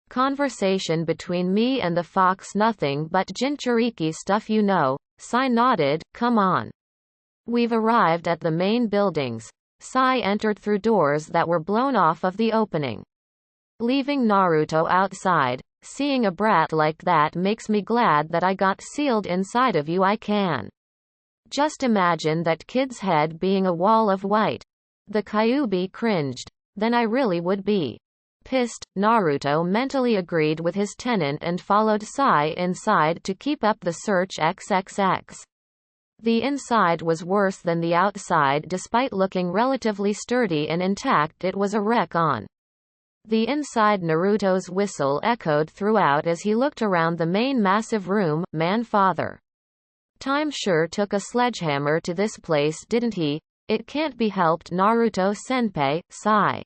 conversation between me and the fox, nothing but Jinchuriki stuff, you know. Sai nodded. Come on. We've arrived at the main buildings. Sai entered through doors that were blown off of the opening, leaving Naruto outside. Seeing a brat like that makes me glad that I got sealed inside of you. I can just imagine that kid's head being a wall of white. The Kyuubi cringed. Then I really would be pissed. Naruto mentally agreed with his tenant and followed Sai inside to keep up the search. XXX. The inside was worse than the outside. Despite looking relatively sturdy and intact, it was a wreck on the inside. Naruto's whistle echoed throughout as he looked around the main massive room. Man, father time sure took a sledgehammer to this place, didn't he? It can't be helped. Naruto-senpai. Sai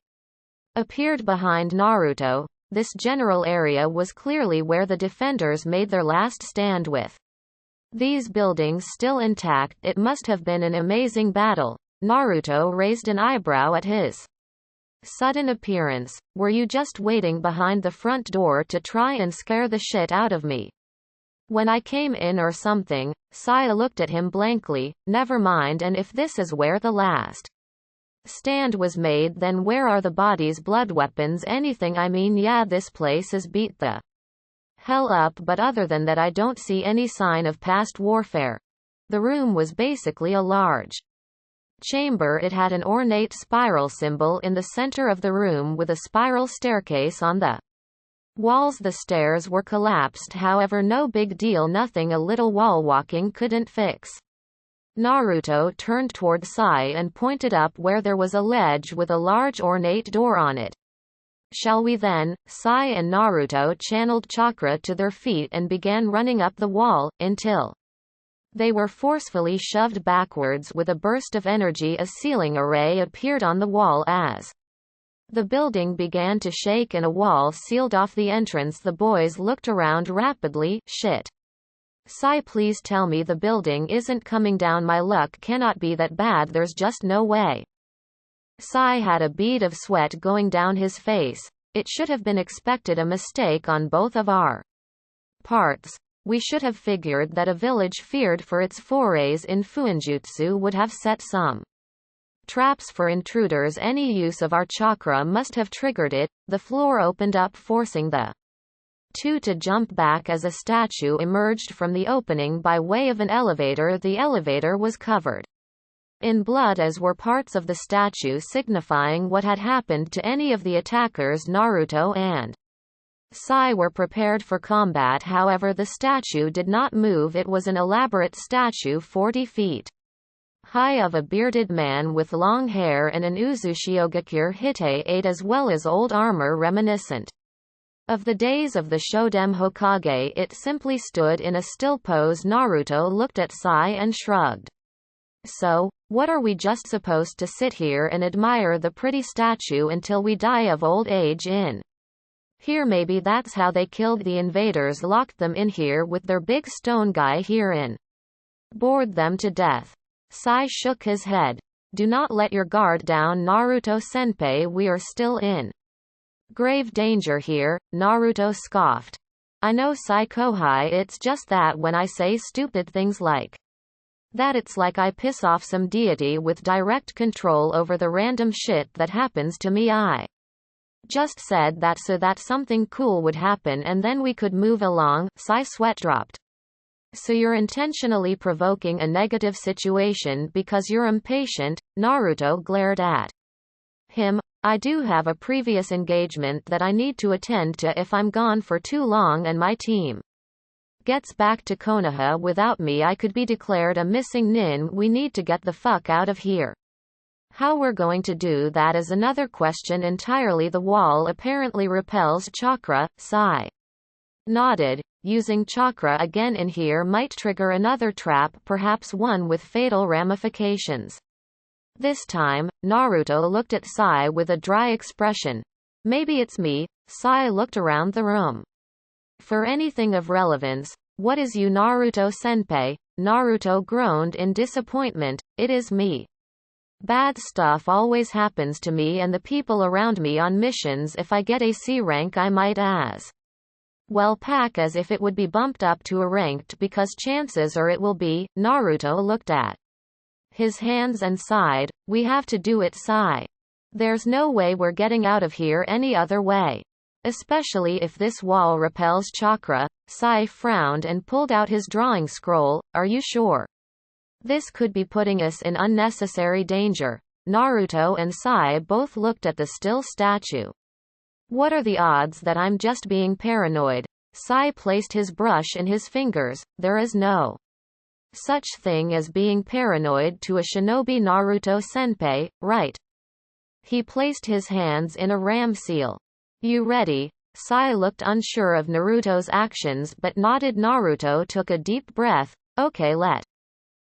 appeared behind Naruto. This general area was clearly where the defenders made their last stand. With these buildings still intact, it must have been an amazing battle. Naruto raised an eyebrow at his sudden appearance. Were you just waiting behind the front door to try and scare the shit out of me when I came in or something? Sai looked at him blankly. Never mind. And if this is where the last stand was made, then where are the bodies, blood, weapons, anything? I mean, yeah, this place is beat the hell up, but other than that I don't see any sign of past warfare. The room was basically a large chamber. It had an ornate spiral symbol in the center of the room with a spiral staircase on the walls. The stairs were collapsed, however, no big deal, nothing a little wall walking couldn't fix. Naruto turned toward Sai and pointed up where there was a ledge with a large ornate door on it. Shall we then? Sai and Naruto channeled chakra to their feet and began running up the wall, until they were forcefully shoved backwards with a burst of energy. A ceiling array appeared on the wall as the building began to shake and a wall sealed off the entrance. The boys looked around rapidly. Shit. Sai, please tell me the building isn't coming down. My luck cannot be that bad. There's just no way. Sai had a bead of sweat going down his face. It should have been expected. A mistake on both of our parts. We should have figured that a village feared for its forays in Fuinjutsu would have set some traps for intruders. Any use of our chakra must have triggered it. The floor opened up, forcing the two to jump back as a statue emerged from the opening by way of an elevator. The elevator was covered in blood, as were parts of the statue, signifying what had happened to any of the attackers. Naruto and Sai were prepared for combat, however the statue did not move. It was an elaborate statue 40 feet high of a bearded man with long hair and an Uzushiogakure Hite 8 as well as old armor reminiscent of the days of the Shodem Hokage. It simply stood in a still pose. Naruto looked at Sai and shrugged. So, what are we just supposed to sit here and admire the pretty statue until we die of old age in Here maybe that's how they killed the invaders, locked them in here with their big stone guy herein. Bored them to death. Sai shook his head. Do not let your guard down, Naruto-senpai, we are still in grave danger here, Naruto scoffed. I know, Sai Kohai, it's just that when I say stupid things like that, it's like I piss off some deity with direct control over the random shit that happens to me. I just said that so that something cool would happen and then we could move along. Sai sweat dropped. So you're intentionally provoking a negative situation because you're impatient? Naruto glared at him. I do have a previous engagement that I need to attend to if I'm gone for too long and my team gets back to Konoha without me. I could be declared a missing nin. We need to get the fuck out of here. How we're going to do that is another question entirely. The wall apparently repels chakra. Sai nodded. Using chakra again in here might trigger another trap, perhaps one with fatal ramifications. This time, Naruto looked at Sai with a dry expression. Maybe it's me. Sai looked around the room for anything of relevance. What is you, Naruto-senpai? Naruto groaned in disappointment. It is me. Bad stuff always happens to me and the people around me on missions. If I get a C rank, I might as well pack as if it would be bumped up to a ranked, because chances are it will be. Naruto looked at his hands and sighed. We have to do it, Sai. There's no way we're getting out of here any other way. Especially if this wall repels chakra. Sai frowned and pulled out his drawing scroll. Are you sure? This could be putting us in unnecessary danger. Naruto and Sai both looked at the still statue. What are the odds that I'm just being paranoid? Sai placed his brush in his fingers. There is no such thing as being paranoid to a shinobi, Naruto-senpai, right? He placed his hands in a ram seal. You ready? Sai looked unsure of Naruto's actions but nodded. Naruto took a deep breath. Okay, let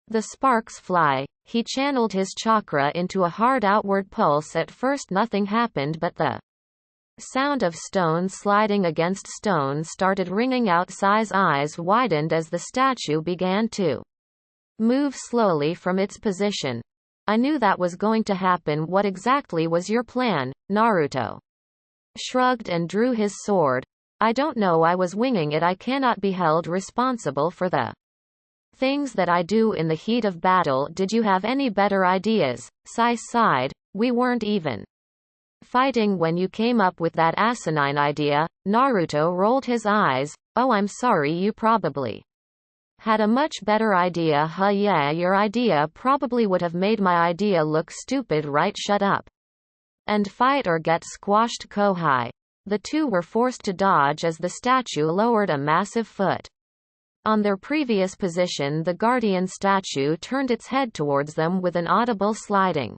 the sparks fly. He channeled his chakra into a hard outward pulse. At first nothing happened, but the sound of stones sliding against stone started ringing out. Sai's eyes widened as the statue began to move slowly from its position. I knew that was going to happen. What exactly was your plan? Naruto shrugged and drew his sword. I don't know, I was winging it. I cannot be held responsible for the things that I do in the heat of battle. Did you have any better ideas? Sai sighed. We weren't even fighting when you came up with that asinine idea. Naruto rolled his eyes. Oh, I'm sorry, you probably had a much better idea. Huh, yeah, your idea probably would have made my idea look stupid, right? Shut up and fight or get squashed, Kohai. The two were forced to dodge as the statue lowered a massive foot. On their previous position, the guardian statue turned its head towards them with an audible sliding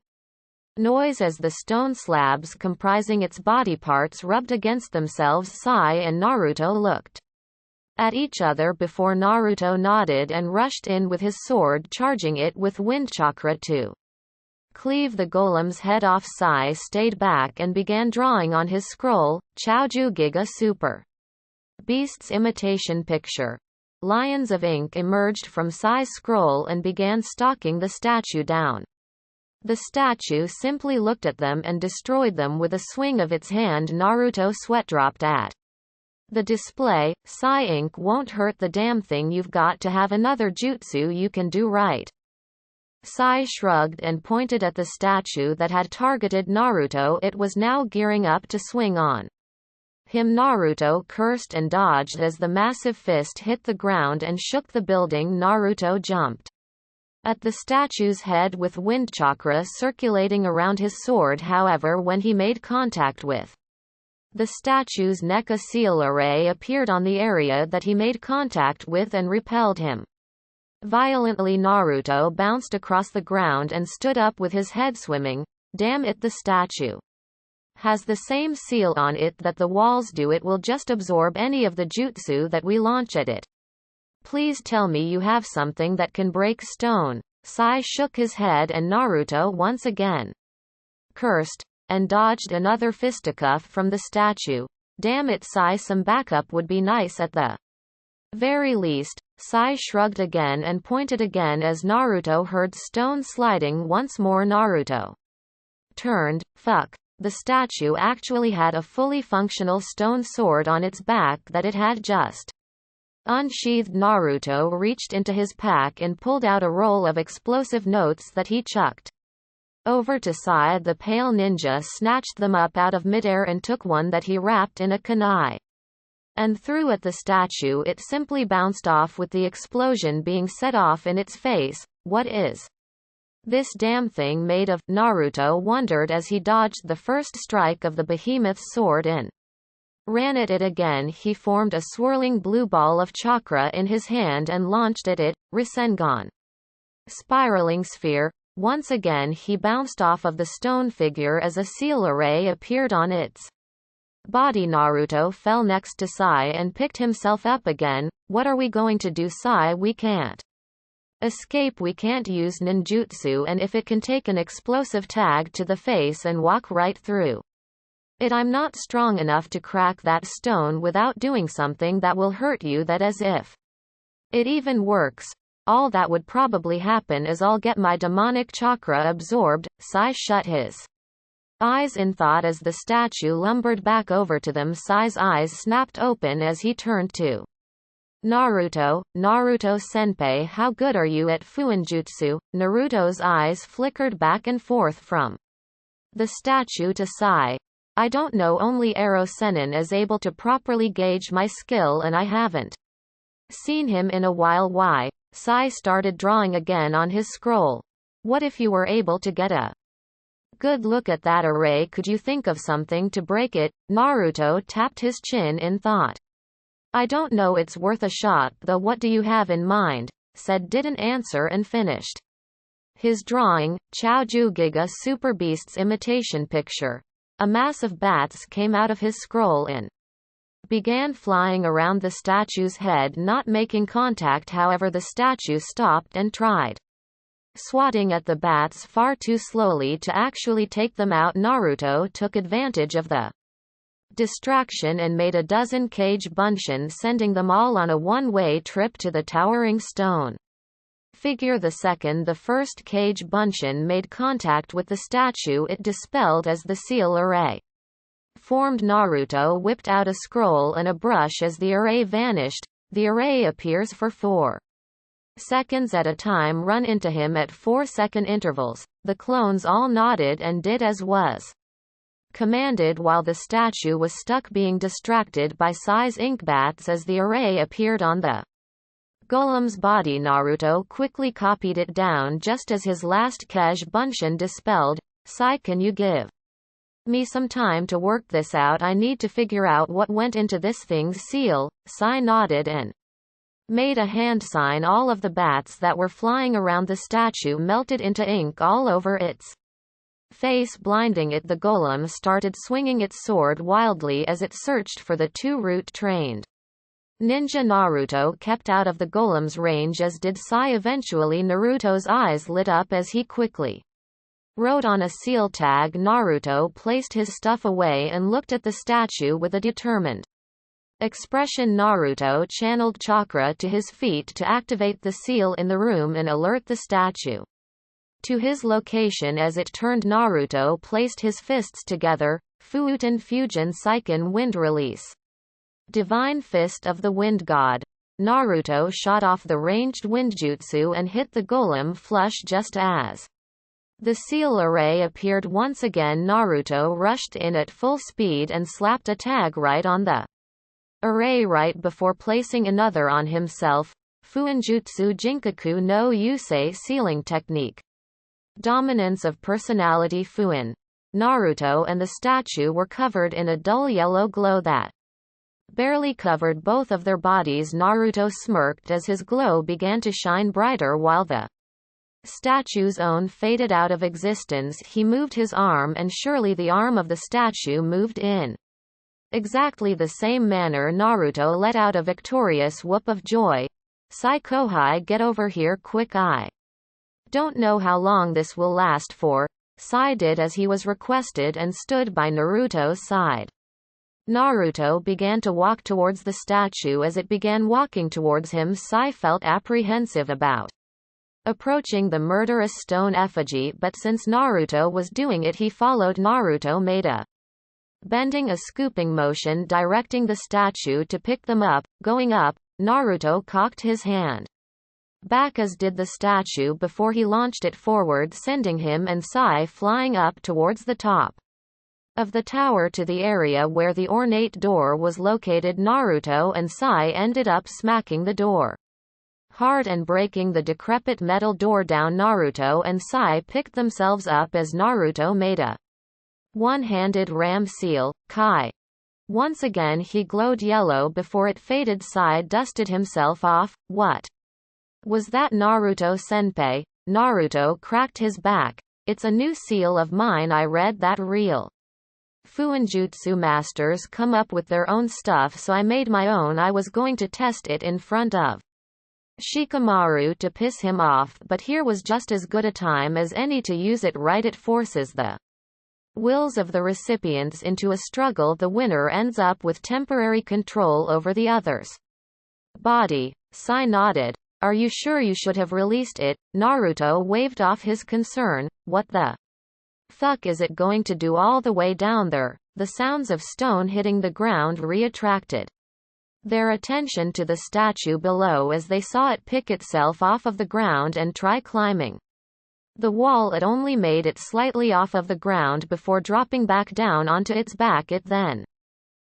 noise as the stone slabs comprising its body parts rubbed against themselves. Sai and Naruto looked at each other before Naruto nodded and rushed in with his sword, charging it with wind chakra to cleave the golem's head off. Sai stayed back and began drawing on his scroll. Chaoju Giga Super Beast's imitation picture. Lions of ink emerged from Sai's scroll and began stalking the statue down. The statue simply looked at them and destroyed them with a swing of its hand. Naruto sweat dropped at the display. Sai, ink won't hurt the damn thing. You've got to have another jutsu you can do, right? Sai shrugged and pointed at the statue that had targeted Naruto. It was now gearing up to swing on him. Naruto cursed and dodged as the massive fist hit the ground and shook the building. Naruto jumped at the statue's head with wind chakra circulating around his sword. However, when he made contact with the statue's neck, a seal array appeared on the area that he made contact with and repelled him violently. Naruto bounced across the ground and stood up with his head swimming. Damn it, the statue has the same seal on it that the walls do. It will just absorb any of the jutsu that we launch at it. Please tell me you have something that can break stone. Sai shook his head and Naruto once again cursed and dodged another fisticuff from the statue. Damn it, Sai, some backup would be nice at the very least. Sai shrugged again and pointed again as Naruto heard stone sliding once more. Naruto turned. Fuck. The statue actually had a fully functional stone sword on its back that it had just unsheathed. Naruto reached into his pack and pulled out a roll of explosive notes that he chucked over to Sai. The pale ninja snatched them up out of midair and took one that he wrapped in a kunai and threw at the statue. It simply bounced off with the explosion being set off in its face. What is this damn thing made of? Naruto wondered as he dodged the first strike of the behemoth's sword and ran at it again. He formed a swirling blue ball of chakra in his hand and launched at it. Rasengan. Spiraling sphere. Once again he bounced off of the stone figure as a seal array appeared on its body. Naruto fell next to Sai and picked himself up again. What are we going to do, Sai? We can't escape. We can't use ninjutsu, and if it can take an explosive tag to the face and walk right through it, I'm not strong enough to crack that stone without doing something that will hurt you. That as if it even works. All that would probably happen is I'll get my demonic chakra absorbed. Sai shut his eyes in thought as the statue lumbered back over to them. Sai's eyes snapped open as he turned to Naruto. Naruto senpai, how good are you at fuinjutsu? Naruto's eyes flickered back and forth from the statue to Sai. I don't know, only Ero Sennin is able to properly gauge my skill and I haven't seen him in a while. Why? Sai started drawing again on his scroll. What if you were able to get a good look at that array? Could you think of something to break it? Naruto tapped his chin in thought. I don't know, it's worth a shot though. What do you have in mind? Said didn't answer and finished his drawing. Chaoju Giga Super Beast's imitation picture. A mass of bats came out of his scroll and began flying around the statue's head, not making contact. However, the statue stopped and tried swatting at the bats far too slowly to actually take them out. Naruto took advantage of the distraction and made a dozen cage bunshin, sending them all on a one-way trip to the towering stone figure. The second the first cage bunshin made contact with the statue, it dispelled as the seal array formed. Naruto whipped out a scroll and a brush. As the array vanished, the array appears for 4 seconds at a time. Run into him at 4-second intervals. The clones all nodded and did as was commanded, while the statue was stuck being distracted by Sai's ink bats as the array appeared on the golem's body. Naruto quickly copied it down just as his last cage bunshin dispelled. Sai, can you give me some time to work this out? I need to figure out what went into this thing's seal. Sai nodded and made a hand sign. All of the bats that were flying around the statue melted into ink all over its face, blinding it. The golem started swinging its sword wildly as it searched for the 2 root-trained ninja. Naruto kept out of the golem's range, as did Sai. Eventually Naruto's eyes lit up as he quickly wrote on a seal tag. Naruto placed his stuff away and looked at the statue with a determined expression. Naruto channeled chakra to his feet to activate the seal in the room and alert the statue to his location. As it turned, Naruto placed his fists together. Fuuten Fujin Seiken Wind Release. Divine Fist of the Wind God. Naruto shot off the ranged windjutsu and hit the golem flush just as the seal array appeared once again. Naruto rushed in at full speed and slapped a tag right on the array right before placing another on himself. Fuinjutsu Jinkaku no Yusei Sealing Technique. Dominance of Personality. Fuin. Naruto and the statue were covered in a dull yellow glow that barely covered both of their bodies. Naruto smirked as his glow began to shine brighter while the statue's own faded out of existence. He moved his arm and surely the arm of the statue moved in exactly the same manner. Naruto let out a victorious whoop of joy. Sai Kohai, get over here quick. I don't know how long this will last for. Sai did as he was requested and stood by Naruto's side. Naruto began to walk towards the statue. As it began walking towards him, Sai felt apprehensive about approaching the murderous stone effigy, but since Naruto was doing it, he followed. Naruto made a bending, a scooping motion, directing the statue to pick them up. Going up, Naruto cocked his hand back, as did the statue, before he launched it forward, sending him and Sai flying up towards the top of the tower to the area where the ornate door was located. Naruto and Sai ended up smacking the door hard and breaking the decrepit metal door down. Naruto and Sai picked themselves up as Naruto made a one-handed ram seal. Kai. Once again he glowed yellow before it faded. Sai dusted himself off. What was that, Naruto-senpai? Naruto cracked his back. It's a new seal of mine. I read that real Fuinjutsu masters come up with their own stuff, so I made my own. I was going to test it in front of Shikamaru to piss him off, but here was just as good a time as any to use it right. It forces the wills of the recipients into a struggle. The winner ends up with temporary control over the others' body. Sai nodded. Are you sure? You should have released it. Naruto waved off his concern. What the fuck is it going to do all the way down there? The sounds of stone hitting the ground reattracted their attention to the statue below as they saw it pick itself off of the ground and try climbing the wall. It only made it slightly off of the ground before dropping back down onto its back. It then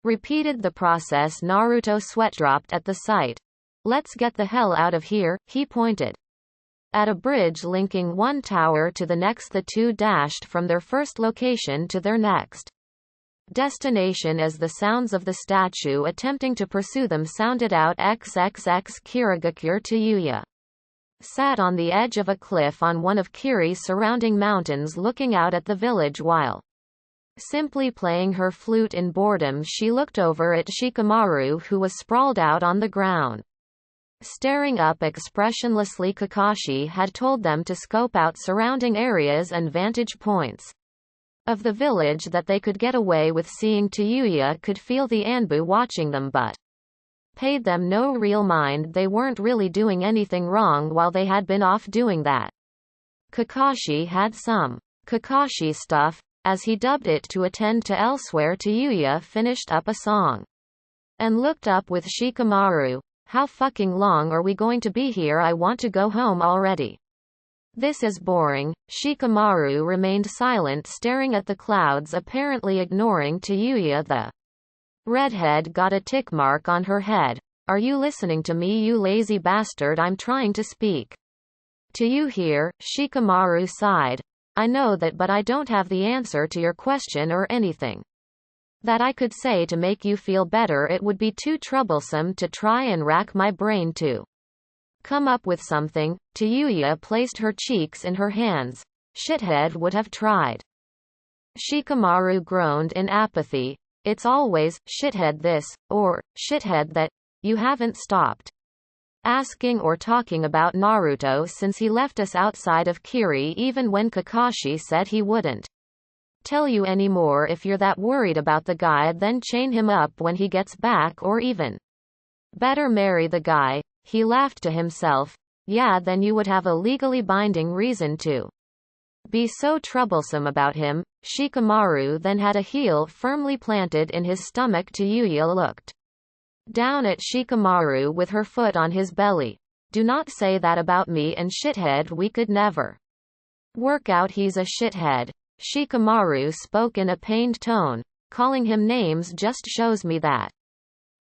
repeated the process. Naruto sweat-dropped at the sight. Let's get the hell out of here, he pointed at a bridge linking one tower to the next. The two dashed from their first location to their next destination as the sounds of the statue attempting to pursue them sounded out. XXX Kirigakure Tayuya sat on the edge of a cliff on one of Kiri's surrounding mountains, looking out at the village while simply playing her flute in boredom. She looked over at Shikamaru, who was sprawled out on the ground staring up expressionlessly. Kakashi had told them to scope out surrounding areas and vantage points of the village that they could get away with seeing. Tayuya could feel the Anbu watching them but paid them no real mind. They weren't really doing anything wrong while they had been off doing that. Kakashi had some Kakashi stuff, as he dubbed it, to attend to elsewhere. Tayuya finished up a song and looked up with Shikamaru. How fucking long are we going to be here? I want to go home already. This is boring. Shikamaru remained silent, staring at the clouds, apparently ignoring Tayuya. The redhead got a tick mark on her head. Are you listening to me, you lazy bastard? I'm trying to speak to you here. Shikamaru sighed. I know that, but I don't have the answer to your question or anything that I could say to make you feel better. It would be too troublesome to try and rack my brain to come up with something. Tayuya placed her cheeks in her hands. Shithead would have tried. Shikamaru groaned in apathy. It's always, shithead this, or, shithead that. You haven't stopped asking or talking about Naruto since he left us outside of Kiri, even when Kakashi said he wouldn't tell you anymore. If you're that worried about the guy, then chain him up when he gets back, or even better, marry the guy. He laughed to himself. Yeah, then you would have a legally binding reason to be so troublesome about him. Shikamaru then had a heel firmly planted in his stomach. Tayuya looked down at Shikamaru with her foot on his belly. Do not say that about me and shithead. We could never work out. He's a shithead. Shikamaru spoke in a pained tone. Calling him names just shows me that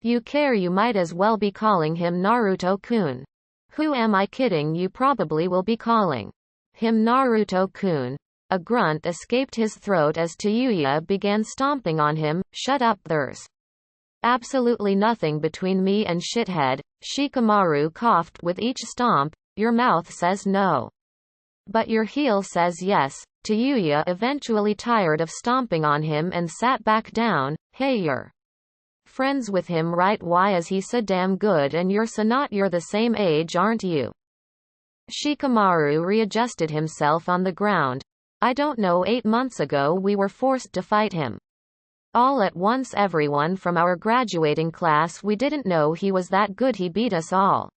you care. You might as well be calling him Naruto-kun. Who am I kidding? You probably will be calling him Naruto-kun. A grunt escaped his throat as Tayuya began stomping on him. Shut up, there's absolutely nothing between me and shithead. Shikamaru coughed with each stomp. Your mouth says no, but your heel says yes. Tayuya eventually tired of stomping on him and sat back down. Hey, you're friends with him, right? Why is he so damn good and you're so not? You're the same age, aren't you? Shikamaru readjusted himself on the ground. I don't know. 8 months ago we were forced to fight him. All at once everyone from our graduating class, we didn't know he was that good, he beat us all.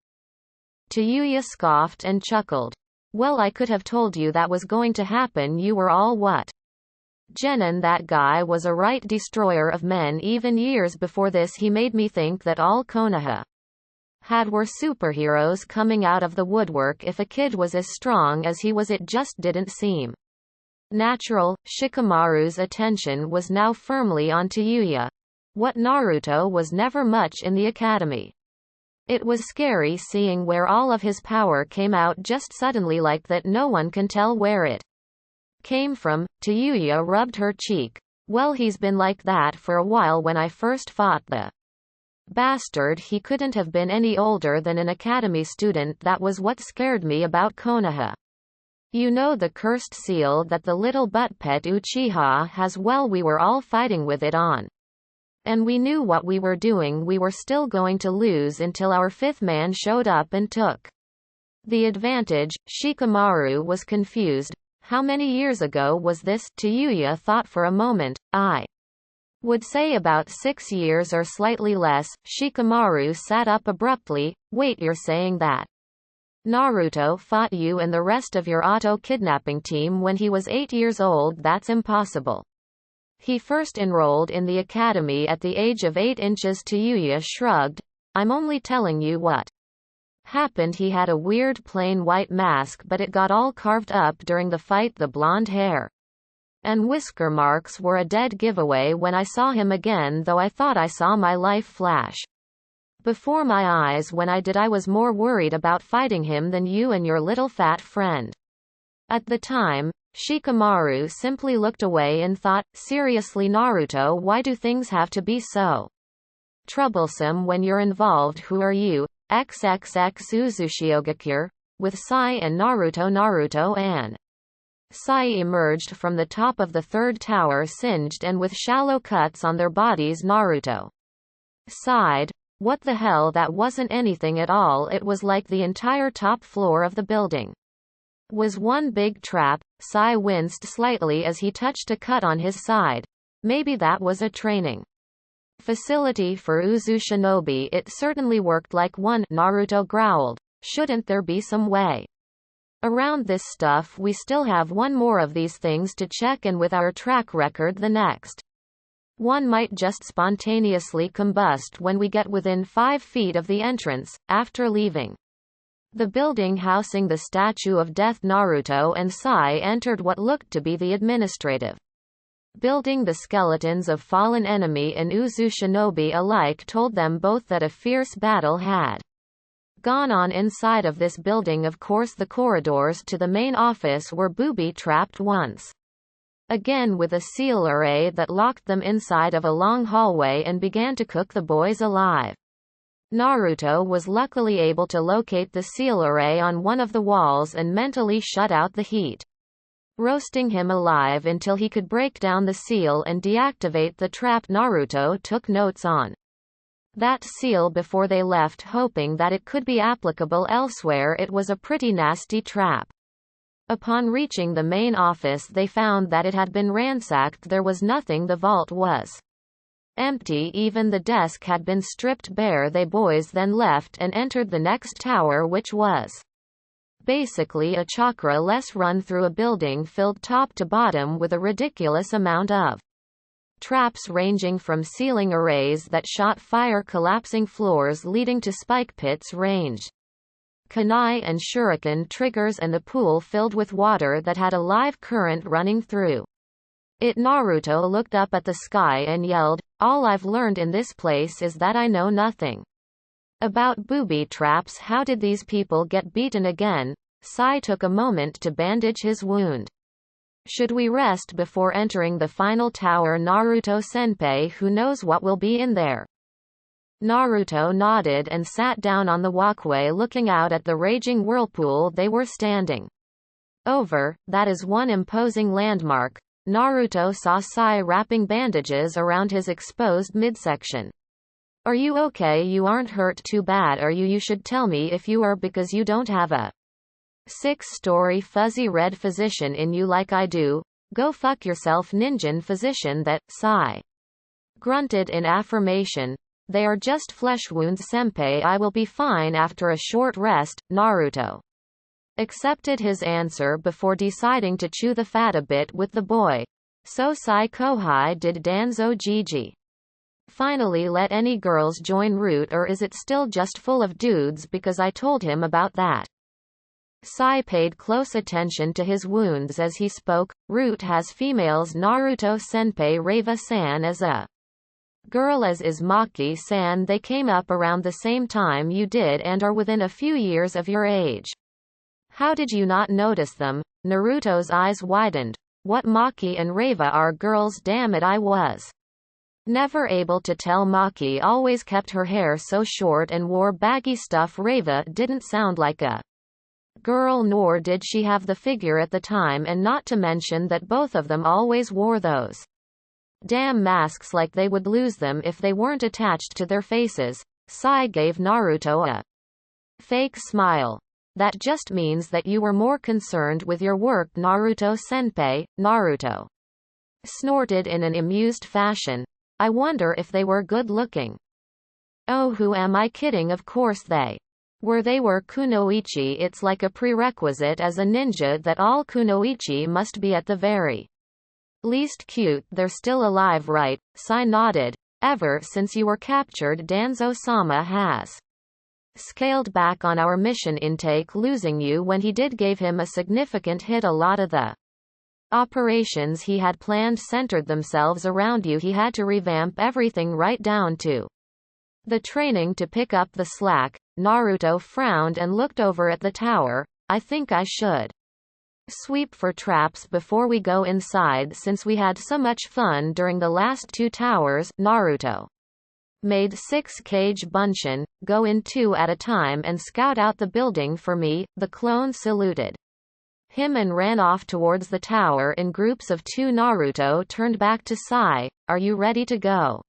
Tayuya scoffed and chuckled. Well, I could have told you that was going to happen, you were all what? Genin, that guy was a right destroyer of men. Even years before this he made me think that all Konoha had were superheroes coming out of the woodwork. If a kid was as strong as he was, it just didn't seem natural. Shikamaru's attention was now firmly on Tayuya. What, Naruto was never much in the academy? It was scary seeing where all of his power came out just suddenly like that. No one can tell where it came from. Tayuya rubbed her cheek. Well, he's been like that for a while. When I first fought the bastard, he couldn't have been any older than an academy student. That was what scared me about Konoha. You know, the cursed seal that the little butt pet Uchiha has? Well, we were all fighting with it on. And we knew what we were doing. We were still going to lose until our fifth man showed up and took the advantage. Shikamaru was confused. How many years ago was this? Tayuya thought for a moment. I would say about 6 years or slightly less. Shikamaru sat up abruptly. Wait, you're saying that Naruto fought you and the rest of your auto-kidnapping team when he was 8 years old? That's impossible. He first enrolled in the academy at the age of 8 inches. Tayuya shrugged. I'm only telling you what happened. He had a weird plain white mask, but it got all carved up during the fight. The blonde hair and whisker marks were a dead giveaway when I saw him again, though I thought I saw my life flash before my eyes. When I did, I was more worried about fighting him than you and your little fat friend. At the time, Shikamaru simply looked away and thought, seriously Naruto, why do things have to be so troublesome when you're involved? Who are you? XXX Uzushiogakure? With Sai and Naruto. Naruto and Sai emerged from the top of the third tower, singed and with shallow cuts on their bodies. Naruto sighed. What the hell, that wasn't anything at all. It was like the entire top floor of the building was one big trap. Sai winced slightly as he touched a cut on his side. Maybe that was a training facility for Uzu shinobi. It certainly worked like one. Naruto growled. Shouldn't there be some way around this stuff? We still have one more of these things to check, and with our track record, the next one might just spontaneously combust when we get within 5 feet of the entrance. After leaving the building housing the statue of death, Naruto and Sai entered what looked to be the administrative building. The skeletons of fallen enemy and Uzu shinobi alike told them both that a fierce battle had gone on inside of this building. Of course, the corridors to the main office were booby-trapped once again with a seal array that locked them inside of a long hallway and began to cook the boys alive. Naruto was luckily able to locate the seal array on one of the walls and mentally shut out the heat, roasting him alive until he could break down the seal and deactivate the trap. Naruto took notes on that seal before they left, hoping that it could be applicable elsewhere. It was a pretty nasty trap. Upon reaching the main office, they found that it had been ransacked. There was nothing. The vault was empty. Even the desk had been stripped bare. They boys then left and entered the next tower, which was basically a chakra-less run through a building filled top to bottom with a ridiculous amount of traps ranging from ceiling arrays that shot fire, collapsing floors leading to spike pits, ranged kunai and shuriken triggers, and a pool filled with water that had a live current running through it. Naruto looked up at the sky and yelled, all I've learned in this place is that I know nothing about booby traps. How did these people get beaten again? Sai took a moment to bandage his wound. Should we rest before entering the final tower? Naruto-senpai, who knows what will be in there? Naruto nodded and sat down on the walkway, looking out at the raging whirlpool they were standing over. That is one imposing landmark. Naruto saw Sai wrapping bandages around his exposed midsection. Are you okay? You aren't hurt too bad, are you? You should tell me if you are, because you don't have a 6-story fuzzy red physician in you like I do. Go fuck yourself, ninjin physician that. Sai grunted in affirmation. They are just flesh wounds, senpai. I will be fine after a short rest. Naruto accepted his answer before deciding to chew the fat a bit with the boy. So Sai Kohai did Danzo Gigi. Finally let any girls join Root, or is it still just full of dudes because I told him about that? Sai paid close attention to his wounds as he spoke. Root has females. Naruto senpai Reva-san as a girl, as is Maki-san. They came up around the same time you did and are within a few years of your age. How did you not notice them? Naruto's eyes widened. What, Maki and Reva are girls? Damn it, I was never able to tell. Maki always kept her hair so short and wore baggy stuff. Reva didn't sound like a girl, nor did she have the figure at the time, and not to mention that both of them always wore those damn masks like they would lose them if they weren't attached to their faces. Sai gave Naruto a fake smile. That just means that you were more concerned with your work, Naruto-senpai. Naruto snorted in an amused fashion. I wonder if they were good-looking. Oh, who am I kidding? Of course they were. They were kunoichi. It's like a prerequisite as a ninja that all kunoichi must be at the very least cute. They're still alive, right? Sai nodded. Ever since you were captured, Danzo-sama has scaled back on our mission intake. Losing you when he did gave him a significant hit. A lot of the operations he had planned centered themselves around you. He had to revamp everything right down to the training to pick up the slack. Naruto frowned and looked over at the tower. I think I should sweep for traps before we go inside, since we had so much fun during the last two towers. Naruto made 6 Kage Bunshin, go in 2 at a time and scout out the building for me. The clone saluted him and ran off towards the tower in groups of 2. Naruto turned back to Sai. Are you ready to go?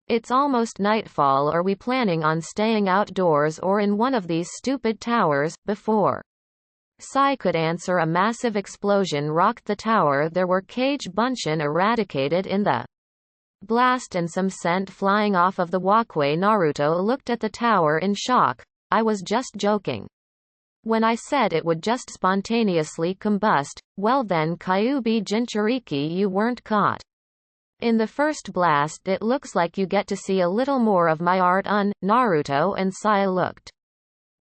It's almost nightfall. Are we planning on staying outdoors or in one of these stupid towers? Before Sai could answer, a massive explosion rocked the tower. There were Kage Bunshin eradicated in the blast and some scent flying off of the walkway. Naruto looked at the tower in shock. I was just joking when I said it would just spontaneously combust. Well then, Kyuubi Jinchuriki, you weren't caught in the first blast. It looks like you get to see a little more of my art. Naruto and Sai looked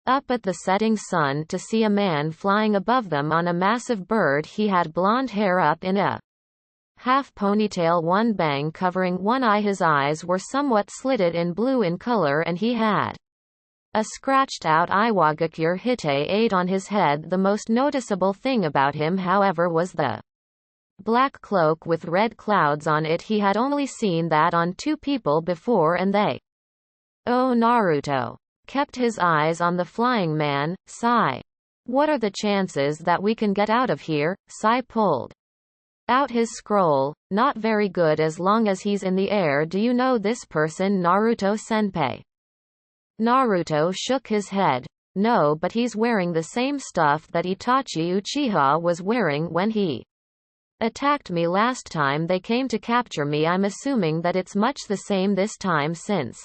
up at the setting sun to see a man flying above them on a massive bird. He had blonde hair up in a half ponytail, one bang covering one eye. His eyes were somewhat slitted in blue in color, and he had a scratched out Iwagakure Hite 8 on his head. The most noticeable thing about him, however, was the black cloak with red clouds on it. He had only seen that on 2 people before, and they Naruto kept his eyes on the flying man. Sai, what are the chances that we can get out of here? Sai pulled out his scroll. Not very good as long as he's in the air. Do you know this person, Naruto-senpai? Naruto shook his head. No, but he's wearing the same stuff that Itachi Uchiha was wearing when he attacked me last time they came to capture me. I'm assuming that it's much the same this time, since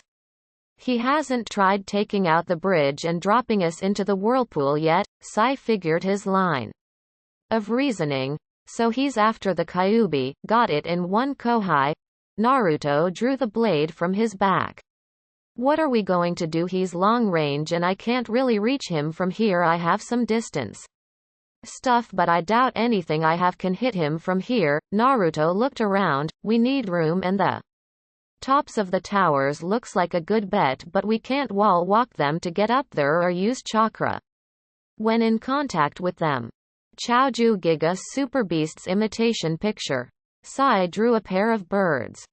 he hasn't tried taking out the bridge and dropping us into the whirlpool yet. Sai figured his line of reasoning. So he's after the Kyuubi. Got it in one Kohai. Naruto drew the blade from his back. What are we going to do? He's long range and I can't really reach him from here. I have some distance stuff, but I doubt anything I have can hit him from here. Naruto looked around. We need room, and the tops of the towers looks like a good bet, but we can't wall walk them to get up there or use chakra when in contact with them. Chaoju Giga Super Beast's imitation picture. Sai drew a pair of birds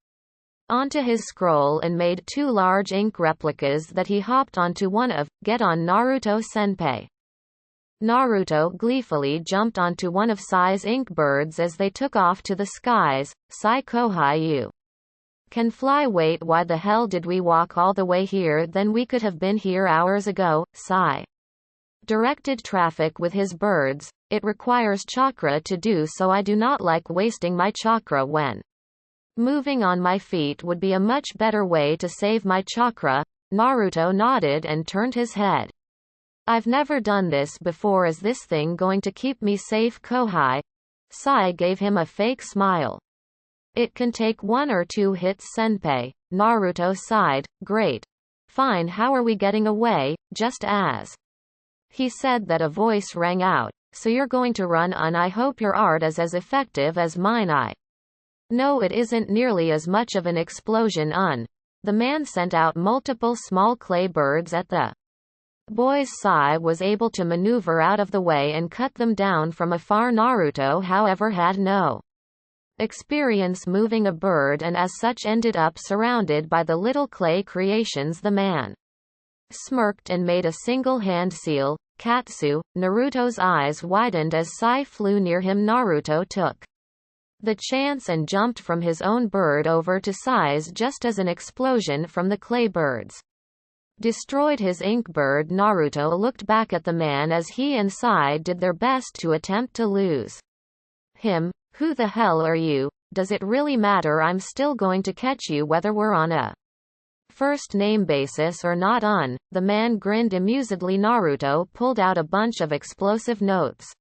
onto his scroll and made 2 large ink replicas that he hopped onto one of. Get on, Naruto-senpai. Naruto gleefully jumped onto one of Sai's ink birds as they took off to the skies. Sai Kohai, you can fly. Wait, why the hell did we walk all the way here? Then we could have been here hours ago. Sai directed traffic with his birds. It requires chakra to do so. I do not like wasting my chakra when Moving on my feet would be a much better way to save my chakra. Naruto nodded and turned his head. I've never done this before. Is this thing going to keep me safe, Kohai? Sai gave him a fake smile. It can take 1 or 2 hits, senpai. Naruto sighed. Great. Fine, how are we getting away? Just as he said that, a voice rang out. So you're going to run on? I hope your art is as effective as mine. No, it isn't nearly as much of an explosion. The man sent out multiple small clay birds at the boys. Sai was able to maneuver out of the way and cut them down from afar. Naruto, however, had no experience moving a bird and as such ended up surrounded by the little clay creations. The man smirked and made a single hand seal. Katsu. Naruto's eyes widened as Sai flew near him. Naruto took the chance and jumped from his own bird over to Sai's just as an explosion from the clay birds destroyed his ink bird. Naruto looked back at the man as he and Sai did their best to attempt to lose him. Who the hell are you? Does it really matter? I'm still going to catch you whether we're on a first name basis or not. The man grinned amusedly. Naruto pulled out a bunch of explosive notes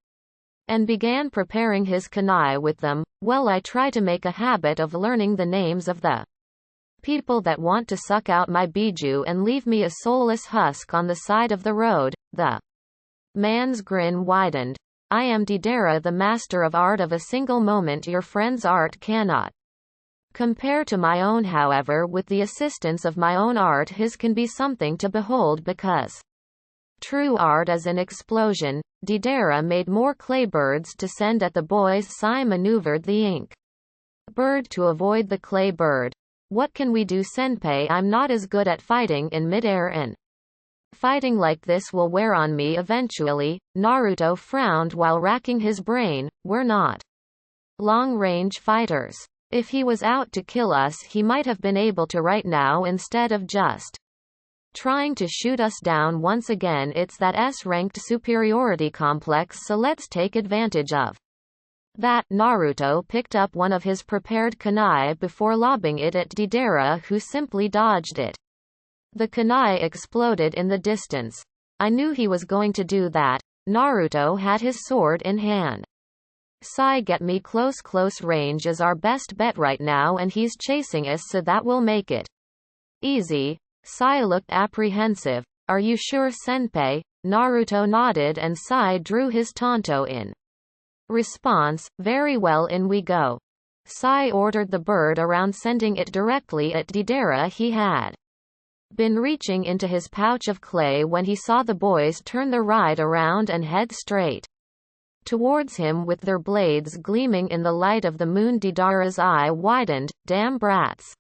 and began preparing his kunai with them. Well, I try to make a habit of learning the names of the people that want to suck out my biju and leave me a soulless husk on the side of the road. The man's grin widened. I am Deidara, the master of art of a single moment. Your friend's art cannot compare to my own. However, with the assistance of my own art, his can be something to behold, because true art is an explosion. Deidara made more clay birds to send at the boys. Sai maneuvered the ink bird to avoid the clay bird. What can we do, senpai? I'm not as good at fighting in midair, and fighting like this will wear on me eventually. Naruto frowned while racking his brain. We're not long-range fighters. If he was out to kill us, he might have been able to right now instead of just trying to shoot us down once again. It's that S-ranked superiority complex, so let's take advantage of that. Naruto picked up one of his prepared kunai before lobbing it at Deidara, who simply dodged it. The kunai exploded in the distance. I knew he was going to do that. Naruto had his sword in hand. Sai, get me close. Close range is our best bet right now, and he's chasing us, so that will make it easy. Sai looked apprehensive. Are you sure, senpai? Naruto nodded and Sai drew his tanto in response. Very well, in we go. Sai ordered the bird around, sending it directly at Deidara. He had been reaching into his pouch of clay when he saw the boys turn the ride around and head straight towards him with their blades gleaming in the light of the moon. Deidara's eye widened. Damn brats.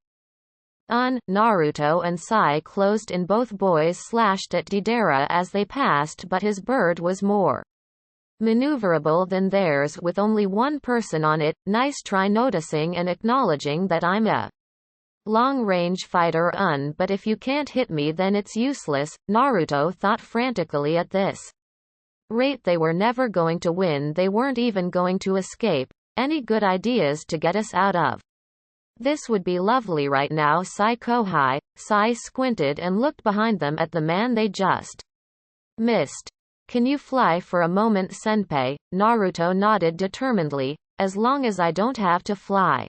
Naruto and Sai closed in. Both boys slashed at Deidara as they passed, but his bird was more maneuverable than theirs, with only one person on it. Nice try noticing and acknowledging that I'm a long-range fighter, but if you can't hit me then it's useless. Naruto thought frantically. At this rate they were never going to win. They weren't even going to escape. Any good ideas to get us out of this would be lovely right now, Sai. Kohai. Sai squinted and looked behind them at the man they just missed. Can you fly for a moment, senpai? Naruto nodded determinedly. As long as I don't have to fly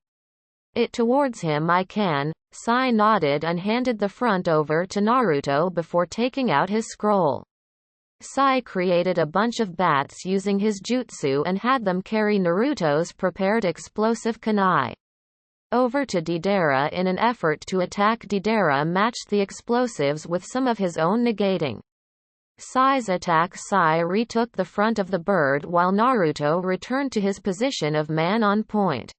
it towards him, I can. Sai nodded and handed the front over to Naruto before taking out his scroll. Sai created a bunch of bats using his jutsu and had them carry Naruto's prepared explosive kunai over to Deidara in an effort to attack. Deidara matched the explosives with some of his own, negating Sai's attack. Sai retook the front of the bird while Naruto returned to his position of man on point.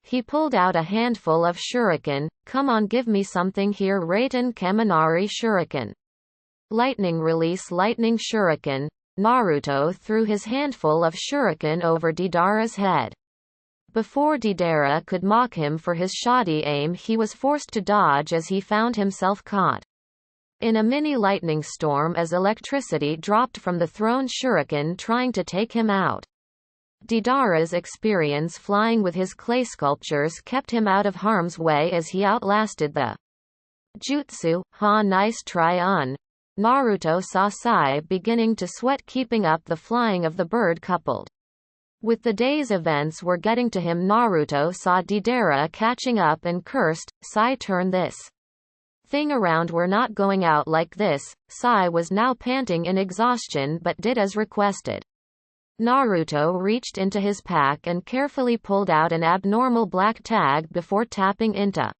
He pulled out a handful of shuriken. Come on, give me something here. Raiden Kaminari Shuriken. Lightning release. Lightning shuriken. Naruto threw his handful of shuriken over Deidara's head. Before Deidara could mock him for his shoddy aim, he was forced to dodge as he found himself caught in a mini lightning storm as electricity dropped from the thrown shuriken, trying to take him out. Deidara's experience flying with his clay sculptures kept him out of harm's way as he outlasted the jutsu. Ha, nice try on. Naruto saw Sai beginning to sweat keeping up the flying of the bird coupled. With the day's events were getting to him, Naruto saw Deidara catching up and cursed, Sai, turn this thing around, we're not going out like this. Sai was now panting in exhaustion but did as requested. Naruto reached into his pack and carefully pulled out an abnormal black tag before tapping into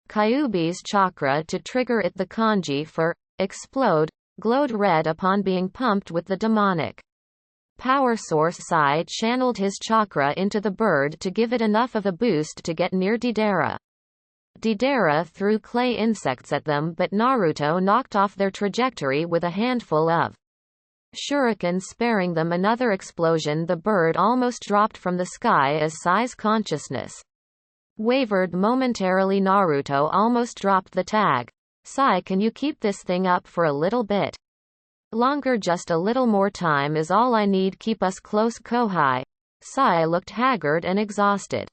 Kyuubi's chakra to trigger it. The kanji for explode glowed red upon being pumped with the demonic power source. Sai channeled his chakra into the bird to give it enough of a boost to get near Deidara. Deidara threw clay insects at them, but Naruto knocked off their trajectory with a handful of shuriken, sparing them another explosion. The bird almost dropped from the sky as Sai's consciousness wavered momentarily. Naruto almost dropped the tag. Sai, can you keep this thing up for a little bit longer? Just a little more time is all I need. Keep us close, Kohai. Sai looked haggard and exhausted.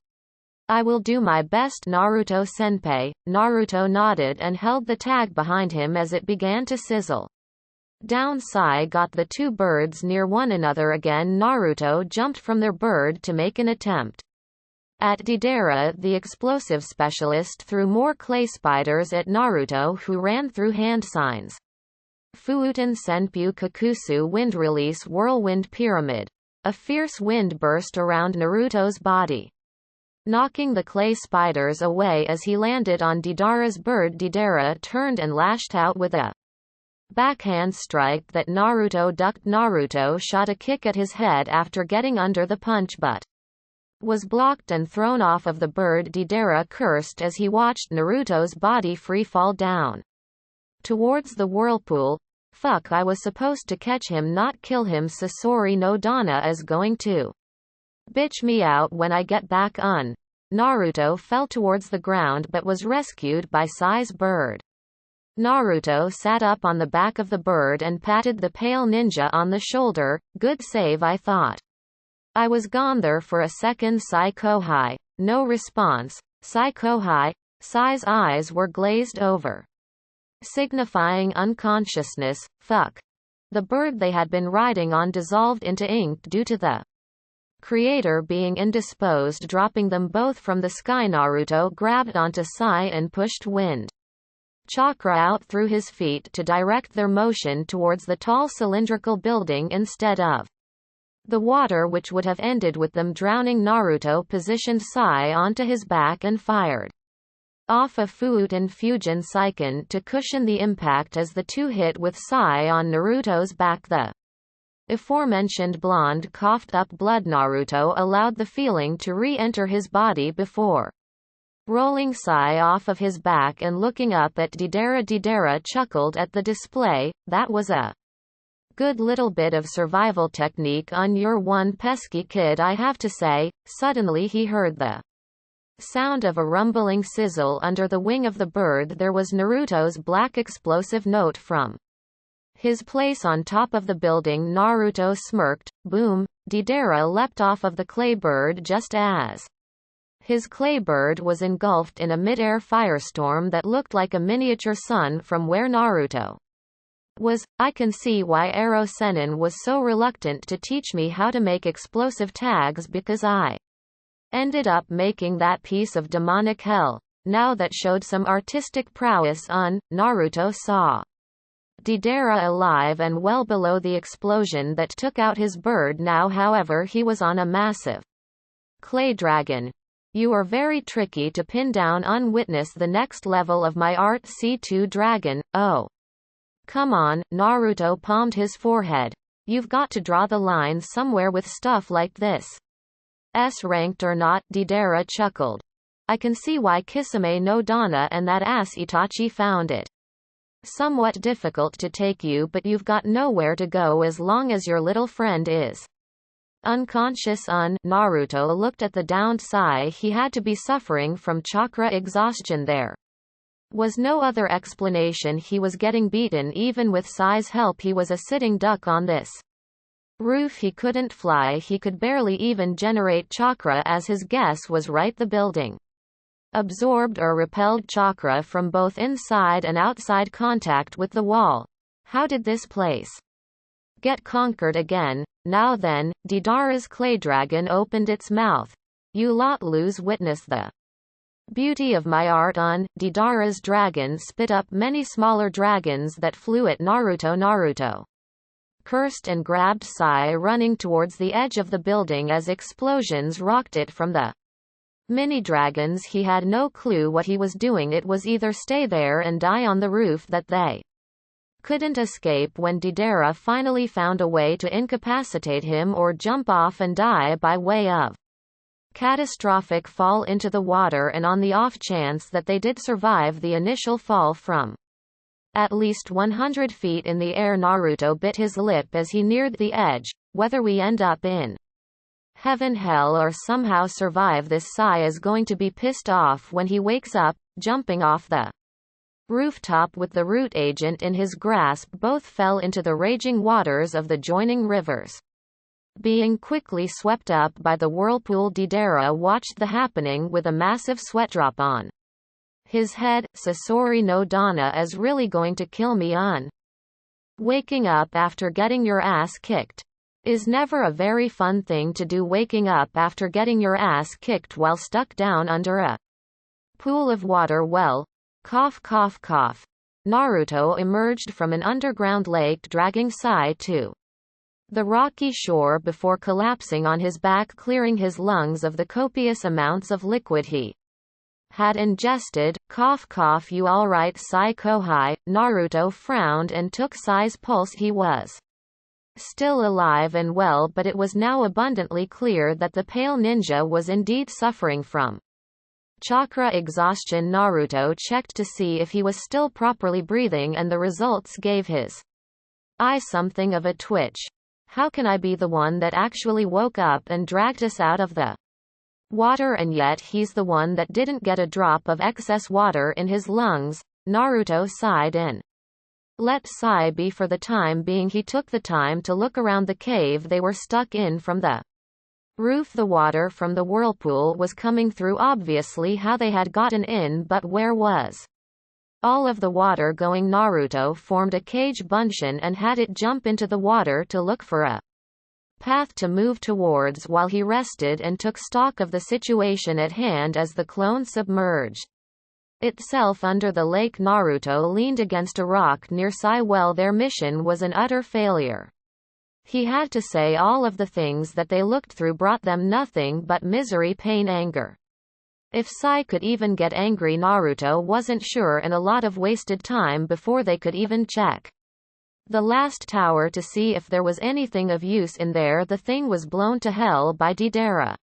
I will do my best, Naruto-senpai. Naruto nodded and held the tag behind him as it began to sizzle down. Sai got the two birds near one another again. Naruto jumped from their bird to make an attempt at Deidara. The explosive specialist threw more clay spiders at Naruto, who ran through hand signs. Fuuten Senpyu Kakusu wind release whirlwind pyramid. A fierce wind burst around Naruto's body, knocking the clay spiders away as he landed on Deidara's bird. Deidara turned and lashed out with a backhand strike that Naruto ducked. Naruto shot a kick at his head after getting under the punch but was blocked and thrown off of the bird. Deidara cursed as he watched Naruto's body free fall down towards the whirlpool. Fuck, I was supposed to catch him, not kill him. Sasori no Dana is going to bitch me out when I get back. Naruto fell towards the ground but was rescued by Sai's bird. Naruto sat up on the back of the bird and patted the pale ninja on the shoulder. Good save, I thought. I was gone there for a second. Sai Kohai. No response. Sai Kohai. Sai's eyes were glazed over, signifying unconsciousness. Fuck. The bird they had been riding on dissolved into ink due to the creator being indisposed, dropping them both from the sky. Naruto grabbed onto Sai and pushed wind chakra out through his feet to direct their motion towards the tall cylindrical building instead of the water, which would have ended with them drowning. Naruto positioned Sai onto his back and fired off a Fuuten Fusion Seiken to cushion the impact as the two hit with Sai on Naruto's back. The aforementioned blonde coughed up blood. Naruto allowed the feeling to re-enter his body before rolling Sai off of his back and looking up at Deidara. Deidara chuckled at the display. That was a good little bit of survival technique on your one pesky kid, I have to say. Suddenly he heard the sound of a rumbling sizzle under the wing of the bird. There was Naruto's black explosive note from his place on top of the building. Naruto smirked. Boom. Deidara leapt off of the clay bird just as his clay bird was engulfed in a mid-air firestorm that looked like a miniature sun from where Naruto was. I can see why Ero Sennin was so reluctant to teach me how to make explosive tags, because I ended up making that piece of demonic hell. Now that showed some artistic prowess. Naruto saw Deidara alive and well below the explosion that took out his bird. Now, however, he was on a massive clay dragon. You are very tricky to pin down. Witness the next level of my art. C2 dragon. Oh, come on. Naruto palmed his forehead. You've got to draw the line somewhere with stuff like this. S-ranked or not, Deidara chuckled. I can see why Kisame no Dana and that ass Itachi found it somewhat difficult to take you, but you've got nowhere to go as long as your little friend is unconscious. Naruto looked at the downed Sai. He had to be suffering from chakra exhaustion. There was no other explanation. He was getting beaten. Even with Sai's help, he was a sitting duck on this Roof he couldn't fly, he could barely even generate chakra, as his guess was right. The building absorbed or repelled chakra from both inside and outside contact with the wall. How did this place get conquered again? Now then, Deidara's clay dragon opened its mouth. You lot lose witness the beauty of my art on. Deidara's dragon spit up many smaller dragons that flew at Naruto. Naruto cursed and grabbed Sai, running towards the edge of the building as explosions rocked it from the mini dragons. He had no clue what he was doing. It was either stay there and die on the roof that they couldn't escape when Deidara finally found a way to incapacitate him, or jump off and die by way of catastrophic fall into the water, and on the off chance that they did survive the initial fall from at least 100 feet in the air. Naruto bit his lip as he neared the edge. Whether we end up in heaven, hell, or somehow survive this, Sai is going to be pissed off when he wakes up, jumping off the rooftop with the root agent in his grasp. Both fell into the raging waters of the joining rivers, being quickly swept up by the whirlpool. Deidara watched the happening with a massive sweatdrop on his head. Sasori no Dana is really going to kill me on. Waking up after getting your ass kicked is never a very fun thing to do. Waking up after getting your ass kicked while stuck down under a pool of water. Well, cough cough cough. Naruto emerged from an underground lake, dragging Sai to the rocky shore before collapsing on his back, clearing his lungs of the copious amounts of liquid he had ingested. Cough cough. You alright, Sai Kohai? Naruto frowned and took Sai's pulse. He was still alive and well, but it was now abundantly clear that the pale ninja was indeed suffering from chakra exhaustion. Naruto checked to see if he was still properly breathing, and the results gave his eye something of a twitch. How can I be the one that actually woke up and dragged us out of the water, and yet he's the one that didn't get a drop of excess water in his lungs? Naruto sighed and let Sai be for the time being. He took the time to look around the cave they were stuck in. From the roof, the water from the whirlpool was coming through. Obviously how they had gotten in, but where was all of the water going? Naruto formed a cage bunchen and had it jump into the water to look for a path to move towards while he rested and took stock of the situation at hand as the clone submerged itself under the lake. Naruto leaned against a rock near Sai. Well, their mission was an utter failure. He had to say all of the things that they looked through brought them nothing but misery, pain, anger. If Sai could even get angry, Naruto wasn't sure, and a lot of wasted time before they could even check the last tower to see if there was anything of use in there. The thing was blown to hell by Deidara,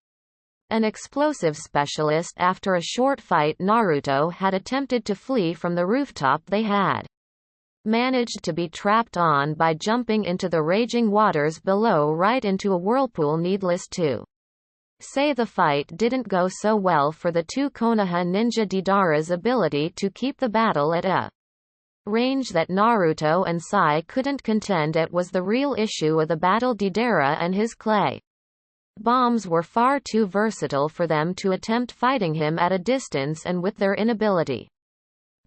an explosive specialist. After a short fight, Naruto had attempted to flee from the rooftop they had managed to be trapped on by jumping into the raging waters below, right into a whirlpool. Needless to say, the fight didn't go so well for the two Konoha ninja. Deidara's ability to keep the battle at a range that Naruto and Sai couldn't contend at was the real issue of the battle. Deidara and his clay bombs were far too versatile for them to attempt fighting him at a distance, and with their inability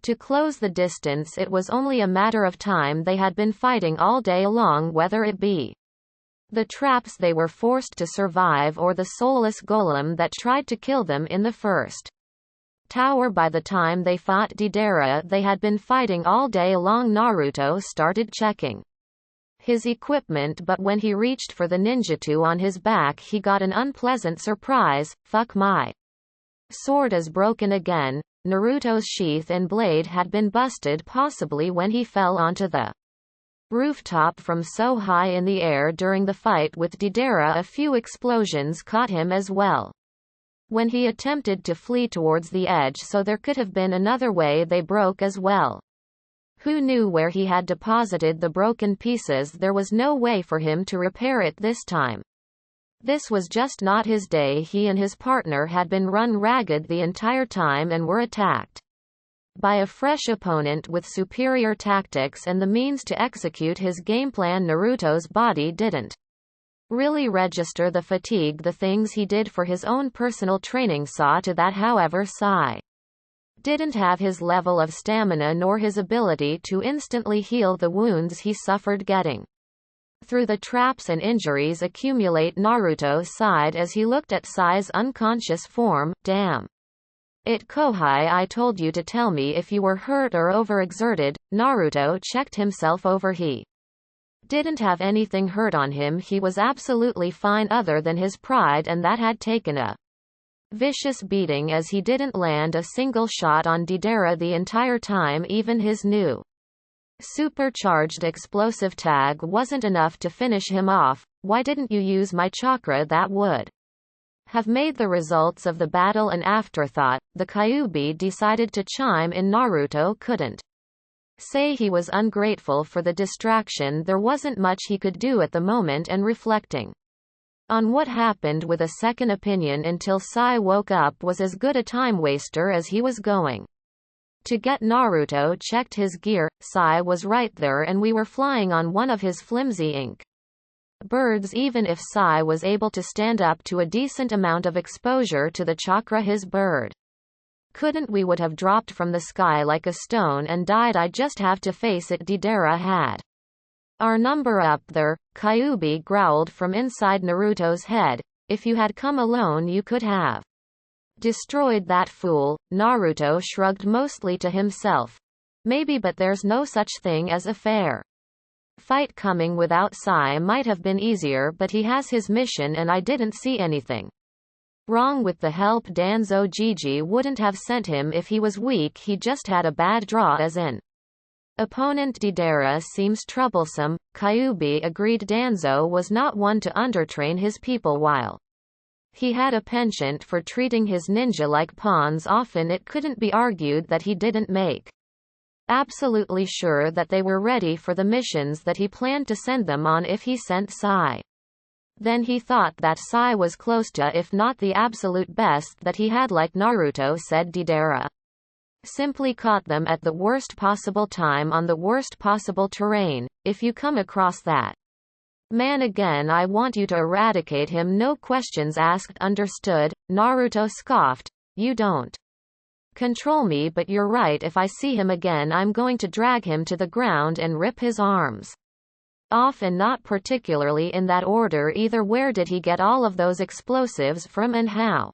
to close the distance, it was only a matter of time. They had been fighting all day long, whether it be the traps they were forced to survive or the soulless golem that tried to kill them in the first tower. By the time they fought Deidara, they had been fighting all day long. Naruto started checking his equipment, but when he reached for the ninjutsu on his back, he got an unpleasant surprise. Fuck, my sword is broken again. Naruto's sheath and blade had been busted, possibly when he fell onto the rooftop from so high in the air during the fight with Deidara. A few explosions caught him as well when he attempted to flee towards the edge, so there could have been another way. They broke as well. Who knew where he had deposited the broken pieces? There was no way for him to repair it this time. This was just not his day. He and his partner had been run ragged the entire time and were attacked by a fresh opponent with superior tactics and the means to execute his game plan. Naruto's body didn't really register the fatigue the things he did for his own personal training saw to that. However, Sai didn't have his level of stamina nor his ability to instantly heal the wounds he suffered getting through the traps and injuries accumulate. Naruto sighed as he looked at Sai's unconscious form. Damn it, Kohai, I told you to tell me if you were hurt or overexerted. Naruto checked himself over. He didn't have anything hurt on him. He was absolutely fine other than his pride, and that had taken a vicious beating as he didn't land a single shot on Deidara the entire time. Even his new supercharged explosive tag wasn't enough to finish him off. Why didn't you use my chakra? That would have made the results of the battle an afterthought. The Kyuubi decided to chime in. Naruto couldn't say he was ungrateful for the distraction. There wasn't much he could do at the moment, and reflecting on what happened with a second opinion until Sai woke up was as good a time waster as he was going to get. Naruto checked his gear. Sai was right there, and we were flying on one of his flimsy ink birds. Even if Sai was able to stand up to a decent amount of exposure to the chakra his bird couldn't, we would have dropped from the sky like a stone and died. I just have to face it, Deidara had our number up there. Kyuubi growled from inside Naruto's head. If you had come alone you could have destroyed that fool. Naruto shrugged, mostly to himself. Maybe, but there's no such thing as a fair fight. Coming without Sai might have been easier, but he has his mission and I didn't see anything wrong with the help. Danzo Gigi wouldn't have sent him if he was weak. He just had a bad draw as an opponent. Deidara seems troublesome. Kyuubi agreed. Danzo was not one to undertrain his people while he had a penchant for treating his ninja like pawns. Often it couldn't be argued that he didn't make absolutely sure that they were ready for the missions that he planned to send them on. If he sent Sai, then he thought that Sai was close to, if not the absolute best that he had. Like Naruto said, Deidara simply caught them at the worst possible time on the worst possible terrain. If you come across that man again, I want you to eradicate him. No questions asked. Understood. Naruto scoffed. You don't control me, but you're right. If I see him again, I'm going to drag him to the ground and rip his arms off, and not particularly in that order either. Where did he get all of those explosives from, and how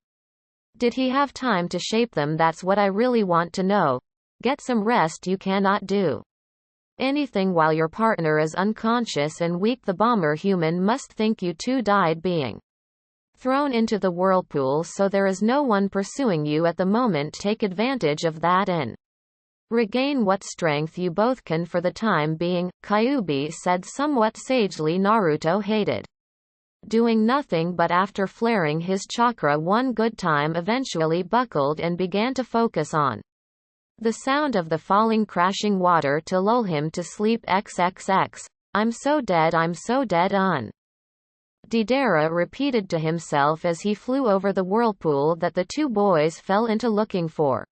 did he have time to shape them? That's what I really want to know. Get some rest. You cannot do anything while your partner is unconscious and weak. The bomber human must think you two died being thrown into the whirlpool, so there is no one pursuing you at the moment. Take advantage of that and regain what strength you both can for the time being, Kyuubi said somewhat sagely. Naruto hated doing nothing, but after flaring his chakra one good time eventually buckled and began to focus on the sound of the falling crashing water to lull him to sleep. XXX. I'm so dead, I'm so dead. Deidara repeated to himself as he flew over the whirlpool that the two boys fell into, looking for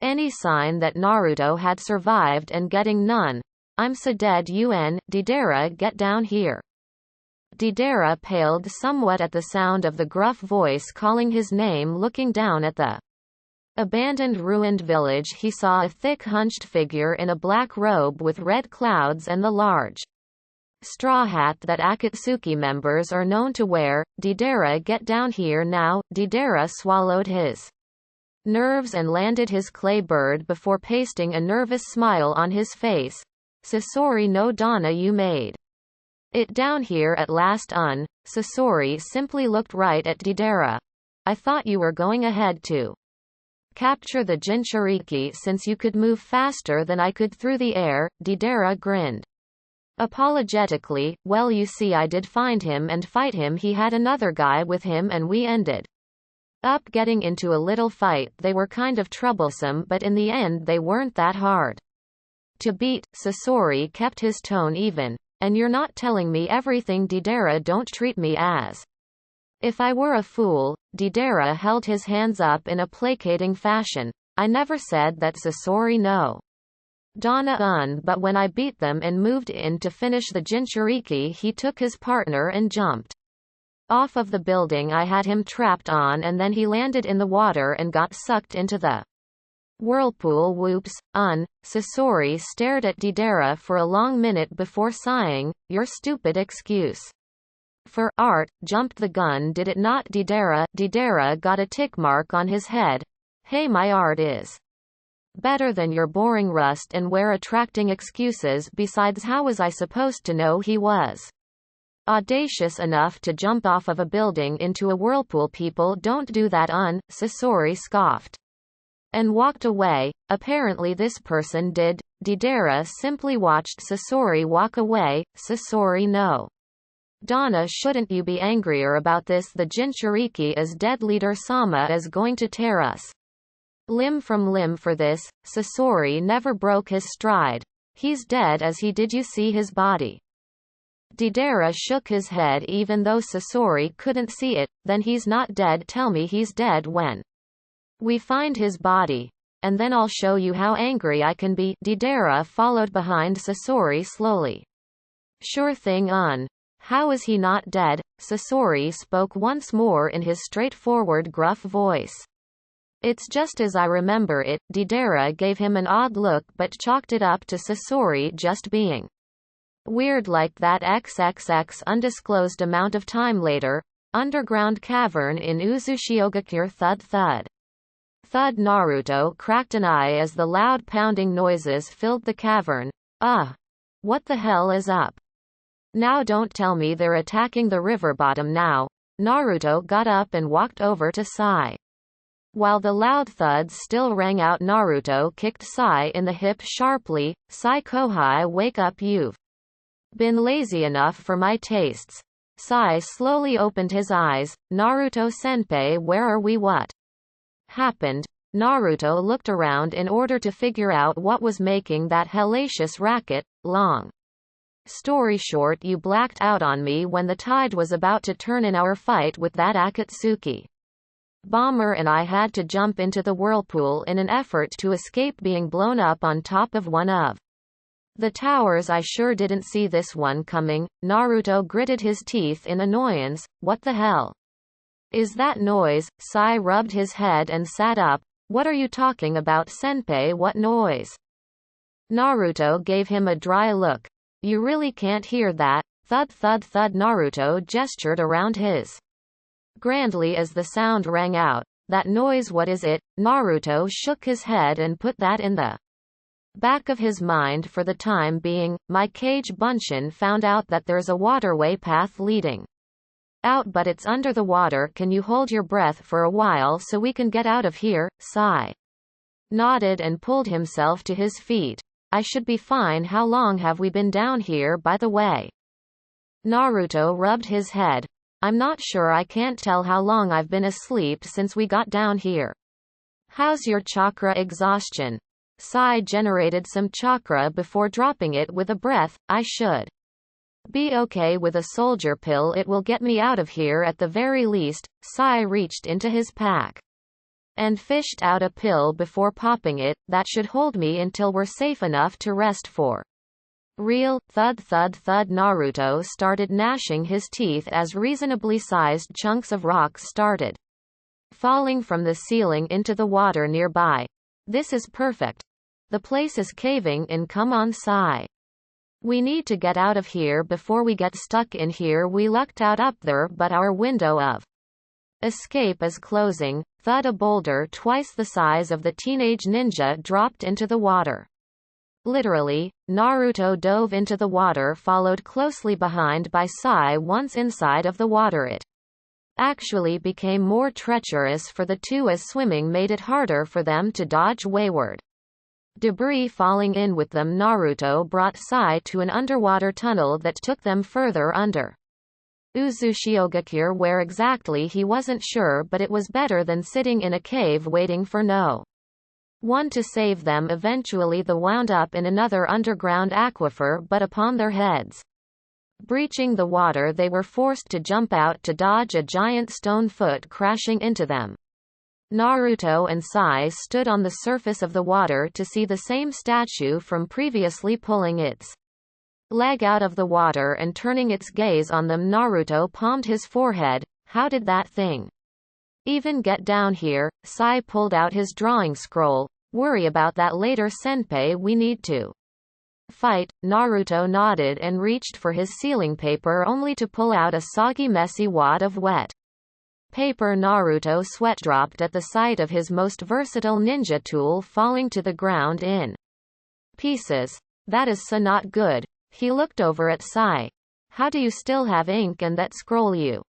any sign that Naruto had survived and getting none. I'm so dead. Deidara, get down here. Deidara paled somewhat at the sound of the gruff voice calling his name. Looking down at the abandoned ruined village, he saw a thick hunched figure in a black robe with red clouds and the large straw hat that Akatsuki members are known to wear. Deidara, get down here now. Deidara swallowed his nerves and landed his clay bird before pasting a nervous smile on his face. Sasori no Donna, you made it down here at last. Sasori simply looked right at Deidara. I thought you were going ahead to capture the Jinchuriki since you could move faster than I could through the air. Deidara grinned apologetically. Well, you see, I did find him and fight him. He had another guy with him and we ended up getting into a little fight. They were kind of troublesome, but in the end they weren't that hard to beat. Sasori kept his tone even. And you're not telling me everything. Deidara, don't treat me as if I were a fool. Deidara held his hands up in a placating fashion. I never said that. Sasori no Donna, but when I beat them and moved in to finish the Jinchuriki, he took his partner and jumped Off of the building I had him trapped on, and then he landed in the water and got sucked into the whirlpool. Whoops. Sasori stared at Deidara for a long minute before sighing, your stupid excuse for art jumped the gun, did it not? Deidara got a tick mark on his head. Hey, my art is better than your boring rust and we're attracting excuses. Besides, how was I supposed to know he was audacious enough to jump off of a building into a whirlpool? People don't do that. Sasori scoffed and walked away. Apparently this person did. Deidara simply watched Sasori walk away. Sasori, no. Donna, shouldn't you be angrier about this? The Jinchuriki is dead. Leader Sama is going to tear us limb from limb for this. Sasori never broke his stride. He's dead. As he did you see his body? Deidara shook his head even though Sasori couldn't see it. Then he's not dead. Tell me he's dead when we find his body. And then I'll show you how angry I can be. Deidara followed behind Sasori slowly. Sure thing. How is he not dead? Sasori spoke once more in his straightforward gruff voice. It's just as I remember it. Deidara gave him an odd look but chalked it up to Sasori just being weird like that. XXX undisclosed amount of time later. Underground cavern in Uzushiogakure. Thud thud. Thud. Naruto cracked an eye as the loud pounding noises filled the cavern. What the hell is up? Now don't tell me they're attacking the river bottom now. Naruto got up and walked over to Sai. While the loud thuds still rang out, Naruto kicked Sai in the hip sharply. Sai Kohai, wake up, you've been lazy enough for my tastes. Sai slowly opened his eyes. Naruto senpai, where are we? What happened? Naruto looked around in order to figure out what was making that hellacious racket. Long story short, you blacked out on me when the tide was about to turn in our fight with that Akatsuki bomber, and I had to jump into the whirlpool in an effort to escape being blown up on top of one of the towers. I sure didn't see this one coming. Naruto gritted his teeth in annoyance. What the hell is that noise? Sai rubbed his head and sat up. What are you talking about, senpai? What noise? Naruto gave him a dry look. You really can't hear that? Thud thud thud. Naruto gestured around his grandly as the sound rang out. That noise, what is it? Naruto shook his head and put that in the back of his mind for the time being. My cage Bunshin found out that there's a waterway path leading out, but it's under the water. Can you hold your breath for a while so we can get out of here? Sai nodded and pulled himself to his feet. I should be fine. How long have we been down here, by the way? Naruto rubbed his head. I'm not sure. I can't tell how long I've been asleep since we got down here. How's your chakra exhaustion? Sai generated some chakra before dropping it with a breath. I should be okay with a soldier pill. It will get me out of here at the very least. Sai reached into his pack and fished out a pill before popping it. That should hold me until we're safe enough to rest for real. Thud thud thud. Naruto started gnashing his teeth as reasonably sized chunks of rock started falling from the ceiling into the water nearby. This is perfect. The place is caving in. Come on, Sai. We need to get out of here before we get stuck in here. We lucked out up there, but our window of escape is closing. Thud. A boulder twice the size of the teenage ninja dropped into the water. Literally, Naruto dove into the water, followed closely behind by Sai. Once inside of the water, it actually became more treacherous for the two as swimming made it harder for them to dodge wayward debris falling in with them. Naruto brought Sai to an underwater tunnel that took them further under Uzushiogakure. Where exactly he wasn't sure, but it was better than sitting in a cave waiting for no one to save them. Eventually they wound up in another underground aquifer, but upon their heads breaching the water, they were forced to jump out to dodge a giant stone foot crashing into them. Naruto and Sai stood on the surface of the water to see the same statue from previously pulling its leg out of the water and turning its gaze on them. Naruto palmed his forehead. How did that thing even get down here? Sai pulled out his drawing scroll. Worry about that later, senpai. We need to fight. Naruto nodded and reached for his sealing paper only to pull out a soggy, messy wad of wet paper. Naruto sweat dropped at the sight of his most versatile ninja tool falling to the ground in pieces. That is so not good. He looked over at Sai. How do you still have ink and that scroll? You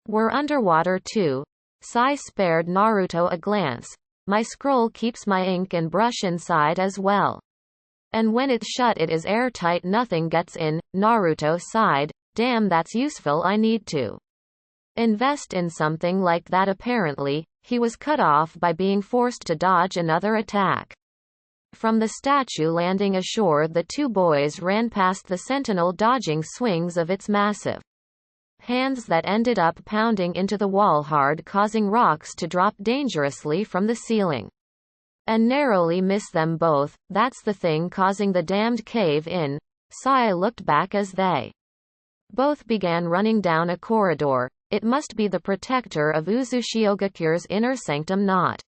were underwater too. Sai spared Naruto a glance. My scroll keeps my ink and brush inside as well. And when it's shut it is airtight, nothing gets in. Naruto sighed. Damn, that's useful. I need to invest in something like that. Apparently, he was cut off by being forced to dodge another attack from the statue landing ashore. The two boys ran past the sentinel, dodging swings of its massive hands that ended up pounding into the wall hard, causing rocks to drop dangerously from the ceiling and narrowly miss them both. That's the thing causing the damned cave in. Sai looked back as they both began running down a corridor. It must be the protector of Uzushiyogakure's inner sanctum, not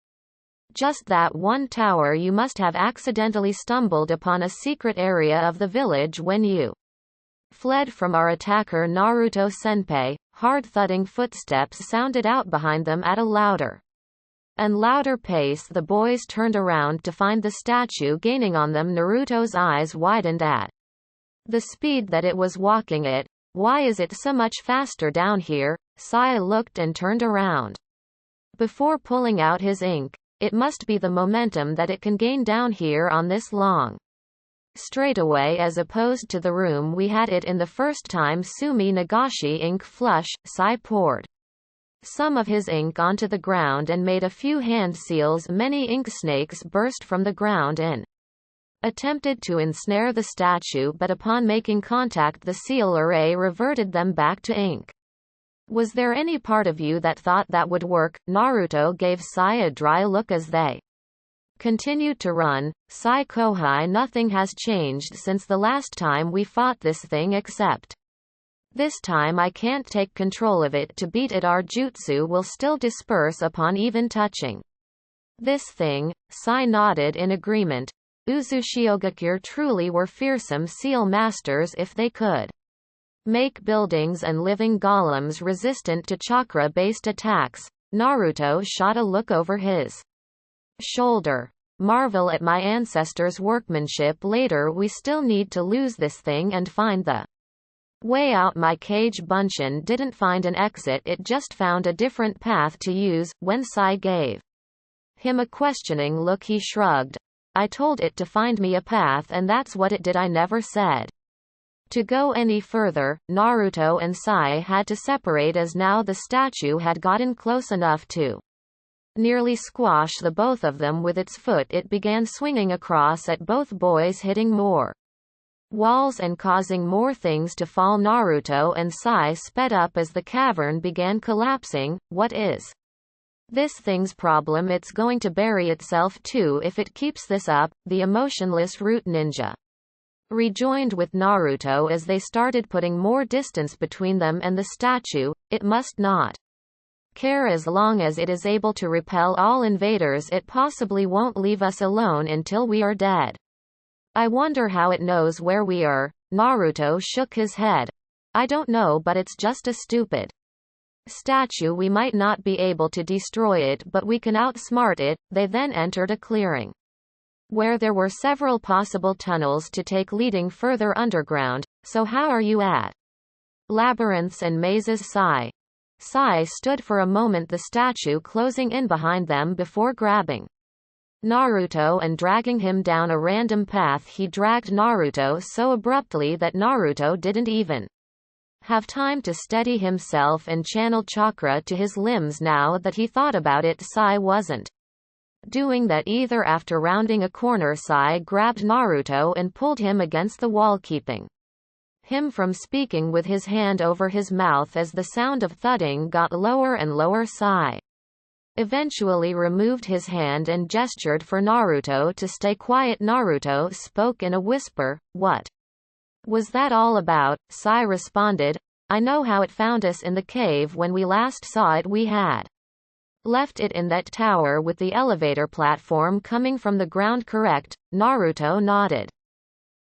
just that one tower. You must have accidentally stumbled upon a secret area of the village when you fled from our attacker. Naruto senpai. Hard thudding footsteps sounded out behind them at a louder and louder pace. The boys turned around to find the statue gaining on them. Naruto's eyes widened at the speed that it was walking at. Why is it so much faster down here? Sai looked and turned around before pulling out his ink. It must be the momentum that it can gain down here on this long straightaway, as opposed to the room we had it in the first time. Sumi Nagashi ink flush. Sai poured some of his ink onto the ground and made a few hand seals. Many ink snakes burst from the ground and attempted to ensnare the statue, but upon making contact the seal array reverted them back to ink. Was there any part of you that thought that would work? Naruto gave Sai a dry look as they continued to run. Sai Kohai, nothing has changed since the last time we fought this thing, except this time I can't take control of it. To beat it, our jutsu will still disperse upon even touching this thing. Sai nodded in agreement. Uzushiogakure truly were fearsome seal masters. If they could make buildings and living golems resistant to chakra-based attacks. Naruto shot a look over his shoulder. Marvel at my ancestors' workmanship. Later we still need to lose this thing and find the way out. My cage Bunshin didn't find an exit, it just found a different path to use. When Sai gave him a questioning look, he shrugged. I told it to find me a path and that's what it did. I never said to go any further. Naruto and Sai had to separate as now the statue had gotten close enough to nearly squash the both of them with its foot. It began swinging across at both boys, hitting more walls and causing more things to fall. Naruto and Sai sped up as the cavern began collapsing. What is this thing's problem? It's going to bury itself too if it keeps this up. The emotionless root ninja rejoined with Naruto as they started putting more distance between them and the statue. It must not care as long as it is able to repel all invaders. It possibly won't leave us alone until we are dead. I wonder how it knows where we are. Naruto shook his head. I don't know, but it's just a stupid statue. We might not be able to destroy it, but we can outsmart it. They then entered a clearing where there were several possible tunnels to take leading further underground. So how are you at labyrinths and mazes? Sai stood for a moment, the statue closing in behind them before grabbing Naruto and dragging him down a random path. He dragged Naruto so abruptly that Naruto didn't even have time to steady himself and channel chakra to his limbs. Now that he thought about it, Sai wasn't doing that either. After rounding a corner, Sai grabbed Naruto and pulled him against the wall, keeping him from speaking with his hand over his mouth. As the sound of thudding got lower and lower, Sai eventually removed his hand and gestured for Naruto to stay quiet. Naruto spoke in a whisper. What Was that all about? Sai responded, I know how it found us in the cave when we last saw it. We had left it in that tower with the elevator platform coming from the ground, correct? Naruto nodded.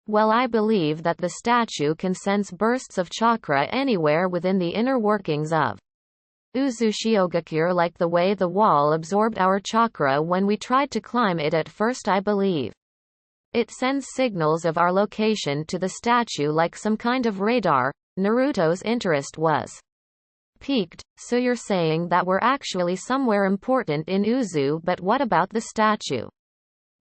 Well, I believe that the statue can sense bursts of chakra anywhere within the inner workings of Uzushiogakure, like the way the wall absorbed our chakra when we tried to climb it at first. I believe it sends signals of our location to the statue like some kind of radar. Naruto's interest was piqued. So you're saying that we're actually somewhere important in Uzu, but what about the statue?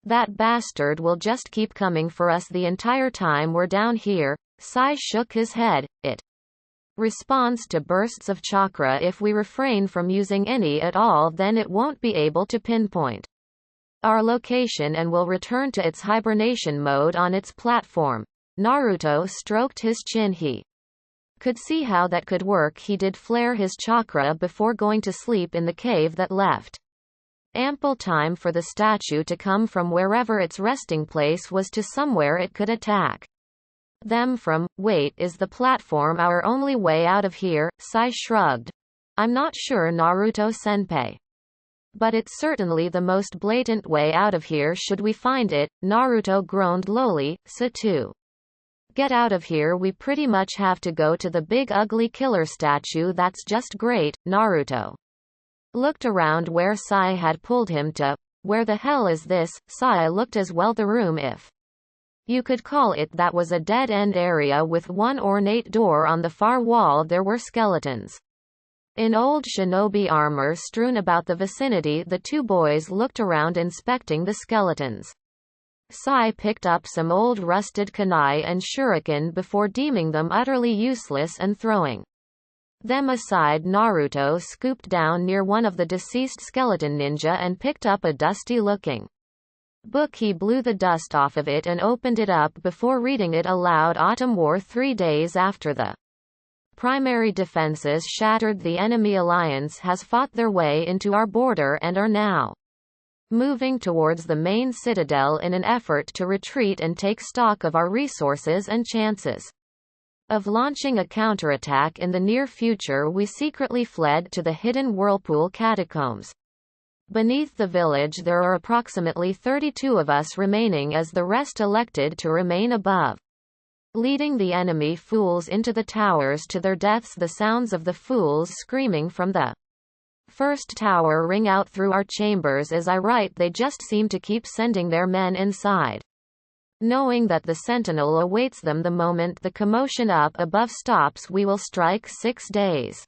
That bastard will just keep coming for us the entire time we're down here. Sai shook his head. It responds to bursts of chakra. If we refrain from using any at all, then it won't be able to pinpoint our location and will return to its hibernation mode on its platform. Naruto stroked his chin. He could see how that could work. He did flare his chakra before going to sleep in the cave. That left ample time for the statue to come from wherever its resting place was to somewhere it could attack them from. Wait, is the platform our only way out of here? Sai shrugged. I'm not sure, Naruto-senpai. But it's certainly the most blatant way out of here should we find it. Naruto groaned lowly. So to get out of here we pretty much have to go to the big ugly killer statue. That's just great. Naruto looked around where Sai had pulled him to. Where the hell is this? Sai looked as well. The room, if you could call it that, was a dead-end area with one ornate door on the far wall. There were skeletons in old shinobi armor strewn about the vicinity. The two boys looked around, inspecting the skeletons. Sai picked up some old rusted kunai and shuriken before deeming them utterly useless and throwing them aside. Naruto scooped down near one of the deceased skeleton ninja and picked up a dusty-looking book. He blew the dust off of it and opened it up before reading it aloud. Autumn War. 3 days after the primary defenses shattered, the enemy alliance has fought their way into our border and are now moving towards the main citadel in an effort to retreat and take stock of our resources and chances of launching a counterattack in the near future. We secretly fled to the hidden whirlpool catacombs beneath the village. There are approximately 32 of us remaining, as the rest elected to remain above, leading the enemy fools into the towers to their deaths. The sounds of the fools screaming from the first tower ring out through our chambers as I write. They just seem to keep sending their men inside, knowing that the sentinel awaits them the moment the commotion up above stops. We will strike. 6 days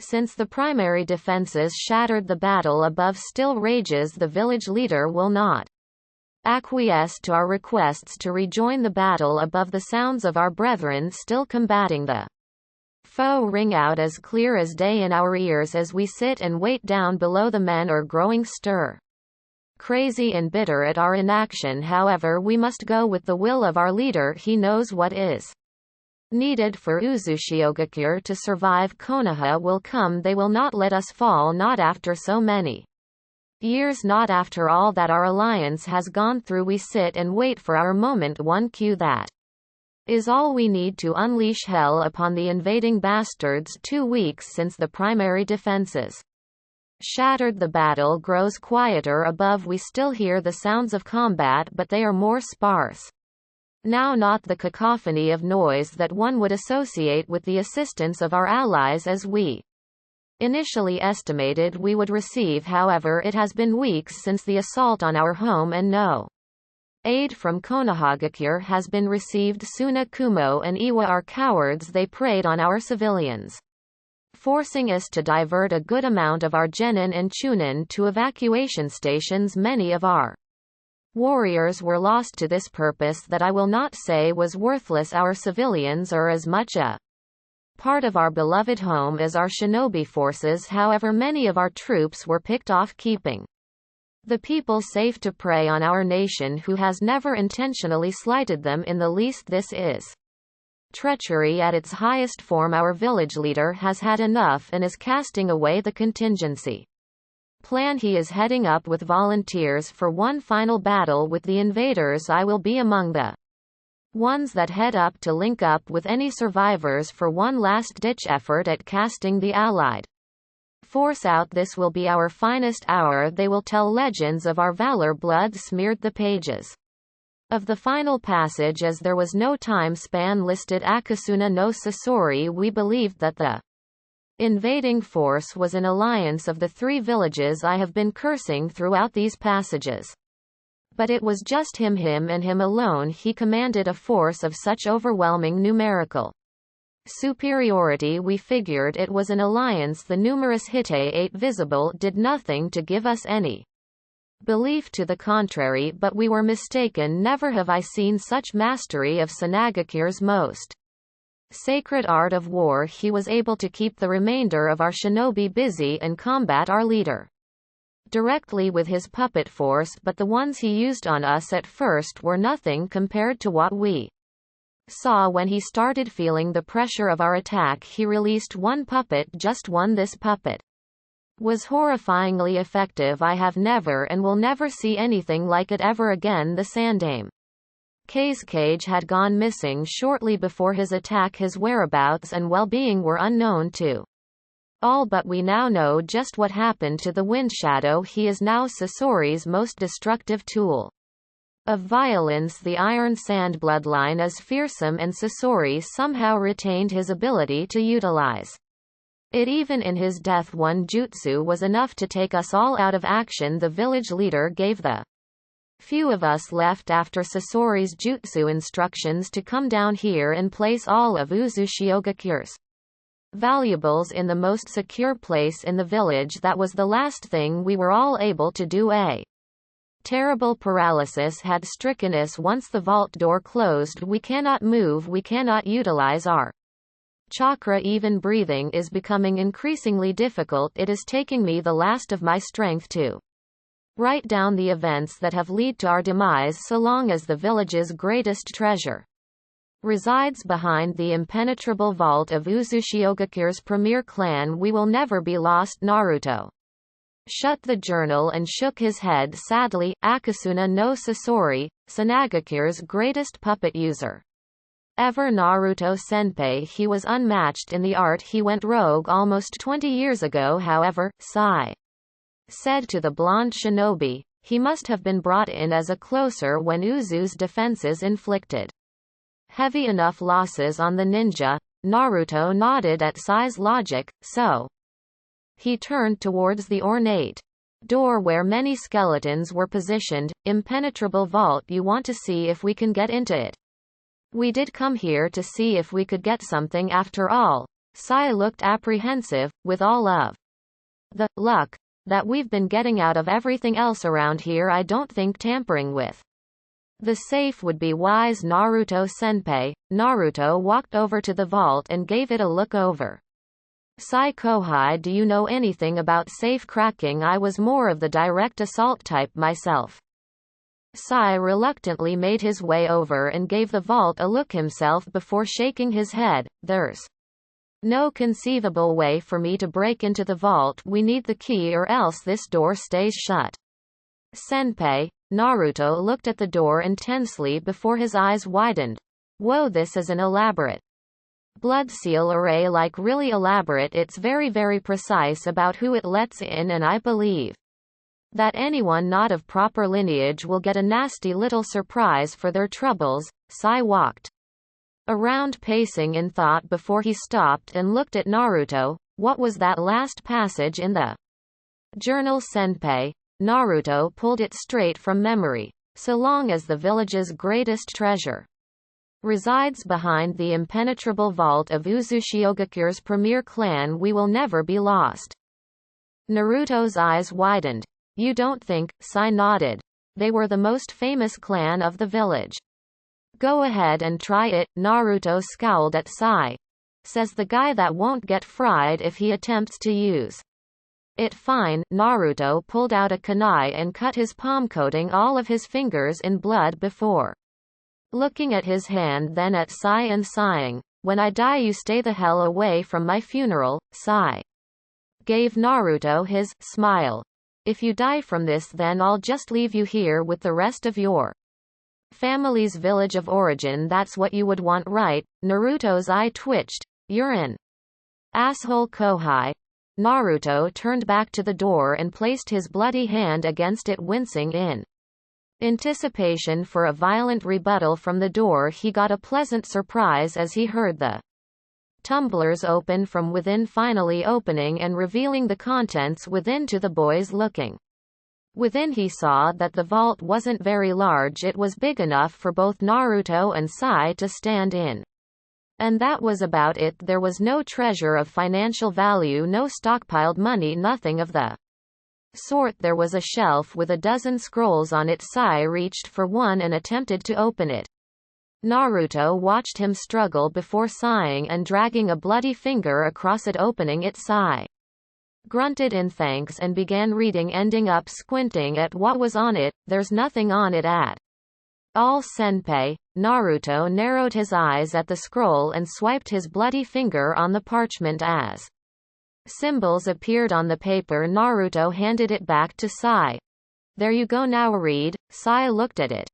since the primary defenses shattered, the battle above still rages. The village leader will not acquiesce to our requests to rejoin the battle above. The sounds of our brethren still combating the foe ring out as clear as day in our ears as we sit and wait down below. The men are growing stir crazy and bitter at our inaction. However, we must go with the will of our leader. He knows what is needed for Uzushiogakure to survive. Konoha will come. They will not let us fall, not after so many years, not after all that our alliance has gone through. We sit and wait for our moment. 1Q. That is all we need to unleash hell upon the invading bastards. 2 weeks since the primary defenses shattered, the battle grows quieter above. We still hear the sounds of combat, but they are more sparse now, not the cacophony of noise that one would associate with the assistance of our allies as we initially estimated we would receive. However, it has been weeks since the assault on our home and no aid from Konohagakure has been received. Suna, Kumo and Iwa are cowards. They preyed on our civilians, forcing us to divert a good amount of our genin and chunin to evacuation stations. Many of our warriors were lost to this purpose that I will not say was worthless. Our civilians are as much a part of our beloved home as our shinobi forces. However, many of our troops were picked off, keeping the people safe to prey on our nation, who has never intentionally slighted them in the least. This is treachery at its highest form. Our village leader has had enough and is casting away the contingency plan. He is heading up with volunteers for one final battle with the invaders. I will be among the Ones that head up to link up with any survivors for one last-ditch effort at casting the Allied force out. This will be our finest hour. They will tell legends of our valor. Blood smeared the pages of the final passage as there was no time span listed. Akasuna no Sasori. We believed that the invading force was an alliance of the three villages I have been cursing throughout these passages. But it was just him and him alone. He commanded a force of such overwhelming numerical superiority. We figured it was an alliance. The numerous Hittite visible did nothing to give us any belief to the contrary, but we were mistaken. Never have I seen such mastery of Sanagakure's most sacred art of war. He was able to keep the remainder of our shinobi busy and combat our leader directly with his puppet force, but the ones he used on us at first were nothing compared to what we saw when he started feeling the pressure of our attack. He released one puppet, just one. This puppet was horrifyingly effective. I have never and will never see anything like it ever again. The Sandame K's cage had gone missing shortly before his attack. His whereabouts and well-being were unknown to all, but we now know just what happened to the Wind Shadow. He is now Sasori's most destructive tool of violence. The Iron Sand bloodline is fearsome, and Sasori somehow retained his ability to utilize it. Even in his death, one jutsu was enough to take us all out of action. The village leader gave the few of us left after Sasori's jutsu instructions to come down here and place all of Uzushiyogakure's valuables in the most secure place in the village. That was the last thing we were all able to do. A terrible paralysis had stricken us once the vault door closed. We cannot move, we cannot utilize our chakra. Even breathing is becoming increasingly difficult. It is taking me the last of my strength to write down the events that have led to our demise. So long as the village's greatest treasure resides behind the impenetrable vault of Uzushiyogakure's premier clan, we will never be lost. Naruto shut the journal and shook his head sadly. Akasuna no Sasori, Sanagakure's greatest puppet user ever. Naruto senpai. He was unmatched in the art. He went rogue almost 20 years ago. However, Sai said to the blonde shinobi, he must have been brought in as a closer when Uzu's defenses inflicted heavy enough losses on the ninja. Naruto nodded at Sai's logic, so he turned towards the ornate door where many skeletons were positioned. Impenetrable vault. You want to see if we can get into it? We did come here to see if we could get something after all. Sai looked apprehensive. With all of the luck that we've been getting out of everything else around here, I don't think tampering with the safe would be wise. Naruto senpai. Naruto walked over to the vault and gave it a look over. Sai Kohai, do you know anything about safe cracking? I was more of the direct assault type myself. Sai reluctantly made his way over and gave the vault a look himself before shaking his head. There's no conceivable way for me to break into the vault. We need the key or else this door stays shut. Senpai. Naruto looked at the door intensely before his eyes widened. Whoa, this is an elaborate blood seal array. Like really elaborate. It's very precise about who it lets in, and I believe that anyone not of proper lineage will get a nasty little surprise for their troubles. Sai walked around pacing in thought before he stopped and looked at Naruto. What was that last passage in the journal, senpai? Naruto pulled it straight from memory. So long as the village's greatest treasure resides behind the impenetrable vault of Uzushiyogakure's premier clan, we will never be lost. Naruto's eyes widened. You don't think? Sai nodded. They were the most famous clan of the village. Go ahead and try it. Naruto scowled at Sai. Says the guy that won't get fried if he attempts to use it. Fine. Naruto pulled out a kunai and cut his palm, coating all of his fingers in blood before looking at his hand, then at Sai and sighing. When I die you stay the hell away from my funeral. Sai gave Naruto his smile. If you die from this, then I'll just leave you here with the rest of your Family's village of origin, that's what you would want, right? Naruto's eye twitched. You're in. Asshole Kohai. Naruto turned back to the door and placed his bloody hand against it, wincing in anticipation for a violent rebuttal from the door. He got a pleasant surprise as he heard the tumblers open from within, finally opening and revealing the contents within to the boys looking. Within he saw that the vault wasn't very large. It was big enough for both Naruto and Sai to stand in. And that was about it. There was no treasure of financial value, no stockpiled money, nothing of the sort. There was a shelf with a dozen scrolls on it. Sai reached for one and attempted to open it. Naruto watched him struggle before sighing and dragging a bloody finger across it, opening it. Sai grunted in thanks and began reading, ending up squinting at what was on it. There's nothing on it at all, senpai. Naruto narrowed his eyes at the scroll and swiped his bloody finger on the parchment. As symbols appeared on the paper, Naruto handed it back to Sai. There you go, now read. Sai looked at it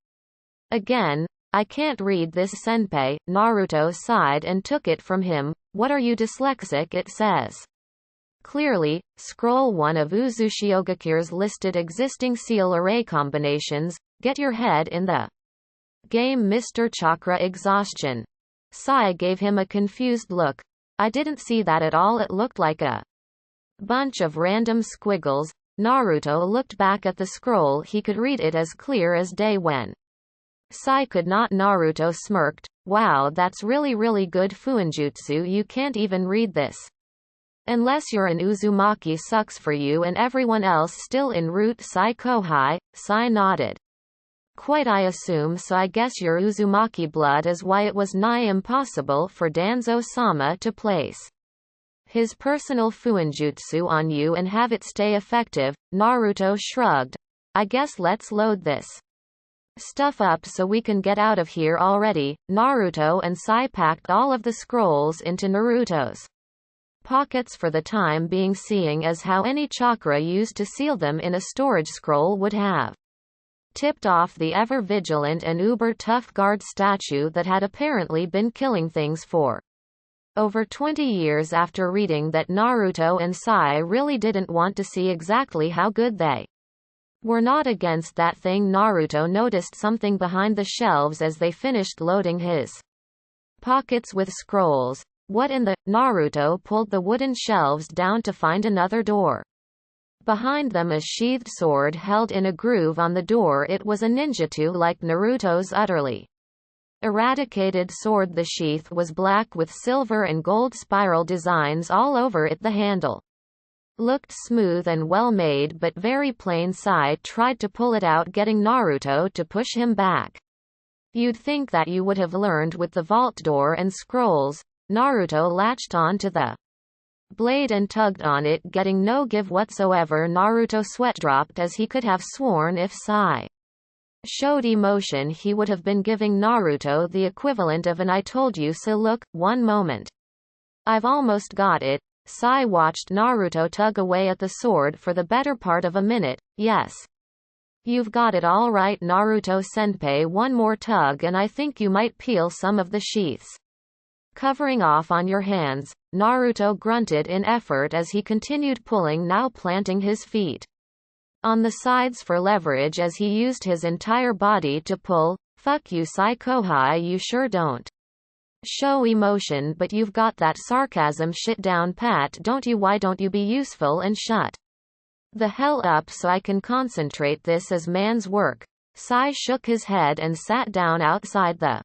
again. I can't read this, senpai. Naruto sighed and took it from him. What are you, dyslexic? It says clearly, Scroll 1 of Uzushiogakir's listed existing seal array combinations. Get your head in the game, Mr. Chakra Exhaustion. Sai gave him a confused look. I didn't see that at all. It looked like a bunch of random squiggles. Naruto looked back at the scroll. He could read it as clear as day when Sai could not. Naruto smirked. Wow, that's really good fuinjutsu. You can't even read this. Unless you're an Uzumaki. Sucks for you and everyone else still en route. Sai Kohai. Sai nodded. Quite, I assume so. I guess your Uzumaki blood is why it was nigh impossible for Danzo-sama to place his personal fuinjutsu on you and have it stay effective. Naruto shrugged. I guess let's load this stuff up so we can get out of here already. Naruto and Sai packed all of the scrolls into Naruto's pockets for the time being, seeing as how any chakra used to seal them in a storage scroll would have tipped off the ever-vigilant and uber-tough guard statue that had apparently been killing things for over 20 years. After reading that, Naruto and Sai really didn't want to see exactly how good they were not against that thing. Naruto noticed something behind the shelves as they finished loading his pockets with scrolls. What in the? Naruto pulled the wooden shelves down to find another door. Behind them a sheathed sword held in a groove on the door. It was a ninjutsu like Naruto's utterly eradicated sword. The sheath was black with silver and gold spiral designs all over it. The handle looked smooth and well made but very plain. Sai tried to pull it out, getting Naruto to push him back. You'd think that you would have learned with the vault door and scrolls. Naruto latched on to the blade and tugged on it, getting no give whatsoever. Naruto sweat dropped as he could have sworn if Sai showed emotion he would have been giving Naruto the equivalent of an I told you so look. One moment. I've almost got it. Sai watched Naruto tug away at the sword for the better part of a minute. Yes. You've got it all right, Naruto senpai. One more tug and I think you might peel some of the sheaths covering off on your hands. Naruto grunted in effort as he continued pulling, now planting his feet on the sides for leverage as he used his entire body to pull. Fuck you, Sai Kohai, you sure don't show emotion, but you've got that sarcasm shit down pat, don't you? Why don't you be useful and shut the hell up so I can concentrate? This is man's work. Sai shook his head and sat down outside the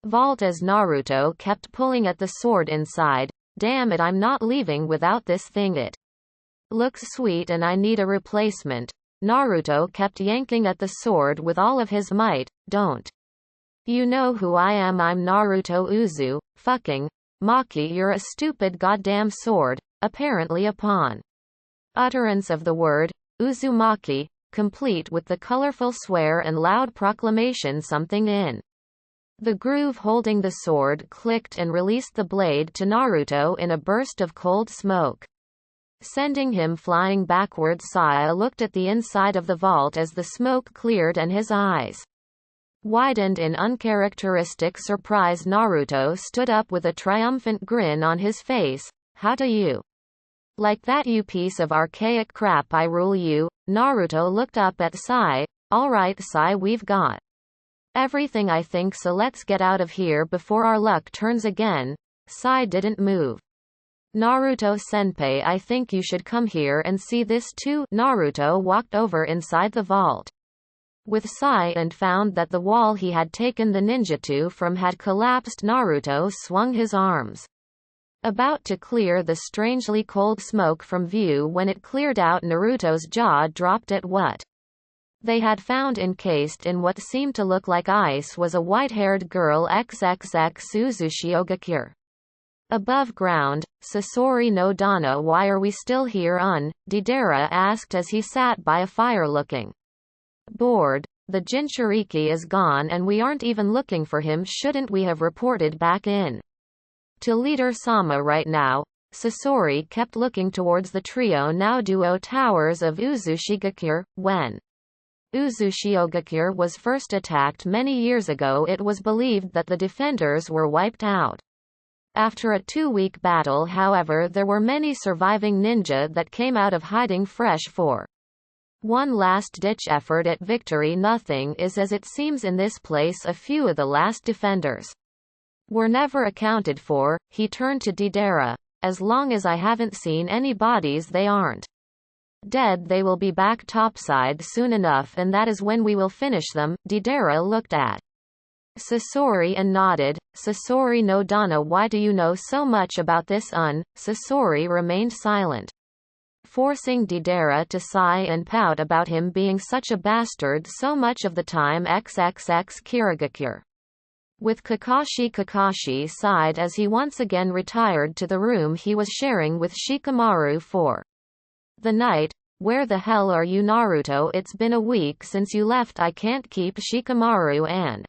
vault as Naruto kept pulling at the sword inside. Damn it, I'm not leaving without this thing. It looks sweet and I need a replacement. Naruto kept yanking at the sword with all of his might. Don't you know who I am? I'm Naruto Uzu. Fucking Maki, you're a stupid goddamn sword. Apparently upon utterance of the word Uzumaki, complete with the colorful swear and loud proclamation, something in the groove holding the sword clicked and released the blade to Naruto in a burst of cold smoke, sending him flying backwards. Sai looked at the inside of the vault as the smoke cleared and his eyes widened in uncharacteristic surprise. Naruto stood up with a triumphant grin on his face. How do you like that, you piece of archaic crap? I rule you. Naruto looked up at Sai. Alright Sai, we've got everything I think, so let's get out of here before our luck turns again. Sai didn't move. Naruto senpai, I think you should come here and see this too. Naruto walked over inside the vault with Sai and found that the wall he had taken the ninjutsu from had collapsed. Naruto swung his arms, about to clear the strangely cold smoke from view. When it cleared out, Naruto's jaw dropped at what they had found. Encased in what seemed to look like ice was a white-haired girl. XXX Suzushiyogakure. Above ground, Sasori no Dana. Why are we still here? Deidara asked as he sat by a fire looking bored. The Jinchuriki is gone and we aren't even looking for him. Shouldn't we have reported back in to Leader Sama right now? Sasori kept looking towards the trio now duo towers of Uzushigakure. When Uzushiyogakure was first attacked many years ago, it was believed that the defenders were wiped out. After a 2-week battle, however, there were many surviving ninja that came out of hiding fresh for one last-ditch effort at victory. Nothing is as it seems in this place. A few of the last defenders were never accounted for. He turned to Deidara. As long as I haven't seen any bodies, they aren't dead. They will be back topside soon enough, and that is when we will finish them. Deidara looked at Sasori and nodded. Sasori no Dana, why do you know so much about this? Sasori remained silent, forcing Deidara to sigh and pout about him being such a bastard so much of the time. XXX Kirigakure. With Kakashi sighed as he once again retired to the room he was sharing with Shikamaru for the night. Where the hell are you, Naruto? It's been a week since you left. I can't keep Shikamaru and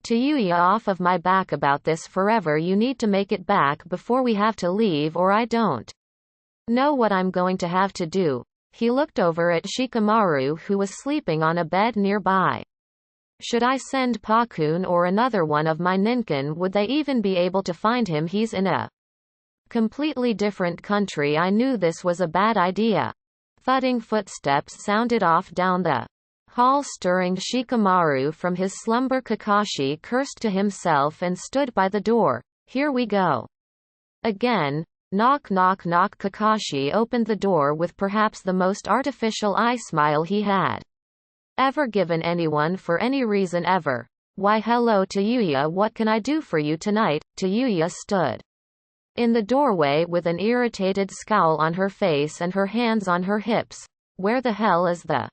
Tayuya off of my back about this forever. You need to make it back before we have to leave, or I don't know what I'm going to have to do. He looked over at Shikamaru, who was sleeping on a bed nearby. Should I send Pakun or another one of my ninkin? Would they even be able to find him? He's in a completely different country. I knew this was a bad idea. Thudding footsteps sounded off down the hall, stirring Shikamaru from his slumber. Kakashi cursed to himself and stood by the door. Here we go again. Knock knock knock. Kakashi opened the door with perhaps the most artificial eye smile he had ever given anyone for any reason ever. Why hello Tayuya, what can I do for you tonight? Tayuya stood in the doorway with an irritated scowl on her face and her hands on her hips. Where the hell is the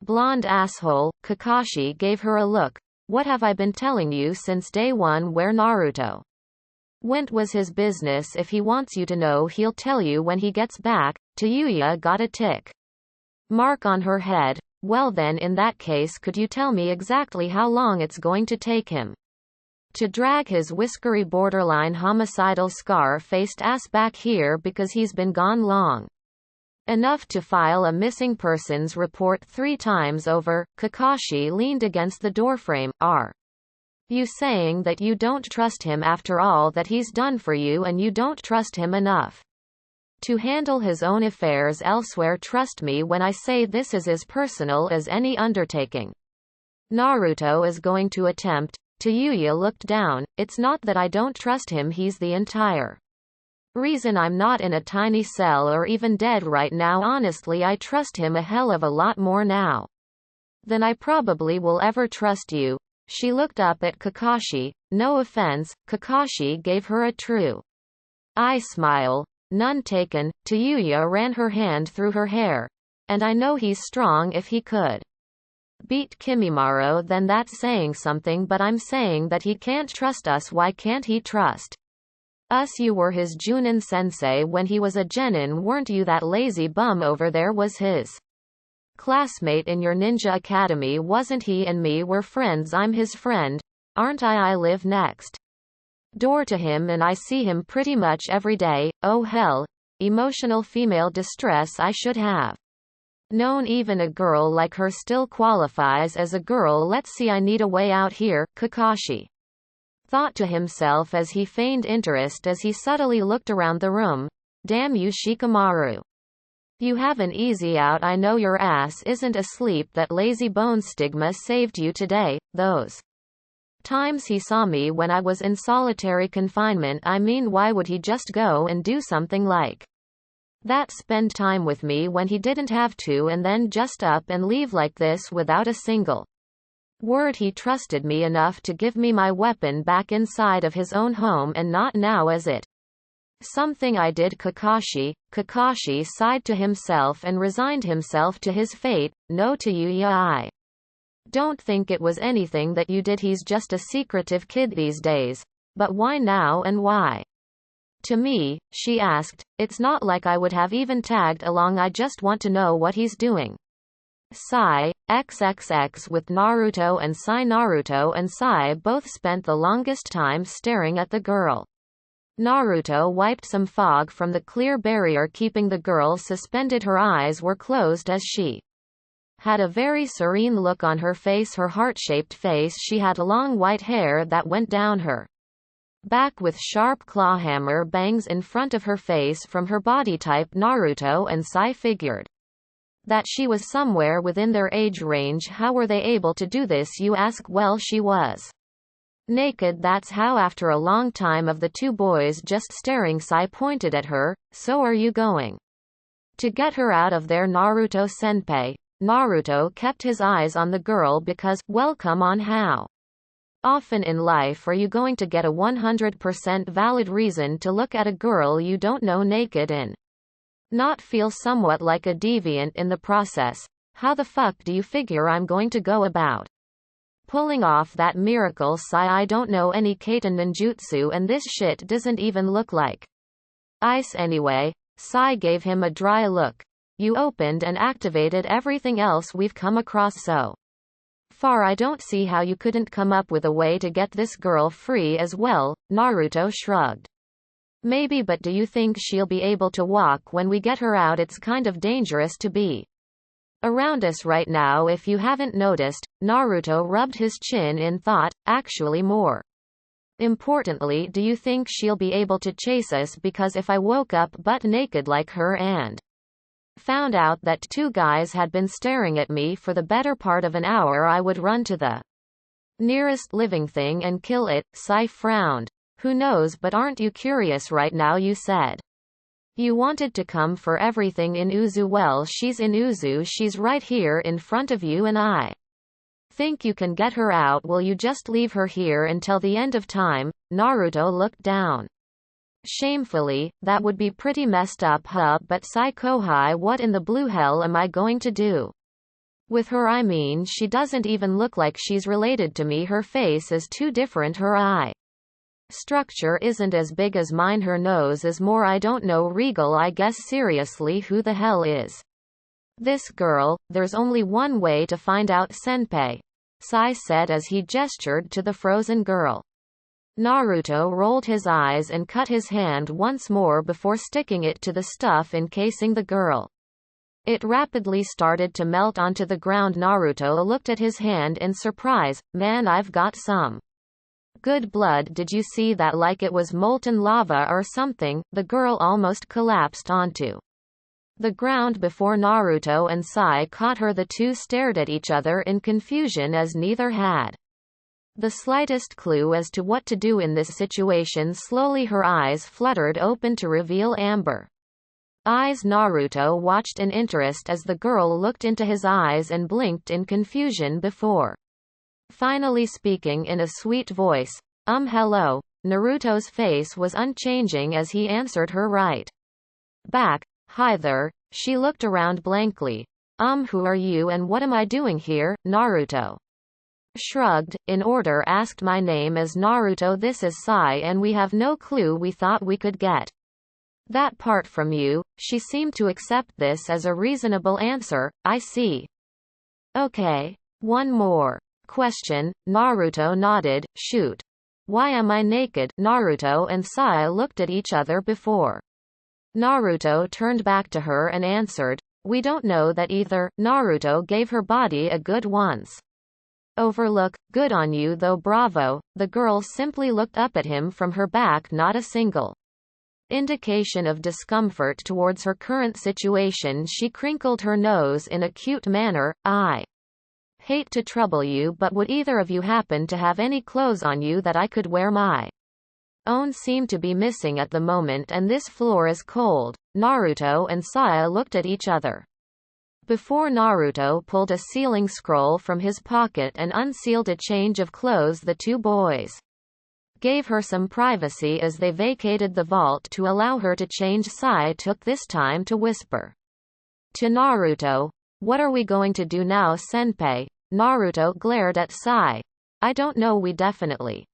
blonde asshole? Kakashi gave her a look. What have I been telling you since day one? Where Naruto went was his business. If he wants you to know, he'll tell you when he gets back. Tayuya got a tick mark on her head. Well then, in that case, could you tell me exactly how long it's going to take him to drag his whiskery, borderline homicidal, scar-faced ass back here, because he's been gone long enough to file a missing persons report 3 times over? Kakashi leaned against the doorframe. Are you saying that you don't trust him after all that he's done for you, and you don't trust him enough to handle his own affairs elsewhere? Trust me when I say this is as personal as any undertaking Naruto is going to attempt. Tayuya looked down. It's not that I don't trust him, he's the entire reason I'm not in a tiny cell or even dead right now. Honestly, I trust him a hell of a lot more now than I probably will ever trust you. She looked up at Kakashi. No offense. Kakashi gave her a true eye smile. None taken. Tayuya ran her hand through her hair. And I know he's strong. If he could beat Kimimaro, then that's saying something, but I'm saying that he can't trust us. Why can't he trust us? You were his Junin sensei when he was a genin, weren't you? That lazy bum over there was his classmate in your ninja academy, wasn't he? And me were friends. I'm his friend, aren't I? I live next door to him and I see him pretty much every day. Oh hell. Emotional female distress. I should have Known even a girl like her still qualifies as a girl. Let's see, I need a way out here, Kakashi thought to himself as he feigned interest as he subtly looked around the room. Damn you, Shikamaru. You have an easy out. I know your ass isn't asleep. That lazy bone stigma saved you today. Those times he saw me when I was in solitary confinement, I mean, why would he just go and do something like that? Spend time with me when he didn't have to, and then just up and leave like this without a single word. He trusted me enough to give me my weapon back inside of his own home, and not now is it something I did? Kakashi sighed to himself and resigned himself to his fate. No, to you, yeah, I don't think it was anything that you did. He's just a secretive kid these days. But why now, and why to me? She asked. It's not like I would have even tagged along. I just want to know what he's doing. Sigh. XXX. With Naruto and Sai. Naruto and Sai both spent the longest time staring at the girl. Naruto wiped some fog from the clear barrier keeping the girl suspended. Her eyes were closed as she had a very serene look on her face, her heart-shaped face. She had long white hair that went down her back with sharp clawhammer bangs in front of her face. From her body type, Naruto and Sai figured that she was somewhere within their age range. How were they able to do this, you ask? Well, she was naked, that's how. After a long time of the two boys just staring, Sai pointed at her. So are you going to get her out of there, Naruto-senpai? Naruto kept his eyes on the girl because, well, come on, how often in life are you going to get a 100% valid reason to look at a girl you don't know naked and not feel somewhat like a deviant in the process? How the fuck do you figure I'm going to go about pulling off that miracle, Sai? I don't know any kaiten ninjutsu, and this shit doesn't even look like ice anyway. Sai gave him a dry look. You opened and activated everything else we've come across so far. I don't see how you couldn't come up with a way to get this girl free as well. Naruto shrugged. Maybe, but do you think she'll be able to walk when we get her out? It's kind of dangerous to be around us right now, if you haven't noticed. Naruto rubbed his chin in thought. Actually, more importantly, do you think she'll be able to chase us? Because if I woke up butt naked like her and found out that two guys had been staring at me for the better part of an hour, I would run to the nearest living thing and kill it. Sai frowned. Who knows, but aren't you curious right now? You said you wanted to come for everything in Uzu. Well, she's in Uzu. She's right here in front of you, and I think you can get her out. Will you just leave her here until the end of time? Naruto looked down shamefully. That would be pretty messed up, huh? But Sai Kohai, what in the blue hell am I going to do with her? I mean, she doesn't even look like she's related to me. Her face is too different. Her eye structure isn't as big as mine. Her nose is more, I don't know, regal, I guess. Seriously, who the hell is this girl? There's only one way to find out, senpai, Sai said as he gestured to the frozen girl. Naruto rolled his eyes and cut his hand once more before sticking it to the stuff encasing the girl. It rapidly started to melt onto the ground. Naruto looked at his hand in surprise. Man, I've got some good blood. Did you see that? Like it was molten lava or something. The girl almost collapsed onto the ground before Naruto and Sai caught her. The two stared at each other in confusion as neither had the slightest clue as to what to do in this situation. Slowly her eyes fluttered open to reveal amber eyes. Naruto watched in interest as the girl looked into his eyes and blinked in confusion before finally speaking in a sweet voice. Hello. Naruto's face was unchanging as he answered her right back. Hi there. She looked around blankly. Who are you and what am I doing here? Naruto shrugged. In order, asked. My name is Naruto. This is Sai, and we have no clue. We thought we could get that part from you. She seemed to accept this as a reasonable answer. I see. Okay. One more question. Naruto nodded. Shoot. Why am I naked? Naruto and Sai looked at each other before Naruto turned back to her and answered, We don't know that either. Naruto gave her body a good once over look. Good on you though, bravo. The girl simply looked up at him from her back, not a single indication of discomfort towards her current situation. She crinkled her nose in a cute manner. I hate to trouble you, but would either of you happen to have any clothes on you that I could wear? My own seem to be missing at the moment, and this floor is cold. Naruto and Saya looked at each other before Naruto pulled a sealing scroll from his pocket and unsealed a change of clothes. The two boys gave her some privacy as they vacated the vault to allow her to change. Sai took this time to whisper to Naruto, "What are we going to do now, senpai?" Naruto glared at Sai. "I don't know, we definitely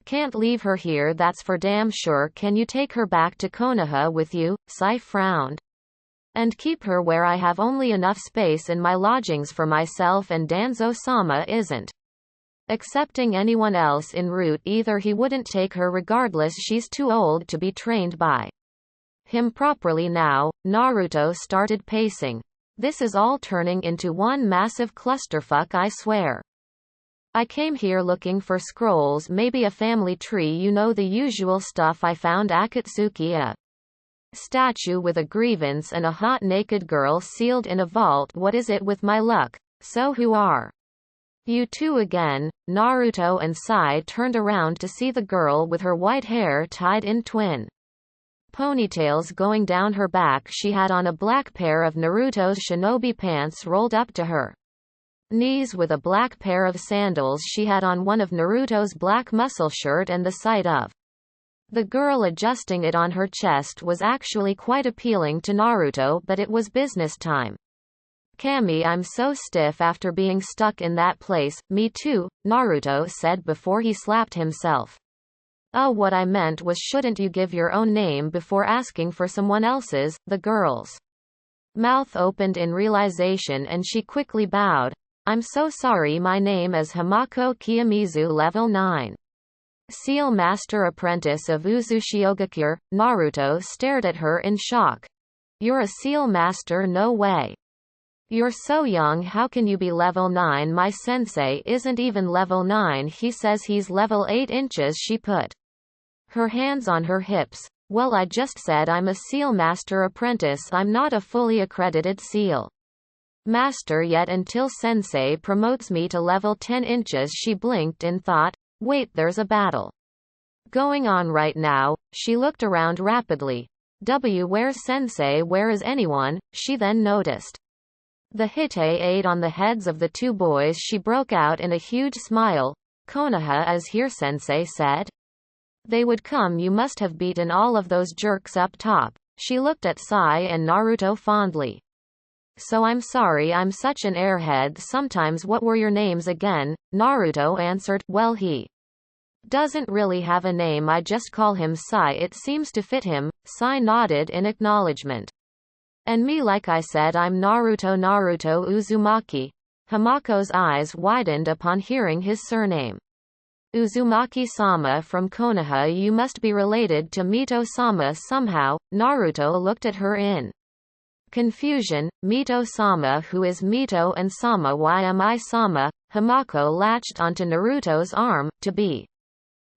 can't leave her here, that's for damn sure. Can you take her back to Konoha with you?" Sai frowned. "And keep her where I have only enough space in my lodgings for myself, and Danzo-sama isn't accepting anyone else en route either. He wouldn't take her regardless, she's too old to be trained by him properly now." Naruto started pacing. "This is all turning into one massive clusterfuck, I swear. I came here looking for scrolls, maybe a family tree, you know, the usual stuff. I found Akatsuki, a statue with a grievance, and a hot naked girl sealed in a vault. What is it with my luck? So who are you two again?" Naruto and Sai turned around to see the girl with her white hair tied in twin ponytails going down her back. She had on a black pair of Naruto's shinobi pants rolled up to her knees with a black pair of sandals. She had on one of Naruto's black muscle shirt, and the sight of the girl adjusting it on her chest was actually quite appealing to Naruto, but it was business time. "Kami, I'm so stiff after being stuck in that place." "Me too," Naruto said before he slapped himself. "Oh, what I meant was, shouldn't you give your own name before asking for someone else's?" The girl's mouth opened in realization and she quickly bowed. "I'm so sorry, my name is Hamako Kiyomizu, level 9. Seal Master Apprentice of Uzushiogakure." Naruto stared at her in shock. "You're a Seal Master? No way. You're so young, how can you be level 9? My sensei isn't even level 9, he says he's level 8 inches." She put her hands on her hips. "Well, I just said I'm a Seal Master Apprentice. I'm not a fully accredited Seal Master yet until sensei promotes me to level 10 inches. She blinked in thought. "Wait, there's a battle going on right now." She looked around rapidly. Where's sensei? Where is anyone?" She then noticed the Hite-8 on the heads of the two boys. She broke out in a huge smile. "Konoha is here," sensei said. "They would come. You must have beaten all of those jerks up top." She looked at Sai and Naruto fondly. "So I'm sorry, I'm such an airhead sometimes. What were your names again?" Naruto answered. "Well, he doesn't really have a name, I just call him Sai. It seems to fit him." Sai nodded in acknowledgement. "And me, like I said, I'm Naruto Uzumaki." Hamako's eyes widened upon hearing his surname. "Uzumaki-sama from Konoha. You must be related to Mito-sama somehow." Naruto looked at her in confusion. "Mito-sama? Who is Mito and Sama? Why am I Sama?" Hamako latched onto Naruto's arm, to be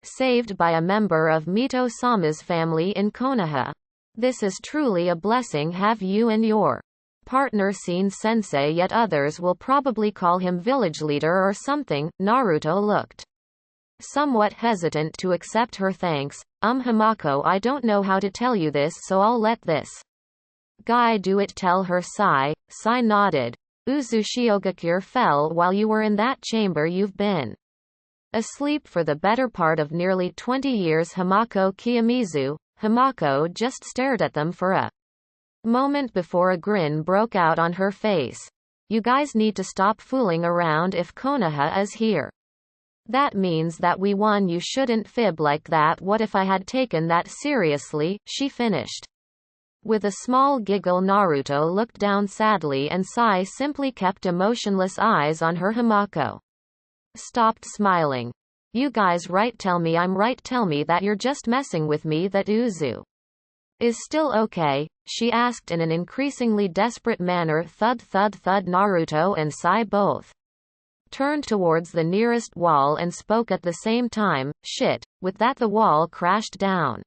saved by a member of Mito-sama's family in Konoha. "This is truly a blessing. Have you and your partner seen sensei yet? Others will probably call him village leader or something." Naruto looked somewhat hesitant to accept her thanks. Hamako, I don't know how to tell you this, so I'll let this guy do it. Tell her." Sai nodded. "Uzushiogakure fell while you were in that chamber. You've been asleep for the better part of nearly 20 years." Hamako Kiyomizu. Hamako just stared at them for a moment before a grin broke out on her face. "You guys need to stop fooling around. If Konoha is here, that means that we won. You shouldn't fib like that." "What if I had taken that seriously?" she finished. With a small giggle, Naruto looked down sadly and Sai simply kept emotionless eyes on her. Hamako stopped smiling. "You guys right? Tell me I'm right. Tell me that you're just messing with me. That Uzu Is still okay? She asked in an increasingly desperate manner. Thud thud thud. Naruto and Sai both turned towards the nearest wall and spoke at the same time. Shit. With that the wall crashed down.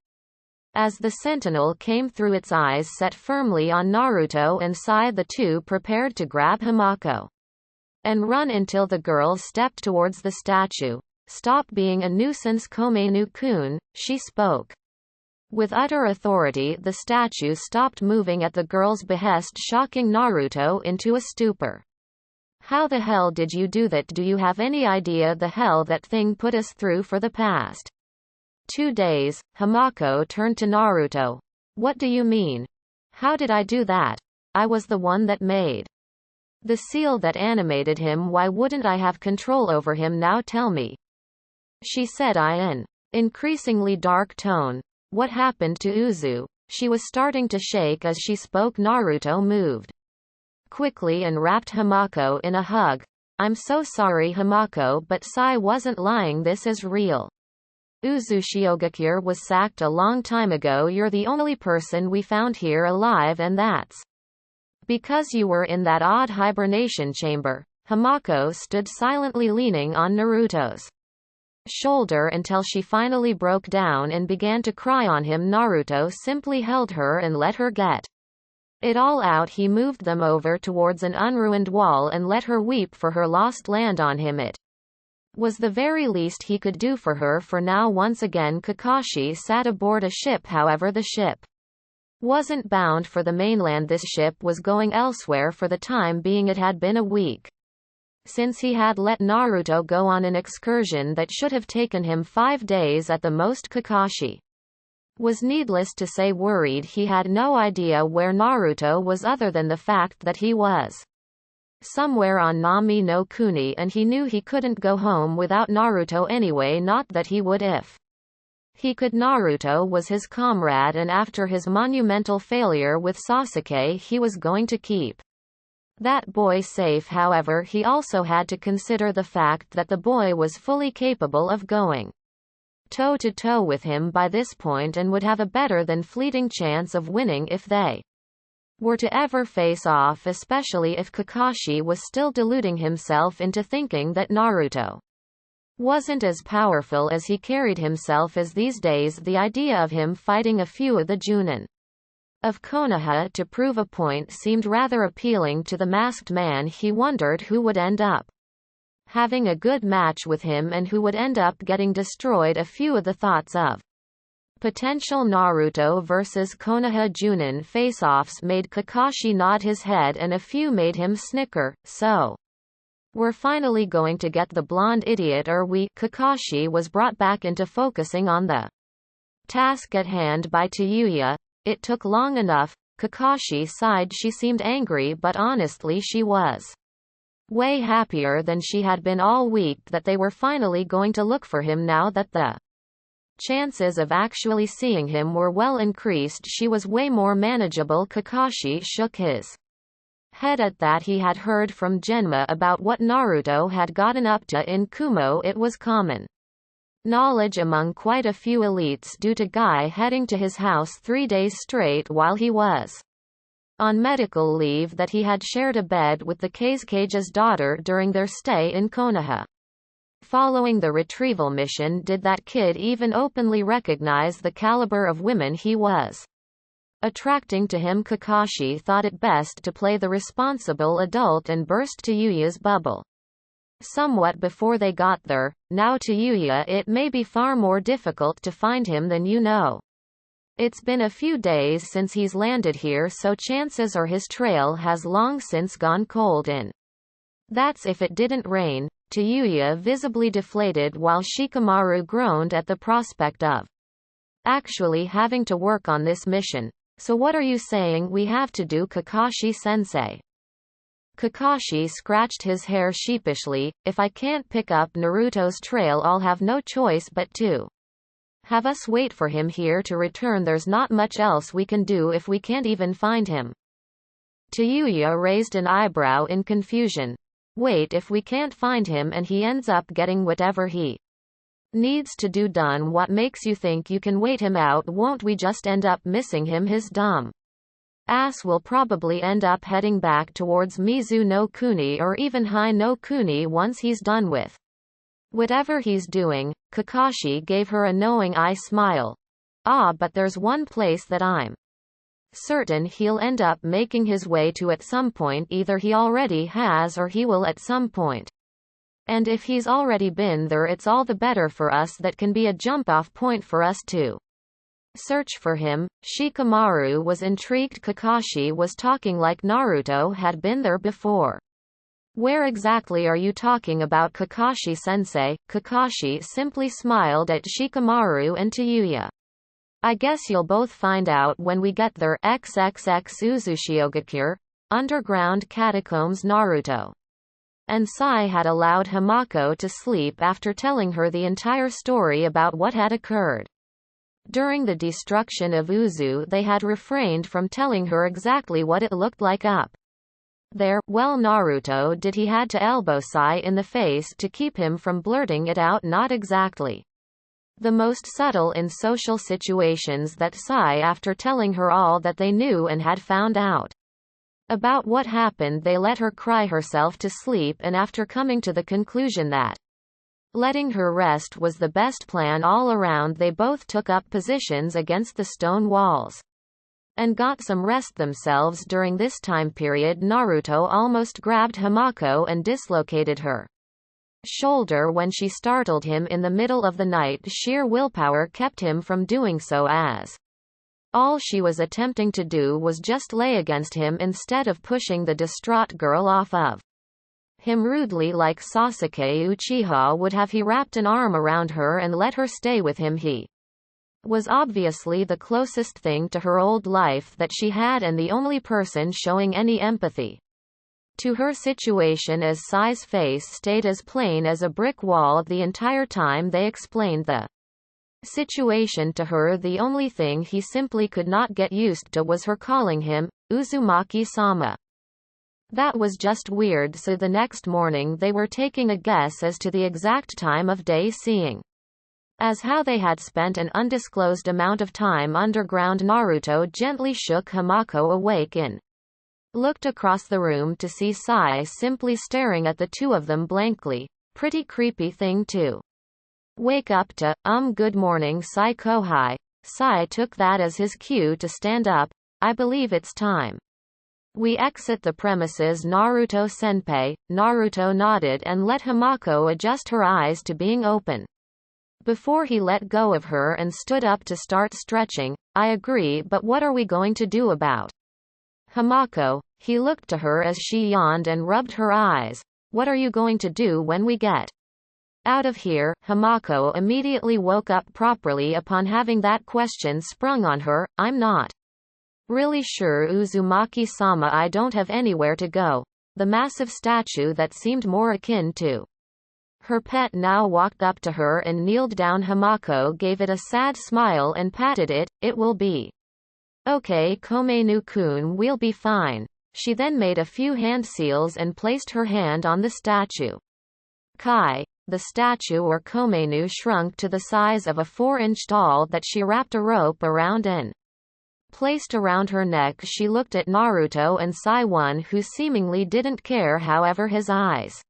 As the sentinel came through, its eyes set firmly on Naruto and Sai, the two prepared to grab Himako and run until the girl stepped towards the statue. Stop being a nuisance, Komenu-kun, she spoke. With utter authority, the statue stopped moving at the girl's behest, shocking Naruto into a stupor. How the hell did you do that? Do you have any idea the hell that thing put us through for the past 2 days? Himako turned to Naruto. What do you mean? How did I do that? I was the one that made the seal that animated him. Why wouldn't I have control over him now? Tell me, she said in an increasingly dark tone. What happened to Uzu? She was starting to shake as she spoke. Naruto moved quickly and wrapped Himako in a hug. I'm so sorry, Himako, but Sai wasn't lying. This is real. Uzushigakure was sacked a long time ago. You're the only person we found here alive, and that's because you were in that odd hibernation chamber. Himako stood silently, leaning on Naruto's shoulder until she finally broke down and began to cry on him. Naruto simply held her and let her get it all out. He moved them over towards an unruined wall and let her weep for her lost land on him. It was the very least he could do for her for now. Once again, Kakashi sat aboard a ship. However, the ship wasn't bound for the mainland. This ship was going elsewhere for the time being. It had been a week since he had let Naruto go on an excursion that should have taken him 5 days at the most. Kakashi was, needless to say, worried. He had no idea where Naruto was other than the fact that he was somewhere on Nami no Kuni, and he knew he couldn't go home without Naruto anyway. Not that he would if he could. Naruto was his comrade, and after his monumental failure with Sasuke, he was going to keep that boy safe. However, he also had to consider the fact that the boy was fully capable of going toe-to-toe with him by this point and would have a better than fleeting chance of winning if they were to ever face off, especially if Kakashi was still deluding himself into thinking that Naruto wasn't as powerful as he carried himself as these days. The idea of him fighting a few of the Junin of Konoha to prove a point seemed rather appealing to the masked man. He wondered who would end up having a good match with him and who would end up getting destroyed. A few of the thoughts of potential Naruto versus Konoha Junin face-offs made Kakashi nod his head, and a few made him snicker. So, we're finally going to get the blonde idiot, are we? Kakashi was brought back into focusing on the task at hand by Tayuya. It took long enough. Kakashi sighed. She seemed angry, but honestly she was way happier than she had been all week that they were finally going to look for him now that the chances of actually seeing him were well increased. She was way more manageable. Kakashi shook his head at that. He had heard from Genma about what Naruto had gotten up to in Kumo. It was common knowledge among quite a few elites due to Guy heading to his house 3 days straight while he was on medical leave that he had shared a bed with the Kage's daughter during their stay in Konoha. Following the retrieval mission, did that kid even openly recognize the caliber of women he was attracting to him? Kakashi thought it best to play the responsible adult and burst Tayuya's bubble somewhat before they got there. Now Tayuya, it may be far more difficult to find him than you know. It's been a few days since he's landed here, so chances are his trail has long since gone cold, and that's if it didn't rain. Tayuya visibly deflated while Shikamaru groaned at the prospect of actually having to work on this mission. So what are you saying we have to do, Kakashi-sensei? Kakashi scratched his hair sheepishly. If I can't pick up Naruto's trail, I'll have no choice but to have us wait for him here to return. There's not much else we can do if we can't even find him. Tayuya raised an eyebrow in confusion. Wait, if we can't find him and he ends up getting whatever he Needs to do done. What makes you think you can wait him out? Won't we just end up missing him? His dumb ass will probably end up heading back towards Mizu no Kuni or even Hai no Kuni once he's done with whatever he's doing. Kakashi gave her a knowing eye smile. Ah, but there's one place that I'm certain he'll end up making his way to at some point. Either he already has or he will at some point. And if he's already been there, it's all the better for us. That can be a jump-off point for us to search for him. Shikamaru was intrigued. Kakashi was talking like Naruto had been there before. Where exactly are you talking about, Kakashi-sensei? Kakashi simply smiled at Shikamaru and to Yuya. I guess you'll both find out when we get there. XXX Uzushiogakure, underground catacombs. Naruto and Sai had allowed Hamako to sleep after telling her the entire story about what had occurred during the destruction of Uzu. They had refrained from telling her exactly what it looked like up there. Well, Naruto did. He had to elbow Sai in the face to keep him from blurting it out. Not exactly the most subtle in social situations that Sai, after telling her all that they knew and had found out about what happened, they let her cry herself to sleep, and after coming to the conclusion that letting her rest was the best plan all around, they both took up positions against the stone walls and got some rest themselves. During this time period, Naruto almost grabbed Hamako and dislocated her shoulder when she startled him in the middle of the night. Sheer willpower kept him from doing so, as all she was attempting to do was just lay against him instead of pushing the distraught girl off of him rudely like Sasuke Uchiha would have. He wrapped an arm around her and let her stay with him. He was obviously the closest thing to her old life that she had, and the only person showing any empathy to her situation, as Sai's face stayed as plain as a brick wall the entire time they explained the situation to her. The only thing he simply could not get used to was her calling him Uzumaki-sama. That was just weird. So the next morning they were taking a guess as to the exact time of day, seeing as how they had spent an undisclosed amount of time underground. Naruto gently shook Hamako awake and looked across the room to see Sai simply staring at the two of them blankly. Pretty creepy thing to wake up to. Good morning, Sai Kohai. Sai took that as his cue to stand up. I believe it's time we exit the premises, Naruto-senpai. Naruto nodded and let Hamako adjust her eyes to being open before he let go of her and stood up to start stretching. I agree, but what are we going to do about Hamako? He looked to her as she yawned and rubbed her eyes. What are you going to do when we get out of here? Hamako immediately woke up properly upon having that question sprung on her. I'm not really sure, Uzumaki-sama. I don't have anywhere to go. The massive statue that seemed more akin to her pet now walked up to her and kneeled down. Hamako gave it a sad smile and patted it. It will be okay, Komainu-kun, we'll be fine. She then made a few hand seals and placed her hand on the statue. Kai. The statue, or Komainu, shrunk to the size of a 4-inch doll that she wrapped a rope around and placed around her neck. She looked at Naruto and Sai, one who seemingly didn't care, however his eyes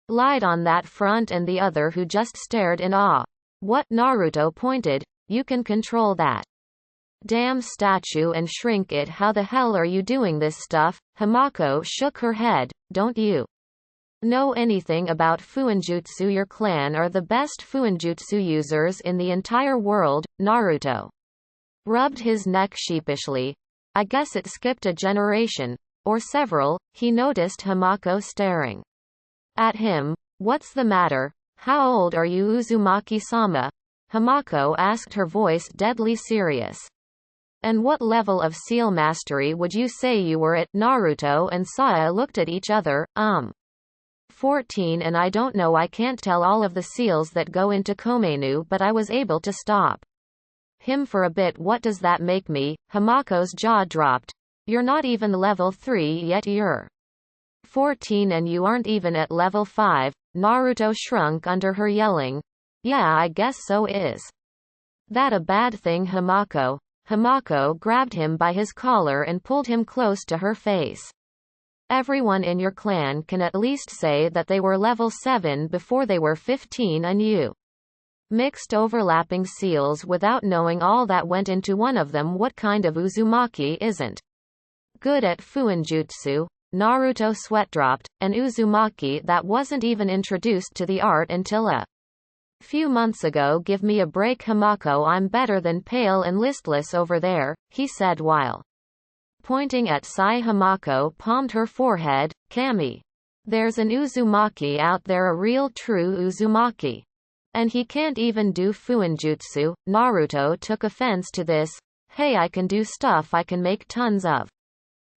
lied on that front, and the other who just stared in awe. What? Naruto pointed. You can control that damn statue and shrink it. How the hell are you doing this stuff? Hamako shook her head. Don't you know anything about Fuinjutsu? Your clan are the best Fuinjutsu users in the entire world. Naruto rubbed his neck sheepishly. I guess it skipped a generation or several. He noticed Hamako staring at him. What's the matter? How old are you, Uzumaki-sama? Hamako asked, her voice deadly serious. And what level of seal mastery would you say you were at? Naruto and Saya looked at each other. 14, and I don't know, I can't tell all of the seals that go into Komainu, but I was able to stop him for a bit. What does that make me? Hamako's jaw dropped. You're not even level 3 yet. You're 14 and you aren't even at level 5. Naruto shrunk under her, yelling, Yeah, I guess so is. That a bad thing, Hamako? Hamako grabbed him by his collar and pulled him close to her face. Everyone in your clan can at least say that they were level 7 before they were 15 and you mixed overlapping seals without knowing all that went into one of them. What kind of Uzumaki isn't good at Fuinjutsu? Naruto sweat-dropped, an Uzumaki that wasn't even introduced to the art until a few months ago. Give me a break, Hamako. I'm better than pale and listless over there, he said while pointing at Sai. Hamako palmed her forehead. Kami, there's an Uzumaki out there, a real true Uzumaki. And he can't even do Fuinjutsu. Naruto took offense to this. Hey, I can do stuff. I can make tons of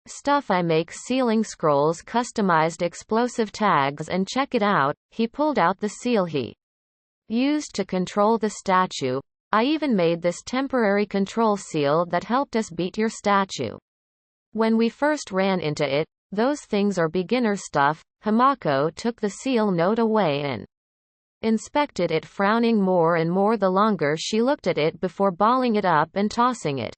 stuff. I make sealing scrolls, customized explosive tags, and check it out. He pulled out the seal he used to control the statue. I even made this temporary control seal that helped us beat your statue when we first ran into it. Those things are beginner stuff. Hamako took the seal note away and inspected it, frowning more and more the longer she looked at it before balling it up and tossing it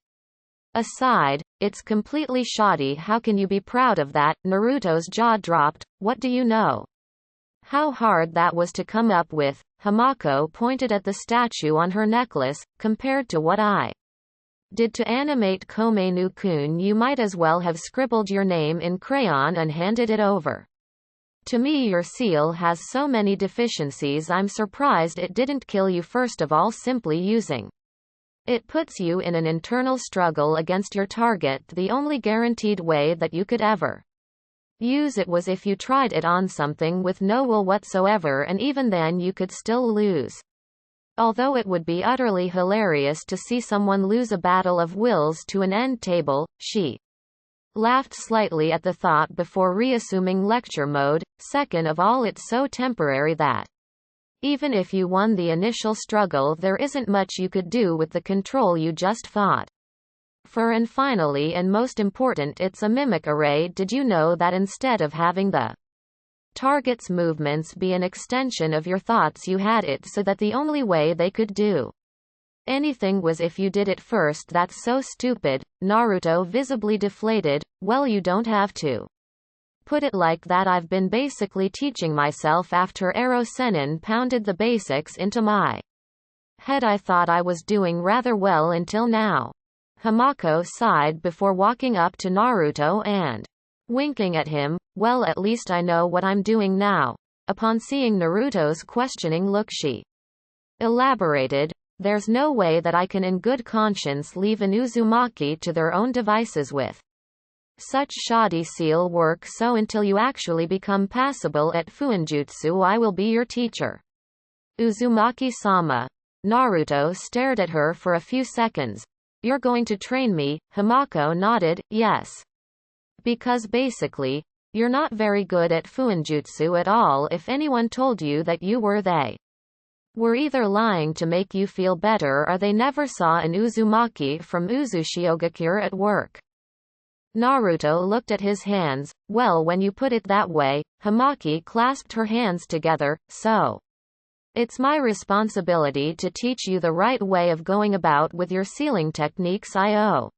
aside. It's completely shoddy. How can you be proud of that? Naruto's jaw dropped. What do you know how hard that was to come up with? Hamako pointed at the statue on her necklace. Compared to what I did to animate Komenu-kun, you might as well have scribbled your name in crayon and handed it over to me. Your seal has so many deficiencies. I'm surprised it didn't kill you. First of all, simply using it puts you in an internal struggle against your target. The only guaranteed way that you could ever use it was if you tried it on something with no will whatsoever, and even then you could still lose. Although it would be utterly hilarious to see someone lose a battle of wills to an end table, she laughed slightly at the thought before reassuming lecture mode. Second of all, it's so temporary that even if you won the initial struggle, there isn't much you could do with the control you just fought for. And finally, and most important, it's a mimic array. Did you know that instead of having the target's movements be an extension of your thoughts, you had it so that the only way they could do anything was if you did it first? That's so stupid. Naruto visibly deflated. Well, you don't have to put it like that. I've been basically teaching myself after Ero Sennin pounded the basics into my head. I thought I was doing rather well until now. Hamako sighed before walking up to Naruto and winking at him. Well, at least I know what I'm doing now. Upon seeing Naruto's questioning look, she elaborated. There's no way that I can in good conscience leave an Uzumaki to their own devices with such shoddy seal work, so until you actually become passable at Fuinjutsu, I will be your teacher. Uzumaki-sama. Naruto stared at her for a few seconds. You're going to train me? Hamako nodded. Yes. Because basically, you're not very good at Fuinjutsu at all. If anyone told you that you were, they were either lying to make you feel better, or they never saw an Uzumaki from Uzushiogakure at work. Naruto looked at his hands. Well, when you put it that way. Hamaki clasped her hands together. So it's my responsibility to teach you the right way of going about with your sealing techniques. I owe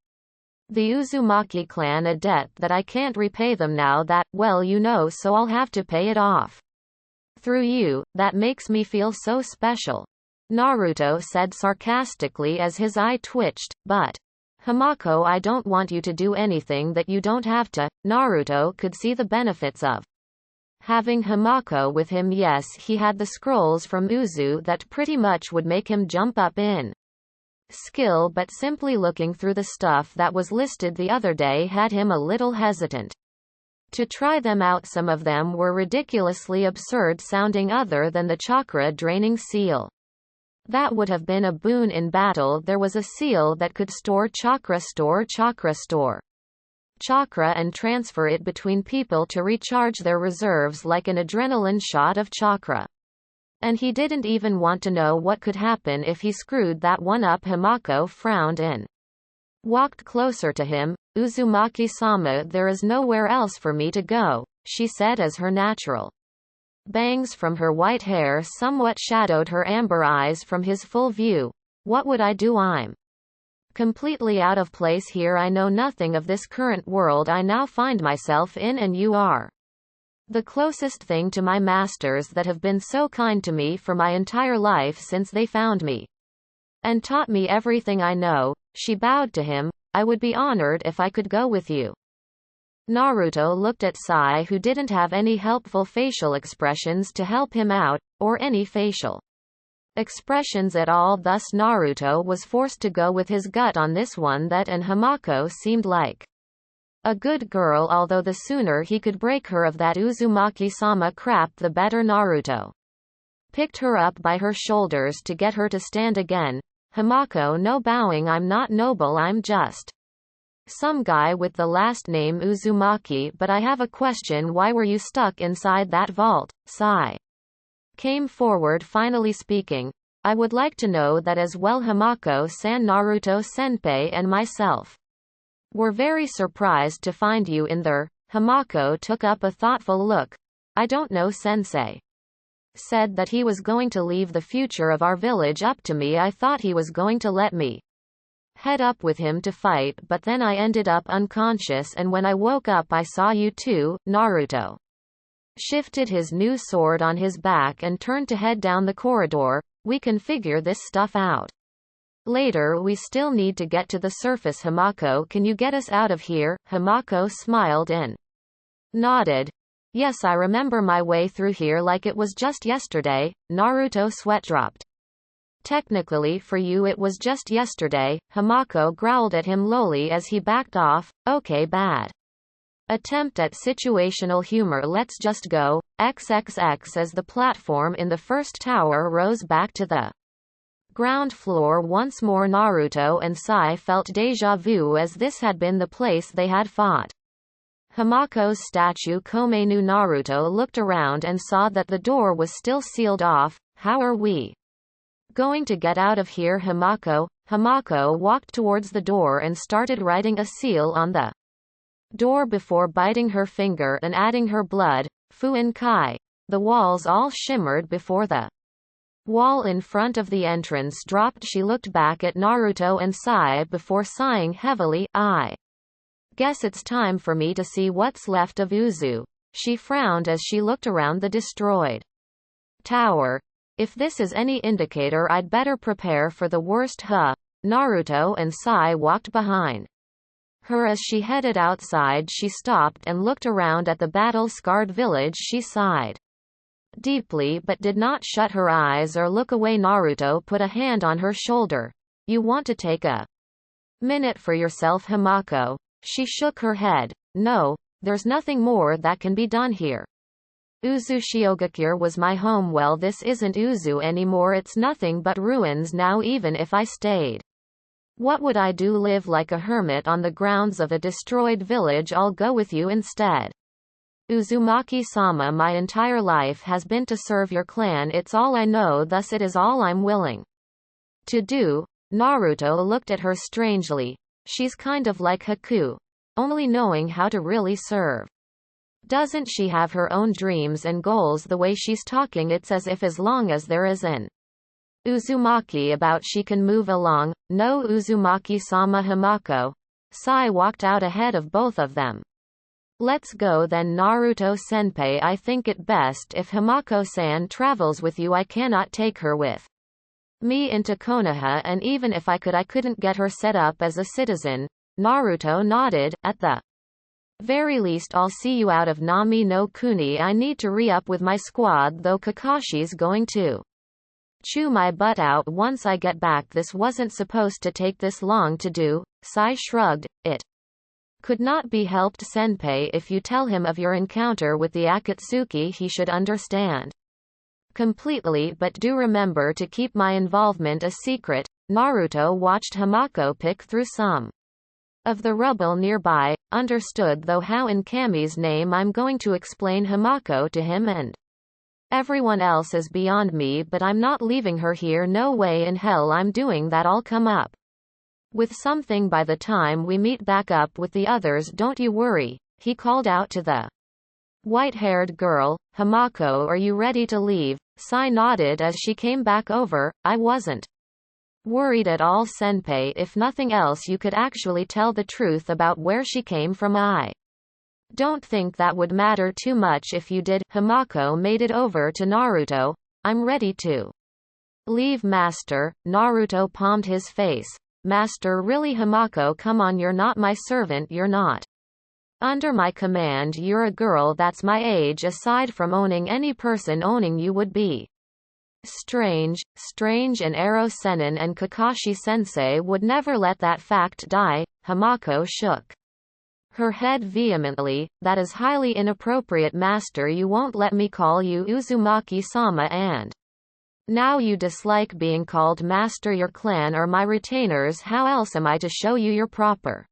the Uzumaki clan a debt that I can't repay them now that, well, you know, so I'll have to pay it off through you. That makes me feel so special, Naruto said sarcastically as his eye twitched. But Hamako, I don't want you to do anything that you don't have to. Naruto could see the benefits of having Hamako with him. Yes, he had the scrolls from Uzu that pretty much would make him jump up in skill, but simply looking through the stuff that was listed the other day had him a little hesitant to try them out. Some of them were ridiculously absurd sounding, other than the chakra draining seal. That would have been a boon in battle. There was a seal that could store chakra chakra and transfer it between people to recharge their reserves like an adrenaline shot of chakra. And he didn't even want to know what could happen if he screwed that one up. Hamako frowned and walked closer to him. Uzumaki-sama, there is nowhere else for me to go, she said as her natural Bangs from her white hair somewhat shadowed her amber eyes from his full view. What would I do? I'm completely out of place here. I know nothing of this current world I now find myself in, and you are the closest thing to my masters that have been so kind to me for my entire life since they found me and taught me everything I know. She bowed to him. I would be honored if I could go with you. Naruto looked at Sai, who didn't have any helpful facial expressions to help him out, or any facial expressions at all. Thus Naruto was forced to go with his gut on this one. That and Hamako seemed like a good girl, although the sooner he could break her of that Uzumaki-sama crap the better. Naruto picked her up by her shoulders to get her to stand again. Hamako, no bowing. I'm not noble, I'm just some guy with the last name Uzumaki. But I have a question. Why were you stuck inside that vault? Sai came forward, finally speaking. I would like to know that as well. Hamako-san, Naruto-senpai and myself were very surprised to find you in there. Hamako took up a thoughtful look. I don't know. Sensei said that he was going to leave the future of our village up to me. I thought he was going to let me head up with him to fight, but then I ended up unconscious, and when I woke up I saw you too. Naruto shifted his new sword on his back and turned to head down the corridor. We can figure this stuff out later. We still need to get to the surface. Hamako, can you get us out of here? Hamako smiled and nodded. Yes, I remember my way through here like it was just yesterday. Naruto sweat dropped. Technically for you it was just yesterday. Hamako growled at him lowly as he backed off. Okay, bad attempt at situational humor. Let's just go. XXX. As the platform in the first tower rose back to the ground floor once more, Naruto and Sai felt déjà vu, as this had been the place they had fought Hamako's statue Komenu. Naruto looked around and saw that the door was still sealed off. How are we going to get out of here? Hamako walked towards the door and started writing a seal on the door before biting her finger and adding her blood. Fuin Kai. The walls all shimmered before the wall in front of the entrance dropped. She looked back at Naruto and Sai before sighing heavily. I guess it's time for me to see what's left of Uzu. She frowned as she looked around the destroyed tower. If this is any indicator, I'd better prepare for the worst. Naruto and Sai walked behind her. As she headed outside, she stopped and looked around at the battle-scarred village. She sighed deeply but did not shut her eyes or look away. Naruto put a hand on her shoulder. You want to take a minute for yourself, Hamako? She shook her head. No, there's nothing more that can be done here. Uzu Shiogakure was my home. Well, this isn't Uzu anymore. It's nothing but ruins now. Even if I stayed, what would I do? Live like a hermit on the grounds of a destroyed village? I'll go with you instead. Uzumaki-sama, my entire life has been to serve your clan. It's all I know, thus it is all I'm willing to do. Naruto looked at her strangely. She's kind of like Haku, only knowing how to really serve. Doesn't she have her own dreams and goals? The way she's talking, it's as if as long as there is an Uzumaki about, she can move along. No, Uzumaki-sama. Hamako. Sai walked out ahead of both of them. Let's go then, Naruto-senpai. I think it best if Hamako-san travels with you. I cannot take her with me into Konoha, and even if I could, I couldn't get her set up as a citizen. Naruto nodded. At the very least, I'll see you out of Nami no Kuni. I need to re-up with my squad, though. Kakashi's going to chew my butt out once I get back. This wasn't supposed to take this long to do. Sai shrugged. It could not be helped, senpai. If you tell him of your encounter with the Akatsuki, he should understand completely, but do remember to keep my involvement a secret. Naruto watched Hamako pick through some of the rubble nearby. Understood, though how in Kami's name I'm going to explain Hamako to him and everyone else is beyond me, but I'm not leaving her here. No way in hell I'm doing that. I'll come up with something by the time we meet back up with the others. Don't you worry, he called out to the White-haired girl, Hamako, are you ready to leave? Sai nodded as she came back over. I wasn't worried at all, senpai. If nothing else, you could actually tell the truth about where she came from. I don't think that would matter too much if you did. Hamako made it over to Naruto. I'm ready to leave, master. Naruto palmed his face. Master, really? Hamako, come on, you're not my servant, you're not under my command, you're a girl that's my age. Aside from owning, any person owning you would be strange, and Ero Sennin and Kakashi Sensei would never let that fact die. Hamako shook her head vehemently. That is highly inappropriate, master. You won't let me call you Uzumaki-sama, and now you dislike being called master. Your clan are my retainers. How else am I to show you your proper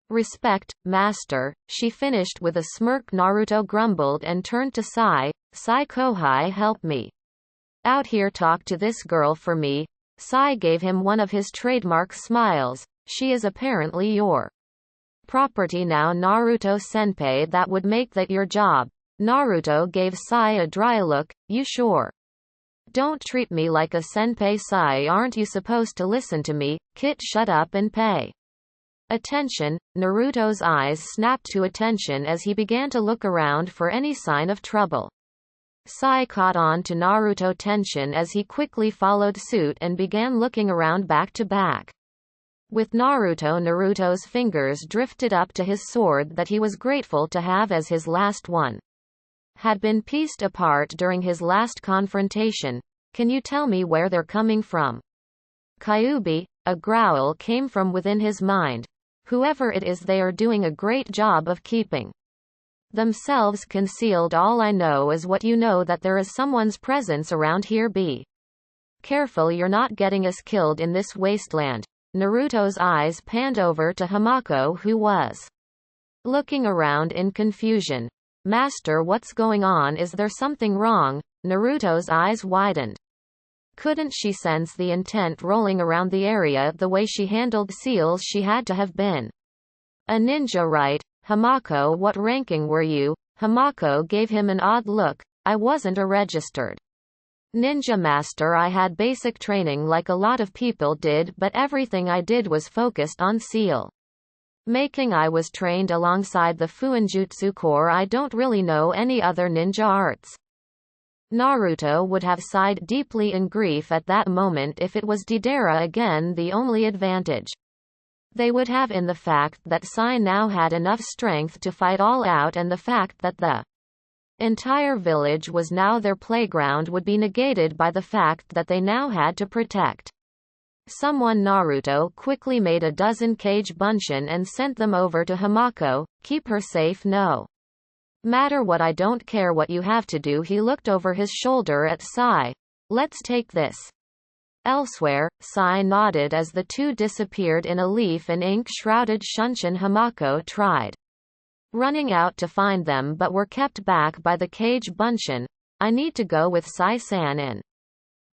respect, master? She finished with a smirk. Naruto grumbled and turned to Sai. Sai Kohai, help me out here. Talk to this girl for me. Sai gave him one of his trademark smiles. She is apparently your property now, Naruto senpai. That would make that your job. Naruto gave Sai a dry look. You sure? Don't treat me like a senpai, Sai. Aren't you supposed to listen to me? Kit, shut up and pay attention. Naruto's eyes snapped to attention as he began to look around for any sign of trouble. Sai caught on to Naruto tension as he quickly followed suit and began looking around back to back. With Naruto's fingers drifted up to his sword that he was grateful to have as his last one had been pieced apart during his last confrontation. Can you tell me where they're coming from? Kyuubi, a growl came from within his mind. Whoever it is, they are doing a great job of keeping themselves concealed. All I know is what you know, that there is someone's presence around here. Be careful you're not getting us killed in this wasteland. Naruto's eyes panned over to Hamako, who was looking around in confusion. Master, what's going on? Is there something wrong? Naruto's eyes widened. Couldn't she sense the intent rolling around the area? The way she handled seals, she had to have been a ninja, right? Hamako, what ranking were you? Hamako gave him an odd look. I wasn't a registered ninja, master. I had basic training like a lot of people did, but everything I did was focused on seal making. I was trained alongside the Fuinjutsu Corps. I don't really know any other ninja arts. Naruto would have sighed deeply in grief at that moment if it was Deidara again. The only advantage they would have in the fact that Sai now had enough strength to fight all out, and the fact that the entire village was now their playground, would be negated by the fact that they now had to protect someone. Naruto quickly made a dozen kage bunshin and sent them over to Hamako. Keep her safe. No matter what, I don't care what you have to do. He looked over his shoulder at Sai. Let's take this elsewhere. Sai nodded as the two disappeared in a leaf and ink shrouded Shunshin. Hamako tried running out to find them but were kept back by the kage bunshin. I need to go with Sai-san in.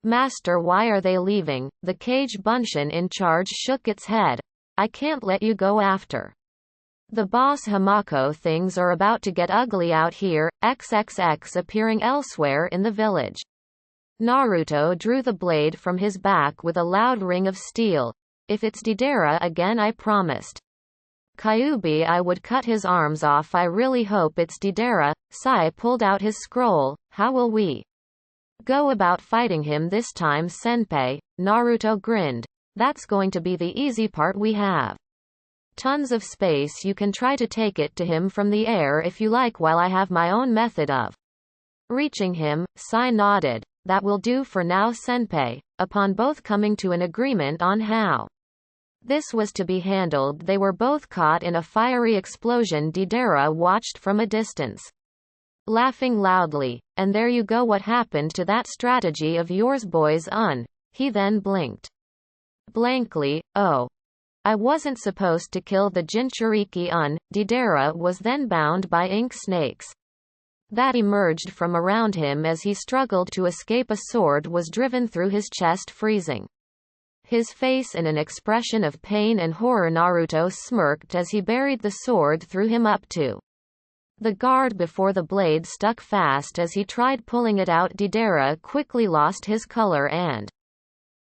Master, why are they leaving? The kage bunshin in charge shook its head. I can't let you go after the boss. Hamako, things are about to get ugly out here. XXX appearing elsewhere in the village. Naruto drew the blade from his back with a loud ring of steel. If it's Deidara again, I promised Kyuubi I would cut his arms off. I really hope it's Deidara. Sai pulled out his scroll. How will we go about fighting him this time, senpai? Naruto grinned. That's going to be the easy part. We have tons of space. You can try to take it to him from the air if you like, while I have my own method of reaching him. Sai nodded. That will do for now, senpai. Upon both coming to an agreement on how this was to be handled, they were both caught in a fiery explosion. Deidara watched from a distance, laughing loudly. And there you go. What happened to that strategy of yours, boys? He then blinked blankly. Oh, I wasn't supposed to kill the Jinchuriki. Deidara was then bound by ink snakes that emerged from around him as he struggled to escape. A sword was driven through his chest, freezing his face in an expression of pain and horror. Naruto smirked as he buried the sword through him up to The guard before the blade stuck fast as he tried pulling it out. Deidara quickly lost his color and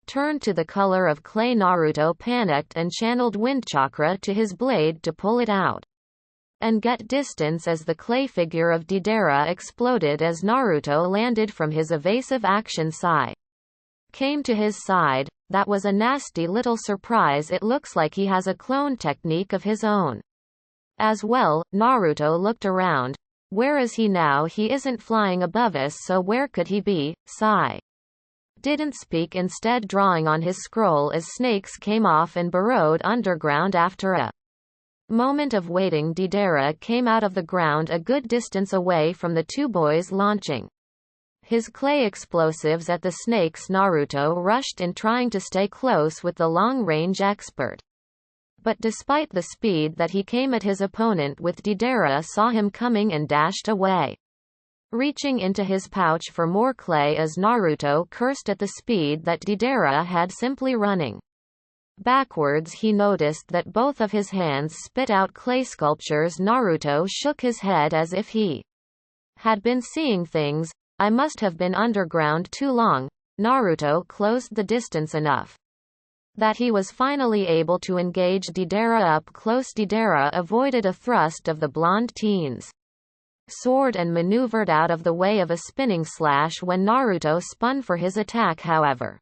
turned to the color of clay. Naruto panicked and channeled wind chakra to his blade to pull it out and get distance as the clay figure of Deidara exploded as Naruto landed from his evasive action. Sai came to his side. That was a nasty little surprise. It looks like he has a clone technique of his own as well. Naruto looked around. Where is he now? He isn't flying above us, so where could he be? Sai didn't speak, instead drawing on his scroll as snakes came off and burrowed underground. After a moment of waiting, Deidara came out of the ground a good distance away from the two boys, launching his clay explosives at the snakes. Naruto rushed in, trying to stay close with the long-range expert. But despite the speed that he came at his opponent with, Deidara saw him coming and dashed away, reaching into his pouch for more clay as Naruto cursed at the speed that Deidara had, simply running backwards. He noticed that both of his hands spit out clay sculptures. Naruto shook his head as if he had been seeing things. I must have been underground too long. Naruto closed the distance enough that he was finally able to engage Deidara up close. Deidara avoided a thrust of the blonde teen's sword and maneuvered out of the way of a spinning slash when Naruto spun for his attack. However,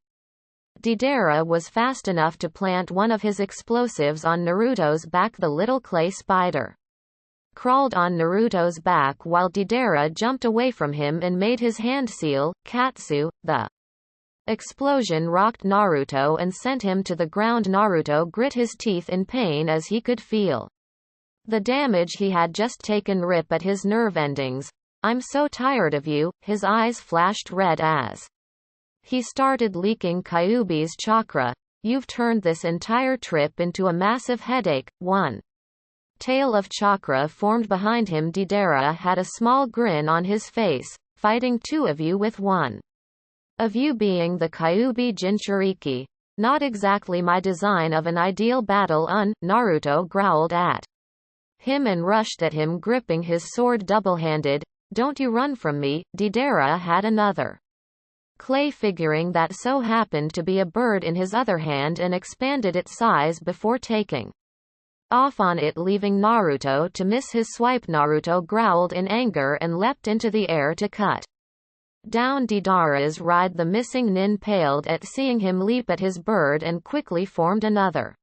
Deidara was fast enough to plant one of his explosives on Naruto's back. The little clay spider crawled on Naruto's back while Deidara jumped away from him and made his hand seal, Katsu. The explosion rocked Naruto and sent him to the ground. Naruto grit his teeth in pain as he could feel the damage he had just taken rip at his nerve endings. I'm so tired of you. His eyes flashed red as he started leaking Kyuubi's chakra. You've turned this entire trip into a massive headache. One tail of chakra formed behind him. Deidara had a small grin on his face. Fighting two of you with one of you being the Kyuubi Jinchuriki. Not exactly my design of an ideal battle. Naruto growled at him and rushed at him, gripping his sword double-handed. Don't you run from me. Deidara had another clay figurine that so happened to be a bird in his other hand and expanded its size before taking off on it, leaving Naruto to miss his swipe. Naruto growled in anger and leapt into the air to cut down Deidara's ride. The missing nin paled at seeing him leap at his bird and quickly formed another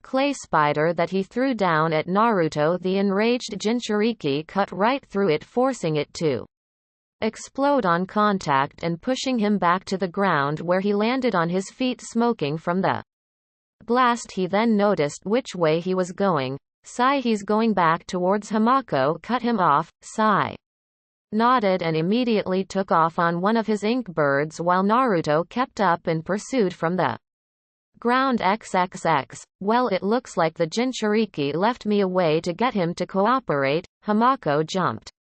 clay spider that he threw down at Naruto. The enraged Jinchuriki cut right through it, forcing it to explode on contact and pushing him back to the ground, where he landed on his feet, smoking from the blast. He then noticed which way he was going. Sai, he's going back towards Hamako. Cut him off. Sai nodded and immediately took off on one of his ink birds while Naruto kept up and pursued from the ground. XXX. Well, it looks like the Jinchuriki left me a way to get him to cooperate. Hamako jumped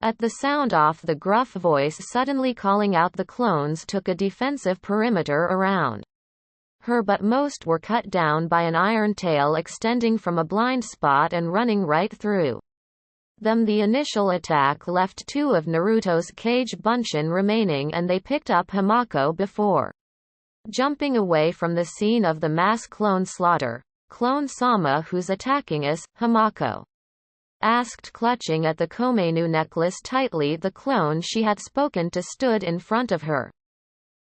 at the sound off the gruff voice suddenly calling out. The clones took a defensive perimeter around her, but most were cut down by an iron tail extending from a blind spot and running right through them. The initial attack left two of Naruto's Kage Bunshin remaining, and they picked up Hamako before jumping away from the scene of the mass clone slaughter. Clone Sama, who's attacking us? Hamako asked, clutching at the Komainu necklace tightly. The clone she had spoken to stood in front of her,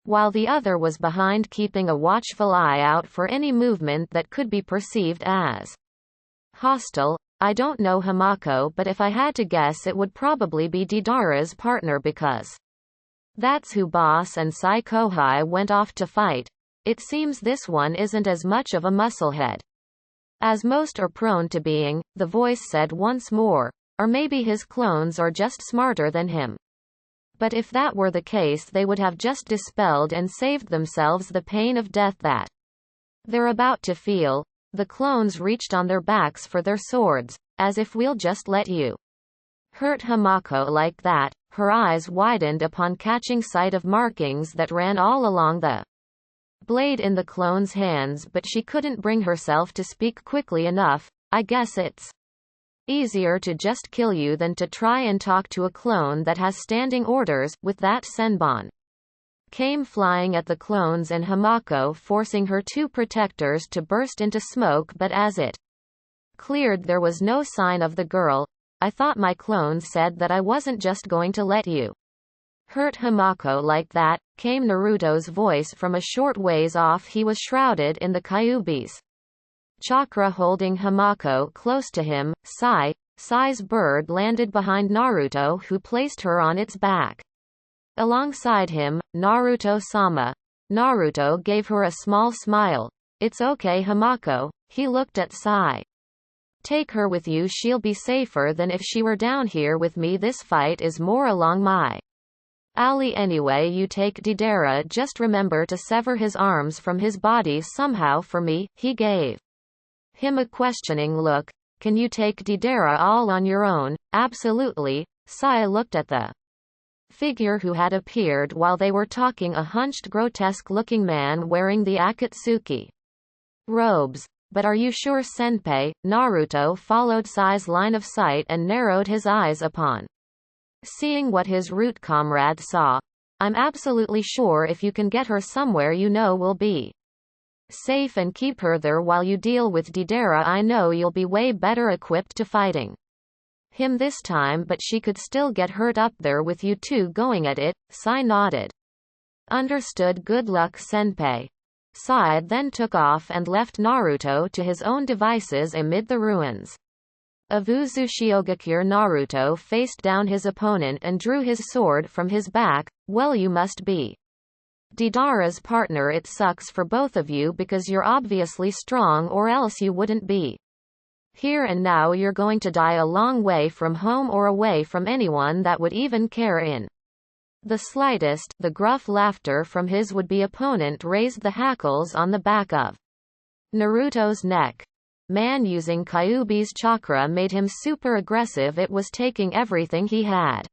while the other was behind, keeping a watchful eye out for any movement that could be perceived as hostile. I don't know Hamako, but if I had to guess, it would probably be Deidara's partner, because that's who Boss and Sai Kohai went off to fight. It seems this one isn't as much of a musclehead as most are prone to being, the voice said once more. Or maybe his clones are just smarter than him. But if that were the case, they would have just dispelled and saved themselves the pain of death that they're about to feel. The clones reached on their backs for their swords, as if we'll just let you hurt Hamako like that. Her eyes widened upon catching sight of markings that ran all along the blade in the clone's hands, but she couldn't bring herself to speak quickly enough. I guess it's Easier to just kill you than to try and talk to a clone that has standing orders. With that, Senbon came flying at the clones and Hamako, forcing her two protectors to burst into smoke, but as it cleared there was no sign of the girl. I thought my clones said that I wasn't just going to let you hurt Hamako like that, came Naruto's voice from a short ways off. He was shrouded in the Kyuubi's chakra, holding Hamako close to him. Sai's bird landed behind Naruto, who placed her on its back. Alongside him, Naruto-sama. Naruto gave her a small smile. It's okay, Hamako. He looked at Sai. Take her with you, she'll be safer than if she were down here with me. This fight is more along my alley anyway. You take Deidara, just remember to sever his arms from his body somehow for me. He gave him a questioning look. Can you take Deidara all on your own? Absolutely. Sai looked at the figure who had appeared while they were talking, a hunched, grotesque-looking man wearing the Akatsuki robes. But are you sure, Senpai? Naruto followed Sai's line of sight and narrowed his eyes upon seeing what his root comrade saw. I'm absolutely sure. If you can get her somewhere you know will be safe and keep her there while you deal with Deidara, I know you'll be way better equipped to fighting him this time, but she could still get hurt up there with you two going at it. Sai nodded. Understood. Good luck, Senpai. Sai then took off and left Naruto to his own devices amid the ruins of Uzushiogakure. Naruto faced down his opponent and drew his sword from his back. Well, you must be Deidara's partner. It sucks for both of you because you're obviously strong, or else you wouldn't be here, and now you're going to die a long way from home or away from anyone that would even care in the slightest. The gruff laughter from his would-be opponent raised the hackles on the back of Naruto's neck. Man using Kyuubi's chakra made him super aggressive. It was taking everything he had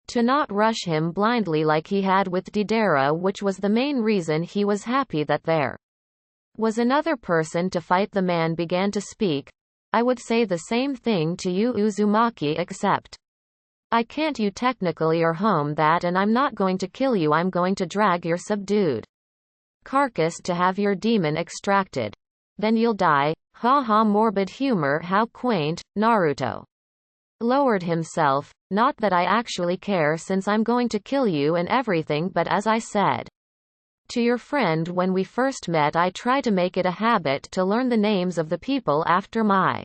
to not rush him blindly like he had with Deidara, which was the main reason he was happy that there was another person to fight. The man began to speak. I would say the same thing to you, Uzumaki, except I can't. You technically are home that, and I'm not going to kill you. I'm going to drag your subdued carcass to have your demon extracted. Then you'll die. Ha ha, morbid humor, how quaint. Naruto lowered himself. Not that I actually care, since I'm going to kill you and everything, but as I said to your friend when we first met, I try to make it a habit to learn the names of the people after my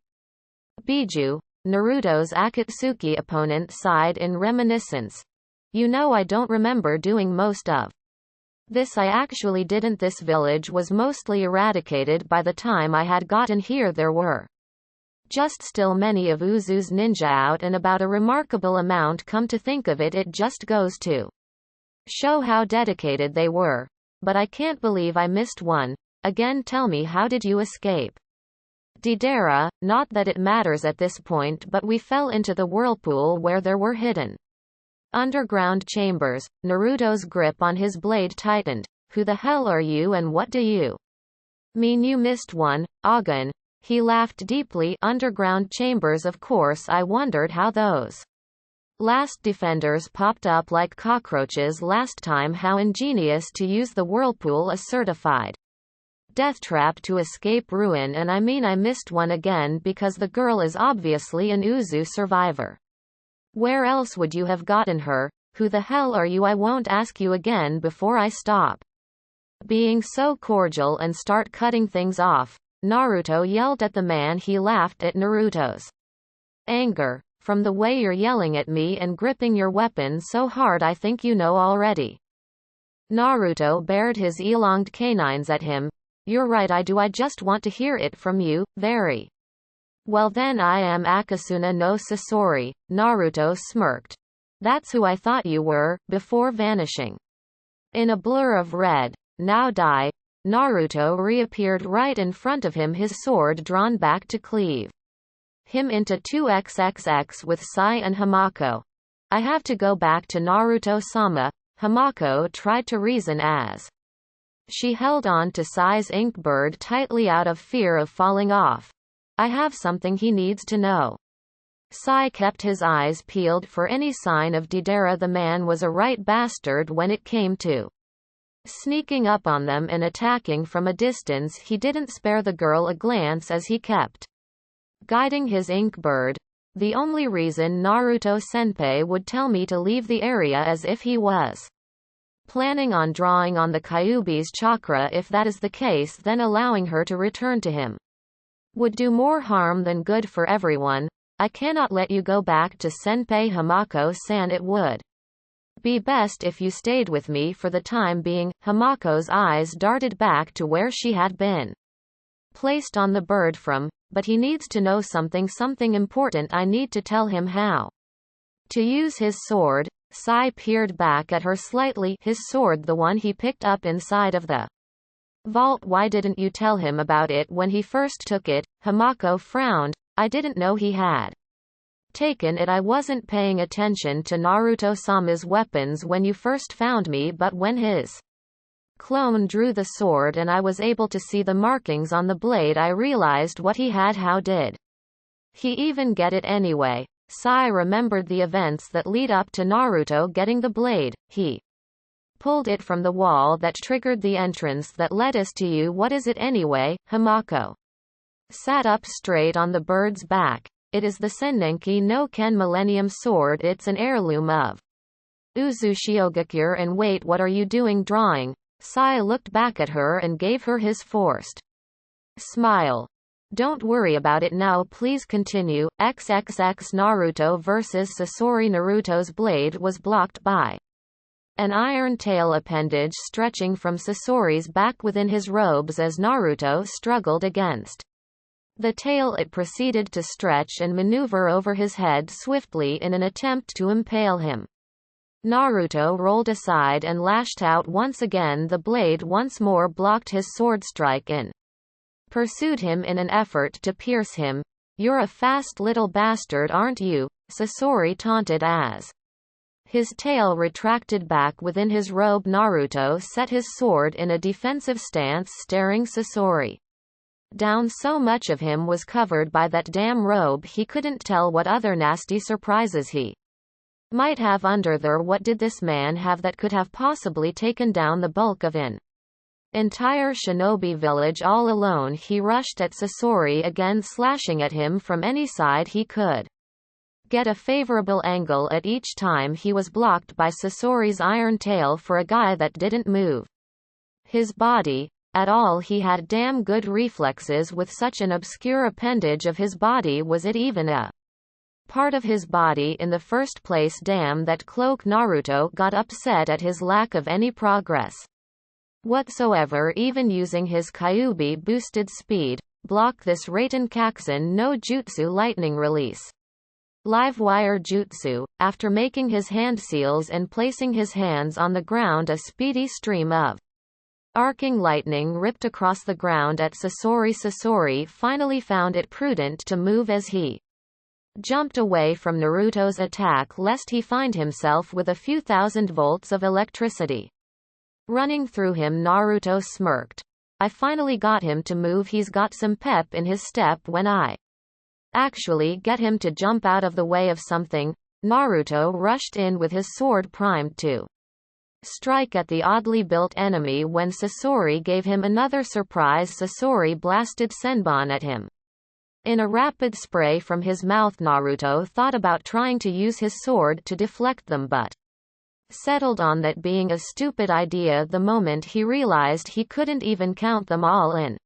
Biju. Naruto's Akatsuki opponent sighed in reminiscence. You know, I don't remember doing most of this. I actually didn't. This village was mostly eradicated by the time I had gotten here. There were just still many of Uzu's ninja out and about, a remarkable amount. Come to think of it, it just goes to show how dedicated they were. But I can't believe I missed one. Again, tell me, how did you escape Deidara? Not that it matters at this point, but we fell into the whirlpool where there were hidden underground chambers. Naruto's grip on his blade tightened. Who the hell are you, and what do you mean you missed one, Agan? He laughed deeply. Underground chambers, of course. I wondered how those last defenders popped up like cockroaches last time. How ingenious to use the whirlpool, a certified death trap to escape ruin. And I mean, I missed one again because the girl is obviously an Uzu survivor. Where else would you have gotten her? Who the hell are you? I won't ask you again before I stop being so cordial and start cutting things off. Naruto yelled at the man. He laughed at Naruto's anger. From the way you're yelling at me and gripping your weapon so hard, I think you know already. Naruto bared his elonged canines at him. You're right, I do. I just want to hear it from you. Very well then, I am Akasuna no Sasori. Naruto smirked. That's who I thought you were, before vanishing in a blur of red. Now die. Naruto reappeared right in front of him, his sword drawn back to cleave him into 2xxx with Sai and Hamako. I have to go back to Naruto-sama. Hamako tried to reason as she held on to Sai's ink bird tightly out of fear of falling off. I have something he needs to know. Sai kept his eyes peeled for any sign of Deidara. The man was a right bastard when it came to sneaking up on them and attacking from a distance. He didn't spare the girl a glance as he kept guiding his ink bird. The only reason Naruto-senpai would tell me to leave the area as if he was planning on drawing on the Kyuubi's chakra. If that is the case, then allowing her to return to him would do more harm than good for everyone. I cannot let you go back to Senpai Hamako-san. It would be best if you stayed with me for the time being. Hamako's eyes darted back to where she had been placed on the bird from, but he needs to know something important. I need to tell him how to use his sword. Sai peered back at her slightly. His sword, the one he picked up inside of the vault. Why didn't you tell him about it when he first took it? Hamako frowned. I didn't know he had taken it. I wasn't paying attention to Naruto-sama's weapons when you first found me, but when his clone drew the sword and I was able to see the markings on the blade, I realized what he had. How did he even get it anyway? Sai remembered the events that lead up to Naruto getting the blade. He pulled it from the wall that triggered the entrance that led us to you. What is it anyway? Hamako sat up straight on the bird's back. It is the Sennenki no Ken Millennium Sword. It's an heirloom of Uzushiogakure. And wait, what are you doing drawing? Sai looked back at her and gave her his forced smile. Don't worry about it now, please continue. XXX Naruto vs Sasori. Naruto's blade was blocked by an iron tail appendage stretching from Sasori's back within his robes. As Naruto struggled against the tail, it proceeded to stretch and maneuver over his head swiftly in an attempt to impale him. Naruto rolled aside and lashed out once again. The blade once more blocked his sword strike and pursued him in an effort to pierce him. You're a fast little bastard, aren't you? Sasori taunted as his tail retracted back within his robe. Naruto set his sword in a defensive stance, staring Sasori down. So much of him was covered by that damn robe he couldn't tell what other nasty surprises he might have under there. What did this man have that could have possibly taken down the bulk of an entire shinobi village all alone? He rushed at Sasori again, slashing at him from any side he could get a favorable angle at. Each time he was blocked by Sasori's iron tail. For a guy that didn't move his body at all, he had damn good reflexes with such an obscure appendage of his body. Was it even a part of his body in the first place? Damn that cloak. Naruto got upset at his lack of any progress whatsoever, even using his Kyuubi boosted speed. Block this. Raiten Kakusen no Jutsu lightning release. Livewire Jutsu. After making his hand seals and placing his hands on the ground, a speedy stream of arcing lightning ripped across the ground at Sasori. Sasori finally found it prudent to move as he jumped away from Naruto's attack lest he find himself with a few thousand volts of electricity running through him. Naruto smirked. I finally got him to move. He's got some pep in his step. When I actually get him to jump out of the way of something. Naruto rushed in with his sword primed to strike at the oddly built enemy. When Sasori gave him another surprise, Sasori blasted Senbon at him in a rapid spray from his mouth. Naruto thought about trying to use his sword to deflect them, but settled on that being a stupid idea the moment he realized he couldn't even count them all and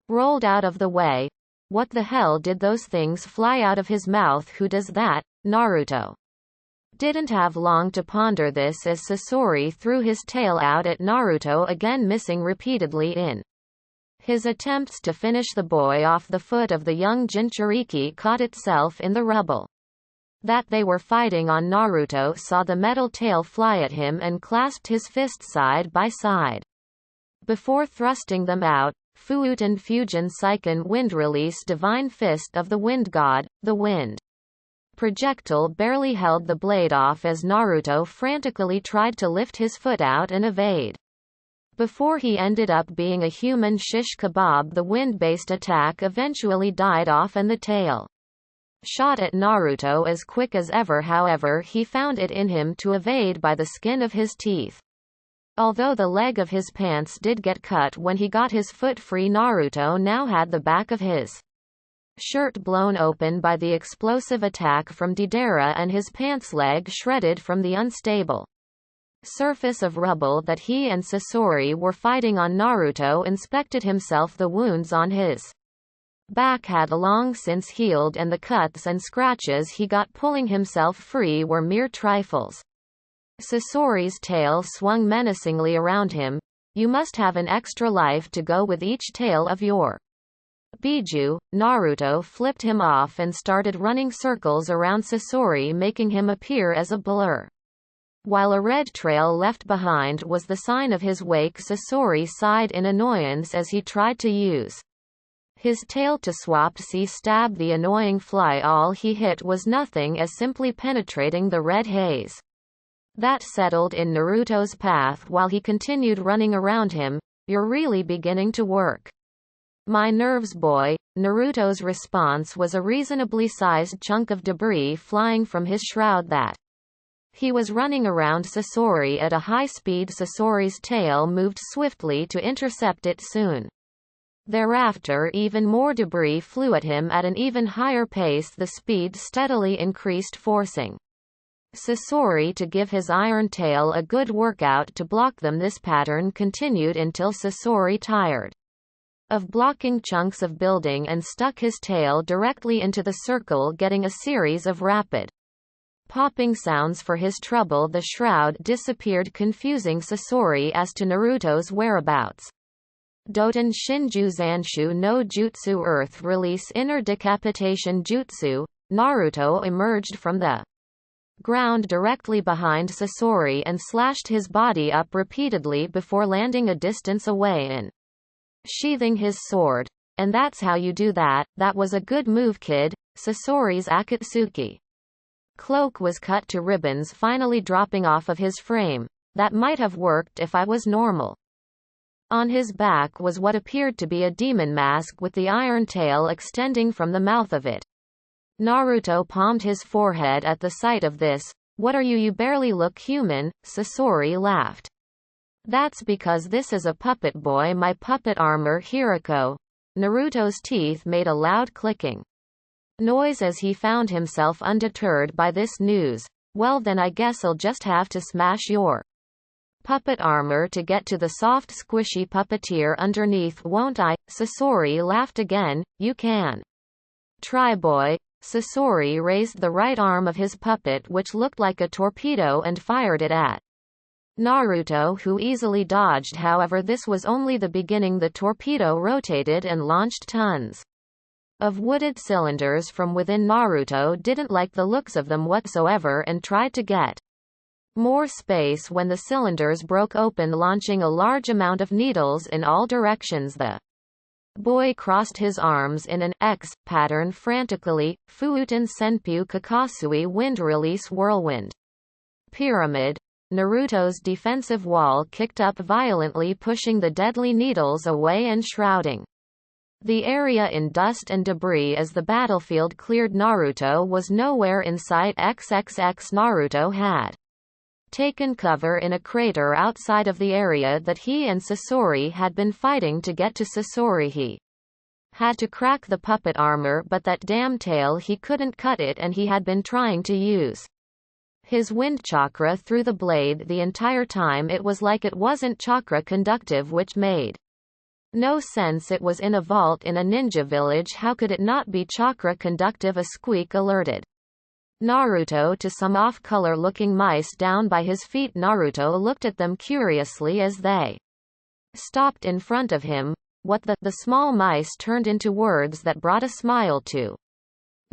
rolled out of the way. What the hell did those things fly out of his mouth? Who does that? Naruto didn't have long to ponder this as Sasori threw his tail out at Naruto again, missing repeatedly in his attempts to finish the boy off. The foot of the young Jinchuriki caught itself in the rubble that they were fighting on. Naruto saw the metal tail fly at him and clasped his fists side by side before thrusting them out. Fuuten Fujin Seiken Wind Release. Divine Fist of the Wind God. The wind projectile barely held the blade off as Naruto frantically tried to lift his foot out and evade. Before he ended up being a human shish kebab, the wind-based attack eventually died off and the tail shot at Naruto as quick as ever. However, he found it in him to evade by the skin of his teeth. Although the leg of his pants did get cut when he got his foot free, Naruto now had the back of his shirt blown open by the explosive attack from Deidara and his pants leg shredded from the unstable surface of rubble that he and Sasori were fighting on. Naruto inspected himself. The wounds on his back had long since healed, and the cuts and scratches he got pulling himself free were mere trifles. Sasori's tail swung menacingly around him. You must have an extra life to go with each tail of your Biju. Naruto flipped him off and started running circles around Sasori, making him appear as a blur. While a red trail left behind was the sign of his wake, Sasori sighed in annoyance as he tried to use his tail to stab the annoying fly. All he hit was nothing as simply penetrating the red haze that settled in Naruto's path while he continued running around him. You're really beginning to work my nerves, boy. Naruto's response was a reasonably sized chunk of debris flying from his shroud that he was running around Sasori at a high speed. Sasori's tail moved swiftly to intercept it soon. Thereafter, even more debris flew at him at an even higher pace. The speed steadily increased, forcing Sasori to give his iron tail a good workout to block them. This pattern continued until Sasori tired of blocking chunks of building and stuck his tail directly into the circle, getting a series of rapid popping sounds. For his trouble, the shroud disappeared, confusing Sasori as to Naruto's whereabouts. Doten Shinju Zanshu no Jutsu Earth Release Inner Decapitation Jutsu. Naruto emerged from the ground directly behind Sasori and slashed his body up repeatedly before landing a distance away and sheathing his sword. And that's how you do that. That was a good move, kid. Sasori's Akatsuki cloak was cut to ribbons, finally dropping off of his frame. That might have worked if I was normal. On his back was what appeared to be a demon mask with the iron tail extending from the mouth of it. Naruto palmed his forehead at the sight of this. What are you? You barely look human. Sasori laughed. That's because this is a puppet, boy. My puppet armor, Hirako. Naruto's teeth made a loud clicking noise as he found himself undeterred by this news. Well then, I guess I'll just have to smash your puppet armor to get to the soft squishy puppeteer underneath, won't I? Sasori laughed again. You can try, boy. Sasori raised the right arm of his puppet, which looked like a torpedo, and fired it at Naruto, who easily dodged. However, this was only the beginning. The torpedo rotated and launched tons of wooded cylinders from within. Naruto didn't like the looks of them whatsoever and tried to get more space when the cylinders broke open, launching a large amount of needles in all directions. The boy crossed his arms in an X pattern frantically. Fuuten Senpyu Kakasui Wind Release Whirlwind Pyramid. Naruto's defensive wall kicked up violently, pushing the deadly needles away and shrouding the area in dust and debris. As the battlefield cleared, Naruto was nowhere in sight. XXX Naruto had taken cover in a crater outside of the area that he and Sasori had been fighting to get to. Sasori, he had to crack the puppet armor, but that damn tail, he couldn't cut it, and he had been trying to use his wind chakra through the blade the entire time. It was like it wasn't chakra conductive, which made no sense. It was in a vault in a ninja village. How could it not be chakra conductive? A squeak alerted Naruto to some off-color looking mice down by his feet. Naruto looked at them curiously as they stopped in front of him. What the small mice turned into words that brought a smile to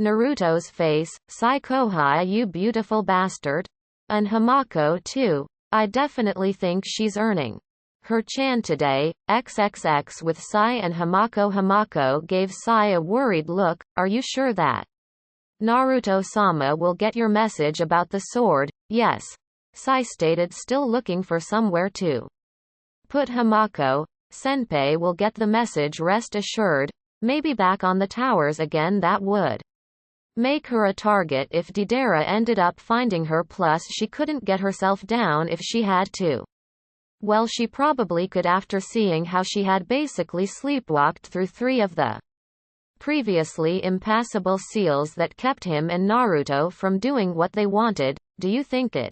Naruto's face. Sai Kohai, you beautiful bastard. And Hamako too. I definitely think she's earning her chan today. XXX with Sai and Hamako. Hamako gave Sai a worried look. Are you sure that Naruto-sama will get your message about the sword? Yes, Sai stated, still looking for somewhere to put Hamako. Senpai will get the message, rest assured. Maybe back on the towers again. That would Make her a target if Deidara ended up finding her, plus she couldn't get herself down if she had to. Well, she probably could after seeing how she had basically sleepwalked through 3 of the previously impassable seals that kept him and Naruto from doing what they wanted. Do you think it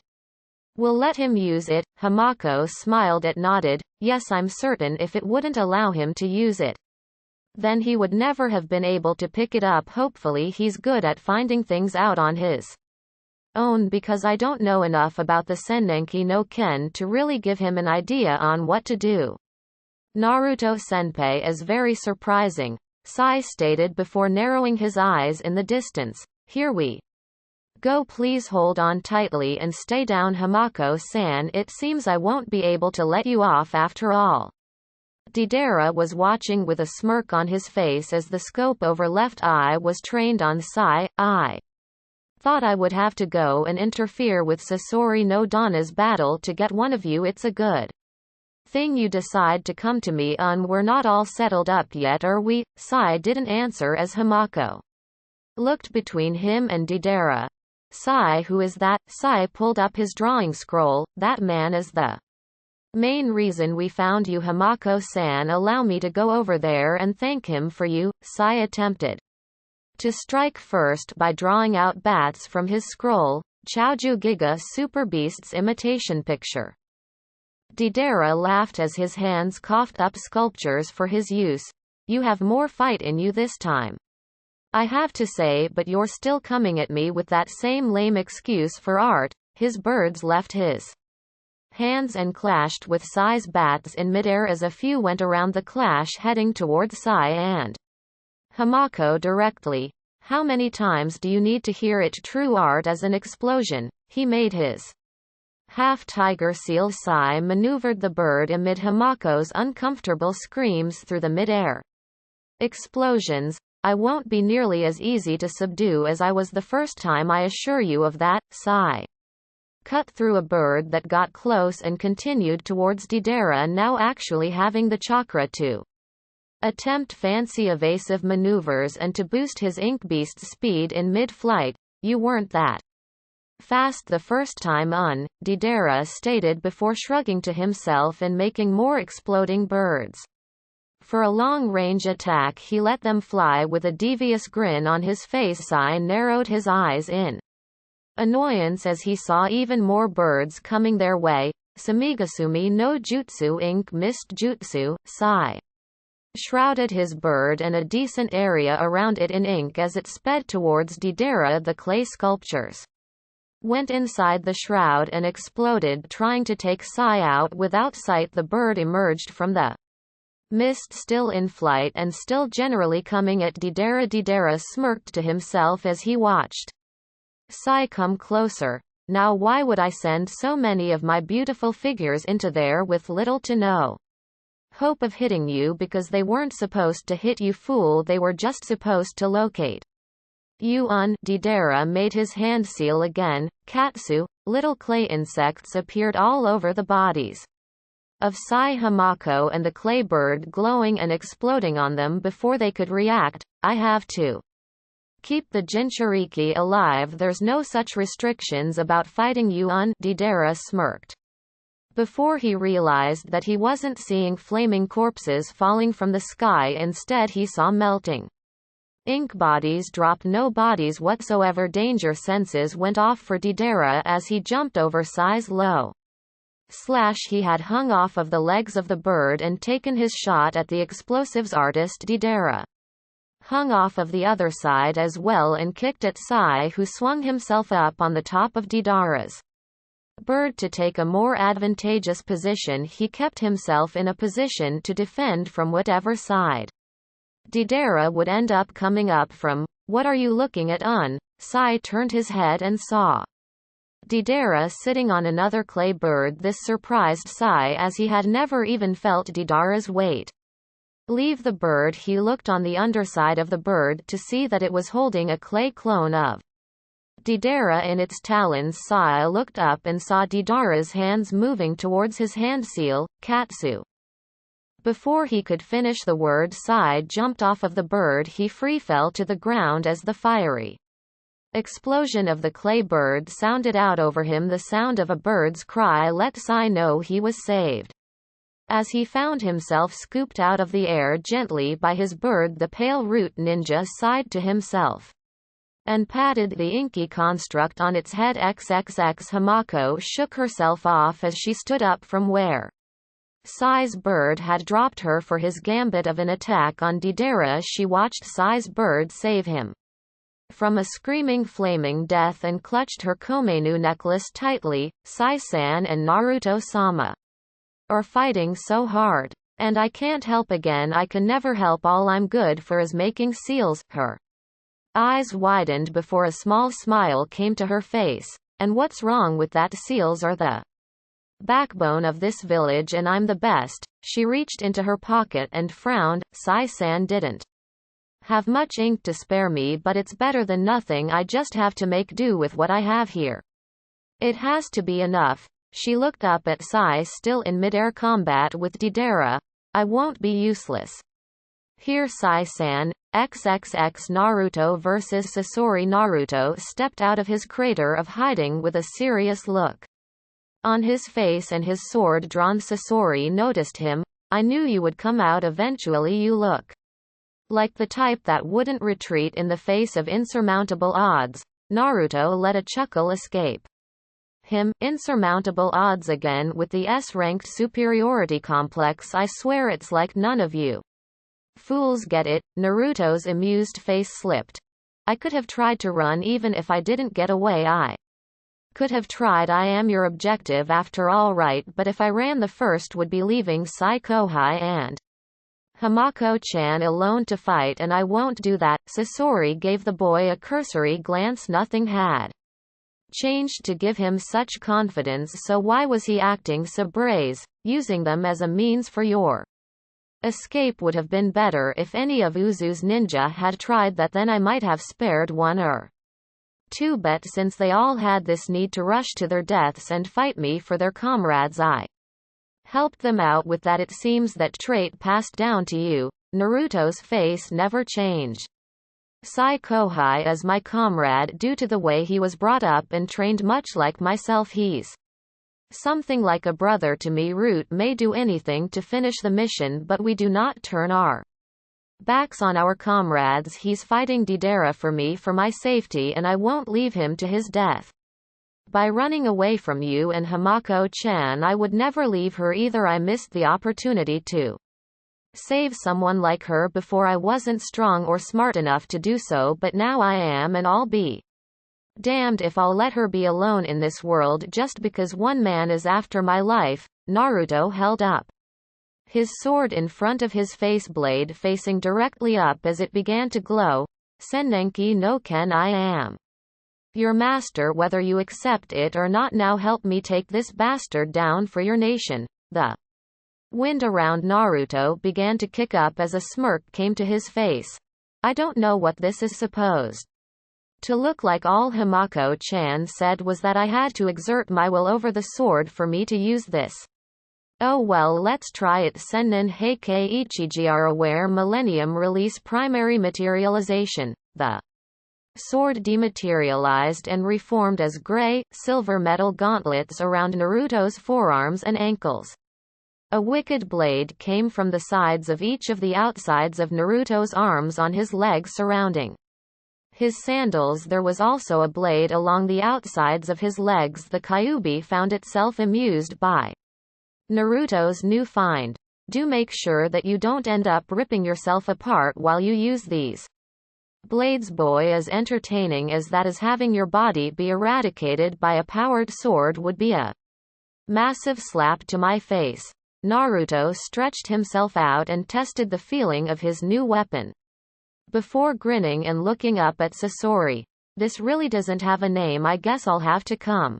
will let him use it? Hamako smiled and nodded. Yes, I'm certain if it wouldn't allow him to use it, then he would never have been able to pick it up. Hopefully he's good at finding things out on his own, because I don't know enough about the Sennenki no Ken to really give him an idea on what to do. Naruto senpai is very surprising, Sai stated before narrowing his eyes in the distance. Here we go, please hold on tightly and stay down, Hamako-san. It seems I won't be able to let you off after all. Deidara was watching with a smirk on his face as the scope over left eye was trained on Sai. I thought I would have to go and interfere with Sasori no Donna's battle to get one of you. It's a good thing you decide to come to me. We're not all settled up yet, are we? Sai didn't answer as Hamako looked between him and Deidara. Sai, who is that? Sai pulled up his drawing scroll. That man is the main reason we found you, Hamako-san. Allow me to go over there and thank him for you. Sai attempted to strike first by drawing out bats from his scroll. Chaoju Giga Super Beast's imitation picture. Deidara laughed as his hands coughed up sculptures for his use. You have more fight in you this time, I have to say, but you're still coming at me with that same lame excuse for art. His birds left his hands and clashed with Sai's bats in midair as a few went around the clash, heading towards Sai and Hamako directly. How many times do you need to hear it? True art as an explosion. He made his half-tiger seal. Sai maneuvered the bird amid Hamako's uncomfortable screams through the mid-air explosions. I won't be nearly as easy to subdue as I was the first time, I assure you of that. Sai cut through a bird that got close and continued towards Deidara, now actually having the chakra to attempt fancy evasive maneuvers and to boost his ink beast's speed in mid-flight. You weren't that fast the first time, Deidara stated before shrugging to himself and making more exploding birds. For a long-range attack he let them fly with a devious grin on his face. Sai narrowed his eyes in annoyance as he saw even more birds coming their way. Samigasumi no Jutsu Ink Mist Jutsu. Sai shrouded his bird and a decent area around it in ink as it sped towards Deidara. The clay sculptures went inside the shroud and exploded, trying to take Sai out. Without sight, the bird emerged from the mist, still in flight and still generally coming at Deidara. Deidara smirked to himself as he watched Sai come closer. Now why would I send so many of my beautiful figures into there with little to no hope of hitting you? Because they weren't supposed to hit you, fool. They were just supposed to locate you. Deidara made his hand seal again. Katsu. Little clay insects appeared all over the bodies of Sai, Hamako and the clay bird, glowing and exploding on them before they could react. I have to keep the Jinchuriki alive. There's no such restrictions about fighting you. Deidara smirked before he realized that he wasn't seeing flaming corpses falling from the sky. Instead he saw melting ink bodies drop. No bodies whatsoever. Danger senses went off for Deidara as he jumped over Sai's low slash. He had hung off of the legs of the bird and taken his shot at the explosives artist. Deidara hung off of the other side as well and kicked at Sai, who swung himself up on the top of Deidara's bird to take a more advantageous position. He kept himself in a position to defend from whatever side Deidara would end up coming up from. What are you looking at? Sai turned his head and saw Deidara sitting on another clay bird. This surprised Sai as he had never even felt Deidara's weight leave the bird. He looked on the underside of the bird to see that it was holding a clay clone of Deidara in its talons. Sai looked up and saw Deidara's hands moving towards his hand seal, Katsu. Before he could finish the word, Sai jumped off of the bird. He free fell to the ground as the fiery Explosion of the clay bird sounded out over him. The sound of a bird's cry let Sai know he was saved. As he found himself scooped out of the air gently by his bird, the pale root ninja sighed to himself and patted the inky construct on its head. XXX Hamako shook herself off as she stood up from where Sai's bird had dropped her for his gambit of an attack on Deidara. She watched Sai's bird save him from a screaming flaming death and clutched her Komenu necklace tightly. Sai-san and Naruto-sama are fighting so hard. And I can't help again. I can never help. All I'm good for is making seals. Her eyes widened before a small smile came to her face. And what's wrong with that? Seals are the backbone of this village and I'm the best. She reached into her pocket and frowned. Sai-san didn't have much ink to spare me, but it's better than nothing. I just have to make do with what I have here. It has to be enough. She looked up at Sai, still in midair combat with Deidara. I won't be useless. Here, Sai-san. XXX Naruto vs Sasori. Naruto stepped out of his crater of hiding with a serious look on his face and his sword drawn. Sasori noticed him. I knew you would come out eventually. You look like the type that wouldn't retreat in the face of insurmountable odds. Naruto let a chuckle escape him. Insurmountable odds again with the S-ranked superiority complex. I swear it's like none of you fools get it. Naruto's amused face slipped. I could have tried to run even if I didn't get away. I could have tried. I am your objective after all, right? But if I ran, the first would be leaving Sai Kohai and Hamako-chan alone to fight, and I won't do that. Sasori gave the boy a cursory glance. Nothing had changed to give him such confidence, so why was he acting so brazen? Using them as a means for your escape would have been better. If any of Uzu's ninja had tried that, then I might have spared one or two, but since they all had this need to rush to their deaths and fight me for their comrades, I helped them out with that. It seems that trait passed down to you. Naruto's face never changed. Sai Kohai is my comrade due to the way he was brought up and trained, much like myself. He's something like a brother to me. Root may do anything to finish the mission, but we do not turn our backs on our comrades. He's fighting Deidara for me, for my safety, and I won't leave him to his death by running away from you and Hamako-chan. I would never leave her either. I missed the opportunity to save someone like her before. I wasn't strong or smart enough to do so, but now I am, and I'll be damned if I'll let her be alone in this world just because one man is after my life. Naruto held up his sword in front of his face, blade facing directly up as it began to glow. Sennenki no Ken, I am your master whether you accept it or not. Now help me take this bastard down for your nation. The wind around Naruto began to kick up as a smirk came to his face. I don't know what this is supposed to look like. All Hamako-chan said was that I had to exert my will over the sword for me to use this. Oh well, let's try it. Sennen Heikei Ichijiara, where Millennium Release primary materialization. The sword dematerialized and reformed as gray, silver metal gauntlets around Naruto's forearms and ankles. A wicked blade came from the sides of each of the outsides of Naruto's arms on his legs surrounding his sandals. There was also a blade along the outsides of his legs. The Kyuubi found itself amused by Naruto's new find. Do make sure that you don't end up ripping yourself apart while you use these blades, boy. As entertaining as that is, having your body be eradicated by a powered sword would be a massive slap to my face. Naruto stretched himself out and tested the feeling of his new weapon before grinning and looking up at Sasori. This really doesn't have a name. I guess I'll have to come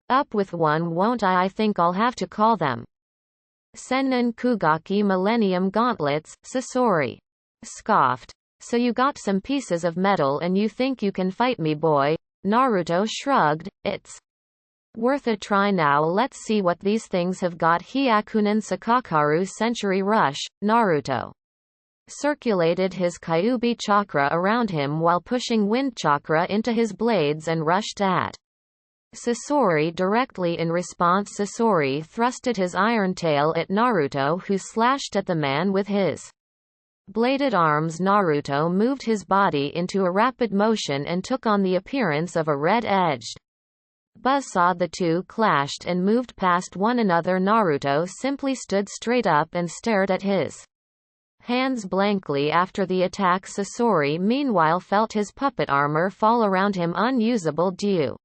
up with one, won't I? I think I'll have to call them Sennin Kugaki Millennium Gauntlets. Sasori scoffed. So you got some pieces of metal and you think you can fight me, boy? Naruto shrugged. It's worth a try. Now let's see what these things have got. Hyakunin Sakakaru Century Rush. Naruto circulated his Kyuubi chakra around him while pushing wind chakra into his blades and rushed at Sasori directly. In response, Sasori thrusted his iron tail at Naruto, who slashed at the man with his bladed arms. Naruto moved his body into a rapid motion and took on the appearance of a red-edged buzzsaw. The two clashed and moved past one another. Naruto simply stood straight up and stared at his hands blankly after the attack. Sasori meanwhile felt his puppet armor fall around him unusable due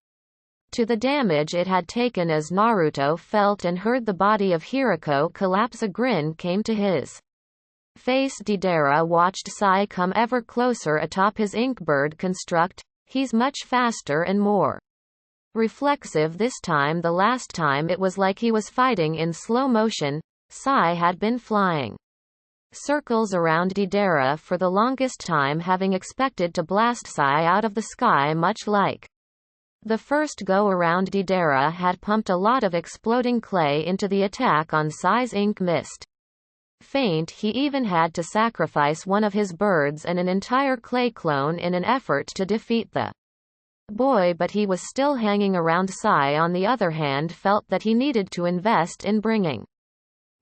to the damage it had taken. As Naruto felt and heard the body of Hiriko collapse, a grin came to his face. Deidara watched Sai come ever closer atop his Inkbird construct. He's much faster and more reflexive this time. The last time it was like he was fighting in slow motion. Sai had been flying circles around Deidara for the longest time, having expected to blast Sai out of the sky, much like the first go-around. Deidara had pumped a lot of exploding clay into the attack on Sai's ink mist. Faint, he even had to sacrifice one of his birds and an entire clay clone in an effort to defeat the boy, but he was still hanging around. Sai, on the other hand, felt that he needed to invest in bringing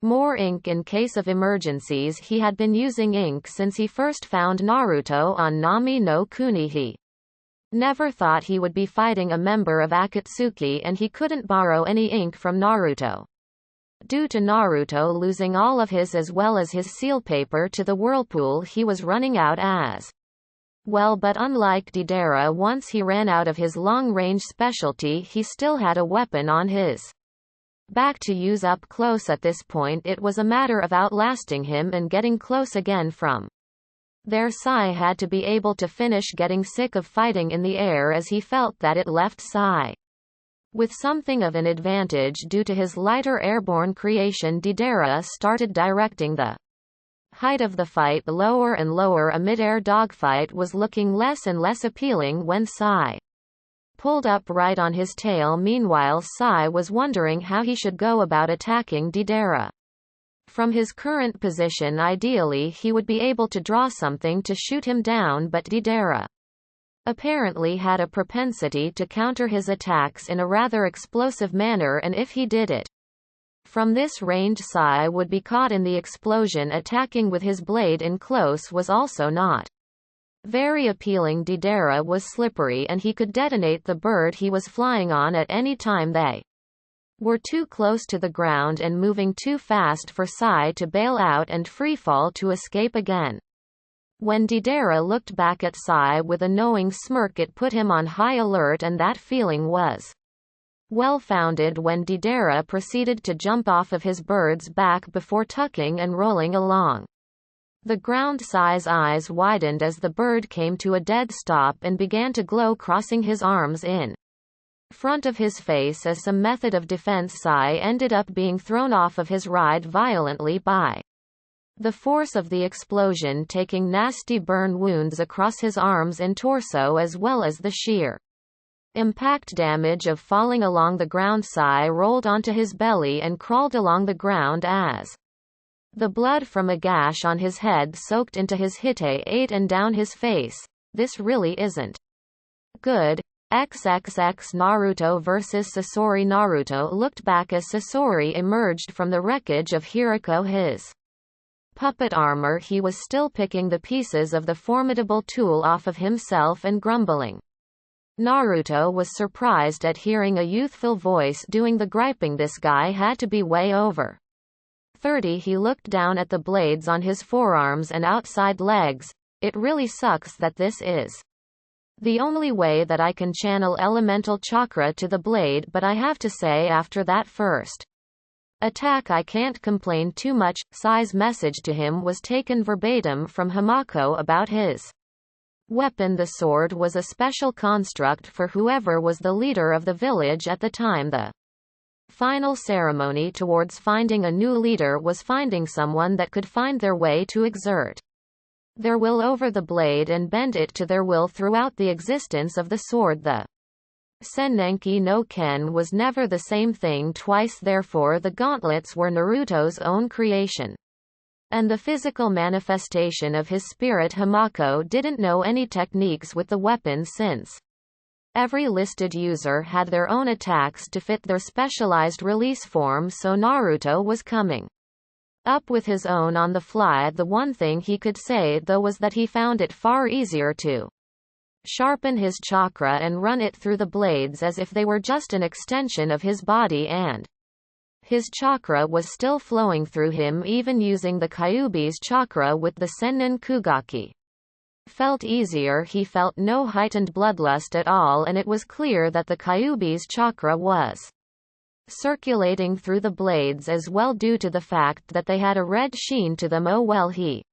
more ink in case of emergencies. He had been using ink since he first found Naruto on Nami no Kuni. He never thought he would be fighting a member of Akatsuki, and he couldn't borrow any ink from Naruto. Due to Naruto losing all of his as well as his seal paper to the whirlpool, he was running out as well. But unlike Deidara, once he ran out of his long-range specialty, he still had a weapon on his back to use up close. At this point it was a matter of outlasting him and getting close again. From there, Sai had to be able to finish getting sick of fighting in the air, as he felt that it left Sai with something of an advantage due to his lighter airborne creation. Deidara started directing the height of the fight lower and lower. A mid-air dogfight was looking less and less appealing when Sai pulled up right on his tail. Meanwhile, Sai was wondering how he should go about attacking Deidara. From his current position, ideally he would be able to draw something to shoot him down, but Deidara apparently had a propensity to counter his attacks in a rather explosive manner, and if he did it from this range, Sai would be caught in the explosion. Attacking with his blade in close was also not very appealing. Deidara was slippery, and he could detonate the bird he was flying on at any time. They were too close to the ground and moving too fast for Sai to bail out and freefall to escape again. When Deidara looked back at Sai with a knowing smirk, it put him on high alert, and that feeling was well-founded when Deidara proceeded to jump off of his bird's back before tucking and rolling along the ground. Sai's eyes widened as the bird came to a dead stop and began to glow, crossing his arms in front of his face as some method of defense. Sai ended up being thrown off of his ride violently by the force of the explosion, taking nasty burn wounds across his arms and torso, as well as the sheer impact damage of falling along the ground. Sai rolled onto his belly and crawled along the ground as the blood from a gash on his head soaked into his hitate and down his face. This really isn't good. XXX Naruto vs Sasori. Naruto looked back as Sasori emerged from the wreckage of Hiriko. His puppet armor, he was still picking the pieces of the formidable tool off of himself and grumbling. Naruto was surprised at hearing a youthful voice doing the griping. This guy had to be way over 30. He looked down at the blades on his forearms and outside legs. It really sucks that this is the only way that I can channel elemental chakra to the blade, but I have to say, after that first attack I can't complain too much. Sai's message to him was taken verbatim from Hamako about his weapon. The sword was a special construct for whoever was the leader of the village at the time. The final ceremony towards finding a new leader was finding someone that could find their way to exert their will over the blade and bend it to their will throughout the existence of the sword. The Sennenki no Ken was never the same thing twice, therefore the gauntlets were Naruto's own creation. And the physical manifestation of his spirit Hamako didn't know any techniques with the weapon since every listed user had their own attacks to fit their specialized release form, so Naruto was coming up with his own on the fly. The one thing he could say though was that he found it far easier to sharpen his chakra and run it through the blades as if they were just an extension of his body, and his chakra was still flowing through him even using the Kyuubi's chakra with the Sennin Kugaki. Felt easier. He felt no heightened bloodlust at all, and it was clear that the Kyuubi's chakra was circulating through the blades as well due to the fact that they had a red sheen to them. Oh well, he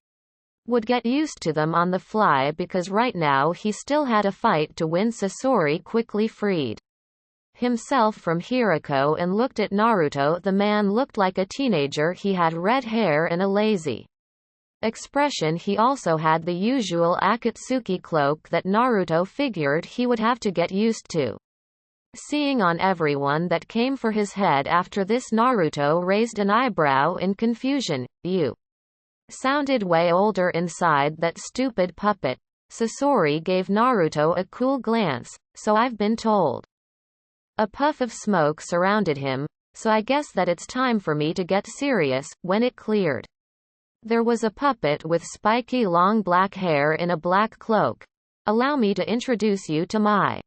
would get used to them on the fly because right now he still had a fight to win. Sasori quickly freed himself from Hirako and looked at Naruto. The man looked like a teenager. He had red hair and a lazy expression. He also had the usual Akatsuki cloak that Naruto figured he would have to get used to seeing on everyone that came for his head. After this, Naruto raised an eyebrow in confusion. You sounded way older inside that stupid puppet. Sasori gave Naruto a cool glance. So I've been told. A puff of smoke surrounded him. So I guess that it's time for me to get serious. When it cleared, there was a puppet with spiky long black hair in a black cloak. Allow me to introduce you to my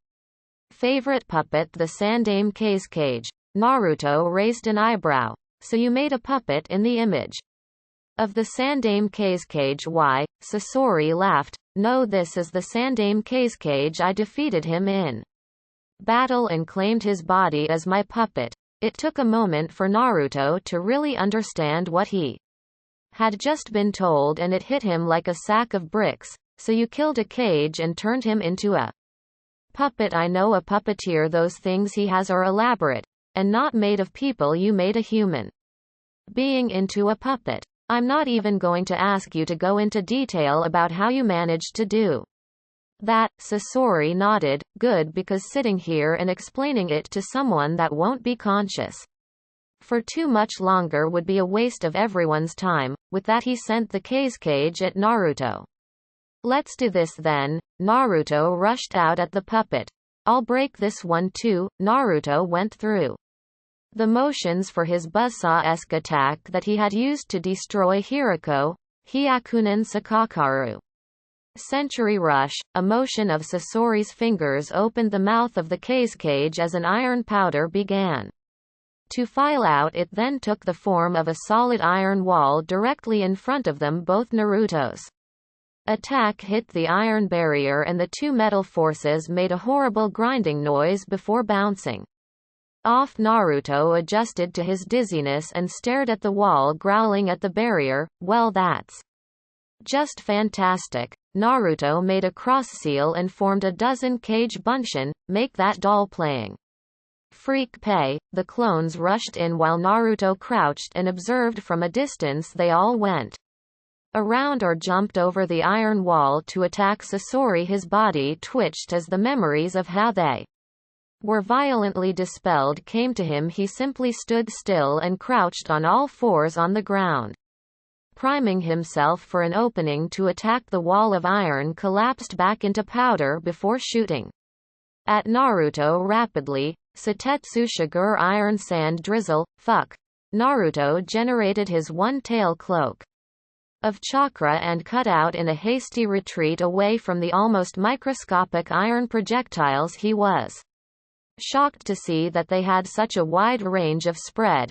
favorite puppet, the Sandame Cage. Naruto raised an eyebrow. So you made a puppet in the image of the Sandame Cage? Why? Sasori laughed. No, this is the Sandame Cage. I defeated him in battle and claimed his body as my puppet. It took a moment for Naruto to really understand what he had just been told, and it hit him like a sack of bricks. So you killed a cage and turned him into a puppet? I know a puppeteer. Those things he has are elaborate and not made of people. You made a human being into a puppet. I'm not even going to ask you to go into detail about how you managed to do that. Sasori nodded. Good, because sitting here and explaining it to someone that won't be conscious for too much longer would be a waste of everyone's time. With that, he sent the cage at Naruto. Let's do this then. Naruto rushed out at the puppet. I'll break this one too. Naruto went through the motions for his buzzsaw-esque attack that he had used to destroy Hirako, Hyakunin Sakakaru. Century Rush. A motion of Sasori's fingers opened the mouth of the cage as an iron powder began to file out. It then took the form of a solid iron wall directly in front of them. Both Naruto's attack hit the iron barrier and the two metal forces made a horrible grinding noise before bouncing off. Naruto adjusted to his dizziness and stared at the wall, growling at the barrier. Well, that's just fantastic. Naruto made a cross seal and formed a dozen cage bunshin. Make that doll playing freak pay. The clones rushed in while Naruto crouched and observed from a distance. They all went around or jumped over the iron wall to attack Sasori. His body twitched as the memories of how they were violently dispelled came to him. He simply stood still and crouched on all fours on the ground, priming himself for an opening to attack. The wall of iron collapsed back into powder before shooting at Naruto rapidly. Satetsu Shigur Iron Sand Drizzle. Fuck. Naruto generated his one-tail cloak of chakra and cut out in a hasty retreat away from the almost microscopic iron projectiles. He was shocked to see that they had such a wide range of spread.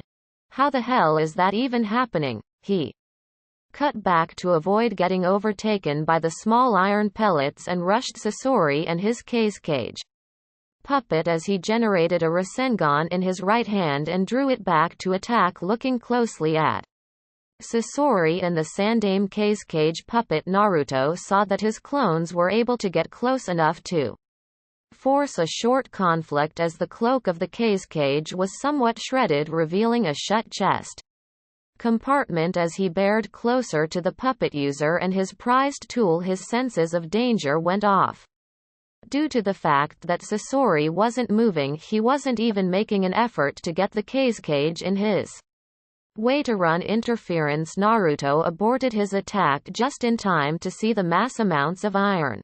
How the hell is that even happening? He cut back to avoid getting overtaken by the small iron pellets and rushed Sasori and his cage puppet as he generated a Rasengan in his right hand and drew it back to attack. Looking closely at Sasori and the Sandame cage puppet, Naruto saw that his clones were able to get close enough to force a short conflict as the cloak of the cage was somewhat shredded, revealing a shut chest compartment. As he bared closer to the puppet user and his prized tool, his senses of danger went off. Due to the fact that Sasori wasn't moving, he wasn't even making an effort to get the cage in his Way to run interference. Naruto aborted his attack just in time to see the mass amounts of iron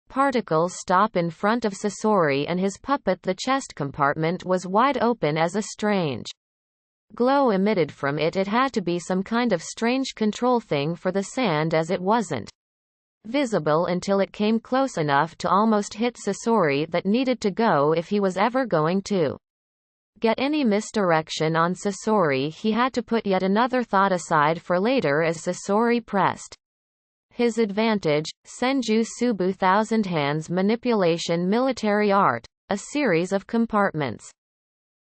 particles stop in front of Sasori and his puppet. The chest compartment was wide open as a strange glow emitted from it. It had to be some kind of strange control thing for the sand, as it wasn't visible until it came close enough to almost hit Sasori. That needed to go if he was ever going to get any misdirection on Sasori. He had to put yet another thought aside for later as Sasori pressed his advantage, Senju Subu Thousand Hands Manipulation Military Art. A series of compartments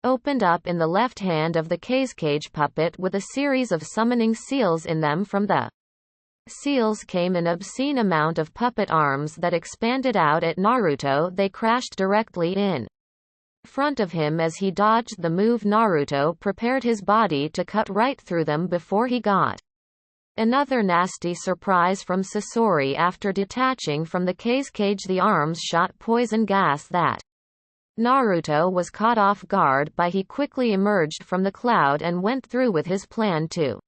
opened up in the left hand of the cage puppet with a series of summoning seals in them. From the seals came an obscene amount of puppet arms that expanded out at Naruto. They crashed directly in front of him as he dodged the move. Naruto prepared his body to cut right through them before he got another nasty surprise from Sasori. After detaching from the cage, the arms shot poison gas that Naruto was caught off guard by. He quickly emerged from the cloud and went through with his plan to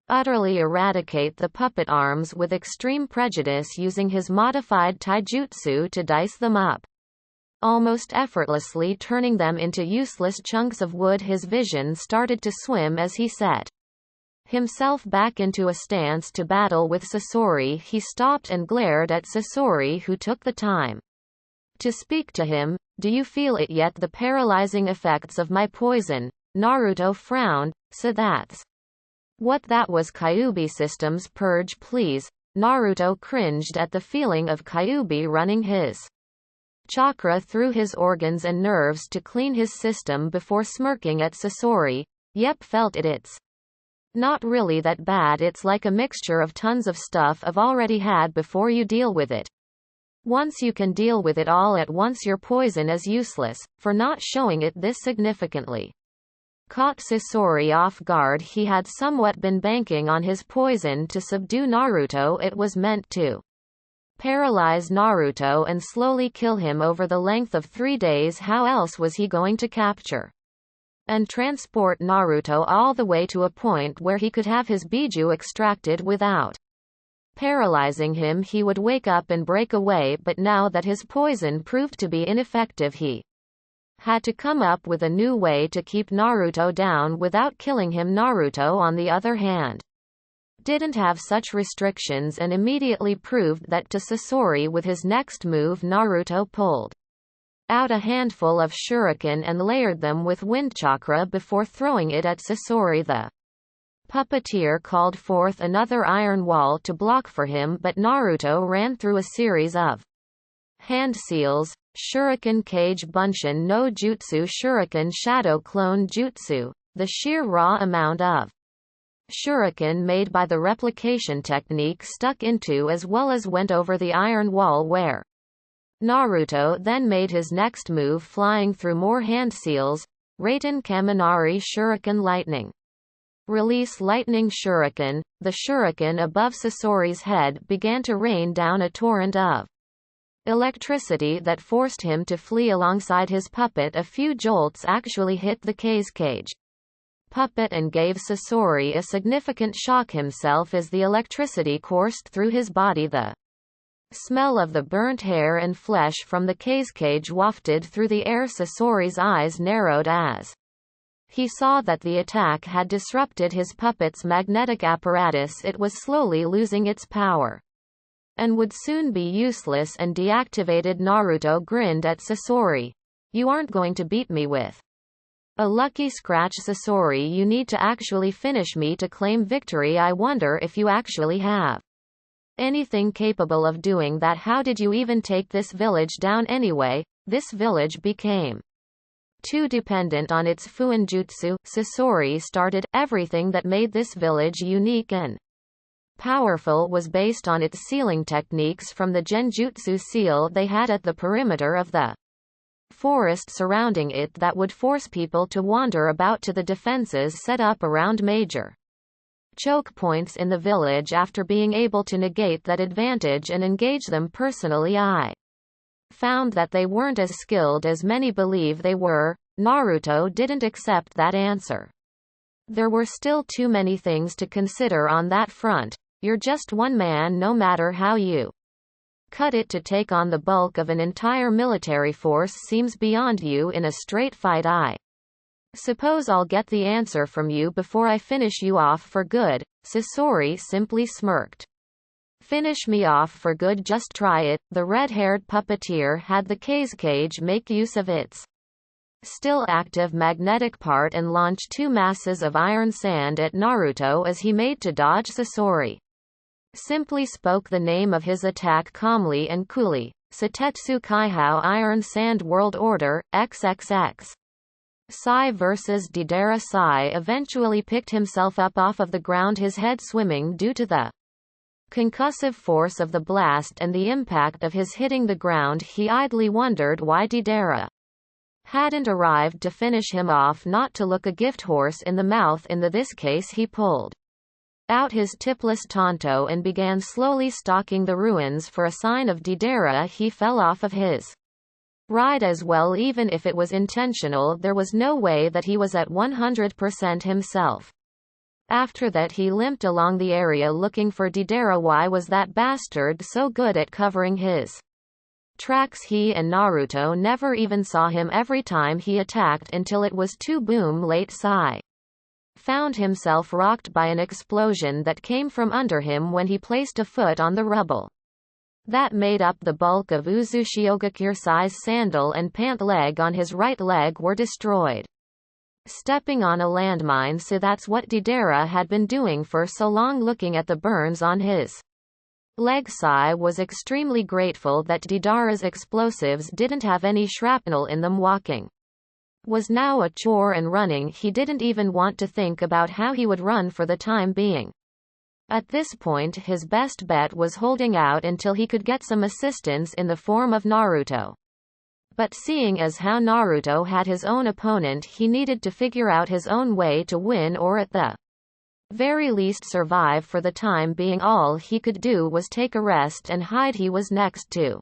utterly eradicate the puppet arms with extreme prejudice, using his modified taijutsu to dice them up, almost effortlessly turning them into useless chunks of wood. His vision started to swim as he set himself back into a stance to battle with Sasori. He stopped and glared at Sasori, who took the time to speak to him. Do you feel it yet, the paralyzing effects of my poison? Naruto frowned. So that's what that was. Kyuubi systems purge, please. Naruto cringed at the feeling of Kyuubi running his chakra through his organs and nerves to clean his system before smirking at Sasori. Yep, felt it. It's not really that bad. It's like a mixture of tons of stuff I've already had before you deal with it. Once you can deal with it all at once, your poison is useless, for not showing it this significantly caught Sasori off guard. He had somewhat been banking on his poison to subdue Naruto. It was meant to paralyze Naruto and slowly kill him over the length of 3 days. How else was he going to capture and transport Naruto all the way to a point where he could have his Biju extracted without paralyzing him? He would wake up and break away, but now that his poison proved to be ineffective, he had to come up with a new way to keep Naruto down without killing him. Naruto, on the other hand, didn't have such restrictions and immediately proved that to Sasori. With his next move, Naruto pulled out a handful of shuriken and layered them with wind chakra before throwing it at Sasori. The puppeteer called forth another iron wall to block for him, but Naruto ran through a series of hand seals, shuriken cage bunshin no jutsu, shuriken shadow clone jutsu. The sheer raw amount of shuriken made by the replication technique stuck into as well as went over the iron wall, where Naruto then made his next move, flying through more hand seals. Raiten Kaminari Shuriken Lightning. Release Lightning Shuriken. The shuriken above Sasori's head began to rain down a torrent of electricity that forced him to flee alongside his puppet. A few jolts actually hit the cage puppet and gave Sasori a significant shock himself as the electricity coursed through his body. The smell of the burnt hair and flesh from the cage wafted through the air. Sasori's eyes narrowed as he saw that the attack had disrupted his puppet's magnetic apparatus. It was slowly losing its power and would soon be useless and deactivated. Naruto grinned at Sasori. You aren't going to beat me with a lucky scratch, Sasori. You need to actually finish me to claim victory. I wonder if you actually have anything capable of doing that. How did you even take this village down anyway? This village became too dependent on its fuinjutsu. Sasori started. Everything that made this village unique and powerful was based on its sealing techniques from the genjutsu seal they had at the perimeter of the forest surrounding it that would force people to wander about to the defenses set up around major choke points in the village. After being able to negate that advantage and engage them personally, I found that they weren't as skilled as many believe they were. Naruto didn't accept that answer. There were still too many things to consider on that front. You're just one man no matter how you cut it. To take on the bulk of an entire military force seems beyond you in a straight fight. I suppose I'll get the answer from you before I finish you off for good. Sasori simply smirked. Finish me off for good? Just try it. The red-haired puppeteer had the cage make use of its still active magnetic part and launch two masses of iron sand at Naruto as he made to dodge. Sasori simply spoke the name of his attack calmly and coolly. Satetsu Kaihao Iron Sand World Order, XXX. Sai vs. Deidara. Sai eventually picked himself up off of the ground, his head swimming due to the concussive force of the blast and the impact of his hitting the ground. He idly wondered why Deidara hadn't arrived to finish him off, not to look a gift horse in the mouth. In this case he pulled out his tipless Tonto and began slowly stalking the ruins for a sign of Deidara. He fell off of his ride as well. Even if it was intentional, there was no way that he was at 100% himself. After that he limped along the area looking for Deidara. Why was that bastard so good at covering his tracks? He and Naruto never even saw him every time he attacked until it was too late. Sai found himself rocked by an explosion that came from under him when he placed a foot on the rubble that made up the bulk of Uzushiogakure's Sai's sandal and pant leg on his right leg were destroyed. Stepping on a landmine. So that's what Deidara had been doing for so long, looking at the burns on his leg. Sai was extremely grateful that Deidara's explosives didn't have any shrapnel in them. Walking was now a chore, and running, he didn't even want to think about how he would run for the time being. At this point his best bet was holding out until he could get some assistance in the form of Naruto. But seeing as how Naruto had his own opponent, he needed to figure out his own way to win, or at the very least survive for the time being. All he could do was take a rest and hide. He was next to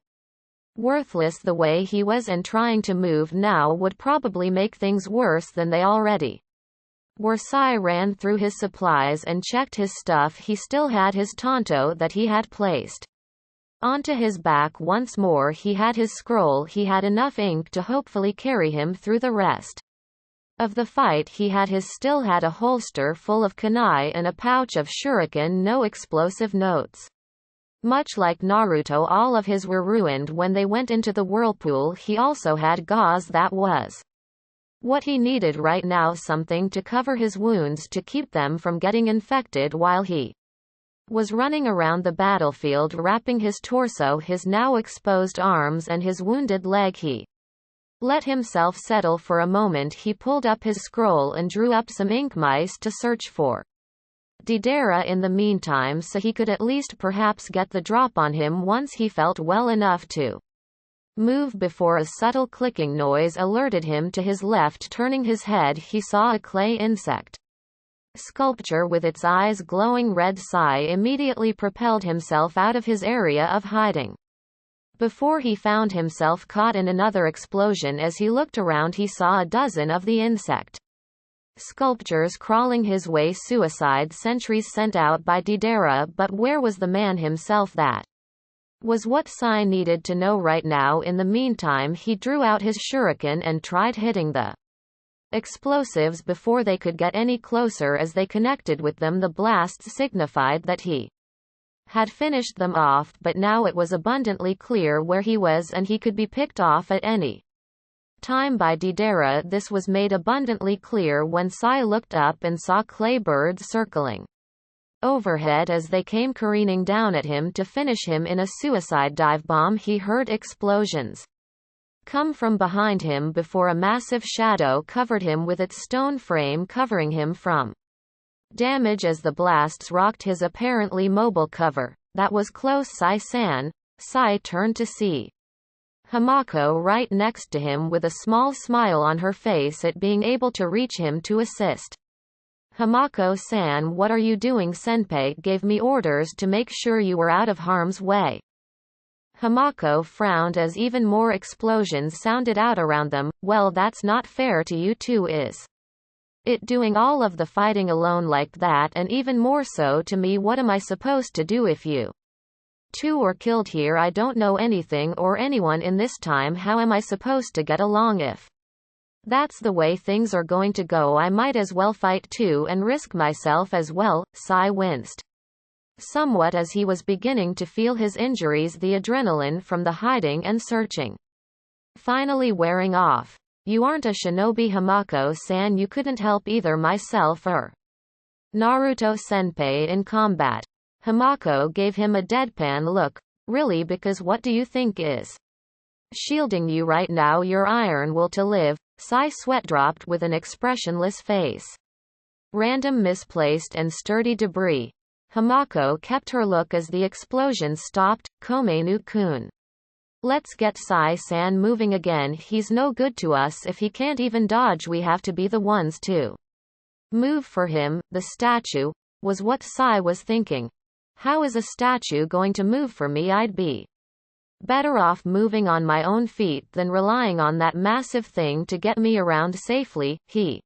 worthless the way he was, and trying to move now would probably make things worse than they already were. Sai ran through his supplies and checked his stuff. He still had his Tonto that he had placed onto his back once more. He had his scroll. He had enough ink to hopefully carry him through the rest of the fight. He still had a holster full of kunai and a pouch of shuriken, no explosive notes. Much like Naruto, all of his were ruined when they went into the whirlpool. He also had gauze. That was what he needed right now, something to cover his wounds to keep them from getting infected while he was running around the battlefield, wrapping his torso, his now exposed arms and his wounded leg. He let himself settle for a moment. He pulled up his scroll and drew up some ink mice to search for Deidara in the meantime, so he could at least perhaps get the drop on him once he felt well enough to move. Before a subtle clicking noise alerted him to his left, turning his head, he saw a clay insect sculpture with its eyes glowing red. Sai immediately propelled himself out of his area of hiding before he found himself caught in another explosion. As he looked around, he saw a dozen of the insect sculptures crawling his way. Suicide sentries sent out by Deidara, but where was the man himself? That was what Sai needed to know right now. In the meantime, he drew out his shuriken and tried hitting the explosives before they could get any closer. As they connected with them, the blasts signified that he had finished them off, but now it was abundantly clear where he was, and he could be picked off at any time by Deidara. This was made abundantly clear when Sai looked up and saw clay birds circling overhead as they came careening down at him to finish him in a suicide dive bomb. He heard explosions come from behind him before a massive shadow covered him with its stone frame, covering him from damage as the blasts rocked his apparently mobile cover. That was close. Sai-san. Sai turned to see Hamako right next to him with a small smile on her face at being able to reach him to assist. Hamako-san, what are you doing? Senpai gave me orders to make sure you were out of harm's way. Hamako frowned as even more explosions sounded out around them. Well, that's not fair to you two, is It doing all of the fighting alone like that, and even more so to me. What am I supposed to do if you two are killed here? I don't know anything or anyone in this time. How am I supposed to get along if that's the way things are going to go? I might as well fight too and risk myself as well. Sai winced somewhat as he was beginning to feel his injuries, the adrenaline from the hiding and searching finally wearing off. You aren't a shinobi, Hamako-san. You couldn't help either myself or Naruto senpai in combat. Hamako gave him a deadpan look. Really? Because what do you think is shielding you right now? Your iron will to live. Sai sweat dropped with an expressionless face. Random misplaced and sturdy debris. Hamako kept her look as the explosion stopped. Komenu-kun. Let's get Sai-san moving again. He's no good to us if he can't even dodge. We have to be the ones to move for him. The statue was what Sai was thinking. How is a statue going to move for me? I'd be better off moving on my own feet than relying on that massive thing to get me around safely. He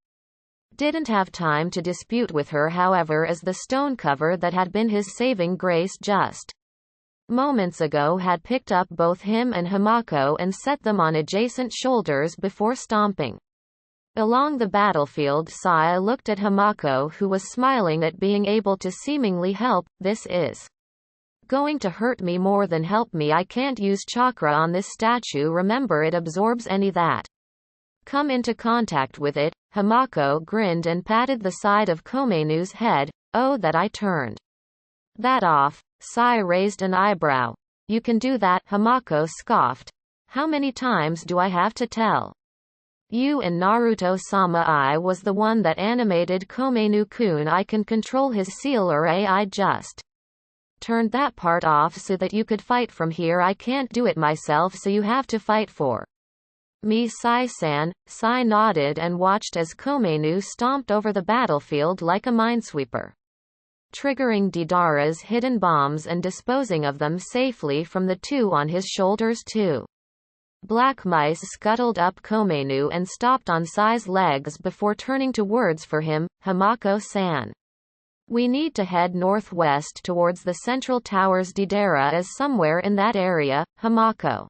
didn't have time to dispute with her, however, as the stone cover that had been his saving grace just moments ago had picked up both him and Hamako and set them on adjacent shoulders before stomping along the battlefield. Sai looked at Hamako, who was smiling at being able to seemingly help. This is going to hurt me more than help me. I can't use chakra on this statue. Remember, it absorbs any that come into contact with it. Hamako grinned and patted the side of Komenu's head. Oh, that I turned that off. Sai raised an eyebrow. You can do that? Hamako scoffed. How many times do I have to tell you and Naruto-sama I was the one that animated Komenu-kun? I can control his seal array. I just turned that part off so that you could fight from here. I can't do it myself, so you have to fight for me, Sai-san. Sai nodded and watched as Komenu stomped over the battlefield like a minesweeper, triggering Deidara's hidden bombs and disposing of them safely from the two on his shoulders too. Black mice scuttled up Komenu and stopped on Sai's legs before turning to words for him. Hamako-san, we need to head northwest towards the central towers. Deidara is somewhere in that area. Hamako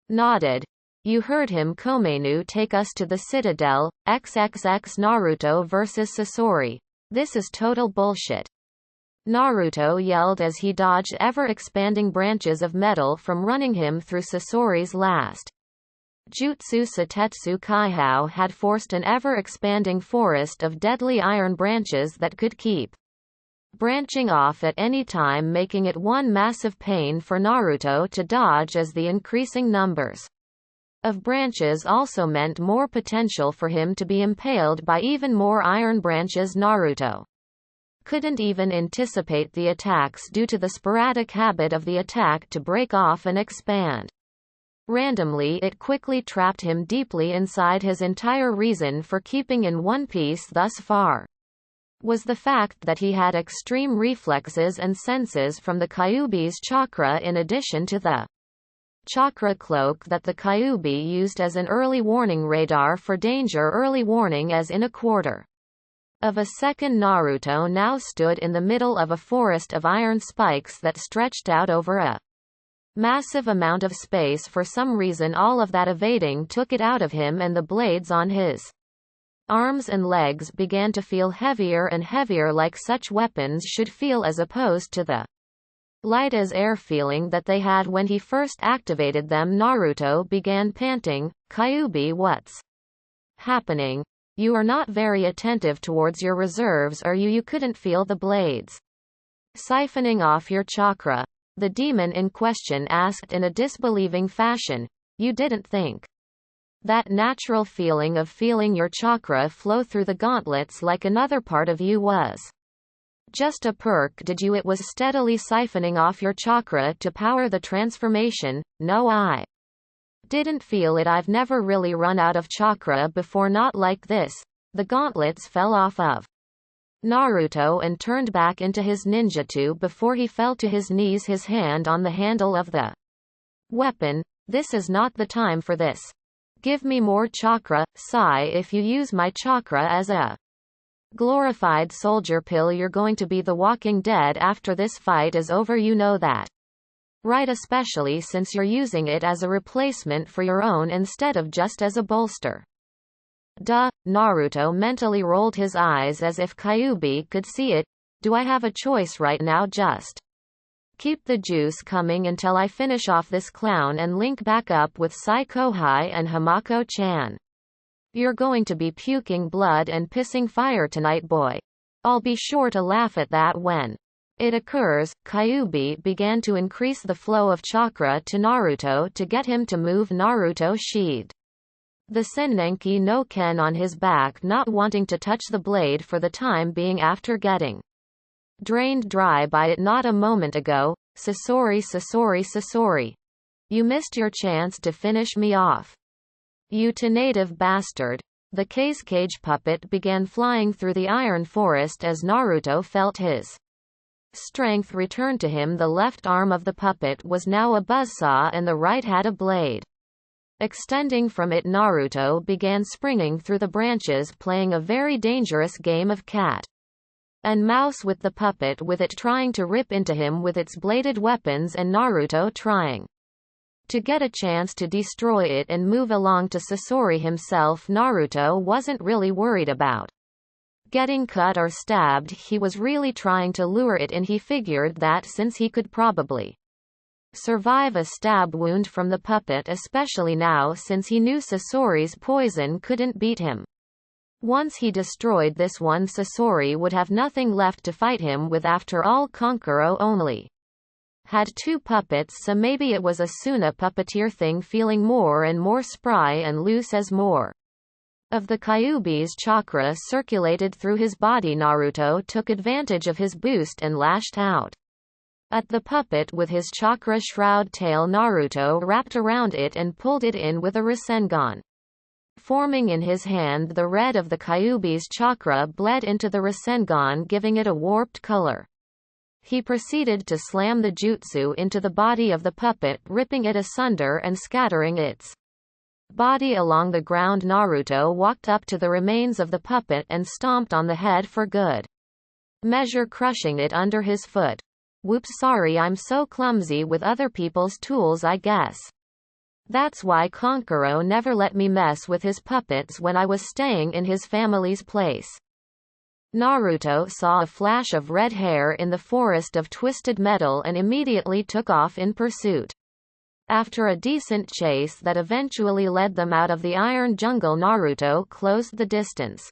nodded. You heard him. Komenu, take us to the citadel. XXX Naruto vs Sasori. This is total bullshit, Naruto yelled as he dodged ever-expanding branches of metal from running him through Sasori's last jutsu. Satetsu Kaihao had forced an ever-expanding forest of deadly iron branches that could keep branching off at any time, making it one massive pain for Naruto to dodge, as the increasing numbers of branches also meant more potential for him to be impaled by even more iron branches. Naruto couldn't even anticipate the attacks due to the sporadic habit of the attack to break off and expand randomly. It quickly trapped him deeply inside. His entire reason for keeping in one piece thus far was the fact that he had extreme reflexes and senses from the Kyuubi's chakra, in addition to the chakra cloak that the Kyuubi used as an early warning radar for danger. Early warning, as in a quarter of a second. Naruto now stood in the middle of a forest of iron spikes that stretched out over a massive amount of space. For some reason, all of that evading took it out of him, and the blades on his arms and legs began to feel heavier and heavier, like such weapons should feel, as opposed to the light as air feeling that they had when he first activated them. Naruto began panting. Kyuubi, what's happening? You are not very attentive towards your reserves, are you? You couldn't feel the blades siphoning off your chakra? The demon in question asked in a disbelieving fashion. You didn't think that natural feeling of feeling your chakra flow through the gauntlets like another part of you was just a perk, did you? It was steadily siphoning off your chakra to power the transformation. No, I didn't feel it. I've never really run out of chakra before, not like this. The gauntlets fell off of Naruto and turned back into his ninjutsu before he fell to his knees, his hand on the handle of the weapon. This is not the time for this. Give me more chakra, Sai. If you use my chakra as a Glorified soldier pill, you're going to be the Walking Dead after this fight is over, you know that. Right, especially since you're using it as a replacement for your own instead of just as a bolster. Duh. Naruto mentally rolled his eyes as if Kyuubi could see it. Do I have a choice right now? Just keep the juice coming until I finish off this clown and link back up with Saikohai and Hamako-chan. You're going to be puking blood and pissing fire tonight, boy. I'll be sure to laugh at that when it occurs. Kyuubi began to increase the flow of chakra to Naruto to get him to move. Naruto sheathed the Sennenki no Ken on his back, not wanting to touch the blade for the time being after getting drained dry by it not a moment ago. Sasori. You missed your chance to finish me off. You native bastard. The cage puppet began flying through the iron forest as Naruto felt his strength return to him. The left arm of the puppet was now a buzzsaw and the right had a blade extending from it. Naruto began springing through the branches, playing a very dangerous game of cat and mouse with the puppet, with it trying to rip into him with its bladed weapons and Naruto trying to get a chance to destroy it and move along to Sasori himself. Naruto wasn't really worried about getting cut or stabbed, he was really trying to lure it in. He figured that since he could probably survive a stab wound from the puppet, especially now since he knew Sasori's poison couldn't beat him. Once he destroyed this one, Sasori would have nothing left to fight him with. After all, Kankuro only had 2 puppets, so maybe it was a Suna puppeteer thing, feeling more and more spry and loose as more of the Kyuubi's chakra circulated through his body. Naruto took advantage of his boost and lashed out at the puppet with his chakra shroud tail. Naruto wrapped around it and pulled it in with a Rasengan. Forming in his hand, the red of the Kyuubi's chakra bled into the Rasengan, giving it a warped color. He proceeded to slam the jutsu into the body of the puppet, ripping it asunder and scattering its body along the ground. Naruto walked up to the remains of the puppet and stomped on the head for good measure, crushing it under his foot. Whoops, sorry, I'm so clumsy with other people's tools, I guess. That's why Kankuro never let me mess with his puppets when I was staying in his family's place. Naruto saw a flash of red hair in the forest of twisted metal and immediately took off in pursuit. After a decent chase that eventually led them out of the iron jungle, Naruto closed the distance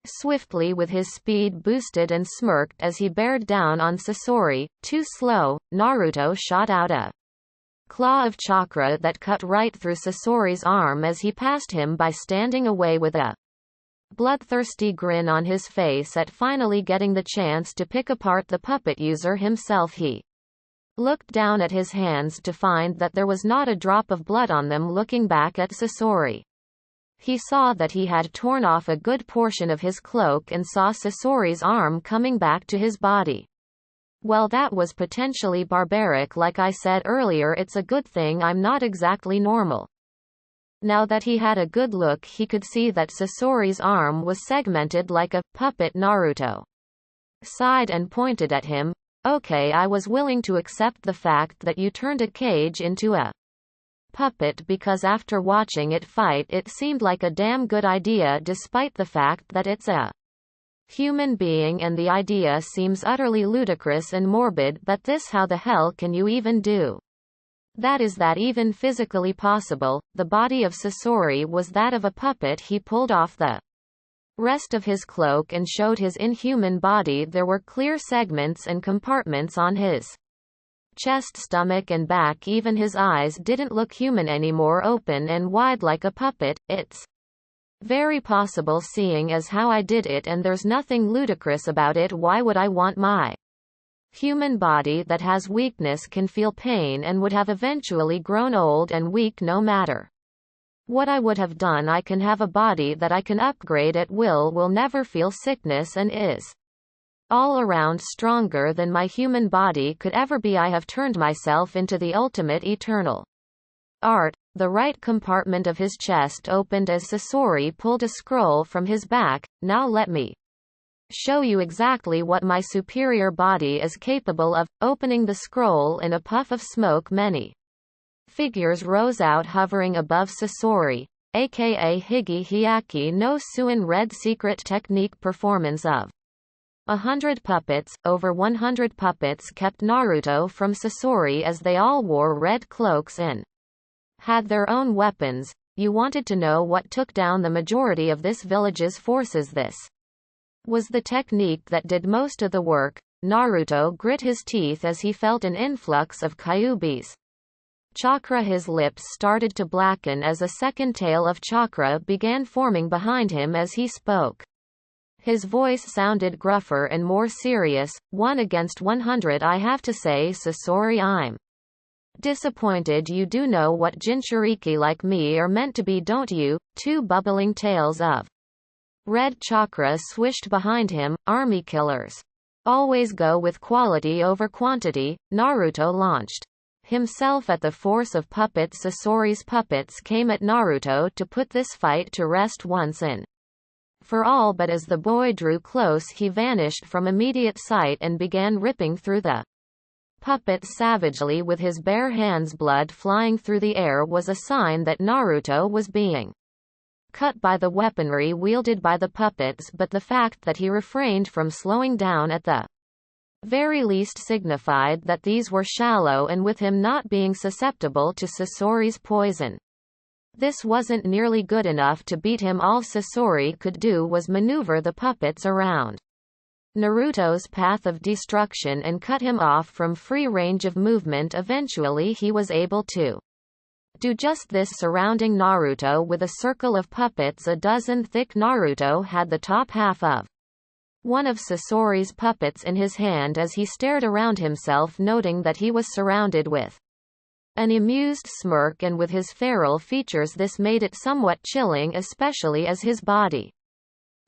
swiftly with his speed boosted and smirked as he bared down on Sasori. Too slow. Naruto shot out a claw of chakra that cut right through Sasori's arm as he passed him by, standing away with a bloodthirsty grin on his face at finally getting the chance to pick apart the puppet user himself. He looked down at his hands to find that there was not a drop of blood on them. Looking back at Sasori, he saw that he had torn off a good portion of his cloak and saw Sasori's arm coming back to his body. Well, that was potentially barbaric. Like I said earlier, it's a good thing I'm not exactly normal. Now that he had a good look, he could see that Sasori's arm was segmented like a puppet. Naruto sighed and pointed at him. Okay, I was willing to accept the fact that you turned a cage into a puppet, because after watching it fight it seemed like a damn good idea, despite the fact that it's a human being and the idea seems utterly ludicrous and morbid. But this, how the hell can you even do that? Is that even physically possible? The body of Sasori was that of a puppet. He pulled off the rest of his cloak and showed his inhuman body. There were clear segments and compartments on his chest, stomach and back. Even his eyes didn't look human anymore, open and wide like a puppet. It's very possible, seeing as how I did it, and there's nothing ludicrous about it. Why would I want my human body that has weakness, can feel pain, and would have eventually grown old and weak no matter what I would have done? I can have a body that I can upgrade at will never feel sickness, and is all around stronger than my human body could ever be. I have turned myself into the ultimate eternal art. The right compartment of his chest opened as Sasori pulled a scroll from his back. Now let me show you exactly what my superior body is capable of. Opening the scroll in a puff of smoke, many figures rose out hovering above Sasori, aka Higi Hyaki no Suin Red Secret Technique performance of 100 puppets. Over 100 puppets kept Naruto from Sasori as they all wore red cloaks and had their own weapons. You wanted to know what took down the majority of this village's forces. This was the technique that did most of the work. Naruto grit his teeth as he felt an influx of Kyuubi's chakra. His lips started to blacken as a second tail of chakra began forming behind him as he spoke. His voice sounded gruffer and more serious. 1 against 100. I have to say, Sasori, I'm disappointed. You do know what Jinchuriki like me are meant to be, don't you? 2 bubbling tails of red chakra swished behind him. Army killers always go with quality over quantity. Naruto launched himself at the force of puppets. Sasori's puppets came at Naruto to put this fight to rest once and for all, but as the boy drew close he vanished from immediate sight and began ripping through the puppets savagely with his bare hands. Blood flying through the air was a sign that Naruto was being cut by the weaponry wielded by the puppets, but the fact that he refrained from slowing down at the very least signified that these were shallow, and with him not being susceptible to Sasori's poison, this wasn't nearly good enough to beat him. All Sasori could do was maneuver the puppets around Naruto's path of destruction and cut him off from free range of movement. Eventually he was able to do just this, surrounding Naruto with a circle of puppets, a dozen thick. Naruto had the top half of one of Sasori's puppets in his hand as he stared around himself, noting that he was surrounded with an amused smirk and with his feral features. This made it somewhat chilling, especially as his body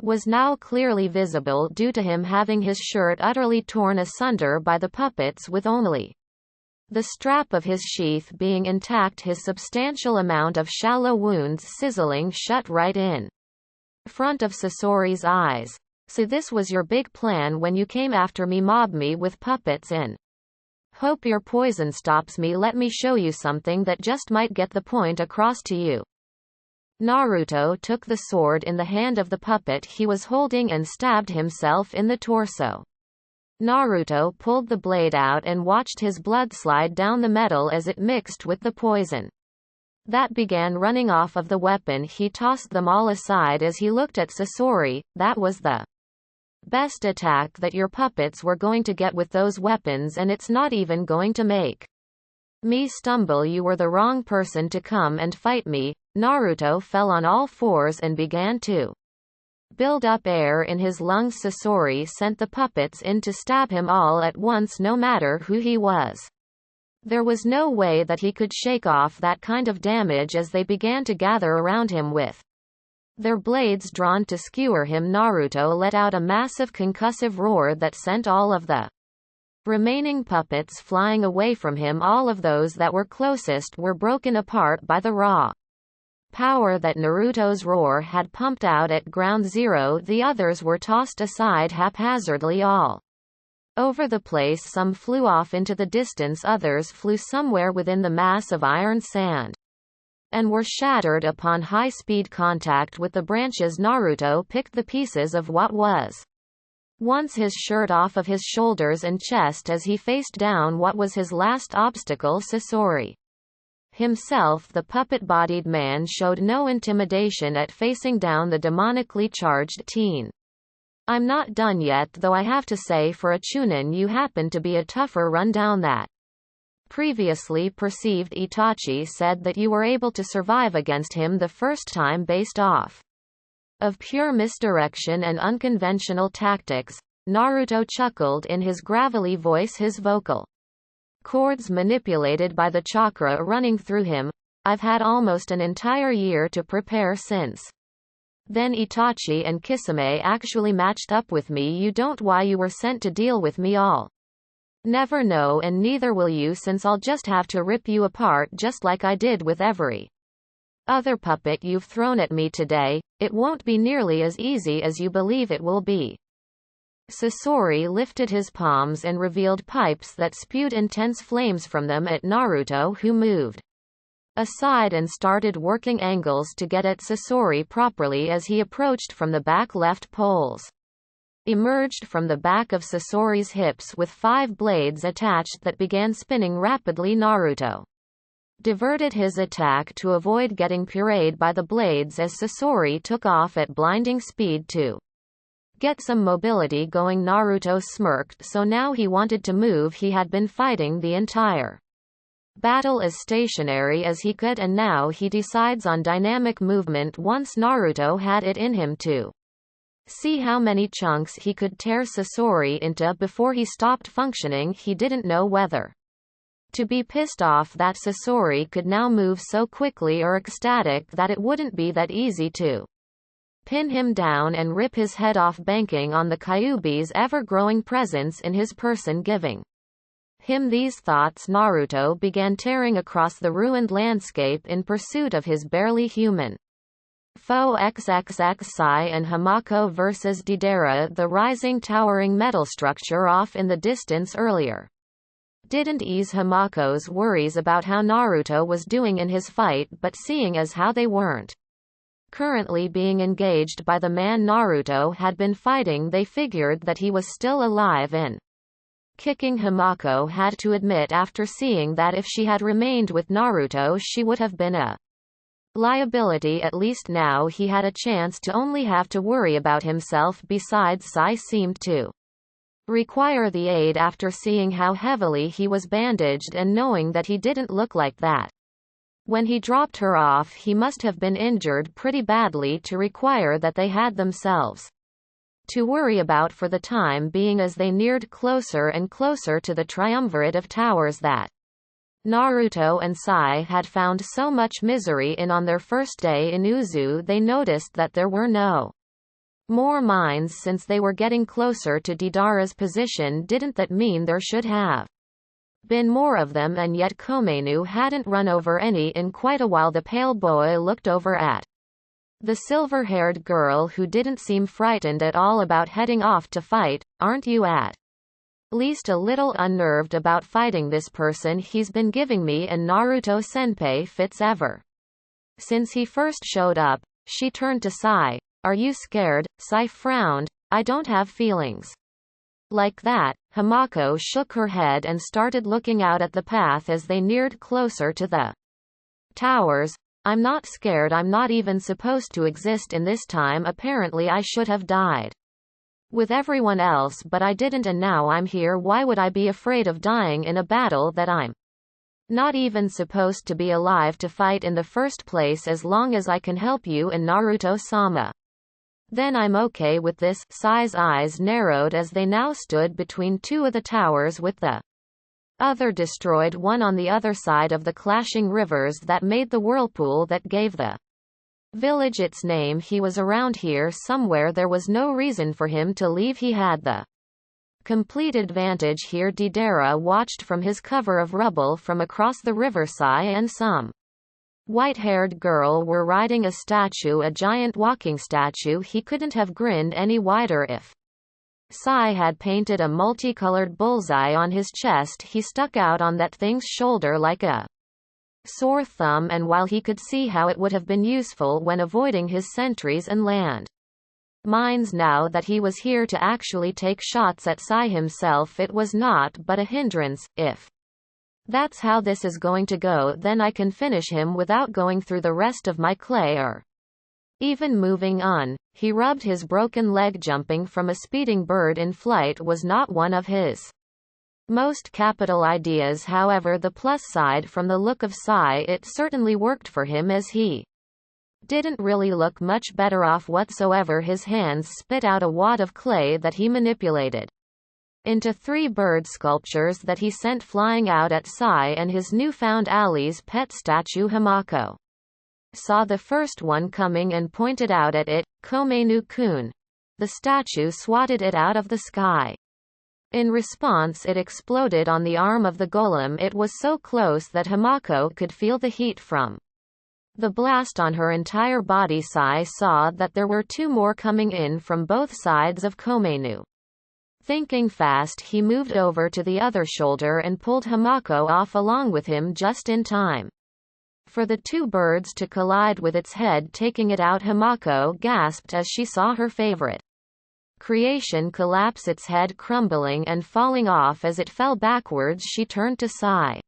was now clearly visible due to him having his shirt utterly torn asunder by the puppets, with only the strap of his sheath being intact, his substantial amount of shallow wounds sizzling shut right in front of Sasori's eyes. So this was your big plan when you came after me, mob me with puppets in hope your poison stops me? Let me show you something that just might get the point across to you. Naruto took the sword in the hand of the puppet he was holding and stabbed himself in the torso. Naruto pulled the blade out and watched his blood slide down the metal as it mixed with the poison that began running off of the weapon. He tossed them all aside as he looked at Sasori. That was the best attack that your puppets were going to get with those weapons, and it's not even going to make me stumble. You were the wrong person to come and fight me. Naruto fell on all fours and began to build up air in his lungs. Sasori sent the puppets in to stab him all at once, no matter who he was. There was no way that he could shake off that kind of damage as they began to gather around him with their blades drawn to skewer him. Naruto let out a massive concussive roar that sent all of the remaining puppets flying away from him. All of those that were closest were broken apart by the raw power that Naruto's roar had pumped out at ground zero. The others were tossed aside haphazardly all over the place. Some flew off into the distance, others flew somewhere within the mass of iron sand and were shattered upon high-speed contact with the branches. Naruto picked the pieces of what was once his shirt off of his shoulders and chest as he faced down what was his last obstacle, Sasori himself. The puppet-bodied man showed no intimidation at facing down the demonically charged teen. I'm not done yet, though. I have to say, for a Chunin you happen to be a tougher rundown. That previously perceived Itachi said that you were able to survive against him the first time based off of pure misdirection and unconventional tactics. Naruto chuckled in his gravelly voice, his vocal cords manipulated by the chakra running through him. I've had almost an entire year to prepare since then. Itachi and Kisame actually matched up with me. You don't. Why you were sent to deal with me? I'll never know, and neither will you, since I'll just have to rip you apart just like I did with every other puppet you've thrown at me today. It won't be nearly as easy as you believe it will be. Sasori lifted his palms and revealed pipes that spewed intense flames from them at Naruto, who moved aside and started working angles to get at Sasori properly as he approached from the back. Left poles emerged from the back of Sasori's hips with 5 blades attached that began spinning rapidly. Naruto diverted his attack to avoid getting pureed by the blades as Sasori took off at blinding speed to get some mobility going. Naruto smirked, so now he wanted to move. He had been fighting the entire battle as stationary as he could, and now he decides on dynamic movement. Once Naruto had it in him to see how many chunks he could tear Sasori into before he stopped functioning. He didn't know whether to be pissed off that Sasori could now move so quickly, or ecstatic that it wouldn't be that easy to pin him down and rip his head off, banking on the Kyuubi's ever-growing presence in his person giving him these thoughts. Naruto began tearing across the ruined landscape in pursuit of his barely human foe. XXX Sai and Hamako vs Deidara. The rising towering metal structure off in the distance earlier didn't ease Hamako's worries about how Naruto was doing in his fight, but seeing as how they weren't currently being engaged by the man Naruto had been fighting, they figured that he was still alive and kicking. Hamako had to admit after seeing that if she had remained with Naruto she would have been a liability. At least now he had a chance to only have to worry about himself. Besides, Sai seemed to require the aid after seeing how heavily he was bandaged and knowing that he didn't look like that when he dropped her off. He must have been injured pretty badly to require that they had themselves to worry about for the time being as they neared closer and closer to the triumvirate of towers that Naruto and Sai had found so much misery in on their first day in Uzu. They noticed that there were no more mines since they were getting closer to Deidara's position. Didn't that mean there should have been more of them? And yet Komainu hadn't run over any in quite a while. The pale boy looked over at the silver-haired girl, who didn't seem frightened at all about heading off to fight. Aren't you at least a little unnerved about fighting this person he's been giving me and Naruto-senpai fits ever since he first showed up? She turned to Sai. Are you scared? Sai frowned. I don't have feelings like that. Hamako shook her head and started looking out at the path as they neared closer to the towers. I'm not scared. I'm not even supposed to exist in this time. Apparently I should have died with everyone else, but I didn't, and now I'm here. Why would I be afraid of dying in a battle that I'm not even supposed to be alive to fight in the first place? As long as I can help you and Naruto-sama, then I'm okay with this. Sai's eyes narrowed as they now stood between two of the towers with the other destroyed one on the other side of the clashing rivers that made the whirlpool that gave the village its name. He was around here somewhere. There was no reason for him to leave. He had the complete advantage here. Deidara watched from his cover of rubble from across the river. Sai and some white-haired girl were riding a statue, a giant walking statue. He couldn't have grinned any wider if Sai had painted a multicolored bullseye on his chest. He stuck out on that thing's shoulder like a sore thumb, and while he could see how it would have been useful when avoiding his sentries and land mines, now that he was here to actually take shots at Sai himself, it was not but a hindrance. If that's how this is going to go, then I can finish him without going through the rest of my clay or even moving on. He rubbed his broken leg. Jumping from a speeding bird in flight was not one of his most capital ideas. However, the plus side, from the look of Sai, it certainly worked for him, as he didn't really look much better off whatsoever. His hands spit out a wad of clay that he manipulated into 3 bird sculptures that he sent flying out at Sai and his newfound ally's pet statue. Hamako saw the first one coming and pointed out at it. Komainu-kun. The statue swatted it out of the sky. In response, it exploded on the arm of the golem. It was so close that Hamako could feel the heat from the blast on her entire body. Sai saw that there were 2 more coming in from both sides of Komainu. Thinking fast, he moved over to the other shoulder and pulled Hamako off along with him just in time for the two birds to collide with its head, taking it out. Hamako gasped as she saw her favorite creation collapse, its head crumbling and falling off. As it fell backwards, she turned to Sai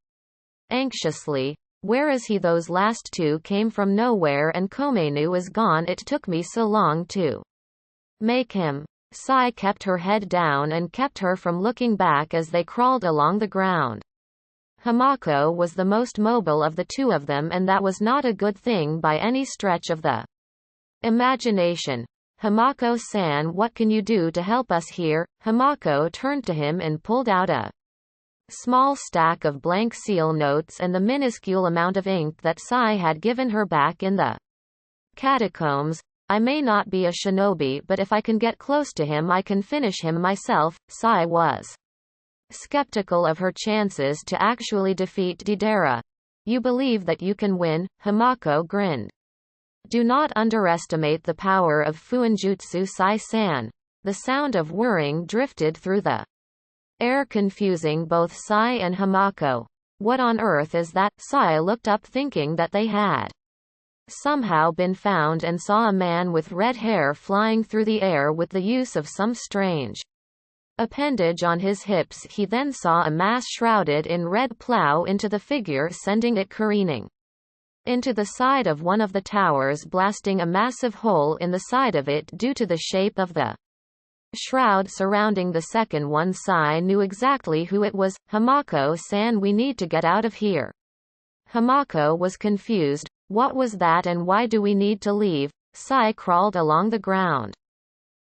anxiously. "Where is he? Those last two came from nowhere and Komenu is gone. It took me so long to make him." Sai kept her head down and kept her from looking back as they crawled along the ground. Hamako was the most mobile of the two of them, and that was not a good thing by any stretch of the imagination. "Hamako-san, what can you do to help us here?" Hamako turned to him and pulled out a small stack of blank seal notes and the minuscule amount of ink that Sai had given her back in the catacombs. "I may not be a shinobi, but if I can get close to him I can finish him myself." Sai was skeptical of her chances to actually defeat Deidara. "You believe that you can win?" Hamako grinned. "Do not underestimate the power of Fuinjutsu, Sai-san." The sound of whirring drifted through the air, confusing both Sai and Hamako. "What on earth is that?" Sai looked up, thinking that they had somehow been found, and saw a man with red hair flying through the air with the use of some strange appendage on his hips. He then saw a mass shrouded in red plow into the figure, sending it careening into the side of one of the towers, blasting a massive hole in the side of it due to the shape of the shroud surrounding the second one. Sai knew exactly who it was. "Hamako-san, we need to get out of here." Hamako was confused. "What was that, and why do we need to leave?" Sai crawled along the ground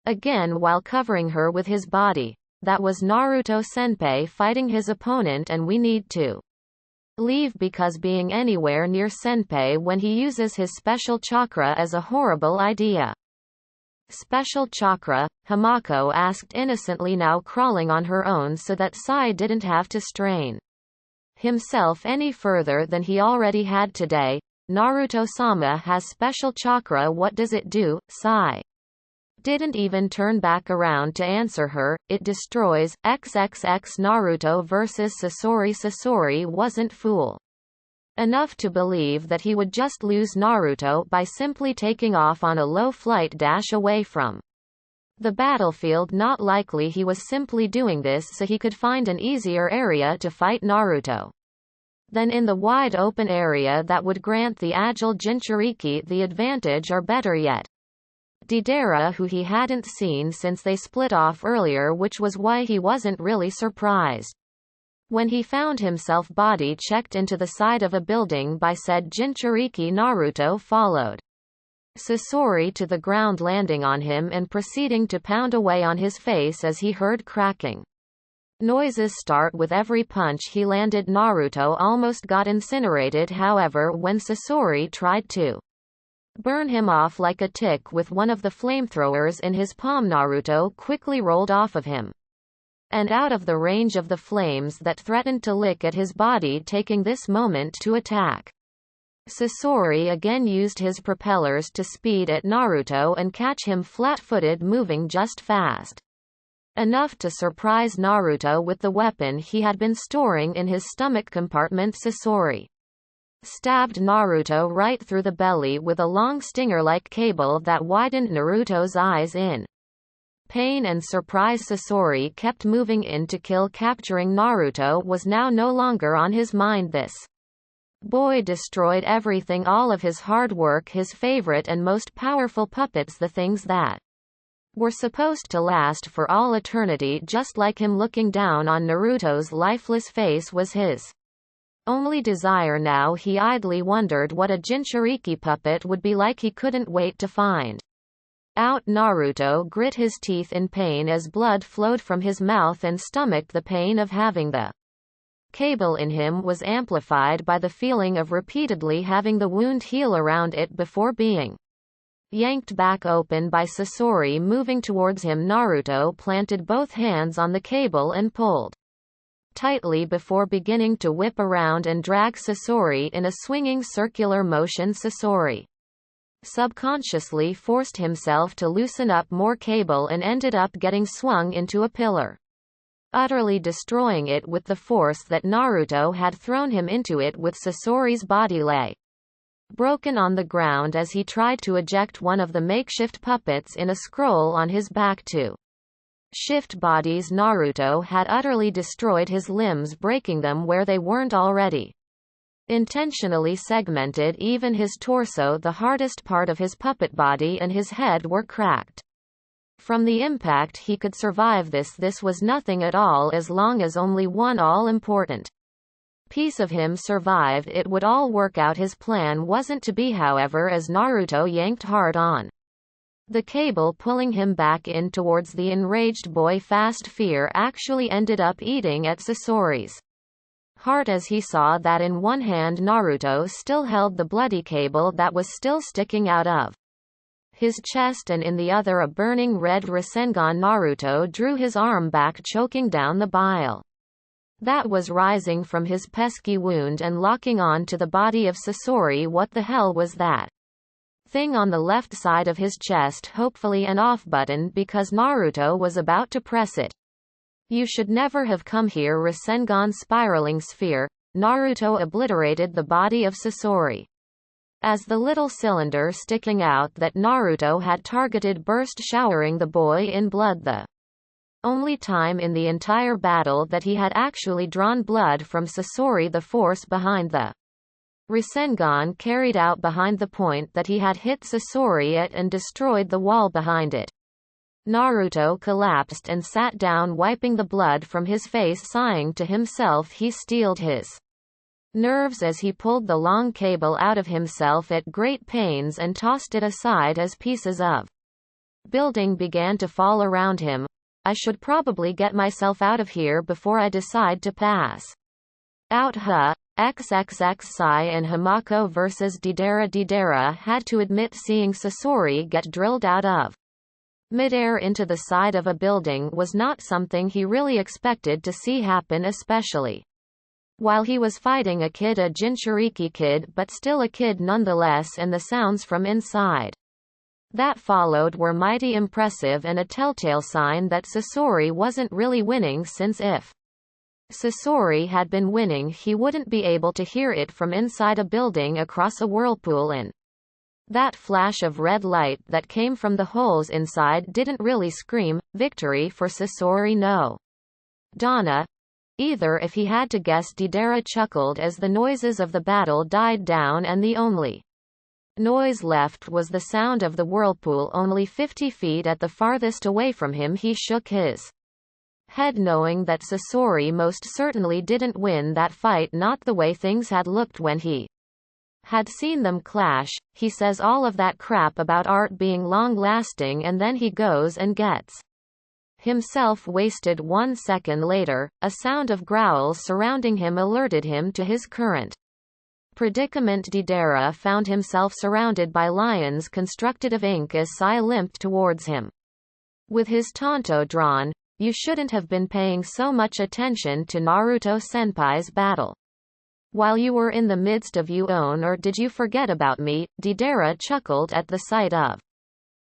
again while covering her with his body. "That was Naruto-senpai fighting his opponent, and we need to leave because being anywhere near senpai when he uses his special chakra is a horrible idea." "Special chakra?" Hamako asked innocently, now crawling on her own so that Sai didn't have to strain himself any further than he already had today. "Naruto-sama has special chakra. What does it do?" Sai didn't even turn back around to answer her. "It destroys XXX Naruto versus Sasori." Sasori wasn't fool enough to believe that he would just lose Naruto by simply taking off on a low flight dash away from the battlefield. Not likely. He was simply doing this so he could find an easier area to fight Naruto than in the wide open area that would grant the agile Jinchuriki the advantage, or better yet, Deidara, who he hadn't seen since they split off earlier, which was why he wasn't really surprised when he found himself body checked into the side of a building by said Jinchuriki. Naruto followed Sasori to the ground, landing on him and proceeding to pound away on his face as he heard cracking noises start with every punch he landed. Naruto almost got incinerated, however, when Sasori tried to burn him off like a tick with one of the flamethrowers in his palm. Naruto quickly rolled off of him and out of the range of the flames that threatened to lick at his body, taking this moment to attack. Sasori again used his propellers to speed at Naruto and catch him flat-footed, moving just fast enough to surprise Naruto with the weapon he had been storing in his stomach compartment. Sasori stabbed Naruto right through the belly with a long stinger-like cable that widened Naruto's eyes in pain and surprise. Sasori kept moving in to kill. Capturing Naruto was now no longer on his mind. This boy destroyed everything, all of his hard work, his favorite and most powerful puppets, the things that were supposed to last for all eternity. Just like him, looking down on Naruto's lifeless face was his only desire now. He idly wondered what a Jinchuriki puppet would be like. He couldn't wait to find out. Naruto grit his teeth in pain as blood flowed from his mouth and stomach. The pain of having the cable in him was amplified by the feeling of repeatedly having the wound heal around it before being yanked back open by Sasori moving towards him. Naruto planted both hands on the cable and pulled tightly before beginning to whip around and drag Sasori in a swinging circular motion. Sasori subconsciously forced himself to loosen up more cable and ended up getting swung into a pillar, utterly destroying it with the force that Naruto had thrown him into it with. Sasori's body lay broken on the ground as he tried to eject one of the makeshift puppets in a scroll on his back to shift bodies. Naruto had utterly destroyed his limbs, breaking them where they weren't already intentionally segmented. Even his torso, the hardest part of his puppet body, and his head were cracked. From the impact he could survive this. This was nothing at all as long as only one all-important piece of him survived. It would all work out. His plan wasn't to be, however, as Naruto yanked hard on the cable, pulling him back in towards the enraged boy. Fast fear actually ended up eating at Sasori's heart as he saw that in one hand Naruto still held the bloody cable that was still sticking out of his chest, and in the other a burning red Rasengan. Naruto drew his arm back, choking down the bile that was rising from his pesky wound and locking on to the body of Sasori. What the hell was that thing on the left side of his chest? Hopefully an off button, because Naruto was about to press it. You should never have come here. Rasengan spiraling sphere. Naruto obliterated the body of Sasori as the little cylinder sticking out that Naruto had targeted burst, showering the boy in blood. The only time in the entire battle that he had actually drawn blood from Sasori. The force behind the Rasengan carried out behind the point that he had hit Sasori at and destroyed the wall behind it. Naruto collapsed and sat down, wiping the blood from his face, sighing to himself. He steeled his nerves as he pulled the long cable out of himself at great pains and tossed it aside as pieces of building began to fall around him. I should probably get myself out of here before I decide to pass out. XXX Sai and Hamako vs Deidara. Deidara had to admit seeing Sasori get drilled out of midair into the side of a building was not something he really expected to see happen, especially while he was fighting a kid, a Jinchuriki kid, but still a kid nonetheless, and the sounds from inside that followed were mighty impressive and a telltale sign that Sasori wasn't really winning, since if Sasori had been winning he wouldn't be able to hear it from inside a building across a whirlpool, and that flash of red light that came from the holes inside didn't really scream victory for Sasori. No, Donna either, if he had to guess. Deidara chuckled as the noises of the battle died down and the only noise left was the sound of the whirlpool only 50 feet at the farthest away from him. He shook his head, knowing that Sasori most certainly didn't win that fight, not the way things had looked when he had seen them clash. He says all of that crap about art being long-lasting, and then he goes and gets himself wasted. 1 second later, a sound of growls surrounding him alerted him to his current predicament. Deidara found himself surrounded by lions constructed of ink as Sai limped towards him with his tanto drawn. You shouldn't have been paying so much attention to Naruto-senpai's battle while you were in the midst of your own, or did you forget about me? Deidara chuckled at the sight of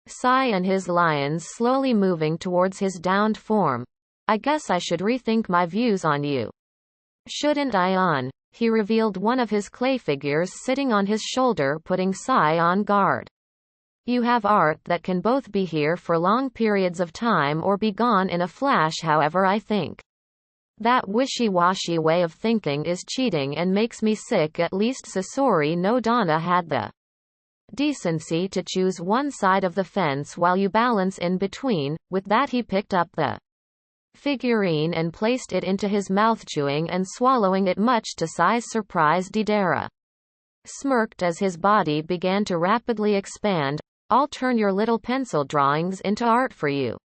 Sai and his lions slowly moving towards his downed form. I guess I should rethink my views on you. Shouldn't I? He revealed one of his clay figures sitting on his shoulder, putting Sai on guard. You have art that can both be here for long periods of time or be gone in a flash. However, I think that wishy-washy way of thinking is cheating and makes me sick. At least Sasori no Donna had the decency to choose one side of the fence while you balance in between. With that he picked up the figurine and placed it into his mouth, chewing and swallowing it, much to Sai's surprise. Deidara smirked as his body began to rapidly expand. I'll turn your little pencil drawings into art for you.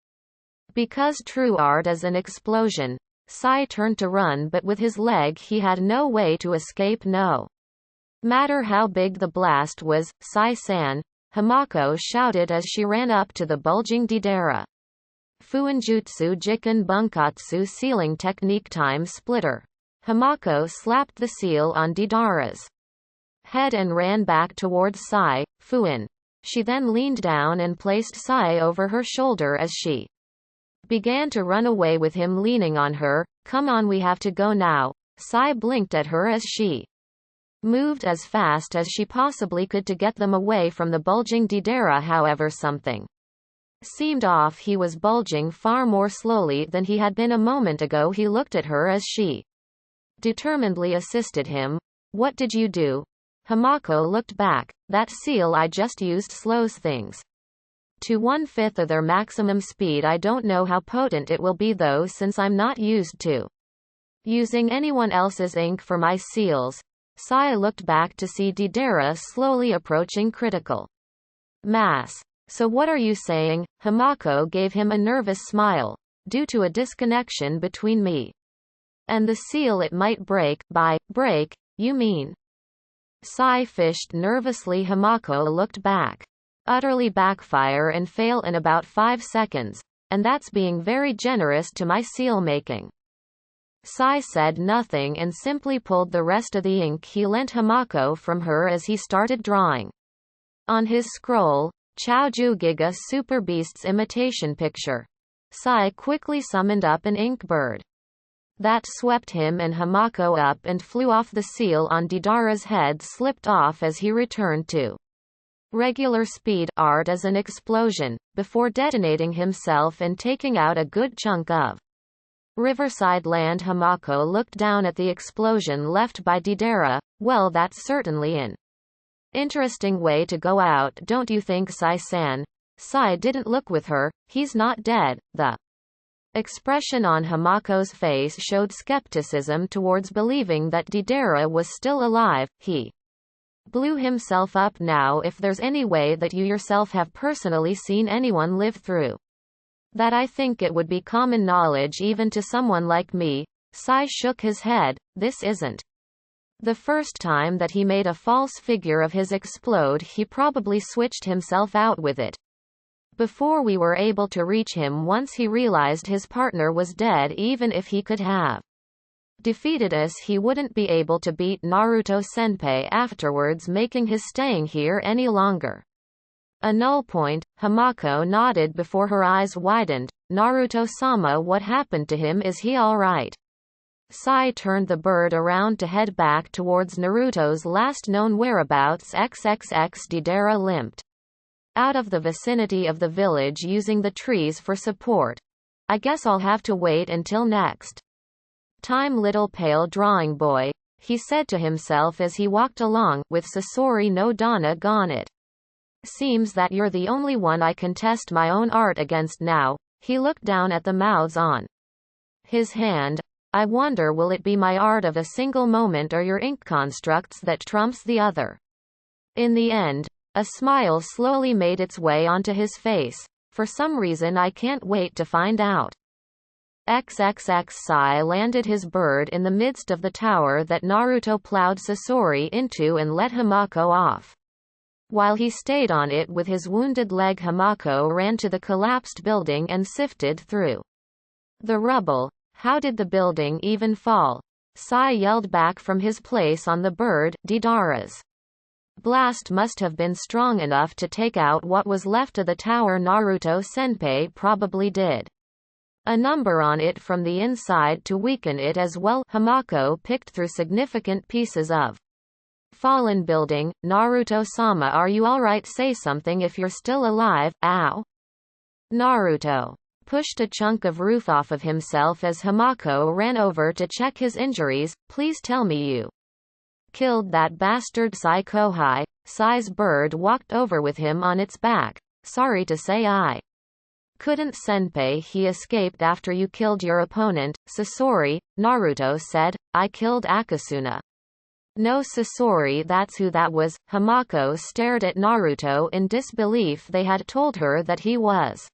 Because true art is an explosion. Sai turned to run, but with his leg he had no way to escape. No matter how big the blast was. Sai-san, Hamako shouted as she ran up to the bulging Deidara. Fuinjutsu Jiken Bunkatsu sealing technique time splitter. Hamako slapped the seal on Deidara's head and ran back towards Sai. Fuin. She then leaned down and placed Sai over her shoulder as she began to run away with him leaning on her. Come on, we have to go now. Sai blinked at her as she moved as fast as she possibly could to get them away from the bulging Deidara. However, something seemed off. He was bulging far more slowly than he had been a moment ago. He looked at her as she determinedly assisted him. What did you do? Hamako looked back. That seal I just used slows things to 1/5 of their maximum speed. I don't know how potent it will be though, since I'm not used to using anyone else's ink for my seals. Sai looked back to see Deidara slowly approaching critical mass. So what are you saying? Hamako gave him a nervous smile. Due to a disconnection between me and the seal, it might break. By break, you mean? Sai fished nervously. Hamako looked back. Utterly backfire and fail in about 5 seconds. And that's being very generous to my seal making. Sai said nothing and simply pulled the rest of the ink he lent Hamako from her as he started drawing on his scroll, Chaoju Giga Super Beast's imitation picture. Sai quickly summoned up an ink bird that swept him and Hamako up and flew off. The seal on Deidara's head slipped off as he returned to regular speed. Art as an explosion, before detonating himself and taking out a good chunk of Riverside land. Hamako looked down at the explosion left by Deidara. Well, that's certainly an interesting way to go out, don't you think, Sai-san? Sai didn't look with her. He's not dead. The expression on Hamako's face showed skepticism towards believing that Deidara was still alive. He blew himself up. Now, if there's any way that you yourself have personally seen anyone live through that, I think it would be common knowledge even to someone like me. Sai shook his head. This isn't the first time that he made a false figure of his explode. He probably switched himself out with it before we were able to reach him. Once he realized his partner was dead, even if he could have defeated us, he wouldn't be able to beat Naruto Senpai afterwards, making his staying here any longer a null point. Hamako nodded before her eyes widened. Naruto-sama, what happened to him? Is he alright? Sai turned the bird around to head back towards Naruto's last known whereabouts. XXX. Deidara limped out of the vicinity of the village using the trees for support. I guess I'll have to wait until next time, little pale drawing boy, he said to himself as he walked along. With Sasori no Dana gone, it seems that you're the only one I can test my own art against now. He looked down at the mouths on his hand. I wonder, will it be my art of a single moment or your ink constructs that trumps the other? In the end, a smile slowly made its way onto his face. For some reason I can't wait to find out. XXX. Sai landed his bird in the midst of the tower that Naruto plowed Sasori into and let Hamako off. While he stayed on it with his wounded leg, Hamako ran to the collapsed building and sifted through the rubble. How did the building even fall? Sai yelled back from his place on the bird. Deidara's blast must have been strong enough to take out what was left of the tower. Naruto Senpai probably did a number on it from the inside to weaken it as well. Hamako picked through significant pieces of fallen building. Naruto-sama, are you alright? Say something if you're still alive. Ow. Naruto pushed a chunk of roof off of himself as Hamako ran over to check his injuries. Please tell me you killed that bastard Sai Kohai. Sai's bird walked over with him on its back. Sorry to say I couldn't, Senpai. He escaped after you killed your opponent, Sasori. Naruto said. I killed Akasuna. No, Sasori, that's who that was. Hamako stared at Naruto in disbelief. They had told her that he was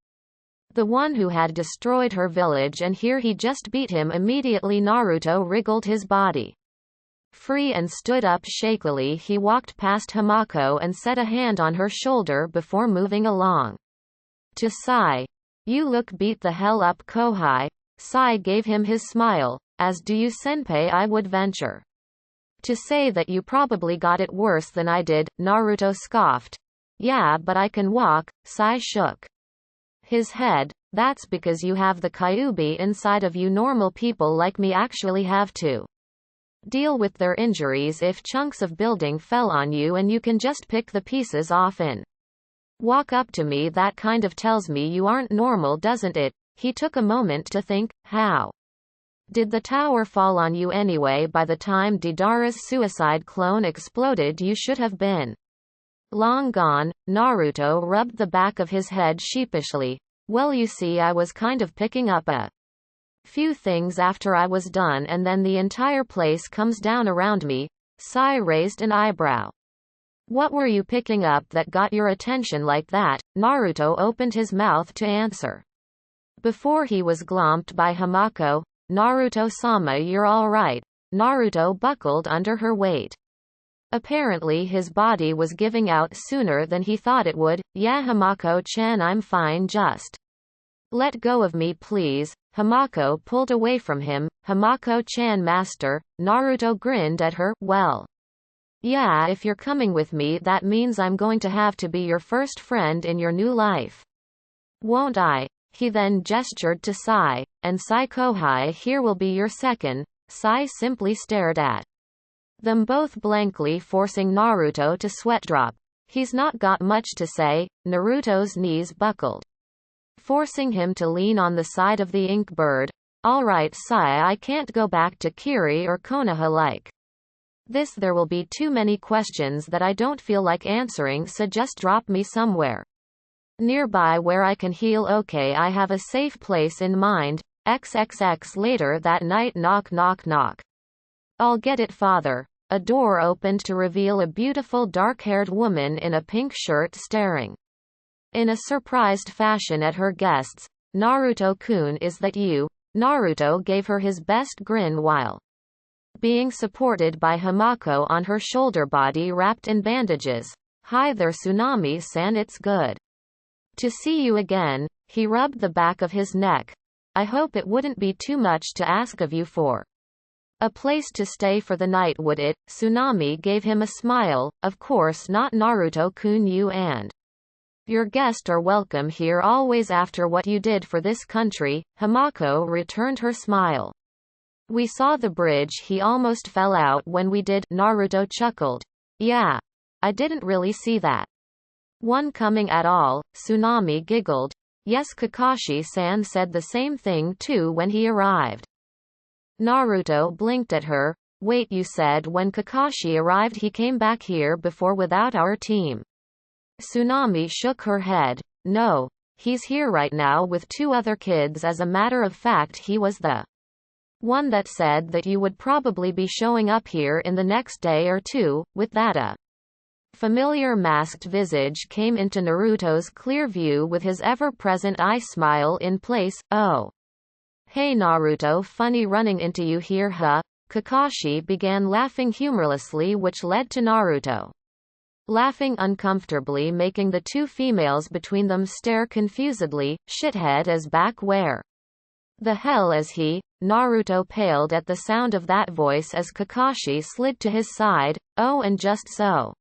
the one who had destroyed her village, and here he just beat him immediately. Naruto wriggled his body free and stood up shakily. He walked past Hamako and set a hand on her shoulder before moving along to Sai. You look beat the hell up, Kohai. Sai gave him his smile. As do you, Senpai. I would venture to say that you probably got it worse than I did. Naruto scoffed. Yeah, but I can walk, Sai shook his head. That's because you have the kyuubi inside of you. Normal people like me actually have to deal with their injuries if chunks of building fell on you and you can just pick the pieces off and walk up to me. That kind of tells me you aren't normal, doesn't it? He took a moment to think. How did the tower fall on you anyway? By the time Deidara's suicide clone exploded, you should have been long gone. Naruto rubbed the back of his head sheepishly. Well, you see, I was kind of picking up a few things after I was done, and then the entire place comes down around me. Sai raised an eyebrow. What were you picking up that got your attention like that? Naruto opened his mouth to answer before he was glomped by Hamako. Naruto-sama, you're all right. Naruto buckled under her weight. Apparently his body was giving out sooner than he thought it would. Yeah, Hamako-chan, I'm fine, just let go of me, please. Hamako pulled away from him. Hamako-chan, master. Naruto grinned at her. Well, yeah, if you're coming with me, that means I'm going to have to be your first friend in your new life. Won't I? He then gestured to Sai, and Sai Kohai here will be your second. Sai simply stared at them both blankly, forcing Naruto to sweat drop. He's not got much to say. Naruto's knees buckled, forcing him to lean on the side of the ink bird. Alright, Sai, I can't go back to Kiri or Konoha like this. There will be too many questions that I don't feel like answering, so just drop me somewhere nearby where I can heal. Okay, I have a safe place in mind. XXX. Later that night. Knock knock knock. I'll get it, father. A door opened to reveal a beautiful dark-haired woman in a pink shirt staring in a surprised fashion at her guests. Naruto-kun, is that you? Naruto gave her his best grin while being supported by Hamako on her shoulder, body wrapped in bandages. Hi there, Tsunami-san, it's good to see you again. He rubbed the back of his neck. I hope it wouldn't be too much to ask of you for a place to stay for the night, would it? Tsunami gave him a smile. Of course not, Naruto-kun, you and your guest are welcome here always after what you did for this country. Hamako returned her smile. We saw the bridge, he almost fell out when we did. Naruto chuckled. Yeah. I didn't really see that one coming at all. Tsunami giggled. Yes, Kakashi-san said the same thing too when he arrived. Naruto blinked at her. Wait, you said when Kakashi arrived he came back here before without our team? Tsunami shook her head. No. He's here right now with 2 other kids. As a matter of fact, he was the one that said that you would probably be showing up here in the next day or two. With that, a familiar masked visage came into Naruto's clear view with his ever-present eye smile in place. Oh. Hey Naruto, funny running into you here, huh? Kakashi began laughing humorlessly, which led to Naruto laughing uncomfortably, making the 2 females between them stare confusedly. Shithead is back. Where the hell is he? Naruto paled at the sound of that voice as Kakashi slid to his side. Oh, and just so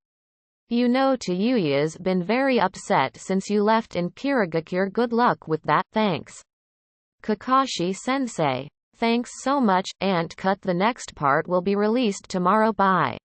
you know, Tayuya's been very upset since you left in Kirigakure. Good luck with that. Thanks, Kakashi-sensei. Thanks so much, Ant. Cut. The next part will be released tomorrow. Bye.